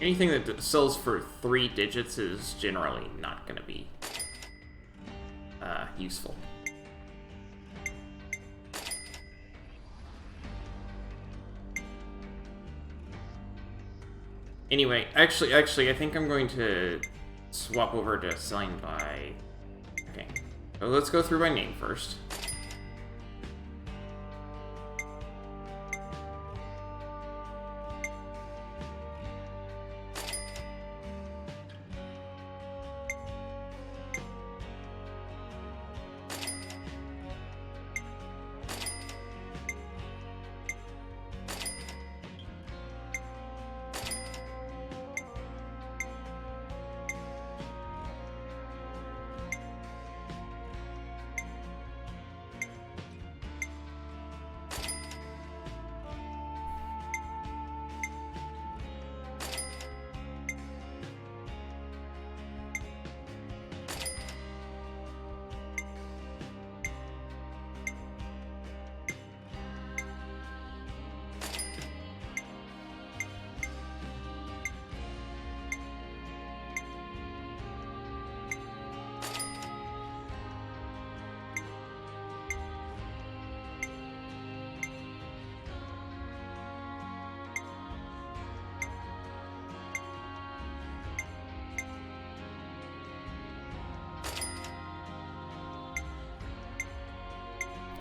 Anything that sells for 3 digits is generally not going to be useful. Anyway, actually, I think I'm going to swap over to selling by Okay, so let's go through my name first.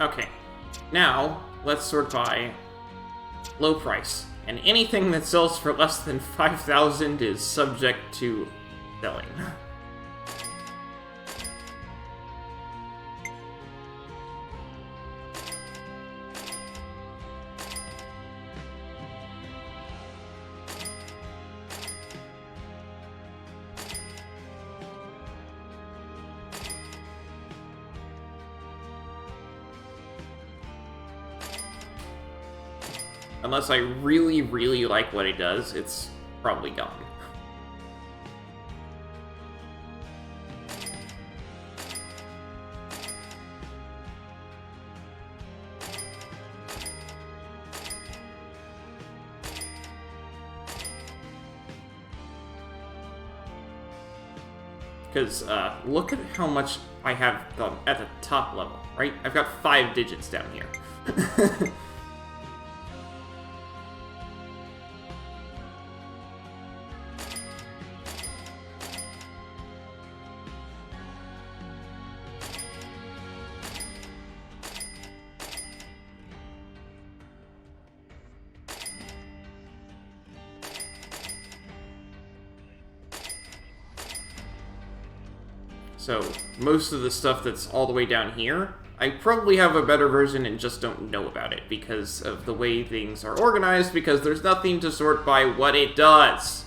Okay, now let's sort by low price. And anything that sells for less than 5,000 is subject to selling. Unless I really, really like what it does, it's probably gone. Because, look at how much I have done at the top level, right? I've got 5 digits down here. So, most of the stuff that's all the way down here, I probably have a better version and just don't know about it because of the way things are organized, because there's nothing to sort by what it does.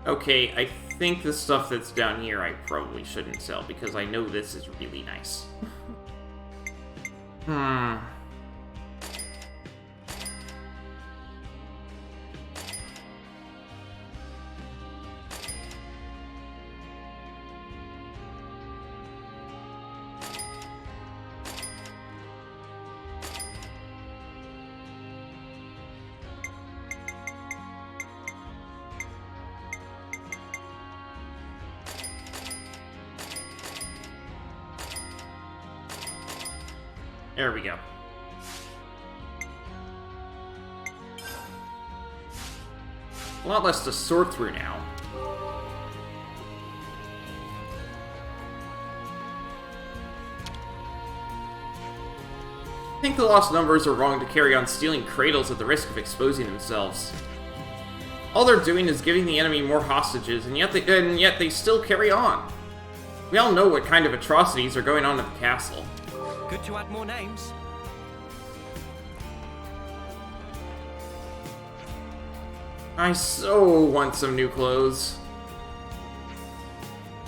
Okay, I think the stuff that's down here I probably shouldn't sell, because I know this is really nice. There we go. A lot less to sort through now. I think the lost numbers are wrong to carry on stealing cradles at the risk of exposing themselves. All they're doing is giving the enemy more hostages, and yet they still carry on. We all know what kind of atrocities are going on at the castle. Good to add more names. I so want some new clothes.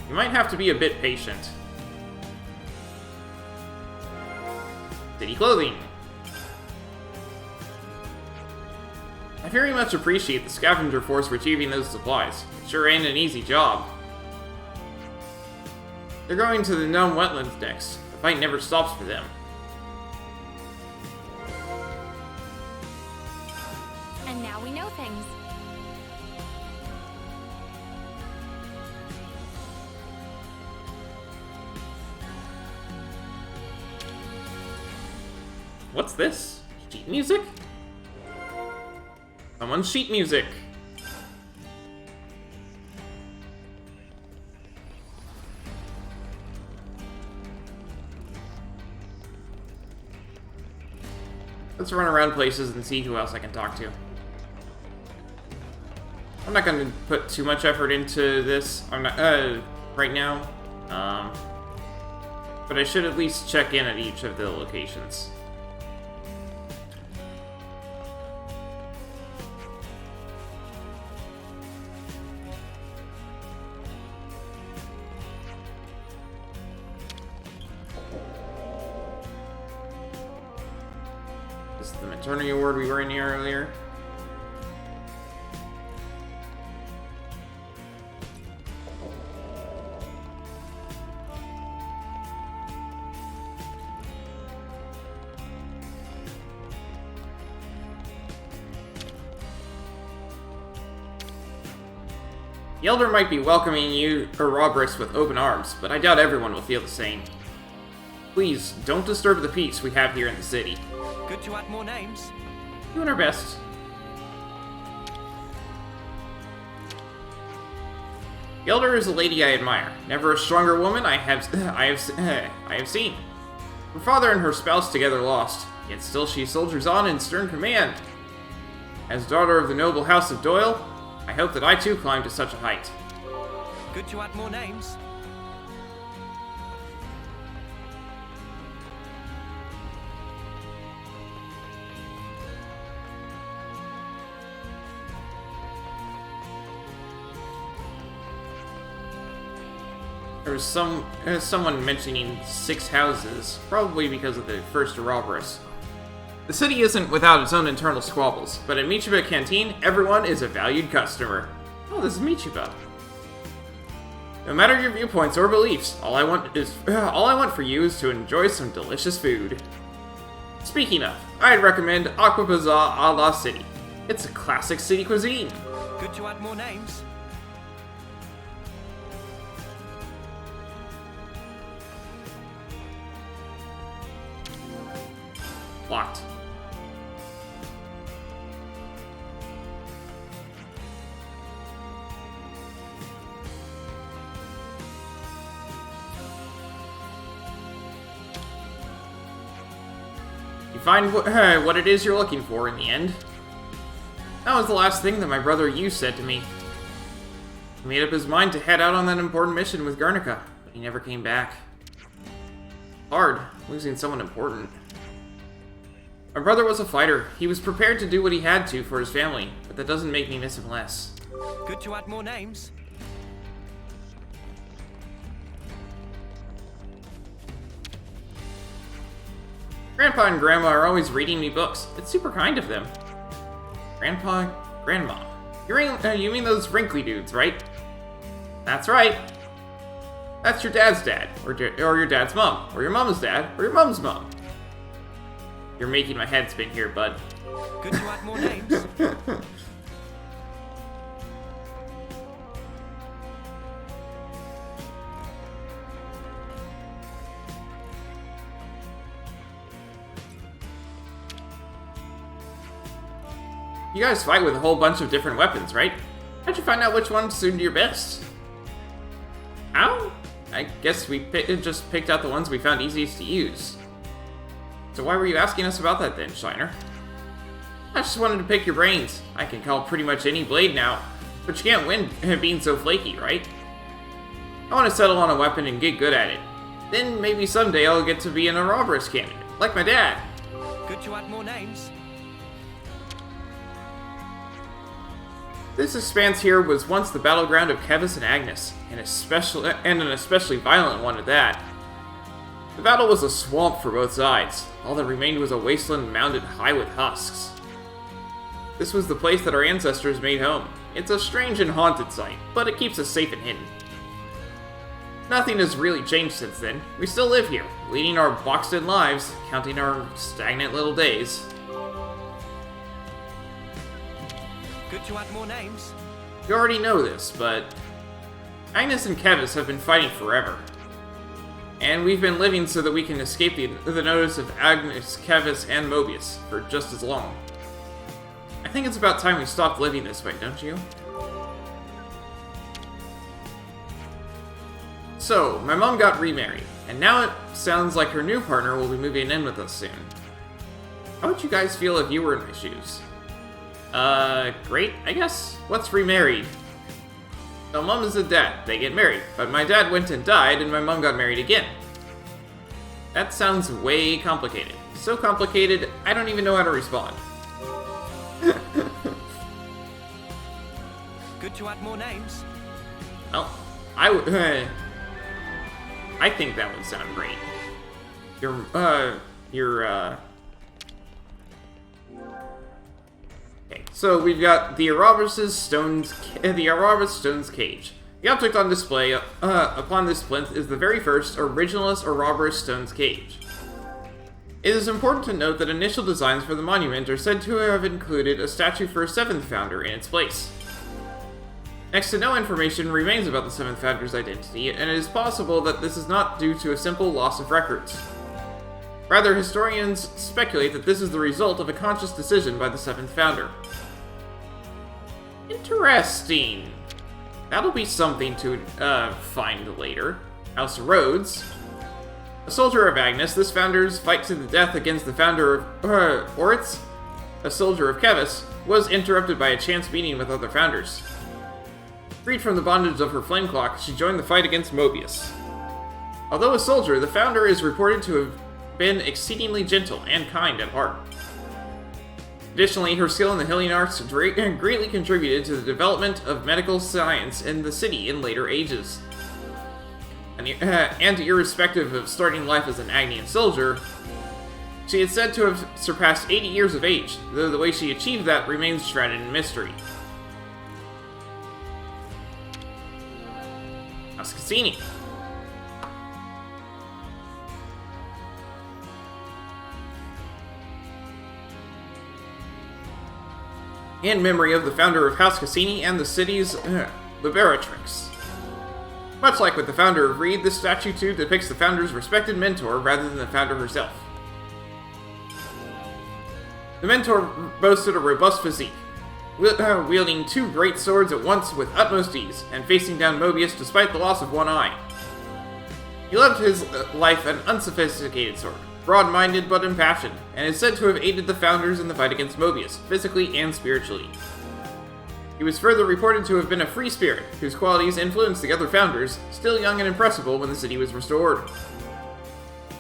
You might have to be a bit patient. City clothing. I very much appreciate the scavenger force retrieving those supplies. It sure ain't an easy job. They're going to the known wetlands next. The fight never stops for them. And now we know things. What's this? Sheet music? Someone's sheet music. Let's run around places and see who else I can talk to. I'm not going to put too much effort into this. I'm not right now. But I should at least check in at each of the locations. This is the maternity ward we were in here earlier. The Elder might be welcoming you, Ouroboros, with open arms, but I doubt everyone will feel the same. Please, don't disturb the peace we have here in the city. Good to add more names. Doing our best. The Elder is a lady I admire. Never a stronger woman I have seen. Her father and her spouse together lost, yet still she soldiers on in stern command. As daughter of the noble house of Doyle, I hope that I too climb to such a height. Good to add more names. There was someone mentioning 6 houses, probably because of the first Ouroboros. The city isn't without its own internal squabbles, but at Michiba Canteen, everyone is a valued customer. Oh, this is Michiba. No matter your viewpoints or beliefs, all I want for you is to enjoy some delicious food. Speaking of, I'd recommend Aqua Bazaar a la City. It's a classic city cuisine. Good to add more names. Locked. You find what it is you're looking for in the end? That was the last thing that my brother Yu said to me. He made up his mind to head out on that important mission with Guernica, but he never came back. Hard, losing someone important. My brother was a fighter. He was prepared to do what he had to for his family, but that doesn't make me miss him less. Good to add more names. Grandpa and Grandma are always reading me books. It's super kind of them. Grandpa, Grandma. You mean those wrinkly dudes, right? That's right. That's your dad's dad, or your dad's mom, or your mom's dad, or your mom's mom. You're making my head spin here, bud. Good to add more names. You guys fight with a whole bunch of different weapons, right? How'd you find out which one suited your best? How? I guess we just picked out the ones we found easiest to use. So why were you asking us about that then, Shiner? I just wanted to pick your brains. I can call pretty much any blade now, but you can't win being so flaky, right? I want to settle on a weapon and get good at it. Then maybe someday I'll get to be an Ouroboros candidate, like my dad. Good to add more names. This expanse here was once the battleground of Keves and Agnes, and an especially violent one at that. The battle was a swamp for both sides. All that remained was a wasteland mounded high with husks. This was the place that our ancestors made home. It's a strange and haunted sight, but it keeps us safe and hidden. Nothing has really changed since then. We still live here, leading our boxed-in lives, counting our stagnant little days. Good to add more names. You already know this, but Agnes and Keves have been fighting forever. And we've been living so that we can escape the notice of Agnes, Keves, and Mobius for just as long. I think it's about time we stopped living this way, don't you? So, my mom got remarried, and now it sounds like her new partner will be moving in with us soon. How would you guys feel if you were in my shoes? Great, I guess. What's remarried? So mom is a dad, they get married, but my dad went and died and my mom got married again. That sounds way complicated. So complicated, I don't even know how to respond. Good to add more names. Well, I think that would sound great. Okay, so we've got the Ouroboros Stone's Cage. The object on display upon this plinth is the very first originalist Ouroboros Stone's Cage. It is important to note that initial designs for the monument are said to have included a statue for a 7th founder in its place. Next to no information remains about the 7th founder's identity, and it is possible that this is not due to a simple loss of records. Rather, historians speculate that this is the result of a conscious decision by the 7th founder. Interesting. That'll be something to find later. House Rhodes. A soldier of Agnes, this founder's fight to the death against the founder of Oritz, a soldier of Keves, was interrupted by a chance meeting with other founders. Freed from the bondage of her flame clock, she joined the fight against Mobius. Although a soldier, the founder is reported to have been exceedingly gentle and kind at heart. Additionally, her skill in the healing arts greatly contributed to the development of medical science in the city in later ages. And irrespective of starting life as an Agnian soldier, she is said to have surpassed 80 years of age, though the way she achieved that remains shrouded in mystery. House Cassini. In memory of the founder of House Cassini and the city's Liberatrix. Much like with the founder of Reed, this statue too depicts the founder's respected mentor rather than the founder herself. The mentor boasted a robust physique, wielding 2 great swords at once with utmost ease, and facing down Mobius despite the loss of one eye. He loved his life an unsophisticated sort, broad-minded but impassioned, and is said to have aided the founders in the fight against Mobius, physically and spiritually. He was further reported to have been a free spirit, whose qualities influenced the other founders, still young and impressible when the city was restored.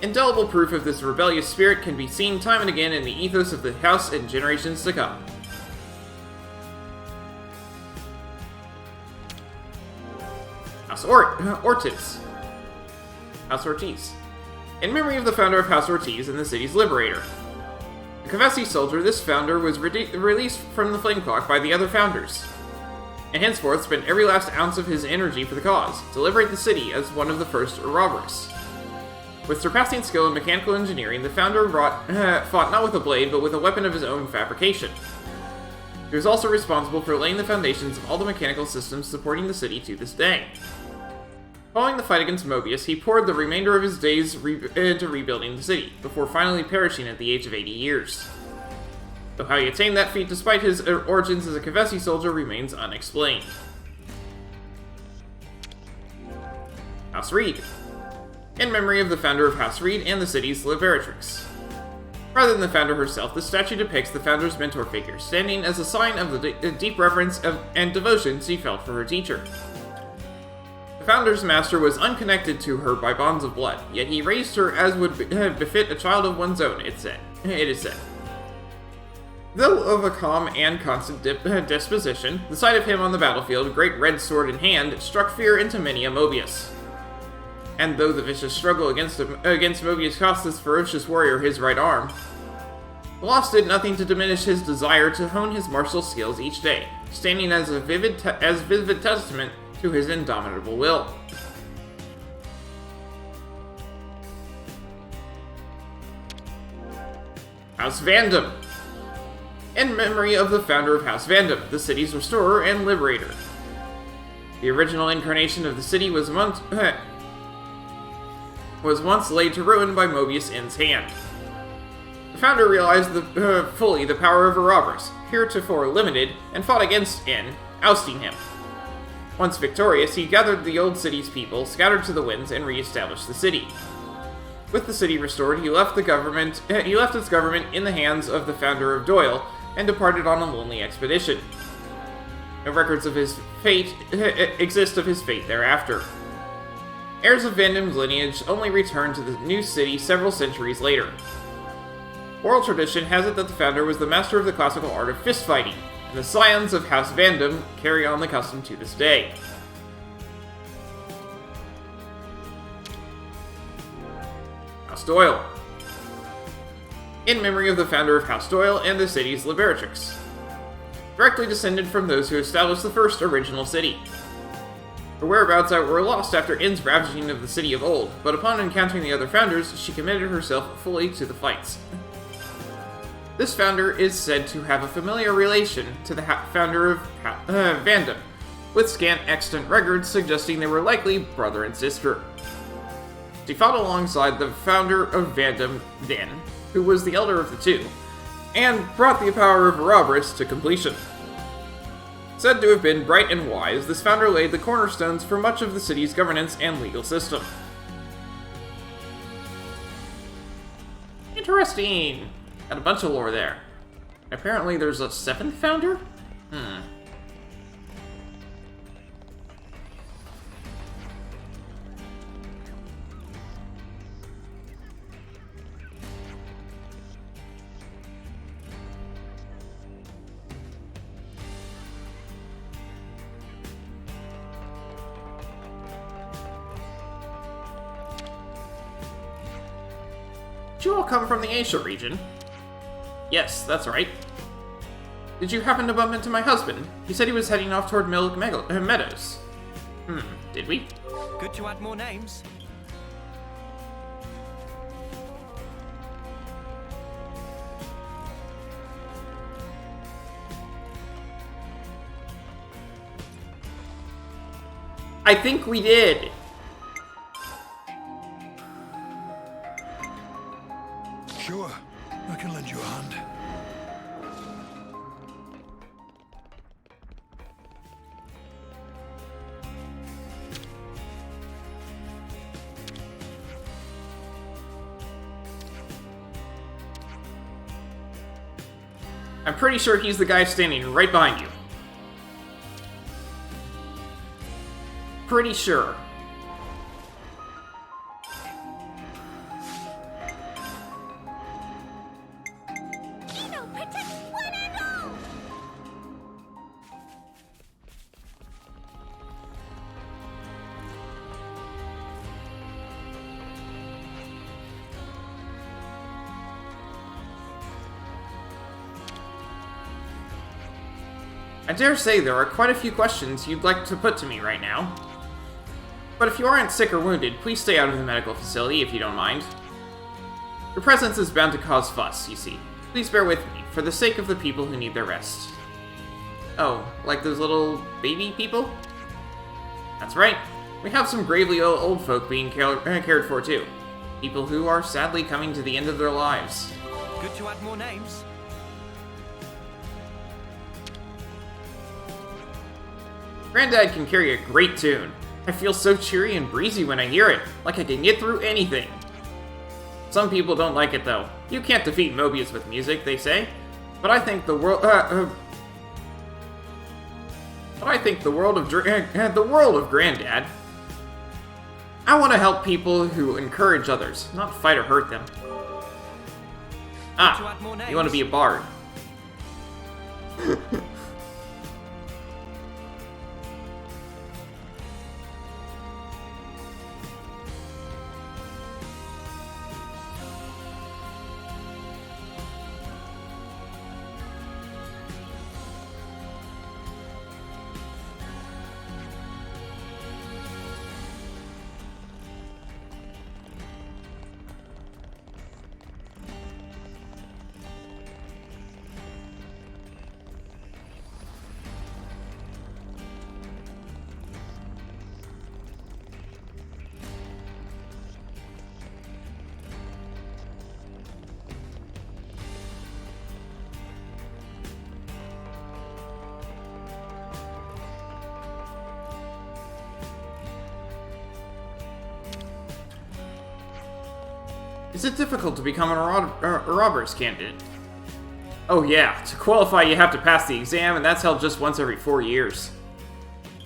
Indelible proof of this rebellious spirit can be seen time and again in the ethos of the house in generations to come. House Ortiz. House Ortiz. In memory of the founder of House Ortiz and the city's liberator. A Kevesi soldier, this founder was released from the flame clock by the other founders, and henceforth spent every last ounce of his energy for the cause, to liberate the city as one of the first Ouroboros. With surpassing skill in mechanical engineering, the founder fought not with a blade, but with a weapon of his own fabrication. He was also responsible for laying the foundations of all the mechanical systems supporting the city to this day. Following the fight against Mobius, he poured the remainder of his days into rebuilding the city, before finally perishing at the age of 80 years. Though how he attained that feat despite his origins as a Kevesi soldier remains unexplained. House Reed. In memory of the founder of House Reed and the city's Liberatrix. Rather than the founder herself, the statue depicts the founder's mentor figure, standing as a sign of the deep reverence and devotion she felt for her teacher. The founder's master was unconnected to her by bonds of blood, yet he raised her as would befit a child of one's own, it is said. Though of a calm and constant disposition, the sight of him on the battlefield, great red sword in hand, struck fear into many a Mobius. And though the vicious struggle against Mobius cost this ferocious warrior his right arm, The loss did nothing to diminish his desire to hone his martial skills each day, standing as a vivid testament to his indomitable will. House Vandom. In memory of the founder of House Vandom, the city's restorer and liberator. The original incarnation of the city was once laid to ruin by Mobius In's hand. The founder realized fully the power of Ouroboros, heretofore limited, and fought against In, ousting him. Once victorious, he gathered the old city's people, scattered to the winds, and re-established the city. With the city restored, he left its government in the hands of the founder of Doyle, and departed on a lonely expedition. No records of his fate exist of his fate thereafter. Heirs of Vandom's lineage only returned to the new city several centuries later. Oral tradition has it that the founder was the master of the classical art of fistfighting, and the scions of House Vandom carry on the custom to this day. House Doyle. In memory of the founder of House Doyle and the city's liberatrix. Directly descended from those who established the first original city. Her whereabouts were lost after In's ravaging of the city of old, but upon encountering the other founders, she committed herself fully to the fights. This founder is said to have a familiar relation to the founder of Vandom, with scant extant records suggesting they were likely brother and sister. She fought alongside the founder of Vandom then, who was the elder of the two, and brought the power of Ouroboros to completion. Said to have been bright and wise, this founder laid the cornerstones for much of the city's governance and legal system. Interesting! Got a bunch of lore there. Apparently there's a 7th founder? Did you all come from the Asia region? Yes, that's right. Did you happen to bump into my husband? He said he was heading off toward Milk Meadows. Did we? Good to add more names. I think we did. Sure, I can lend you a hand. I'm pretty sure he's the guy standing right behind you. Pretty sure. I dare say there are quite a few questions you'd like to put to me right now. But if you aren't sick or wounded, please stay out of the medical facility if you don't mind. Your presence is bound to cause fuss, you see. Please bear with me, for the sake of the people who need their rest. Oh, like those little baby people? That's right. We have some gravely old folk being cared for too. People who are sadly coming to the end of their lives. Good to add more names. Granddad can carry a great tune. I feel so cheery and breezy when I hear it, like I can get through anything. Some people don't like it though. You can't defeat Mobius with music, they say. But I think the world of Granddad. I want to help people who encourage others, not fight or hurt them. Ah, you want to be a bard. Is it difficult to become a Ouroboros candidate? Oh yeah, to qualify you have to pass the exam, and that's held just once every 4 years.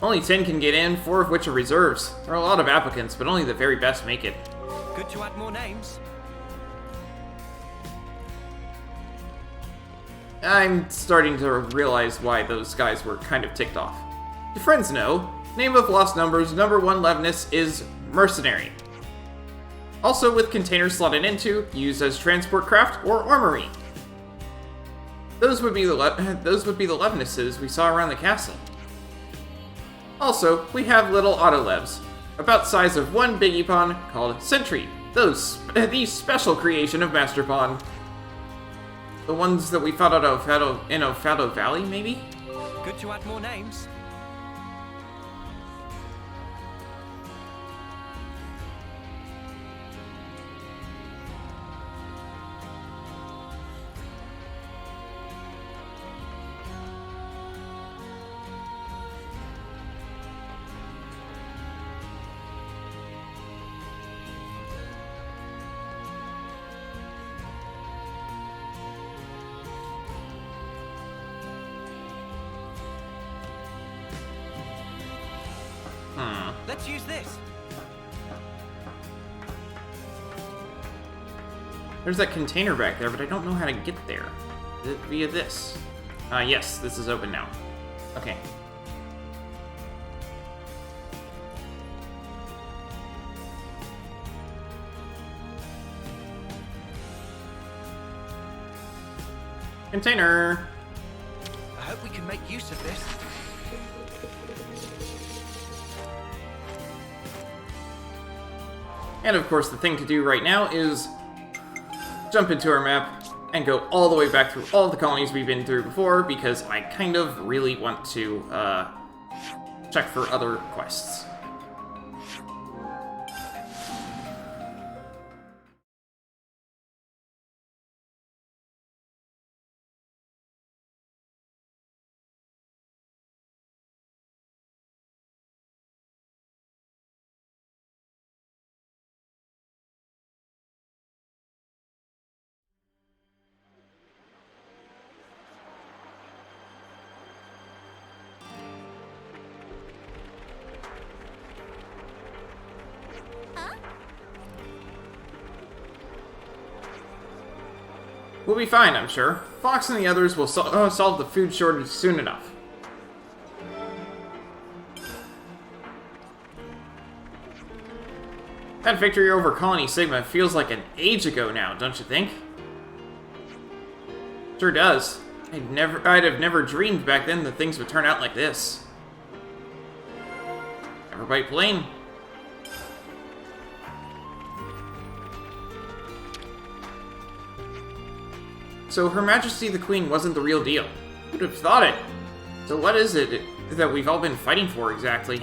Only 10 can get in, 4 of which are reserves. There are a lot of applicants, but only the very best make it. Good to add more names. I'm starting to realize why those guys were kind of ticked off. Your friends know. Name of Lost Numbers, number 1 Levinus is Mercenary. Also with containers slotted into, used as transport craft or armory. Those would be the Levinuses we saw around the castle. Also, we have little Autolevs, about size of 1 Biggie Pawn, called Sentry. The special creation of Master Pawn. The ones that we fought out in Ofado Valley, maybe? Good to add more names. Let's use this. There's that container back there, but I don't know how to get there. Is it via this? Yes, this is open now. Okay. Container! I hope we can make use of this. And of course, the thing to do right now is jump into our map and go all the way back through all the colonies we've been through before, because I kind of really want to check for other quests. We'll be fine, I'm sure. Fox and the others will solve the food shortage soon enough. That victory over Colony Sigma feels like an age ago now, don't you think? Sure does. I'd have never dreamed back then that things would turn out like this. Never bite plane. So Her Majesty the Queen wasn't the real deal. Who'd have thought it? So what is it that we've all been fighting for exactly?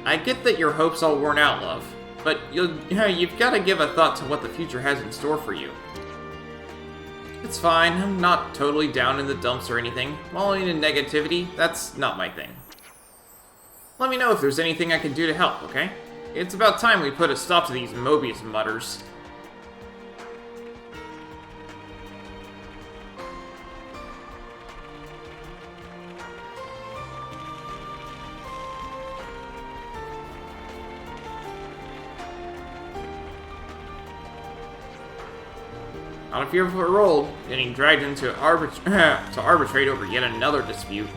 I get that your hope's all worn out, love, but you've got to give a thought to what the future has in store for you. It's fine, I'm not totally down in the dumps or anything. Wallowing in negativity, that's not my thing. Let me know if there's anything I can do to help, okay? It's about time we put a stop to these Mobius mutters. Not if you're overruled, getting dragged into to arbitrate over yet another dispute.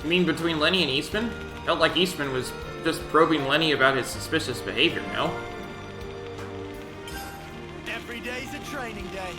You mean between Lenny and Eastman? Felt like Eastman was just probing Lenny about his suspicious behavior, no? Every day's a training day.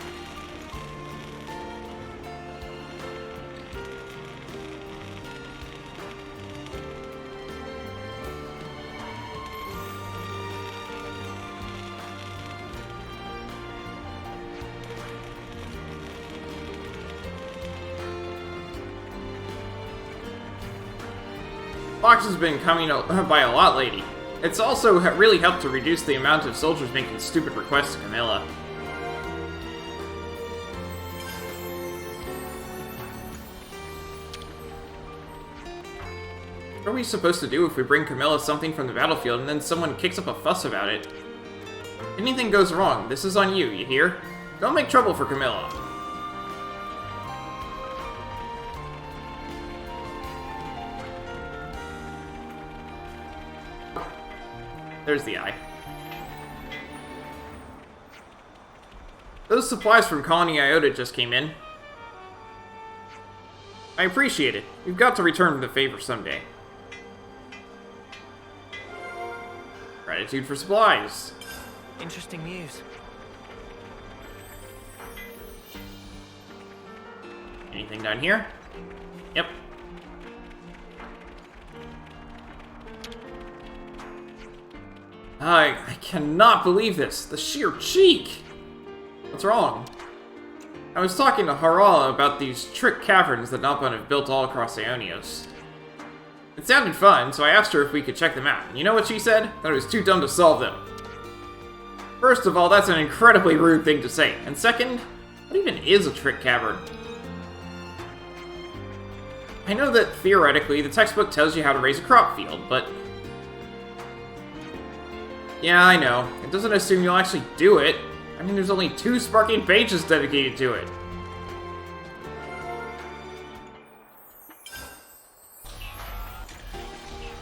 Fox has been coming by a lot lately. It's also really helped to reduce the amount of soldiers making stupid requests to Camilla. What are we supposed to do if we bring Camilla something from the battlefield and then someone kicks up a fuss about it? Anything goes wrong, this is on you, you hear? Don't make trouble for Camilla. There's the eye. Those supplies from Colony Iota just came in. I appreciate it. We've got to return the favor someday. Gratitude for supplies. Interesting news. Anything down here? Yep. I cannot believe this. The sheer cheek. What's wrong? I was talking to Harala about these trick caverns that Nopon have built all across Aeonios. It sounded fun, so I asked her if we could check them out. And you know what she said? That I was too dumb to solve them. First of all, that's an incredibly rude thing to say. And second, what even is a trick cavern? I know that, theoretically, the textbook tells you how to raise a crop field, but... Yeah, I know. It doesn't assume you'll actually do it. I mean, there's only 2 sparking pages dedicated to it.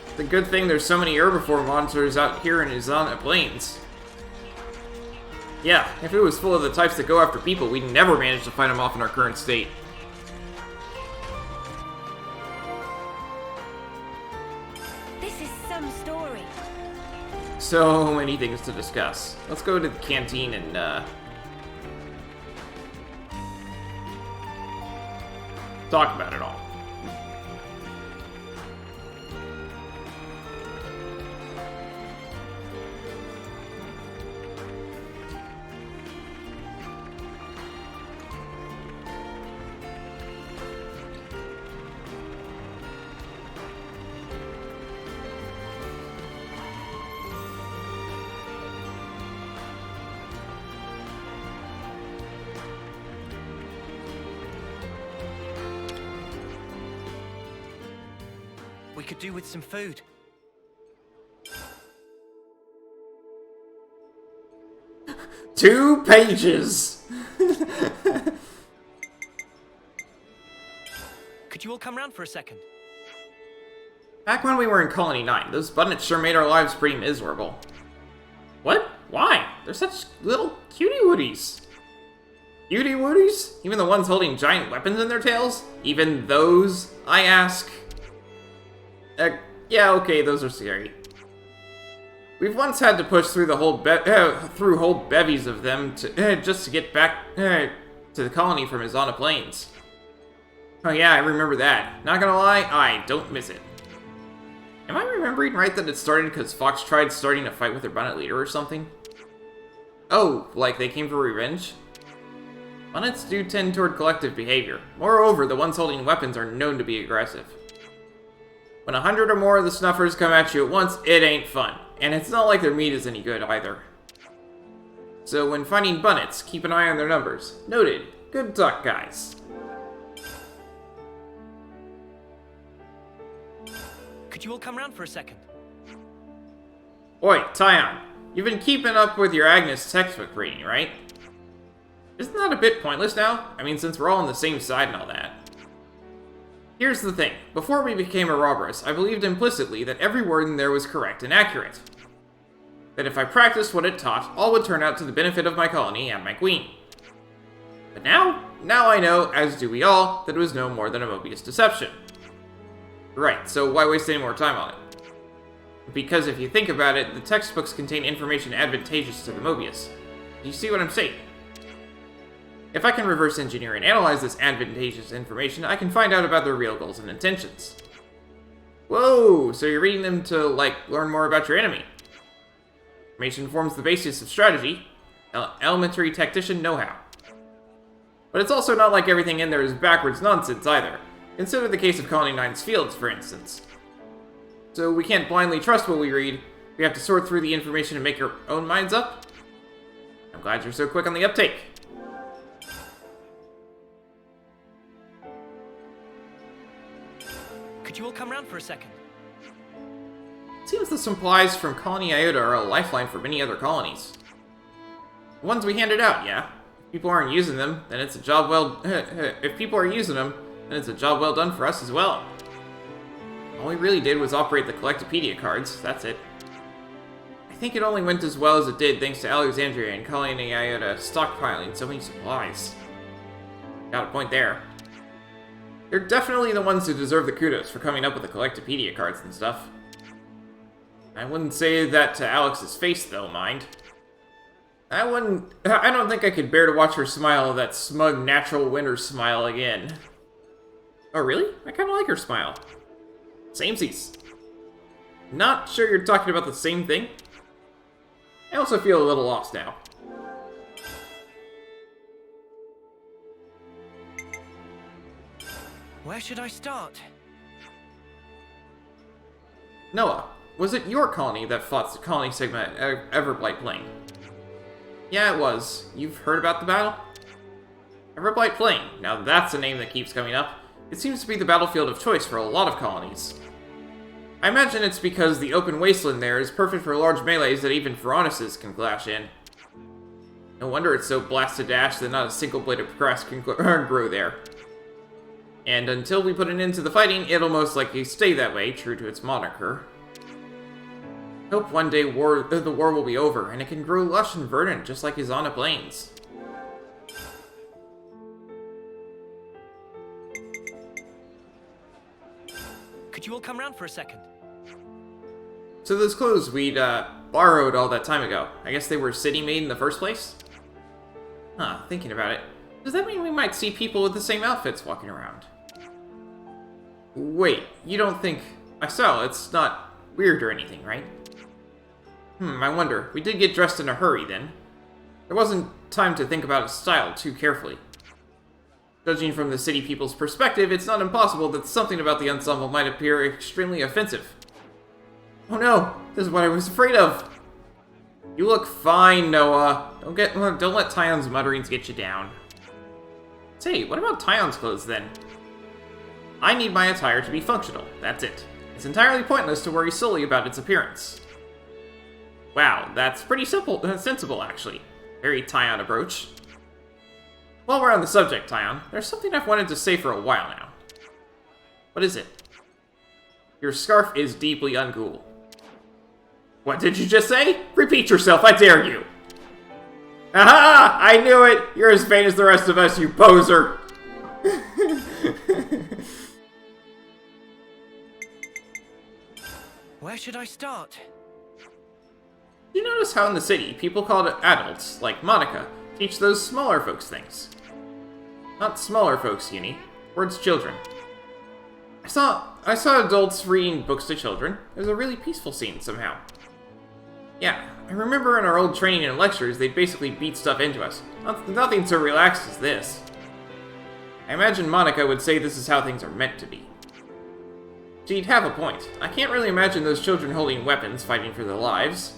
It's a good thing there's so many herbivore monsters out here in Xenoblade Plains. Yeah, if it was full of the types that go after people, we'd never manage to fight them off in our current state. This is some story. So many things to discuss. Let's go to the canteen and, talk about it all. We could do with some food. Two pages! Could you all come round for a second? Back when we were in Colony 9, those buttons sure made our lives pretty miserable. What? Why? They're such little cutie-wooties. Cutie-wooties? Even the ones holding giant weapons in their tails? Even those, I ask? Yeah, okay, those are scary. We've once had to push through the whole through whole bevies of them to just to get back to the colony from Xenoblade Plains. Oh yeah, I remember that. Not gonna lie, I don't miss it. Am I remembering right that it started because Fox tried starting a fight with their bonnet leader or something? Oh, like they came for revenge? Bonnets do tend toward collective behavior. Moreover, the ones holding weapons are known to be aggressive. When 100 or more of the snuffers come at you at once, it ain't fun. And it's not like their meat is any good either. So when fighting bunnets, keep an eye on their numbers. Noted. Good talk, guys. Could you all come round for a second? Oi, Tyon. You've been keeping up with your Agnes textbook reading, right? Isn't that a bit pointless now? I mean, since we're all on the same side and all that. Here's the thing. Before we became Ouroboros, I believed implicitly that every word in there was correct and accurate. That if I practiced what it taught, all would turn out to the benefit of my colony and my queen. But now I know, as do we all, that it was no more than a Mobius deception. Right, so why waste any more time on it? Because if you think about it, the textbooks contain information advantageous to the Mobius. Do you see what I'm saying? If I can reverse engineer and analyze this advantageous information, I can find out about their real goals and intentions. Whoa, so you're reading them to, like, learn more about your enemy. Information forms the basis of strategy, elementary tactician know-how. But it's also not like everything in there is backwards nonsense either. Consider the case of Colony 9's fields, for instance. So we can't blindly trust what we read. We have to sort through the information and make our own minds up. I'm glad you're so quick on the uptake. Could you all come round for a second? It seems the supplies from Colony Iota are a lifeline for many other colonies. The ones we handed out, yeah. If people aren't using them, then it's a job well... if people are using them, then it's a job well done for us as well. All we really did was operate the Collectopedia cards, that's it. I think it only went as well as it did thanks to Alexandria and Colony Iota stockpiling so many supplies. Got a point there. They're definitely the ones who deserve the kudos for coming up with the Collectopedia cards and stuff. I wouldn't say that to Alex's face, though, mind. I don't think I could bear to watch her smile that smug, natural winter smile again. Oh, really? I kinda like her smile. Samesies. Not sure you're talking about the same thing? I also feel a little lost now. Where should I start? Noah, was it your colony that fought the Colony Sigma at Everblight Plain? Yeah, it was. You've heard about the battle? Everblight Plain. Now that's a name that keeps coming up. It seems to be the battlefield of choice for a lot of colonies. I imagine it's because the open wasteland there is perfect for large melees that even Veronuses can clash in. No wonder it's so blasted to ash that not a single blade of grass can grow there. And until we put an end to the fighting, it'll most likely stay that way, true to its moniker. Hope one day the war will be over, and it can grow lush and verdant, just like Izana Plains. Could you all come round for a second? So those clothes we'd, borrowed all that time ago, I guess they were city-made in the first place? Huh, thinking about it. Does that mean we might see people with the same outfits walking around? Wait, you don't think... it's not weird or anything, right? I wonder. We did get dressed in a hurry, then. There wasn't time to think about its style too carefully. Judging from the city people's perspective, it's not impossible that something about the ensemble might appear extremely offensive. Oh no! This is what I was afraid of! You look fine, Noah. Don't let Tyon's mutterings get you down. Say, what about Tyon's clothes, then? I need my attire to be functional, that's it. It's entirely pointless to worry solely about its appearance. Wow, that's pretty sensible, actually. Very Tyon approach. While we're on the subject, Tyon, there's something I've wanted to say for a while now. What is it? Your scarf is deeply uncool. What did you just say? Repeat yourself, I dare you! Aha! I knew it! You're as vain as the rest of us, you poser! Where should I start? You notice how in the city, people called adults, like Monica, teach those smaller folks things? Not smaller folks, Uni. Words children. I saw adults reading books to children. It was a really peaceful scene, somehow. Yeah, I remember in our old training and lectures, they'd basically beat stuff into us. Nothing so relaxed as this. I imagine Monica would say this is how things are meant to be. She'd have a point. I can't really imagine those children holding weapons, fighting for their lives.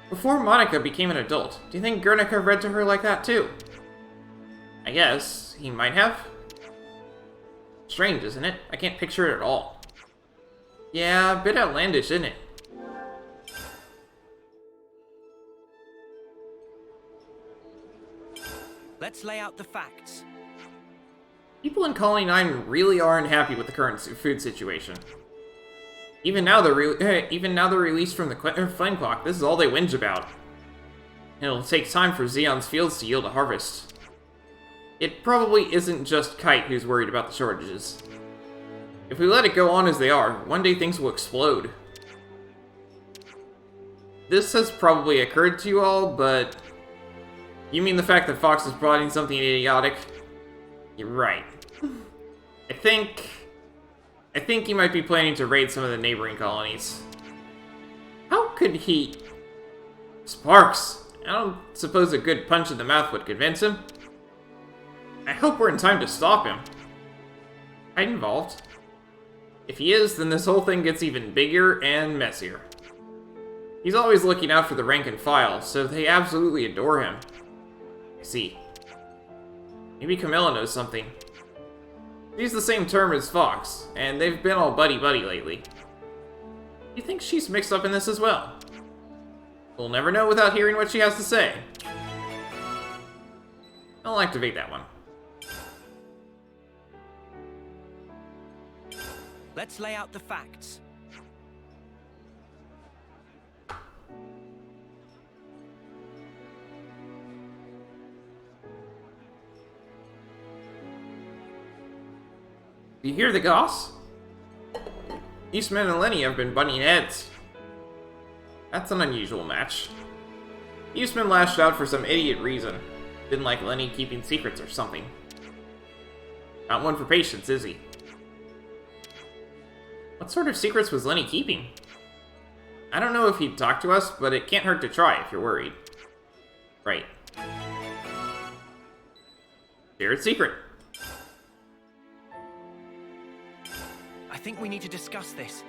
Before Monica became an adult, do you think Guernica read to her like that too? I guess he might have. Strange, isn't it? I can't picture it at all. Yeah, a bit outlandish, isn't it? Let's lay out the facts. People in Colony 9 really aren't happy with the current food situation. Even now they're released from the flame clock. This is all they whinge about. It'll take time for Xeon's fields to yield a harvest. It probably isn't just Kite who's worried about the shortages. If we let it go on as they are, one day things will explode. This has probably occurred to you all, but... You mean the fact that Fox is plotting something idiotic? You're right. I think he might be planning to raid some of the neighboring colonies. How could he... Sparks! I don't suppose a good punch in the mouth would convince him. I hope we're in time to stop him. Kite involved? If he is, then this whole thing gets even bigger and messier. He's always looking out for the rank and file, so they absolutely adore him. I see. Maybe Camilla knows something. She's the same term as Fox, and they've been all buddy-buddy lately. Do you think she's mixed up in this as well? We'll never know without hearing what she has to say. I'll activate that one. Let's lay out the facts. Do you hear the goss? Eastman and Lenny have been butting heads. That's an unusual match. Eastman lashed out for some idiot reason. Didn't like Lenny keeping secrets or something. Not one for patience, is he? What sort of secrets was Lenny keeping? I don't know if he'd talk to us, but it can't hurt to try if you're worried. Right. Shared secret. I think we need to discuss this.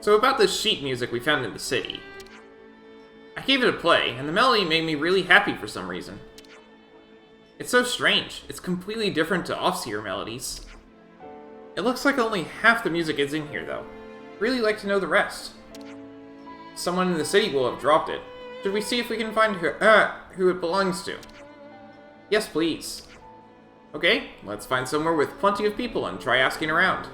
So about this sheet music we found in the city. I gave it a play, and the melody made me really happy for some reason. It's so strange. It's completely different to Offseer melodies. It looks like only half the music is in here, though. Really like to know the rest. Someone in the city will have dropped it. Should we see if we can find who it belongs to? Yes, please. Okay, let's find somewhere with plenty of people and try asking around.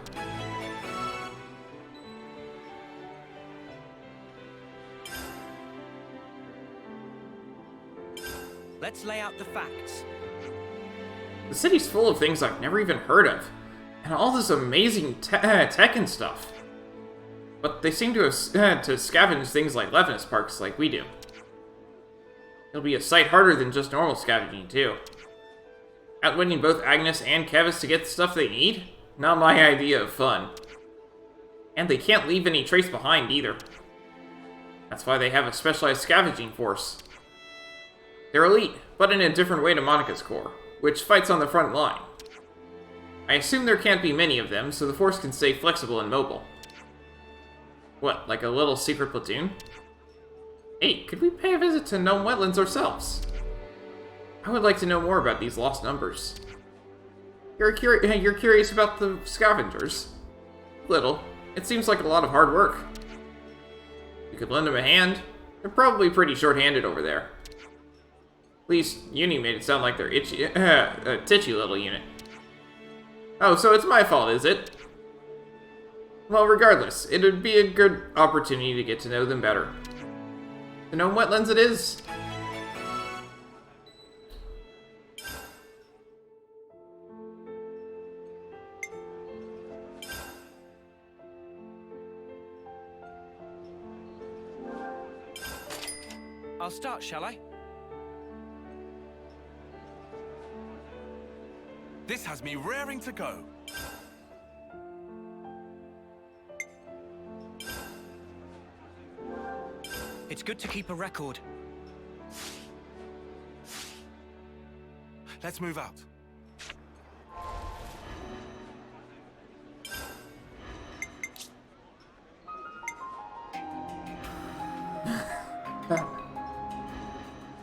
Let's lay out the facts. The city's full of things I've never even heard of, and all this amazing tech and stuff. But they seem to have to scavenge things like Levinus parks like we do. It'll be a sight harder than just normal scavenging, too. Outwitting both Agnes and Keves to get the stuff they need? Not my idea of fun. And they can't leave any trace behind, either. That's why they have a specialized scavenging force. They're elite, but in a different way to Monica's Corps, which fights on the front line. I assume there can't be many of them, so the force can stay flexible and mobile. What, like a little secret platoon? Hey, could we pay a visit to Gnome Wetlands ourselves? I would like to know more about these lost numbers. You're curious about the scavengers? Little. It seems like a lot of hard work. You could lend them a hand. They're probably pretty short-handed over there. At least, Uni made it sound like they're a titchy little unit. Oh, so it's my fault, is it? Well, regardless, it would be a good opportunity to get to know them better. The Gnome Wetlands it is. I'll start, shall I? This has me raring to go. It's good to keep a record. Let's move out.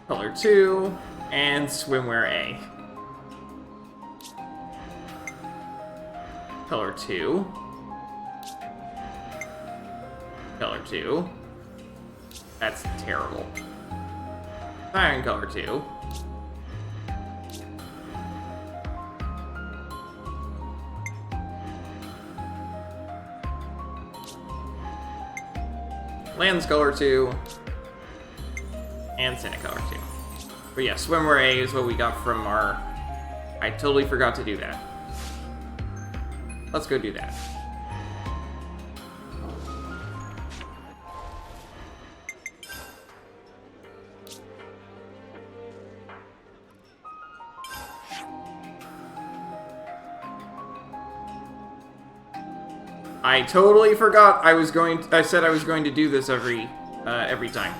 Color 2, and swimwear A. Color 2. Color 2. That's terrible. Iron color 2. Lands color 2. And Senna color 2. But yeah, swimwear A is what we got from our... I totally forgot to do that. Let's go do that. I totally forgot I said I was going to do this every time.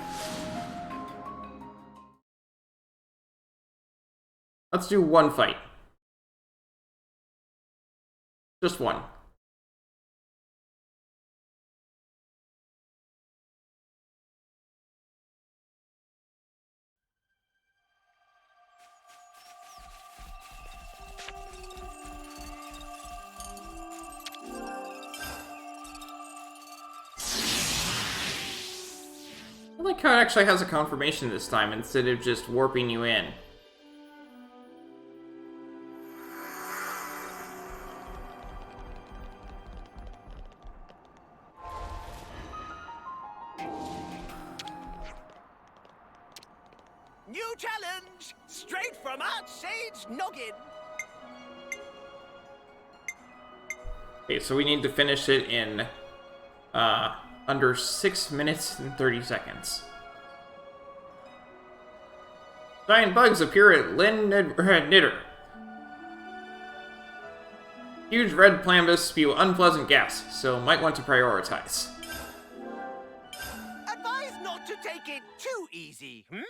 Let's do one fight. Just one. I like how it actually has a confirmation this time instead of just warping you in. challenge! Straight from Archsage's noggin! Okay, so we need to finish it in under 6 minutes and 30 seconds. Giant bugs appear at Knitter. Huge red plambus spew unpleasant gas, so might want to prioritize. Advise not to take it too easy, hmm?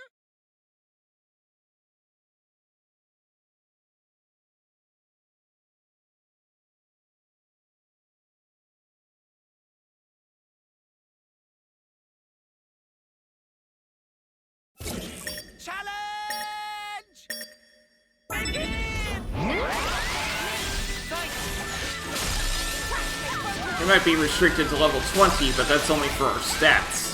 Challenge! Begin! We might be restricted to level 20, but that's only for our stats.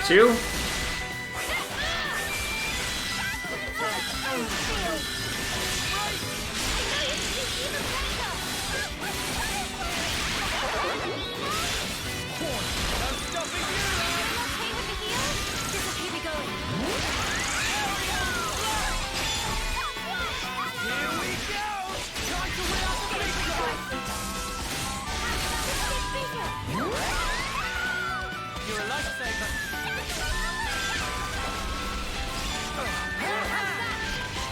Two. You're a lifesaver.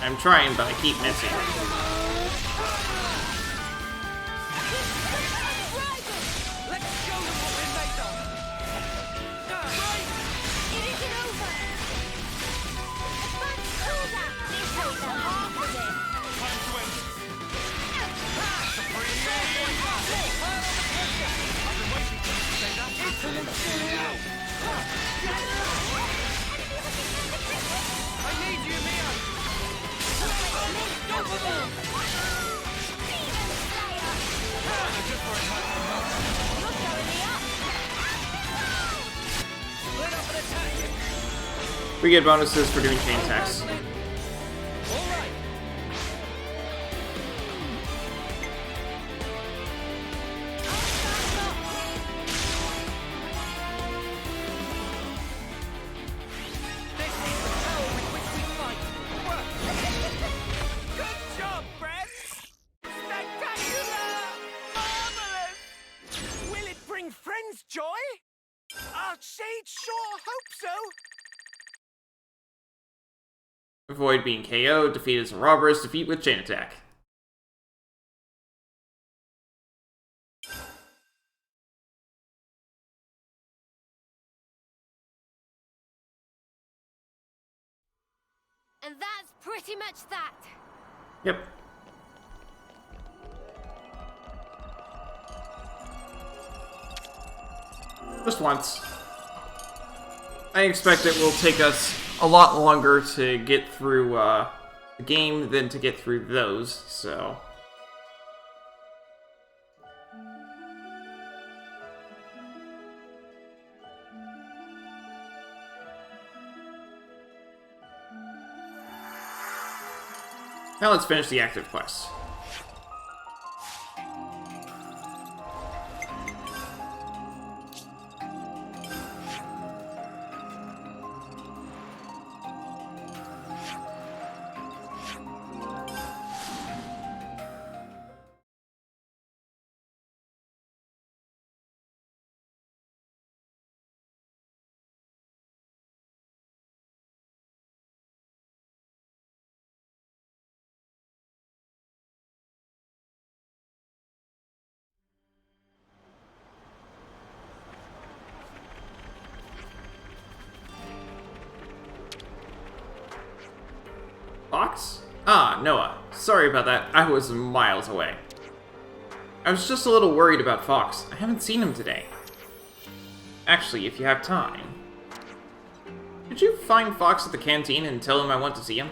I'm trying, but I keep missing. Let's show them what we're made of. It isn't over. Advance cruiser. This is the half of it. Time to end. I've been waiting for you to say that. I need you, Mia. Go for them. Just for a time. You're showing me up. Split up and attack. We get bonuses for doing chain attacks. All right. This is the power with which we fight. Good job, friends! Spectacular! Marvelous! Will it bring friends joy? Archsage sure hope so. Avoid being KO'd, defeat as a robber's defeat with chain attack. And that's pretty much that. Yep. Just once. I expect it will take us a lot longer to get through the game than to get through those, so... Now let's finish the active quest. Fox? Ah, Noah. Sorry about that. I was miles away. I was just a little worried about Fox. I haven't seen him today. Actually, if you have time... Could you find Fox at the canteen and tell him I want to see him?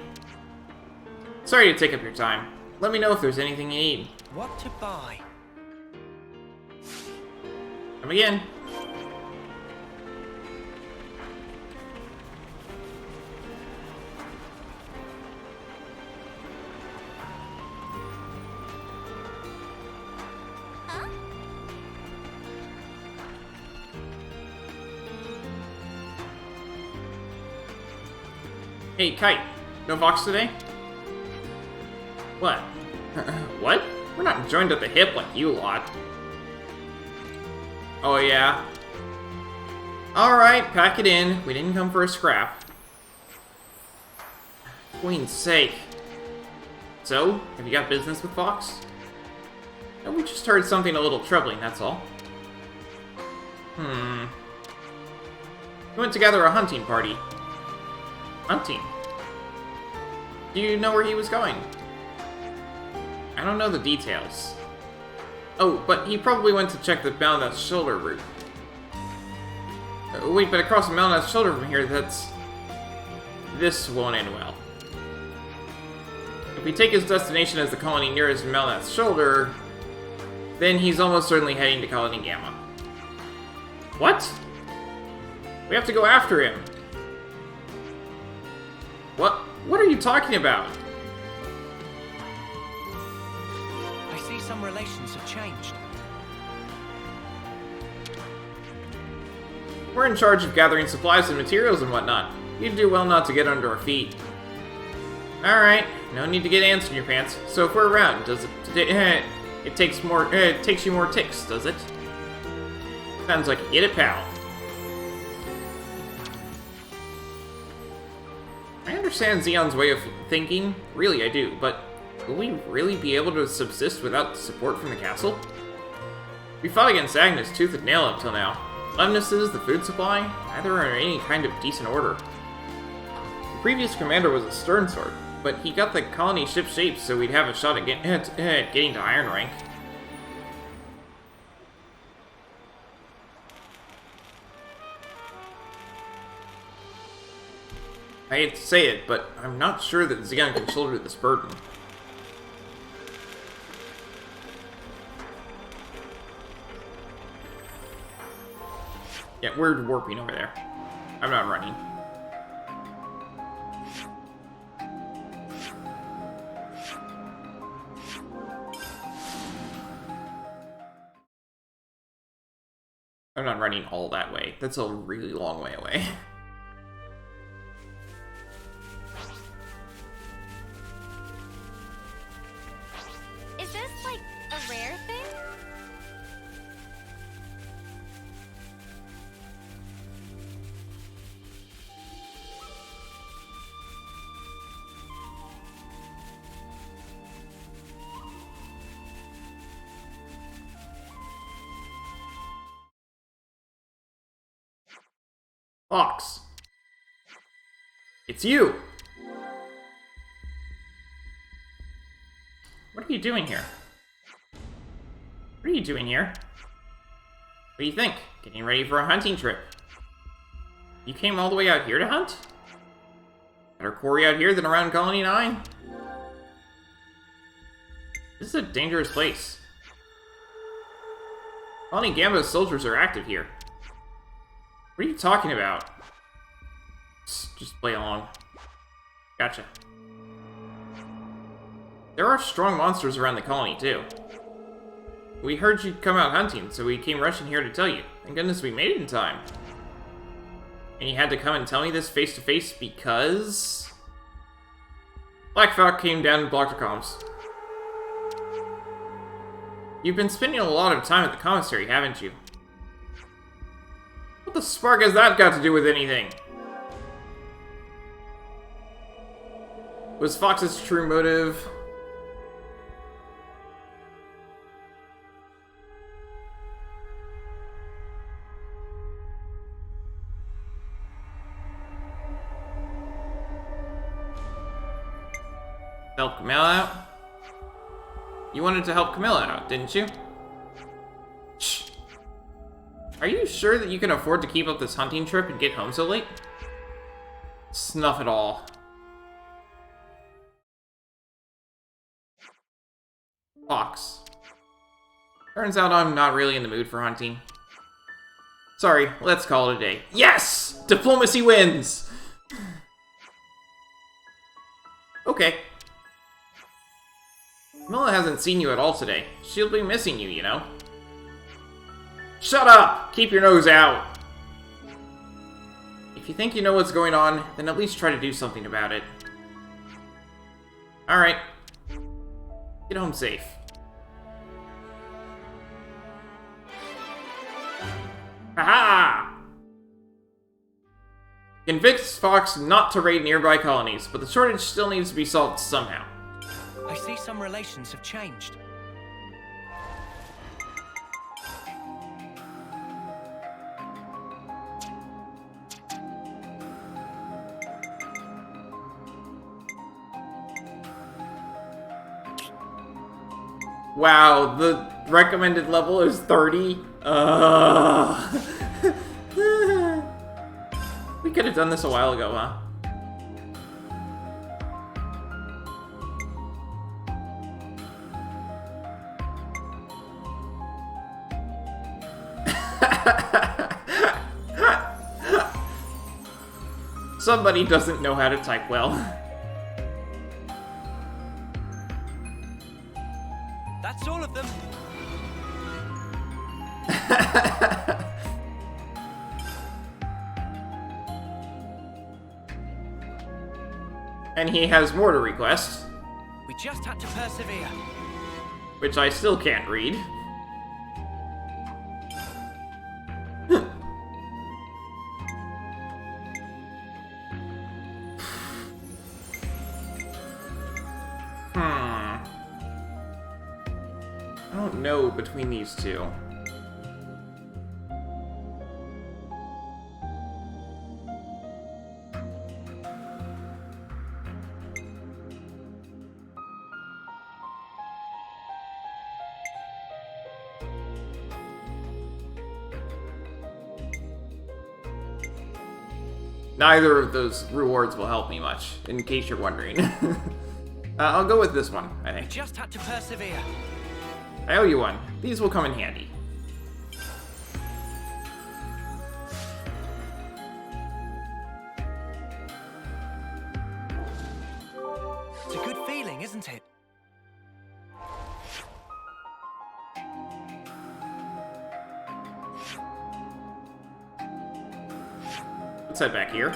Sorry to take up your time. Let me know if there's anything you need. What to buy? Come again. Hey, Kite. No Fox today? What? What? We're not joined at the hip like you lot. Oh, yeah? Alright, pack it in. We didn't come for a scrap. Queen's sake. So, have you got business with Fox? No, we just heard something a little troubling, that's all. We went to gather a hunting party. Hunting? Do you know where he was going? I don't know the details. Oh, but he probably went to check the Malnath's Shoulder route. Wait, but across the Malnath's Shoulder from here, that's... This won't end well. If we take his destination as the colony nearest Malnath's Shoulder, then he's almost certainly heading to Colony Gamma. What? We have to go after him. What are you talking about? I see some relations have changed. We're in charge of gathering supplies and materials and whatnot. You'd do well not to get under our feet. Alright, no need to get ants in your pants. So if we're around, does it takes you more ticks, does it? Sounds like you get it, pal. I understand Xeon's way of thinking, really I do, but will we really be able to subsist without support from the castle? We fought against Agnes tooth and nail up till now. Lemnises, the food supply, neither are in any kind of decent order. The previous commander was a stern sort, but he got the colony ship shape so we'd have a shot at getting to Iron Rank. I hate to say it, but I'm not sure that Xeon can shoulder this burden. Yeah, we're warping over there. I'm not running. I'm not running all that way. That's a really long way away. Is this, like, a rare thing? Fox. It's you! What are you doing here? What are you doing here? What do you think? Getting ready for a hunting trip. You came all the way out here to hunt? Better quarry out here than around Colony 9? This is a dangerous place. Colony Gamma's soldiers are active here. What are you talking about? Just play along. Gotcha. There are strong monsters around the colony, too. We heard you'd come out hunting, so we came rushing here to tell you. Thank goodness we made it in time. And you had to come and tell me this face to face because... Black Falk came down and blocked our comms. You've been spending a lot of time at the commissary, haven't you? What the spark has that got to do with anything? Was Fox's true motive... Help Camilla out? You wanted to help Camilla out, didn't you? Shh. Are you sure that you can afford to keep up this hunting trip and get home so late? Snuff it all. Fox. Turns out I'm not really in the mood for hunting. Sorry, let's call it a day. Yes! Diplomacy wins! Okay. Melia hasn't seen you at all today. She'll be missing you, you know. Shut up! Keep your nose out! If you think you know what's going on, then at least try to do something about it. Alright. Get home safe. Haha! Convince Fox not to raid nearby colonies, but the shortage still needs to be solved somehow. I see some relations have changed. Wow, the recommended level is 30? We could have done this a while ago, huh? Somebody doesn't know how to type well. That's all of them. And he has more to request. We just had to persevere. Which I still can't read. I don't know between these two. Neither of those rewards will help me much, in case you're wondering. I'll go with this one, I think. We just had to persevere. I owe you one. These will come in handy. It's a good feeling, isn't it? Let's head back here.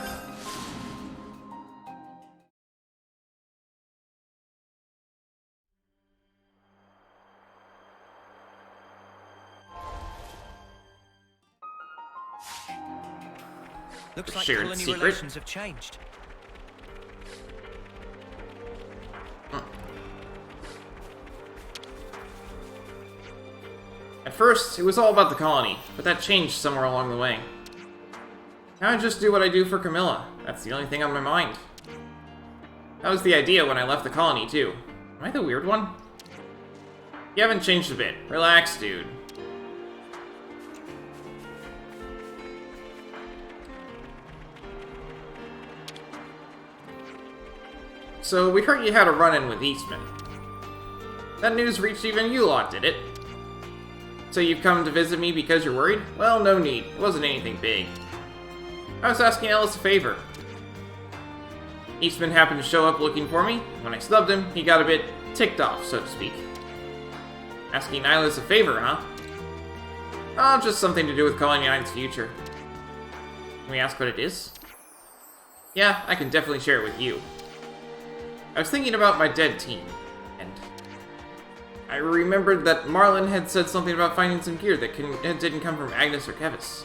Looks like Shared colony secret. relations have changed. At first, it was all about the colony, but that changed somewhere along the way. Now I just do what I do for Camilla. That's the only thing on my mind. That was the idea when I left the colony, too. Am I the weird one? You haven't changed a bit. Relax, dude. So, we heard you had a run-in with Eastman. That news reached even you lot, did it? So you've come to visit me because you're worried? Well, no need. It wasn't anything big. I was asking Ellis a favor. Eastman happened to show up looking for me. When I snubbed him, he got a bit ticked off, so to speak. Asking Nylas a favor, huh? Oh, just something to do with Colony 9's future. Can we ask what it is? Yeah, I can definitely share it with you. I was thinking about my dead team, and I remembered that Marlin had said something about finding some gear that didn't come from Agnes or Keves.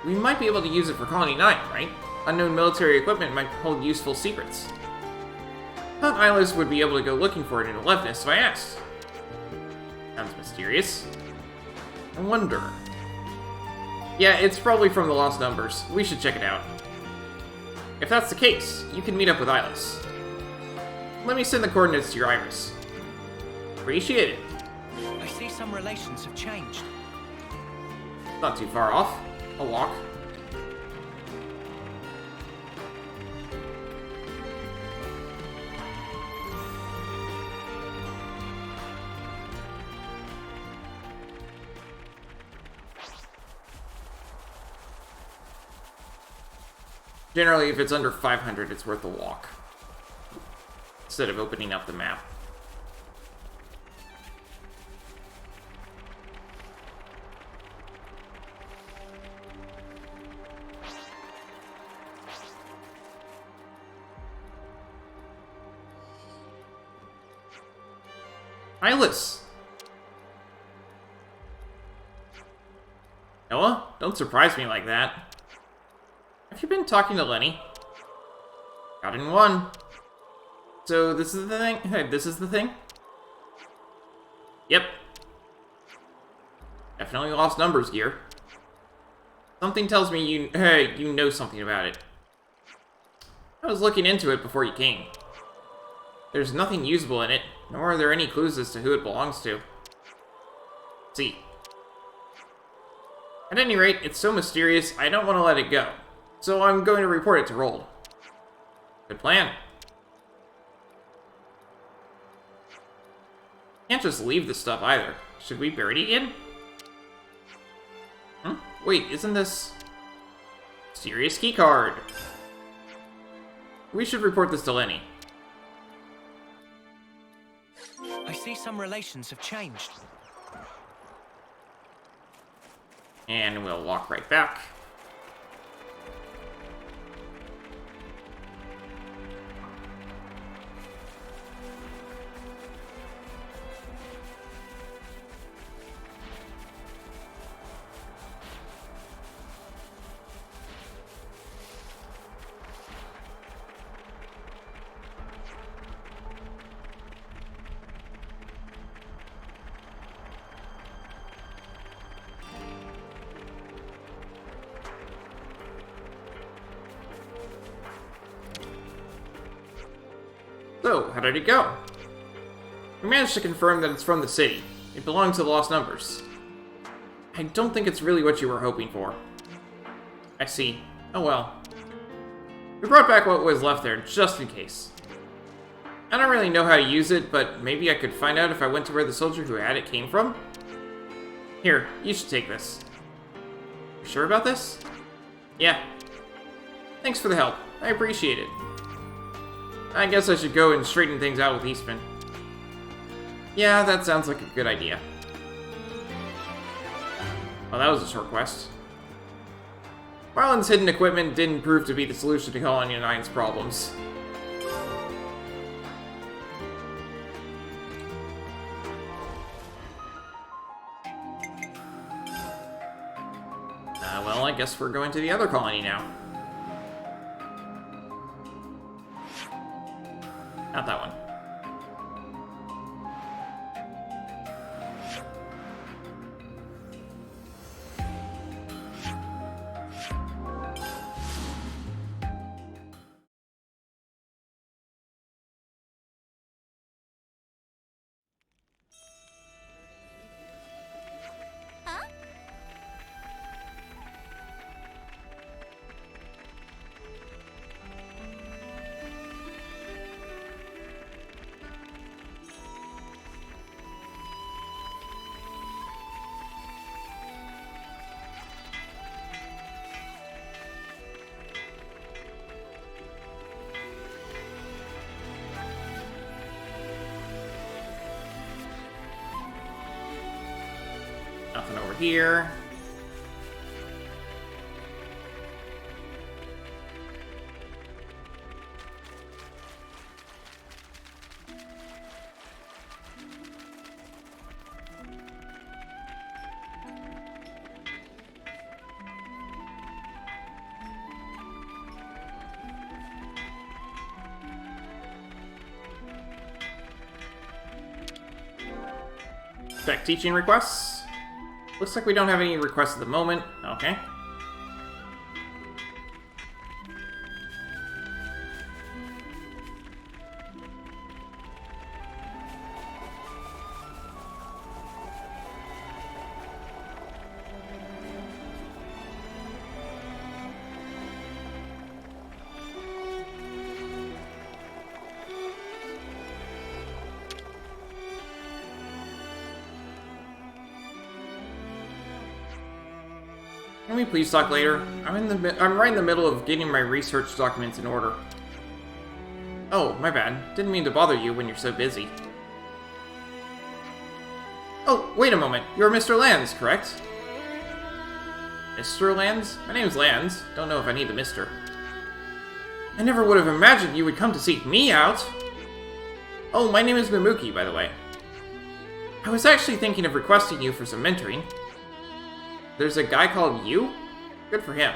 We might be able to use it for Colony 9, right? Unknown military equipment might hold useful secrets. Thought Nylas would be able to go looking for it in Alevinus, so I asked. Sounds mysterious. I wonder. Yeah, it's probably from the Lost Numbers. We should check it out. If that's the case, you can meet up with Ilis. let me send the coordinates to your iris. Appreciate it. I see some relations have changed. Not too far off. I'll walk. Generally, if it's under 500, it's worth a walk. Instead of opening up the map. Eyeless! Noah, don't surprise me like that. Have you been talking to Lenny? Got in one. So this is the thing? Hey, this is the thing? Yep. Definitely lost numbers gear. Something tells me you know something about it. I was looking into it before you came. There's nothing usable in it, nor are there any clues as to who it belongs to. See. At any rate, it's so mysterious, I don't want to let it go. So I'm going to report it to Rold. Good plan. Can't just leave this stuff either. Should we bury it again? Wait, isn't this... Serious keycard? We should report this to Lenny. I see some relations have changed. And we'll walk right back. So, how did it go? We managed to confirm that it's from the city. It belongs to the Lost Numbers. I don't think it's really what you were hoping for. I see. Oh well. We brought back what was left there, just in case. I don't really know how to use it, but maybe I could find out if I went to where the soldier who had it came from? Here, you should take this. You sure about this? Yeah. Thanks for the help. I appreciate it. I guess I should go and straighten things out with Eastman. Yeah, that sounds like a good idea. Well, that was a short quest. Marlin's hidden equipment didn't prove to be the solution to Colony 9's problems. Well, I guess we're going to the other colony now. Not that one. Nothing over here. Check teaching requests. Looks like we don't have any requests at the moment. Okay. Can we please talk later? I'm right in the middle of getting my research documents in order. Oh, my bad. Didn't mean to bother you when you're so busy. Oh, wait a moment. You're Mr. Lands, correct? Mr. Lands? My name's Lands. Don't know if I need the Mr. I never would have imagined you would come to seek me out. Oh, my name is Mamuki, by the way. I was actually thinking of requesting you for some mentoring. There's a guy called you? Good for him.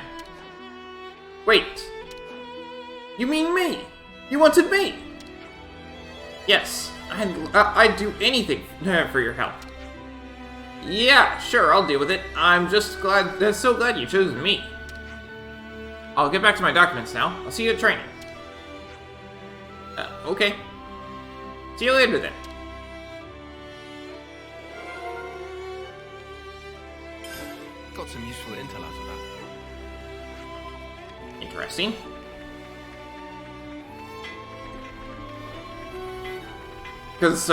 Wait. You mean me? You wanted me? Yes, I'd do anything for your help. Yeah, sure, I'll deal with it. I'm just so glad you chose me. I'll get back to my documents now. I'll see you at training. Okay. See you later then. Got some useful intel out of that. Interesting. Because,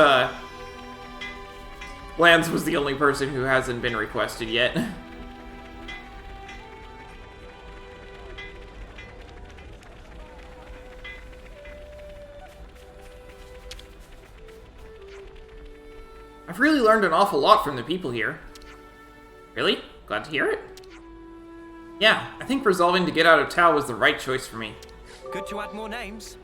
Lance was the only person who hasn't been requested yet. I've really learned an awful lot from the people here. Really? Glad to hear it. Yeah, I think resolving to get out of Tao was the right choice for me. Good to add more names.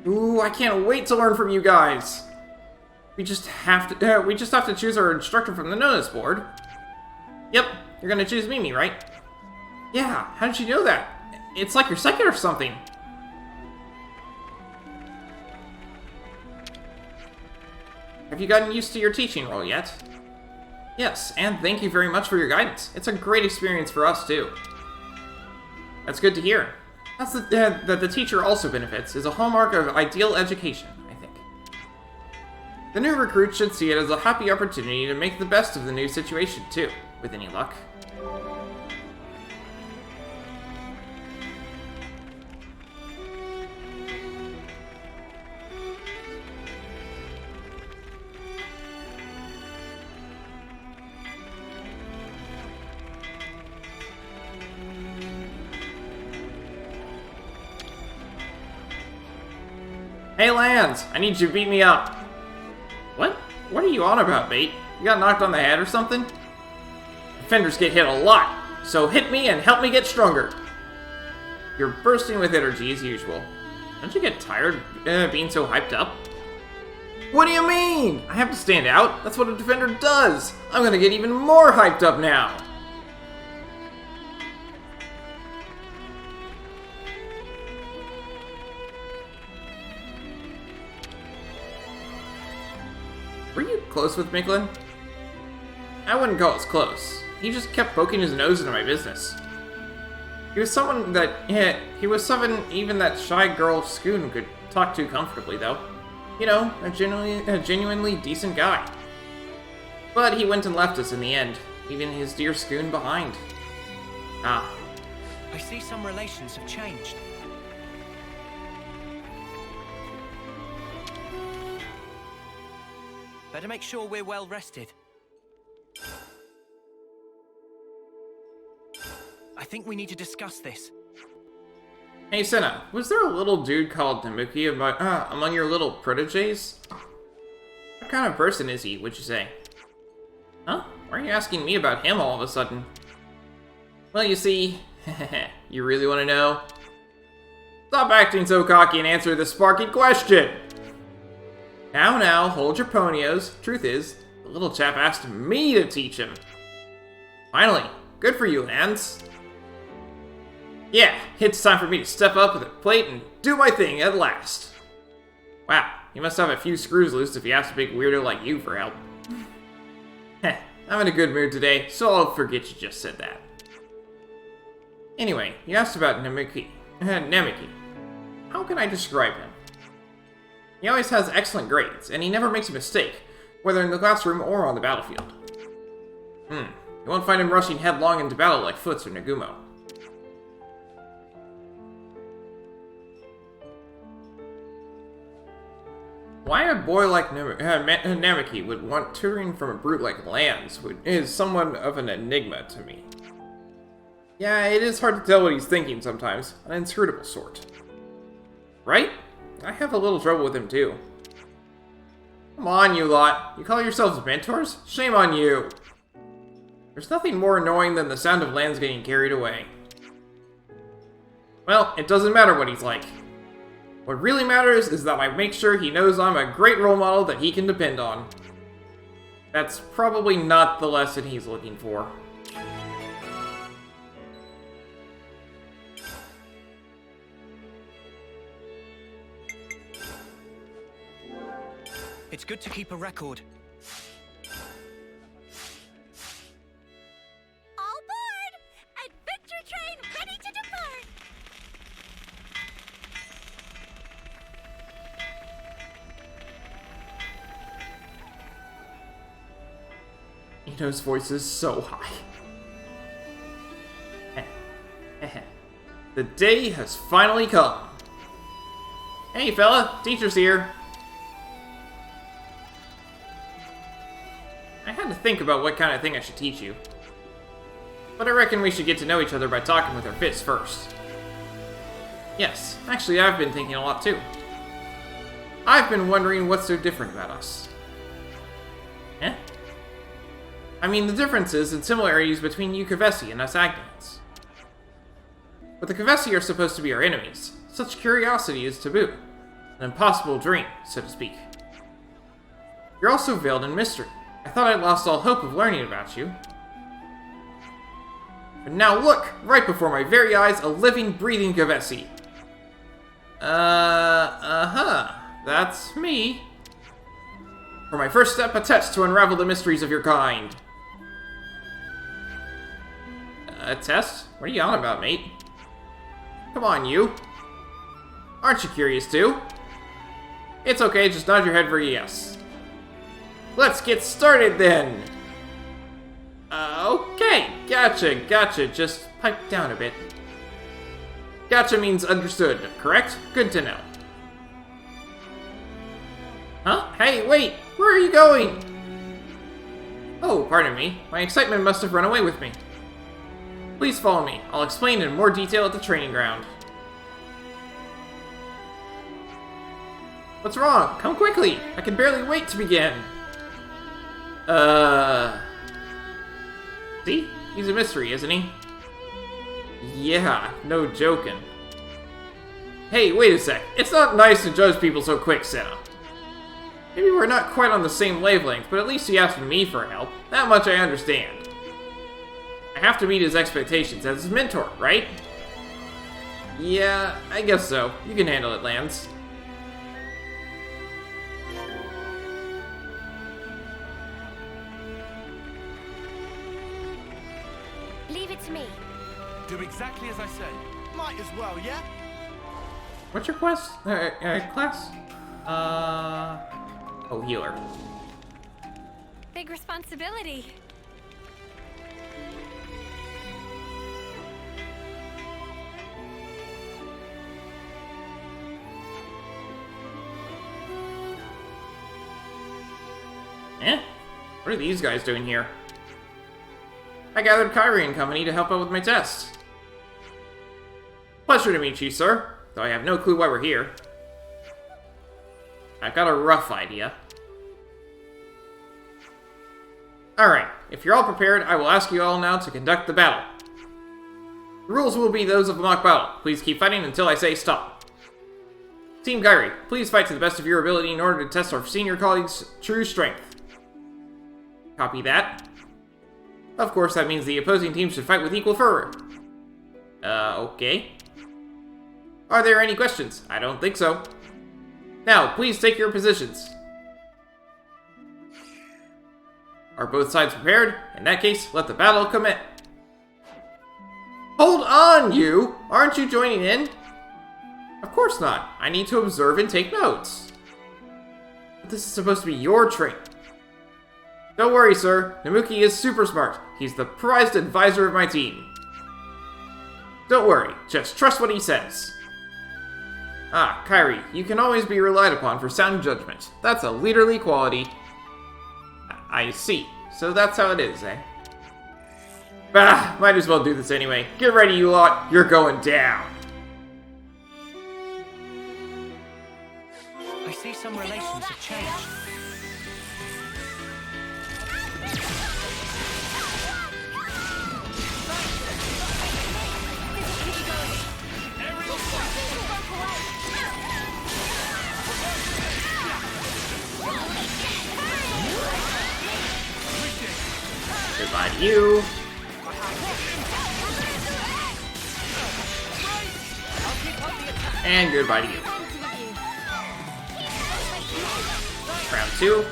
Ooh, I can't wait to learn from you guys. We just have to choose our instructor from the notice board. Yep, you're gonna choose Mimi, right? Yeah, how did you know that? It's like you're second or something. Have you gotten used to your teaching role yet? Yes, and thank you very much for your guidance. It's a great experience for us, too. That's good to hear. That's that the teacher also benefits is a hallmark of ideal education, I think. The new recruit should see it as a happy opportunity to make the best of the new situation, too, with any luck. Hey, Lance! I need you to beat me up. What? What are you on about, Bait? You got knocked on the head or something? Defenders get hit a lot, so hit me and help me get stronger. You're bursting with energy as usual. Don't you get tired being so hyped up? What do you mean? I have to stand out? That's what a defender does! I'm gonna get even more hyped up now! Were you close with Miklin? I wouldn't call us close. He just kept poking his nose into my business. He was someone even that shy girl Scoon could talk to comfortably, though. You know, a genuinely decent guy. But he went and left us in the end, leaving his dear Scoon behind. Ah. I see some relations have changed. Better make sure we're well rested. I think we need to discuss this. Hey, Senna, was there a little dude called Namuki among your little proteges? What kind of person is he, would you say? Huh? Why are you asking me about him all of a sudden? Well, you see... You really want to know? Stop acting so cocky and answer the sparky question! Now, hold your ponios. Truth is, the little chap asked me to teach him. Finally, good for you, Lance. Yeah, it's time for me to step up with a plate and do my thing at last. Wow, you must have a few screws loose if you asked a big weirdo like you for help. Heh, I'm in a good mood today, so I'll forget you just said that. Anyway, you asked about Namuki. How can I describe him? He always has excellent grades, and he never makes a mistake, whether in the classroom or on the battlefield. You won't find him rushing headlong into battle like Foots or Nagumo. Why a boy like Namaki would want tutoring from a brute like Lance is somewhat of an enigma to me. Yeah, it is hard to tell what he's thinking sometimes, an inscrutable sort. Right? I have a little trouble with him too. Come on, you lot. You call yourselves mentors? Shame on you. There's nothing more annoying than the sound of Lance getting carried away. Well, it doesn't matter what he's like. What really matters is that I make sure he knows I'm a great role model that he can depend on. That's probably not the lesson he's looking for. It's good to keep a record. All aboard! Adventure train ready to depart! Ito's voice is so high. The day has finally come. Hey fella, teacher's here. I had to think about what kind of thing I should teach you. But I reckon we should get to know each other by talking with our fists first. Yes, actually I've been thinking a lot too. I've been wondering what's so different about us. Eh? I mean the differences and similarities between you Kevesi and us Agnians. But the Kevesi are supposed to be our enemies. Such curiosity is taboo. An impossible dream, so to speak. You're also veiled in mystery. I thought I'd lost all hope of learning about you. But now look! Right before my very eyes, a living, breathing Kevesi. That's me. For my first step, a test to unravel the mysteries of your kind. A test? What are you on about, mate? Come on, you. Aren't you curious, too? It's okay, just nod your head for a yes. Let's get started, then! Okay, gotcha, just pipe down a bit. Gotcha means understood, correct? Good to know. Huh? Hey, wait! Where are you going? Oh, pardon me. My excitement must have run away with me. Please follow me. I'll explain in more detail at the training ground. What's wrong? Come quickly! I can barely wait to begin. See? He's a mystery, isn't he? Yeah, no joking. Hey, wait a sec. It's not nice to judge people so quick, Senna. Maybe we're not quite on the same wavelength, but at least he asked me for help. That much I understand. I have to meet his expectations as his mentor, right? Yeah, I guess so. You can handle it, Lance. Leave it to me. Do exactly as I say. Might as well, yeah? What's your quest? Class? Oh, healer. Big responsibility. Eh? What are these guys doing here? I gathered Kyrie and company to help out with my test. Pleasure to meet you, sir. Though I have no clue why we're here. I've got a rough idea. Alright, if you're all prepared, I will ask you all now to conduct the battle. The rules will be those of a mock battle. Please keep fighting until I say stop. Team Kyrie, please fight to the best of your ability in order to test our senior colleagues' true strength. Copy that. Of course, that means the opposing team should fight with equal fervor. Okay. Are there any questions? I don't think so. Now, please take your positions. Are both sides prepared? In that case, let the battle commence. Hold on, you! Aren't you joining in? Of course not. I need to observe and take notes. But this is supposed to be your train. Don't worry, sir. Namuki is super smart. He's the prized advisor of my team. Don't worry, just trust what he says. Ah, Kairi, you can always be relied upon for sound judgment. That's a leaderly quality. I see. So that's how it is, eh? Bah, might as well do this anyway. Get ready, you lot. You're going down. I see some relations have changed. Goodbye to you. And goodbye to you. Round 2.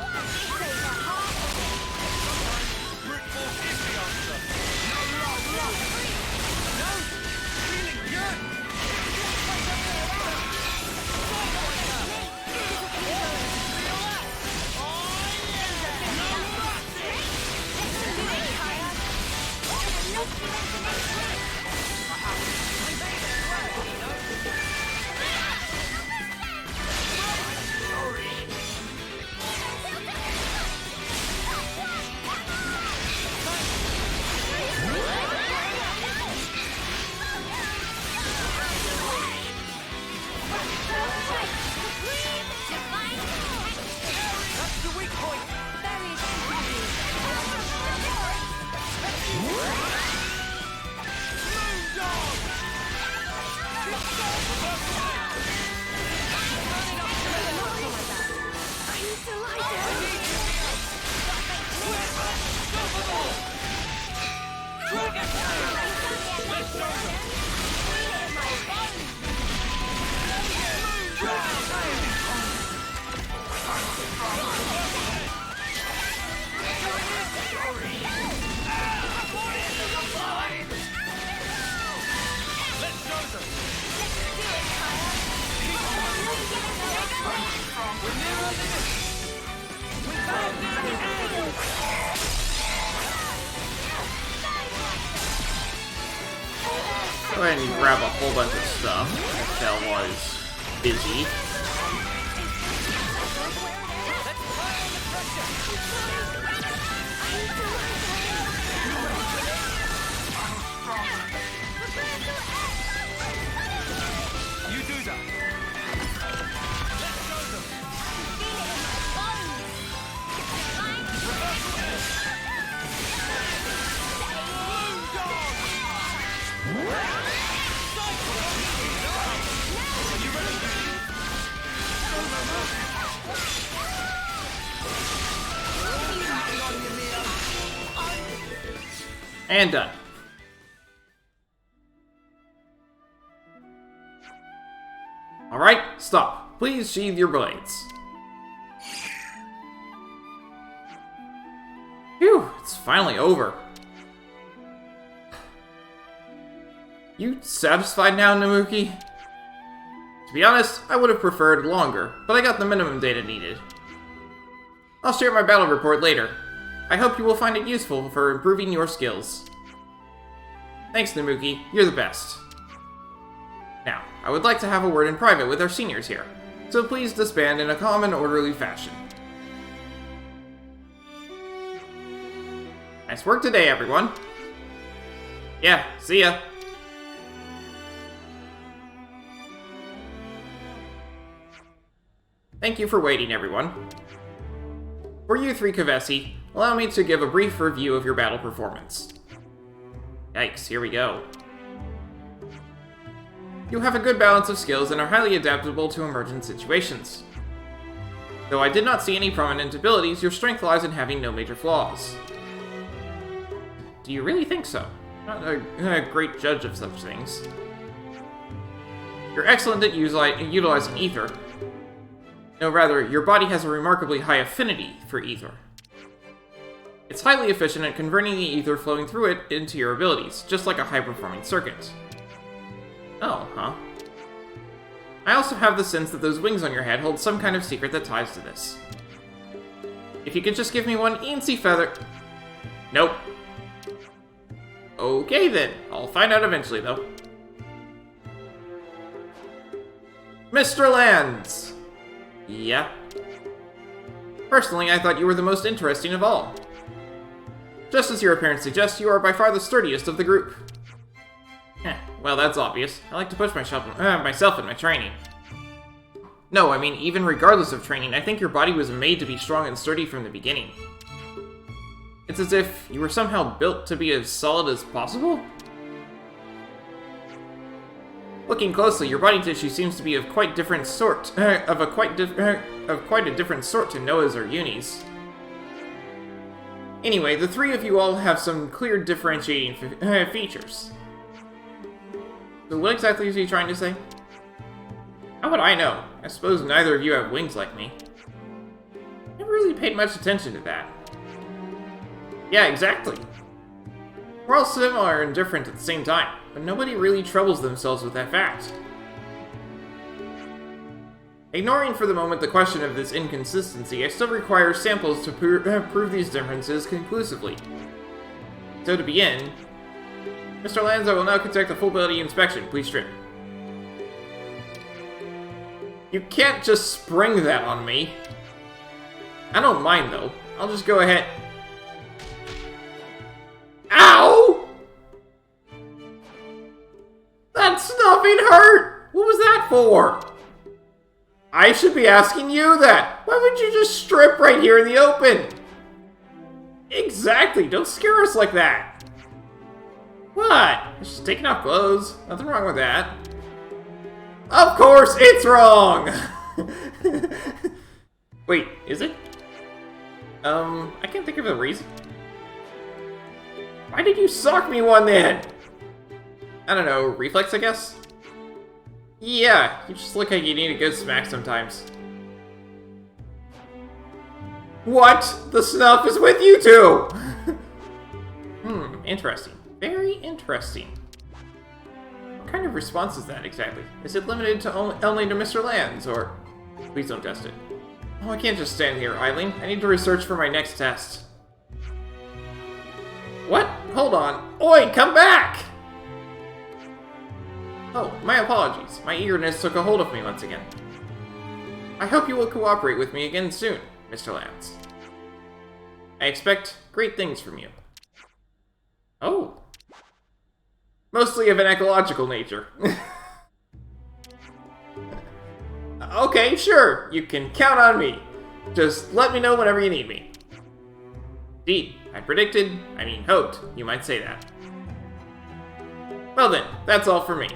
Go ahead and grab a whole bunch of stuff. That was busy. You do that. And done. Alright, stop. Please sheathe your blades. Phew, it's finally over. You satisfied now, Namuki? To be honest, I would have preferred longer, but I got the minimum data needed. I'll share my battle report later. I hope you will find it useful for improving your skills. Thanks, Namuki. You're the best. Now, I would like to have a word in private with our seniors here, so please disband in a calm and orderly fashion. Nice work today, everyone. Yeah, see ya. Thank you for waiting, everyone. For you three Keves, allow me to give a brief review of your battle performance. Yikes, here we go. You have a good balance of skills and are highly adaptable to emergent situations. Though I did not see any prominent abilities, your strength lies in having no major flaws. Do you really think so? Not a great judge of such things. You're excellent at utilizing ether. No, rather, your body has a remarkably high affinity for ether. It's highly efficient at converting the ether flowing through it into your abilities, just like a high-performing circuit. Oh, huh. I also have the sense that those wings on your head hold some kind of secret that ties to this. If you could just give me one eensy feather... Nope. Okay then, I'll find out eventually though. Mr. Lands! Yeah? Personally, I thought you were the most interesting of all. Just as your appearance suggests, you are by far the sturdiest of the group. Well, that's obvious. I like to push myself in my training. No, I mean, even regardless of training, I think your body was made to be strong and sturdy from the beginning. It's as if you were somehow built to be as solid as possible? Looking closely, your body tissue seems to be of quite different sort, of quite a different sort to Noah's or Uni's. Anyway, the three of you all have some clear differentiating features. So what exactly is he trying to say? How would I know? I suppose neither of you have wings like me. Never really paid much attention to that. Yeah, exactly. We're all similar and different at the same time, but nobody really troubles themselves with that fact. Ignoring for the moment the question of this inconsistency, I still require samples to prove these differences conclusively. So to begin, Mr. Lanza will now conduct a full-body inspection. Please strip. You can't just spring that on me. I don't mind, though. I'll just go ahead... Ow! That stuffing hurt! What was that for? I should be asking you that. Why would you just strip right here in the open? Exactly, don't scare us like that. What? It's just taking off clothes. Nothing wrong with that. Of course it's wrong! Wait, is it? I can't think of a reason. Why did you sock me one then? I don't know, reflex I guess? Yeah, you just look like you need a good smack sometimes. What? The snuff is with you two! Interesting. Very interesting. What kind of response is that exactly? Is it limited to only to Mr. Lands, or... Please don't test it. Oh, I can't just stand here idling. I need to research for my next test. What? Hold on. Oi, come back! Oh, my apologies. My eagerness took a hold of me once again. I hope you will cooperate with me again soon, Mr. Lands. I expect great things from you. Oh. Mostly of an ecological nature. Okay, sure. You can count on me. Just let me know whenever you need me. Indeed, I mean hoped, you might say that. Well then, that's all for me.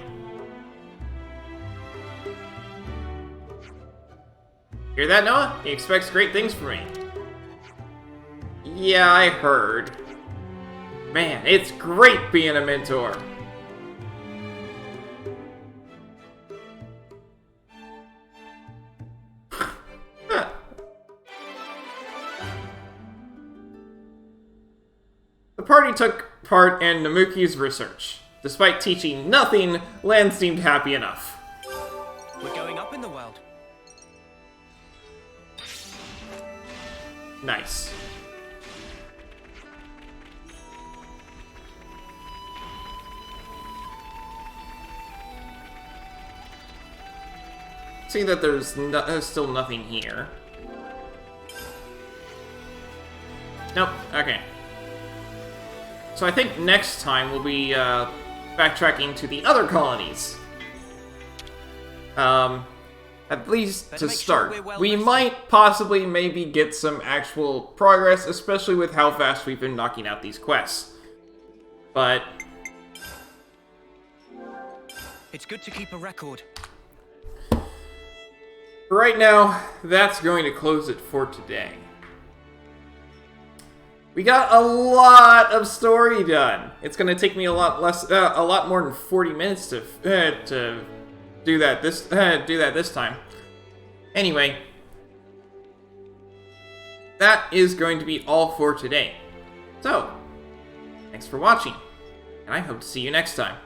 Hear that, Noah? He expects great things from me. Yeah, I heard. Man, it's great being a mentor. The party took part in Namuki's research. Despite teaching nothing, Lan seemed happy enough. We're going up in the world. Nice. See that there's still nothing here. Nope, okay. So I think next time we'll be backtracking to the other colonies. At least to start. We might possibly maybe get some actual progress, especially with how fast we've been knocking out these quests. But... It's good to keep a record. right now, that's going to close it for today. We got a lot of story done. It's going to take me a lot more than 40 minutes to do that this time. Anyway, that is going to be all for today. So, thanks for watching, and I hope to see you next time.